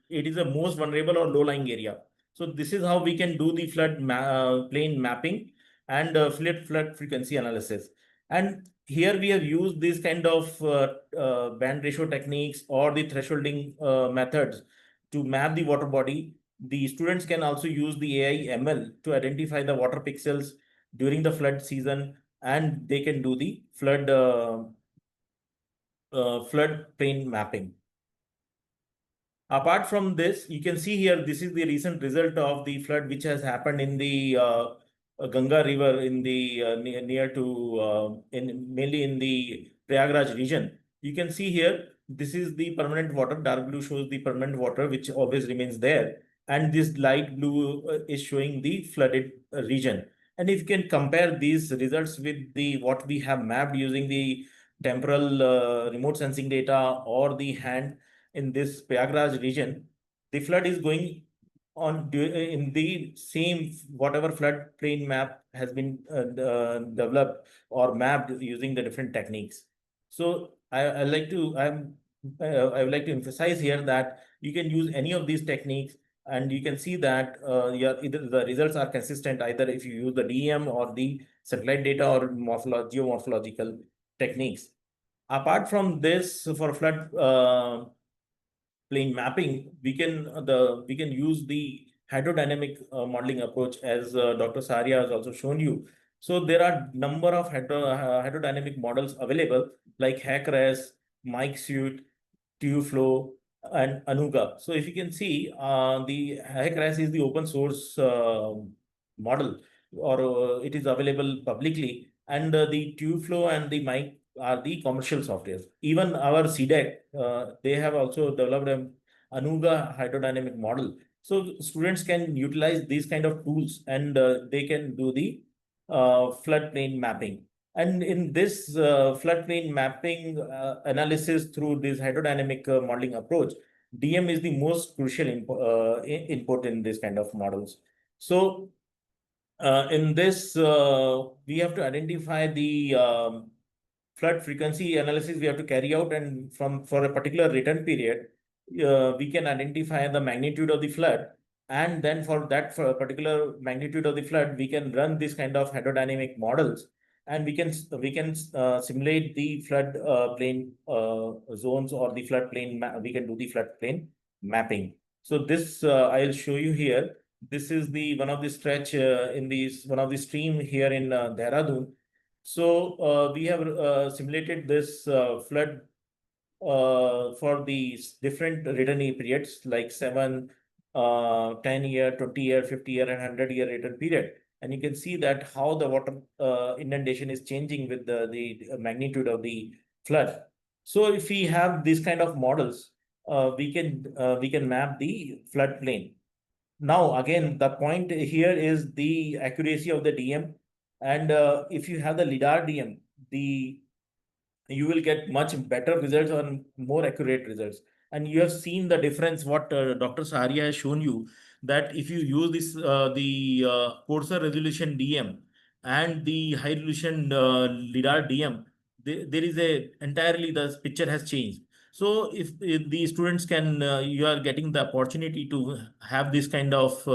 it is the most vulnerable or low-lying area. So this is how we can do the flood plain mapping and flood frequency analysis. And here we have used this kind of band ratio techniques or the thresholding methods to map the water body. The students can also use the AI ML to identify the water pixels during the flood season, and they can do the flood plain mapping. Apart from this, you can see here, this is the recent result of the flood which has happened in the Ganga River in the near to mainly in the Prayagraj region. You can see here, this is the permanent water. Dark blue shows the permanent water, which always remains there. And this light blue is showing the flooded region. And if you can compare these results with the what we have mapped using the temporal remote sensing data or the hand in this Prayagraj region, the flood is going on in the same whatever floodplain map has been developed or mapped using the different techniques. So I would like to emphasize here that you can use any of these techniques and you can see that either the results are consistent either if you use the DEM or the satellite data or geomorphological techniques. Apart from this, for flood plain mapping, we can use the hydrodynamic modeling approach, as Dr. Saria has also shown you. So there are number of hydrodynamic models available like HackRes, MikeSuite, TUFlow, and Anuga. So if you can see, the HackRes is the open source model, or it is available publicly, and the TUFlow and the Mike are the commercial softwares. Even our CDEC, they have also developed an Anuga hydrodynamic model. So students can utilize these kind of tools, and they can do the floodplain mapping. And in this floodplain mapping analysis through this hydrodynamic modeling approach, DM is the most crucial input in this kind of models. So in this, we have to identify the flood frequency analysis we have to carry out, and for a particular return period, we can identify the magnitude of the flood, and then for a particular magnitude of the flood, we can run this kind of hydrodynamic models, and we can simulate the flood plain zones, or the flood plain. We can do the flood plain mapping. So this I'll show you here. This is the one of the stretch in these one of the stream here in Dehradun. So we have simulated this flood for these different return periods like 7, 10-year, 20-year, 50-year, and 100-year return period. And you can see that how the water inundation is changing with the magnitude of the flood. So if we have these kind of models, we can map the flood plain. Now, again, the point here is the accuracy of the DM. And if you have the LIDAR DM, you will get much better results or more accurate results. And you have seen the difference what Dr. Saria has shown you, that if you use this the coarser resolution DM and the high resolution LIDAR DM, there is entirely the picture has changed. So if the students can, you are getting the opportunity to have this kind of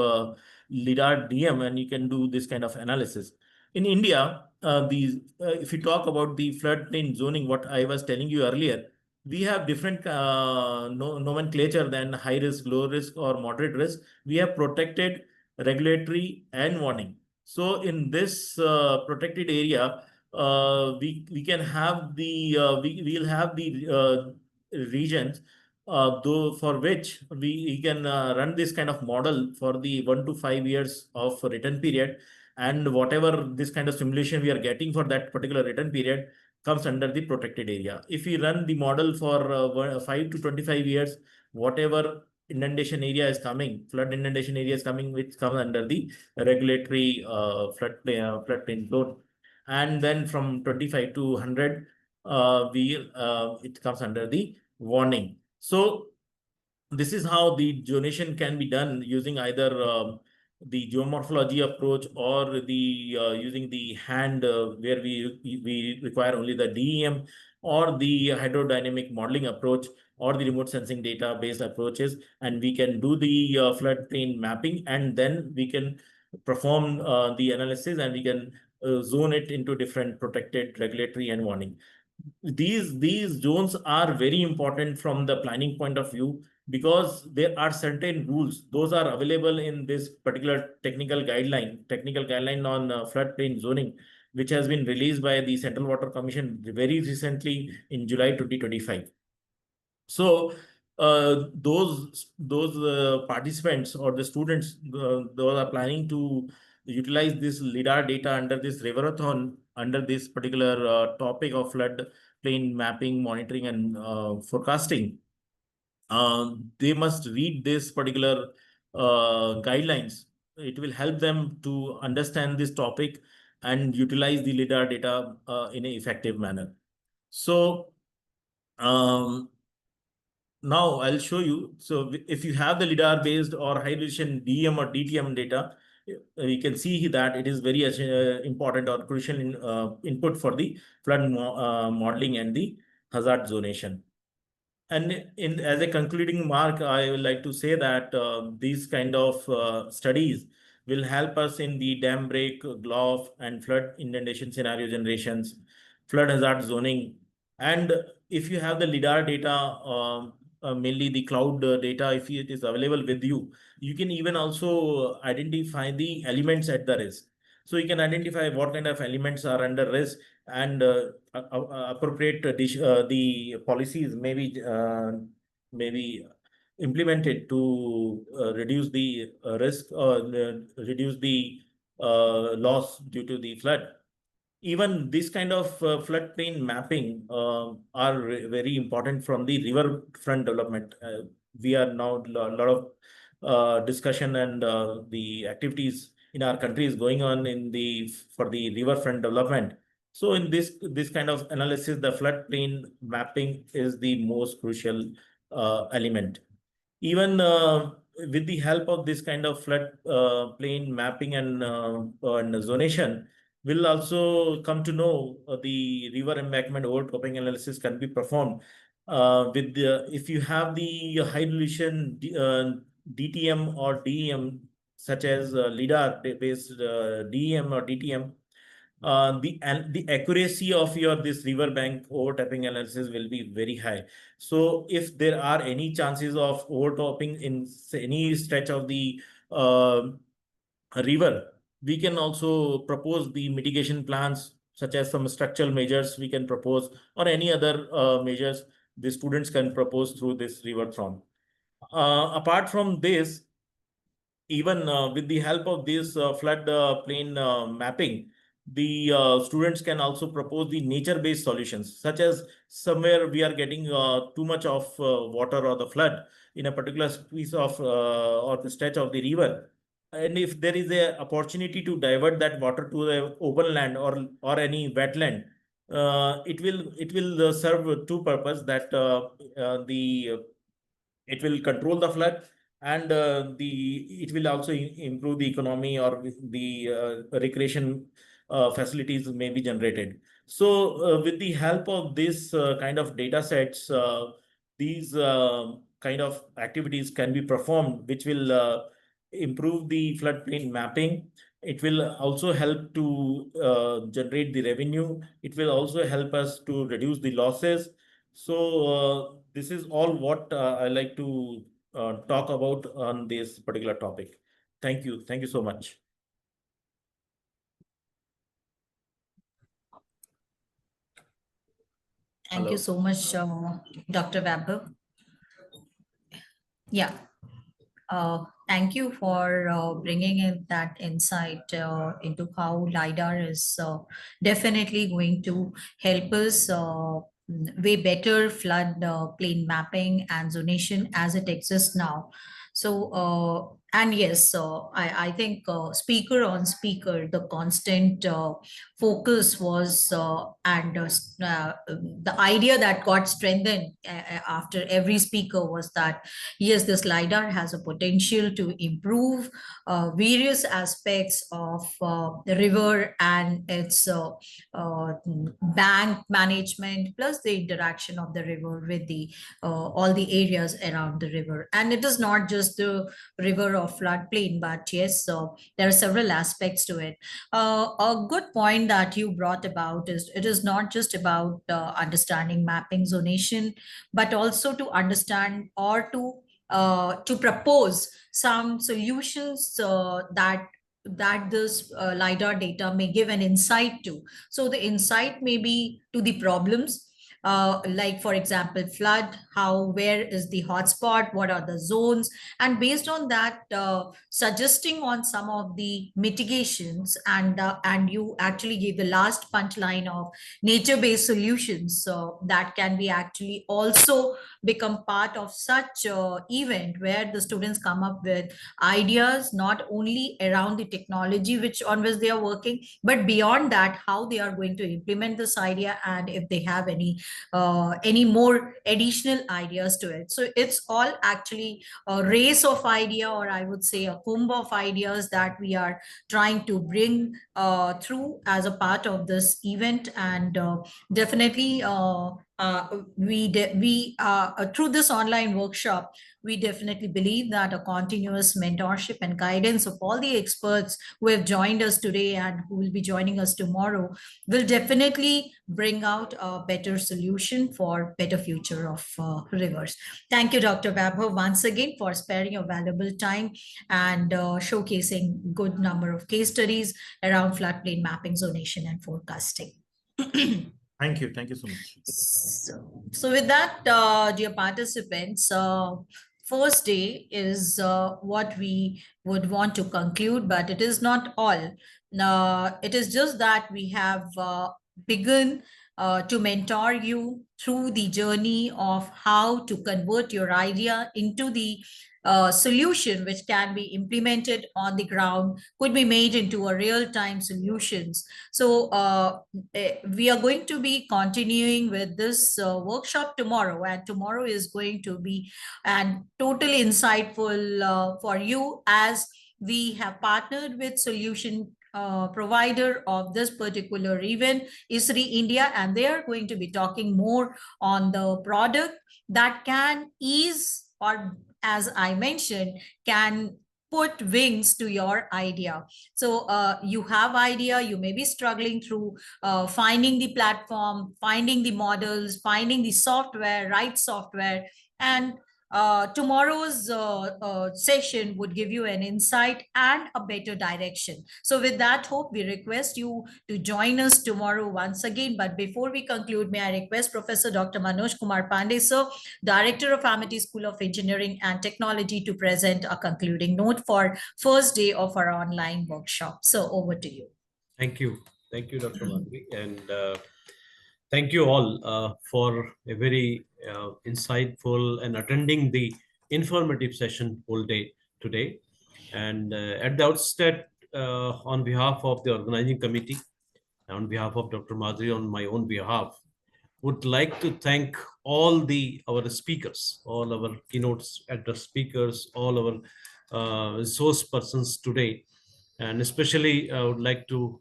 LIDAR DM, and you can do this kind of analysis. In India, if you talk about the floodplain zoning, what I was telling you earlier, we have different nomenclature than high risk, low risk, or moderate risk. We have protected, regulatory, and warning. So in this protected area, we can have the we will have the regions though for which we can run this kind of model for the 1 to 5 years of return period, and whatever this kind of simulation we are getting for that particular return period comes under the protected area. If we run the model for 5 to 25 years, whatever inundation area is coming, flood inundation area is coming, which comes under the regulatory floodplain zone. And then from 25 to 100, it comes under the warning. So this is how the zonation can be done using either the geomorphology approach, or the using the hand where we require only the DEM, or the hydrodynamic modeling approach, or the remote sensing data based approaches, and we can do the floodplain mapping, and then we can perform the analysis, and we can zone it into different protected, regulatory, and warning. These zones are very important from the planning point of view, because there are certain rules. Those are available in this particular technical guideline on floodplain zoning, which has been released by the Central Water Commission very recently in July 2025. So those participants or the students, those are planning to utilize this LIDAR data under this River-a-thon, under this particular topic of flood plain mapping, monitoring, and forecasting. They must read this particular guidelines. It will help them to understand this topic and utilize the LIDAR data in an effective manner. So now I'll show you. So if you have the LIDAR based or high resolution DEM or DTM data, you can see that it is very important or crucial input for the flood modeling and the hazard zonation. And as a concluding mark, I would like to say that these kind of studies will help us in the dam break, GLOF, and flood inundation scenario generations, flood hazard zoning. And if you have the LIDAR data, mainly the cloud data, if it is available with you, you can even also identify the elements at the risk. So you can identify what kind of elements are under risk, and appropriate the policies maybe implemented to reduce the risk or reduce the loss due to the flood. Even this kind of floodplain mapping are very important from the riverfront development. We are now a lot of discussion and the activities in our country is going on for the riverfront development. So in this kind of analysis, the floodplain mapping is the most crucial element. Even with the help of this kind of flood plain mapping and zonation, we'll also come to know the river embankment overtopping analysis can be performed if you have the high resolution DTM or DEM, such as LIDAR based DEM or DTM. The accuracy of your this riverbank overtopping analysis will be very high. So if there are any chances of overtopping in any stretch of the river, we can also propose the mitigation plans, such as some structural measures we can propose, or any other measures the students can propose through this river front. Apart from this, even with the help of this flood plain mapping, the students can also propose the nature-based solutions, such as somewhere we are getting too much of water or the flood in a particular piece of or the stretch of the river. And if there is a opportunity to divert that water to the open land or any wetland, it will serve two purpose, that it will control the flood, and it will also improve the economy, or the recreation facilities may be generated. So with the help of this kind of data sets, these kind of activities can be performed, which will improve the floodplain mapping. It will also help to generate the revenue. It will also help us to reduce the losses. So this is all what I like to talk about on this particular topic. Thank you. Thank you so much. Thank you so much, Dr. Webber. Yeah. Thank you for bringing in that insight into how LiDAR is definitely going to help us way better flood plain mapping and zonation as it exists now. So, and yes, I think speaker on speaker, the constant focus was, and the idea that got strengthened after every speaker was that, yes, this LiDAR has a potential to improve various aspects of the river and its bank management, plus the interaction of the river with the all the areas around the river. And it is not just the river or floodplain, but yes, so there are several aspects to it. A good point that you brought about is it is not just about understanding mapping zonation, but also to understand or to propose some solutions that this LiDAR data may give an insight to. So the insight may be to the problems, like for example, flood, where is the hotspot, what are the zones, and based on that, suggesting on some of the mitigations, and you actually gave the last punchline of nature-based solutions, so that can be actually also become part of such event where the students come up with ideas not only around the technology on which they are working, but beyond that, how they are going to implement this idea, and if they have any more additional ideas to it. So it's all actually a race of idea, or I would say a comb of ideas that we are trying to bring through as a part of this event. And definitely through this online workshop, we definitely believe that a continuous mentorship and guidance of all the experts who have joined us today and who will be joining us tomorrow will definitely bring out a better solution for better future of rivers. Thank you, Dr. Vaibhav, once again for sparing your valuable time and showcasing good number of case studies around floodplain mapping, zonation, and forecasting. Thank you. Thank you so much. So with that, dear participants, first day is what we would want to conclude, but it is not all. It is just that we have begun to mentor you through the journey of how to convert your idea into the solution which can be implemented on the ground, could be made into a real-time solutions. So we are going to be continuing with this workshop tomorrow, and tomorrow is going to be and totally insightful for you, as we have partnered with solution provider of this particular event, ISRI India, and they are going to be talking more on the product that can ease, or as I mentioned, can put wings to your idea. So you have idea, you may be struggling through finding the platform, finding the models, finding the software, right software, and tomorrow's session would give you an insight and a better direction. So with that hope, we request you to join us tomorrow once again. But before we conclude, may I request Professor Dr. Manoj Kumar Pandey, sir, Director of Amity School of Engineering and Technology, to present a concluding note for first day of our online workshop. So over to you. Thank you. Thank you, Dr. Madhuri. And thank you all for a very insightful and attending the informative session whole day today. And at the outset, on behalf of the organizing committee, on behalf of Dr. Madhuri, on my own behalf, would like to thank all our speakers, all our keynote address speakers, all our resource persons today. And especially, I would like to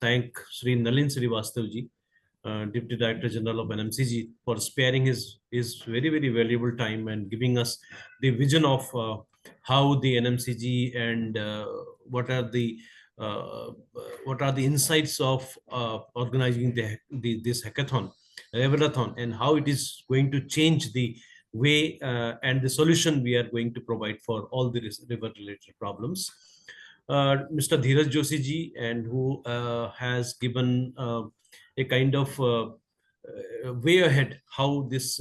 thank Sri Nalin Srivastava, Deputy Director General of NMCG, for sparing his very, very valuable time and giving us the vision of how the NMCG and what are the insights of organizing this hackathon, Revelathon, and how it is going to change the way and the solution we are going to provide for all the river-related problems. Mr. Dheeraj Joshi ji, and who has given a kind of way ahead how this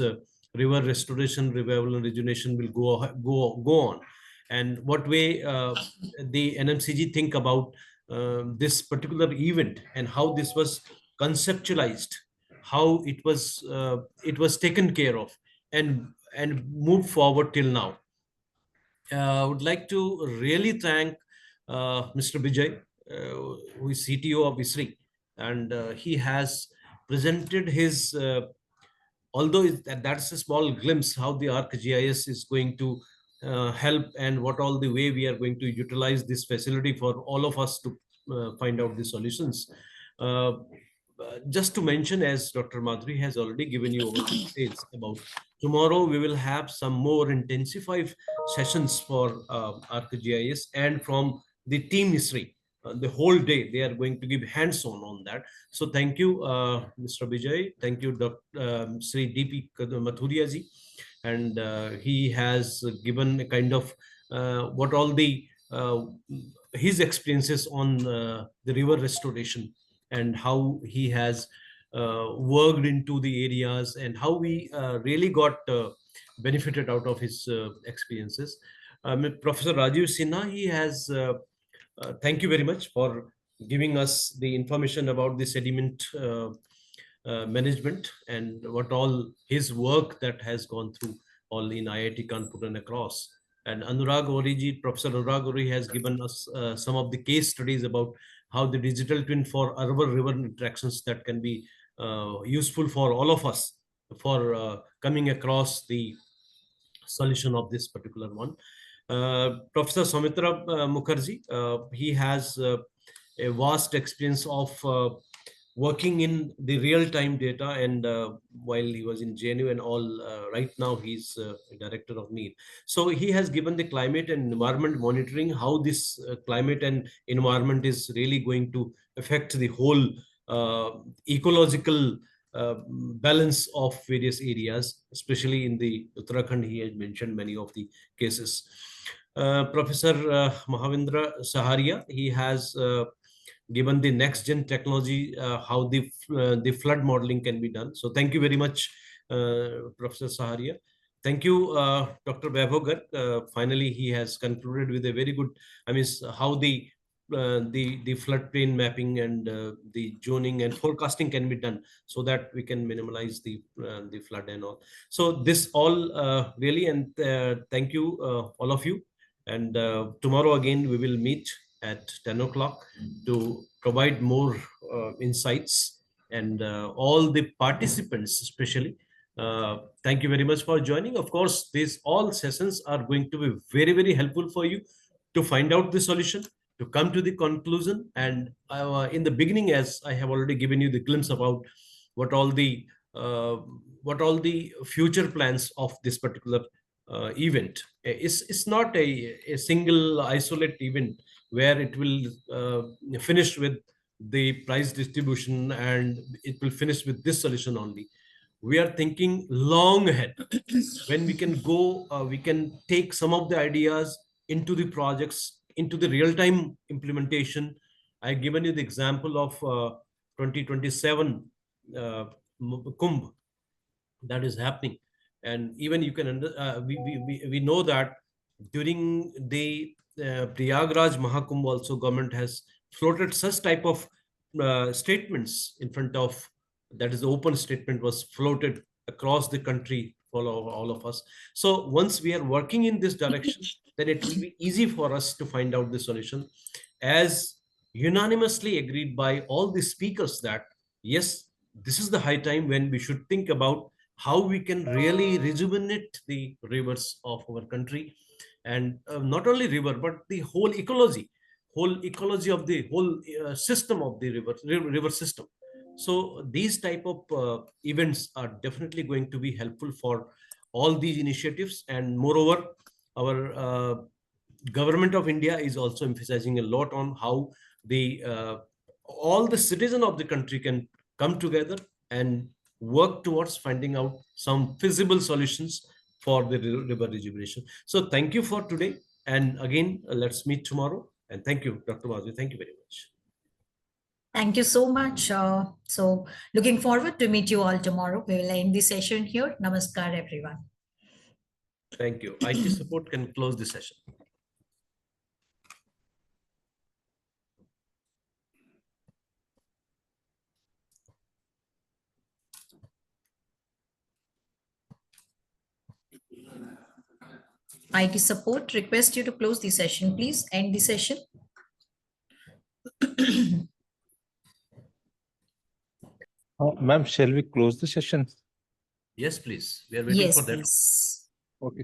river restoration, revival, and rejuvenation will go on, and what way the NMCG think about this particular event and how this was conceptualized, how it was taken care of, and moved forward till now. I would like to really thank Mr. Vijay, who is CTO of ISRI, and he has presented his, although that's a small glimpse how the ArcGIS is going to help, and what all the way we are going to utilize this facility for all of us to find out the solutions. Just to mention, as Dr. Madhuri has already given you all the details about, tomorrow we will have some more intensified sessions for ArcGIS, and from the team ISRI. The whole day they are going to give hands-on on that. So thank you, Mr. Vijay. Thank you, Dr. Sri D.P. Mathuria ji. And he has given a kind of what all the his experiences on the river restoration, and how he has worked into the areas, and how we really got benefited out of his experiences. Professor Rajiv Sinha, he has thank you very much for giving us the information about the sediment management, and what all his work that has gone through all in IIT Kanpur and across. And Anurag Oriji, Professor Anurag Ori, has given us some of the case studies about how the digital twin for urban river interactions that can be useful for all of us for coming across the solution of this particular one. Professor Soumitra Mukherjee, he has a vast experience of working in the real-time data, and while he was in JNU and all, right now he's director of NEER. So he has given the climate and environment monitoring, how this climate and environment is really going to affect the whole ecological balance of various areas, especially in the Uttarakhand. He has mentioned many of the cases. Professor Mahavendra Saharia, he has given the next gen technology, how the flood modeling can be done. So thank you very much, Professor Saharia. Thank you, Dr. Vaibhav Garg. Finally, he has concluded with a very good, I mean, how the floodplain mapping and the zoning and forecasting can be done so that we can minimize the flood and all. So this all really, and thank you all of you. And tomorrow again we will meet at 10 o'clock to provide more insights, and all the participants especially. Thank you very much for joining. Of course, these all sessions are going to be very, very helpful for you to find out the solution, to come to the conclusion. And in the beginning, as I have already given you the glimpse about what all the future plans of this particular event. It's not a single isolate event where it will finish with the price distribution and it will finish with this solution only. We are thinking long ahead. When we can go, we can take some of the ideas into the projects, into the real-time implementation. I've given you the example of 2027 Kumbh that is happening. And even you can we know that during the Prayagraj Mahakumbh also, government has floated such type of statements in front of, that is the open statement was floated across the country for all of us. So once we are working in this direction, then it will be easy for us to find out the solution, as unanimously agreed by all the speakers that yes, this is the high time when we should think about how we can really rejuvenate the rivers of our country. And not only river, but the whole ecology of the whole system of the river system. So these type of events are definitely going to be helpful for all these initiatives. And moreover, our government of India is also emphasizing a lot on how the all the citizens of the country can come together and work towards finding out some feasible solutions for the river rejuvenation. So thank you for today. And again, let's meet tomorrow. And thank you, Dr. Madhuri. Thank you very much. Thank you so much. So looking forward to meet you all tomorrow. We will end the session here. Namaskar, everyone. Thank you. IT support can close the session. IT support, request you to close the session. Please end the session. Ma'am, shall we close the session? Yes, please. We are waiting for that. Yes, please. Okay.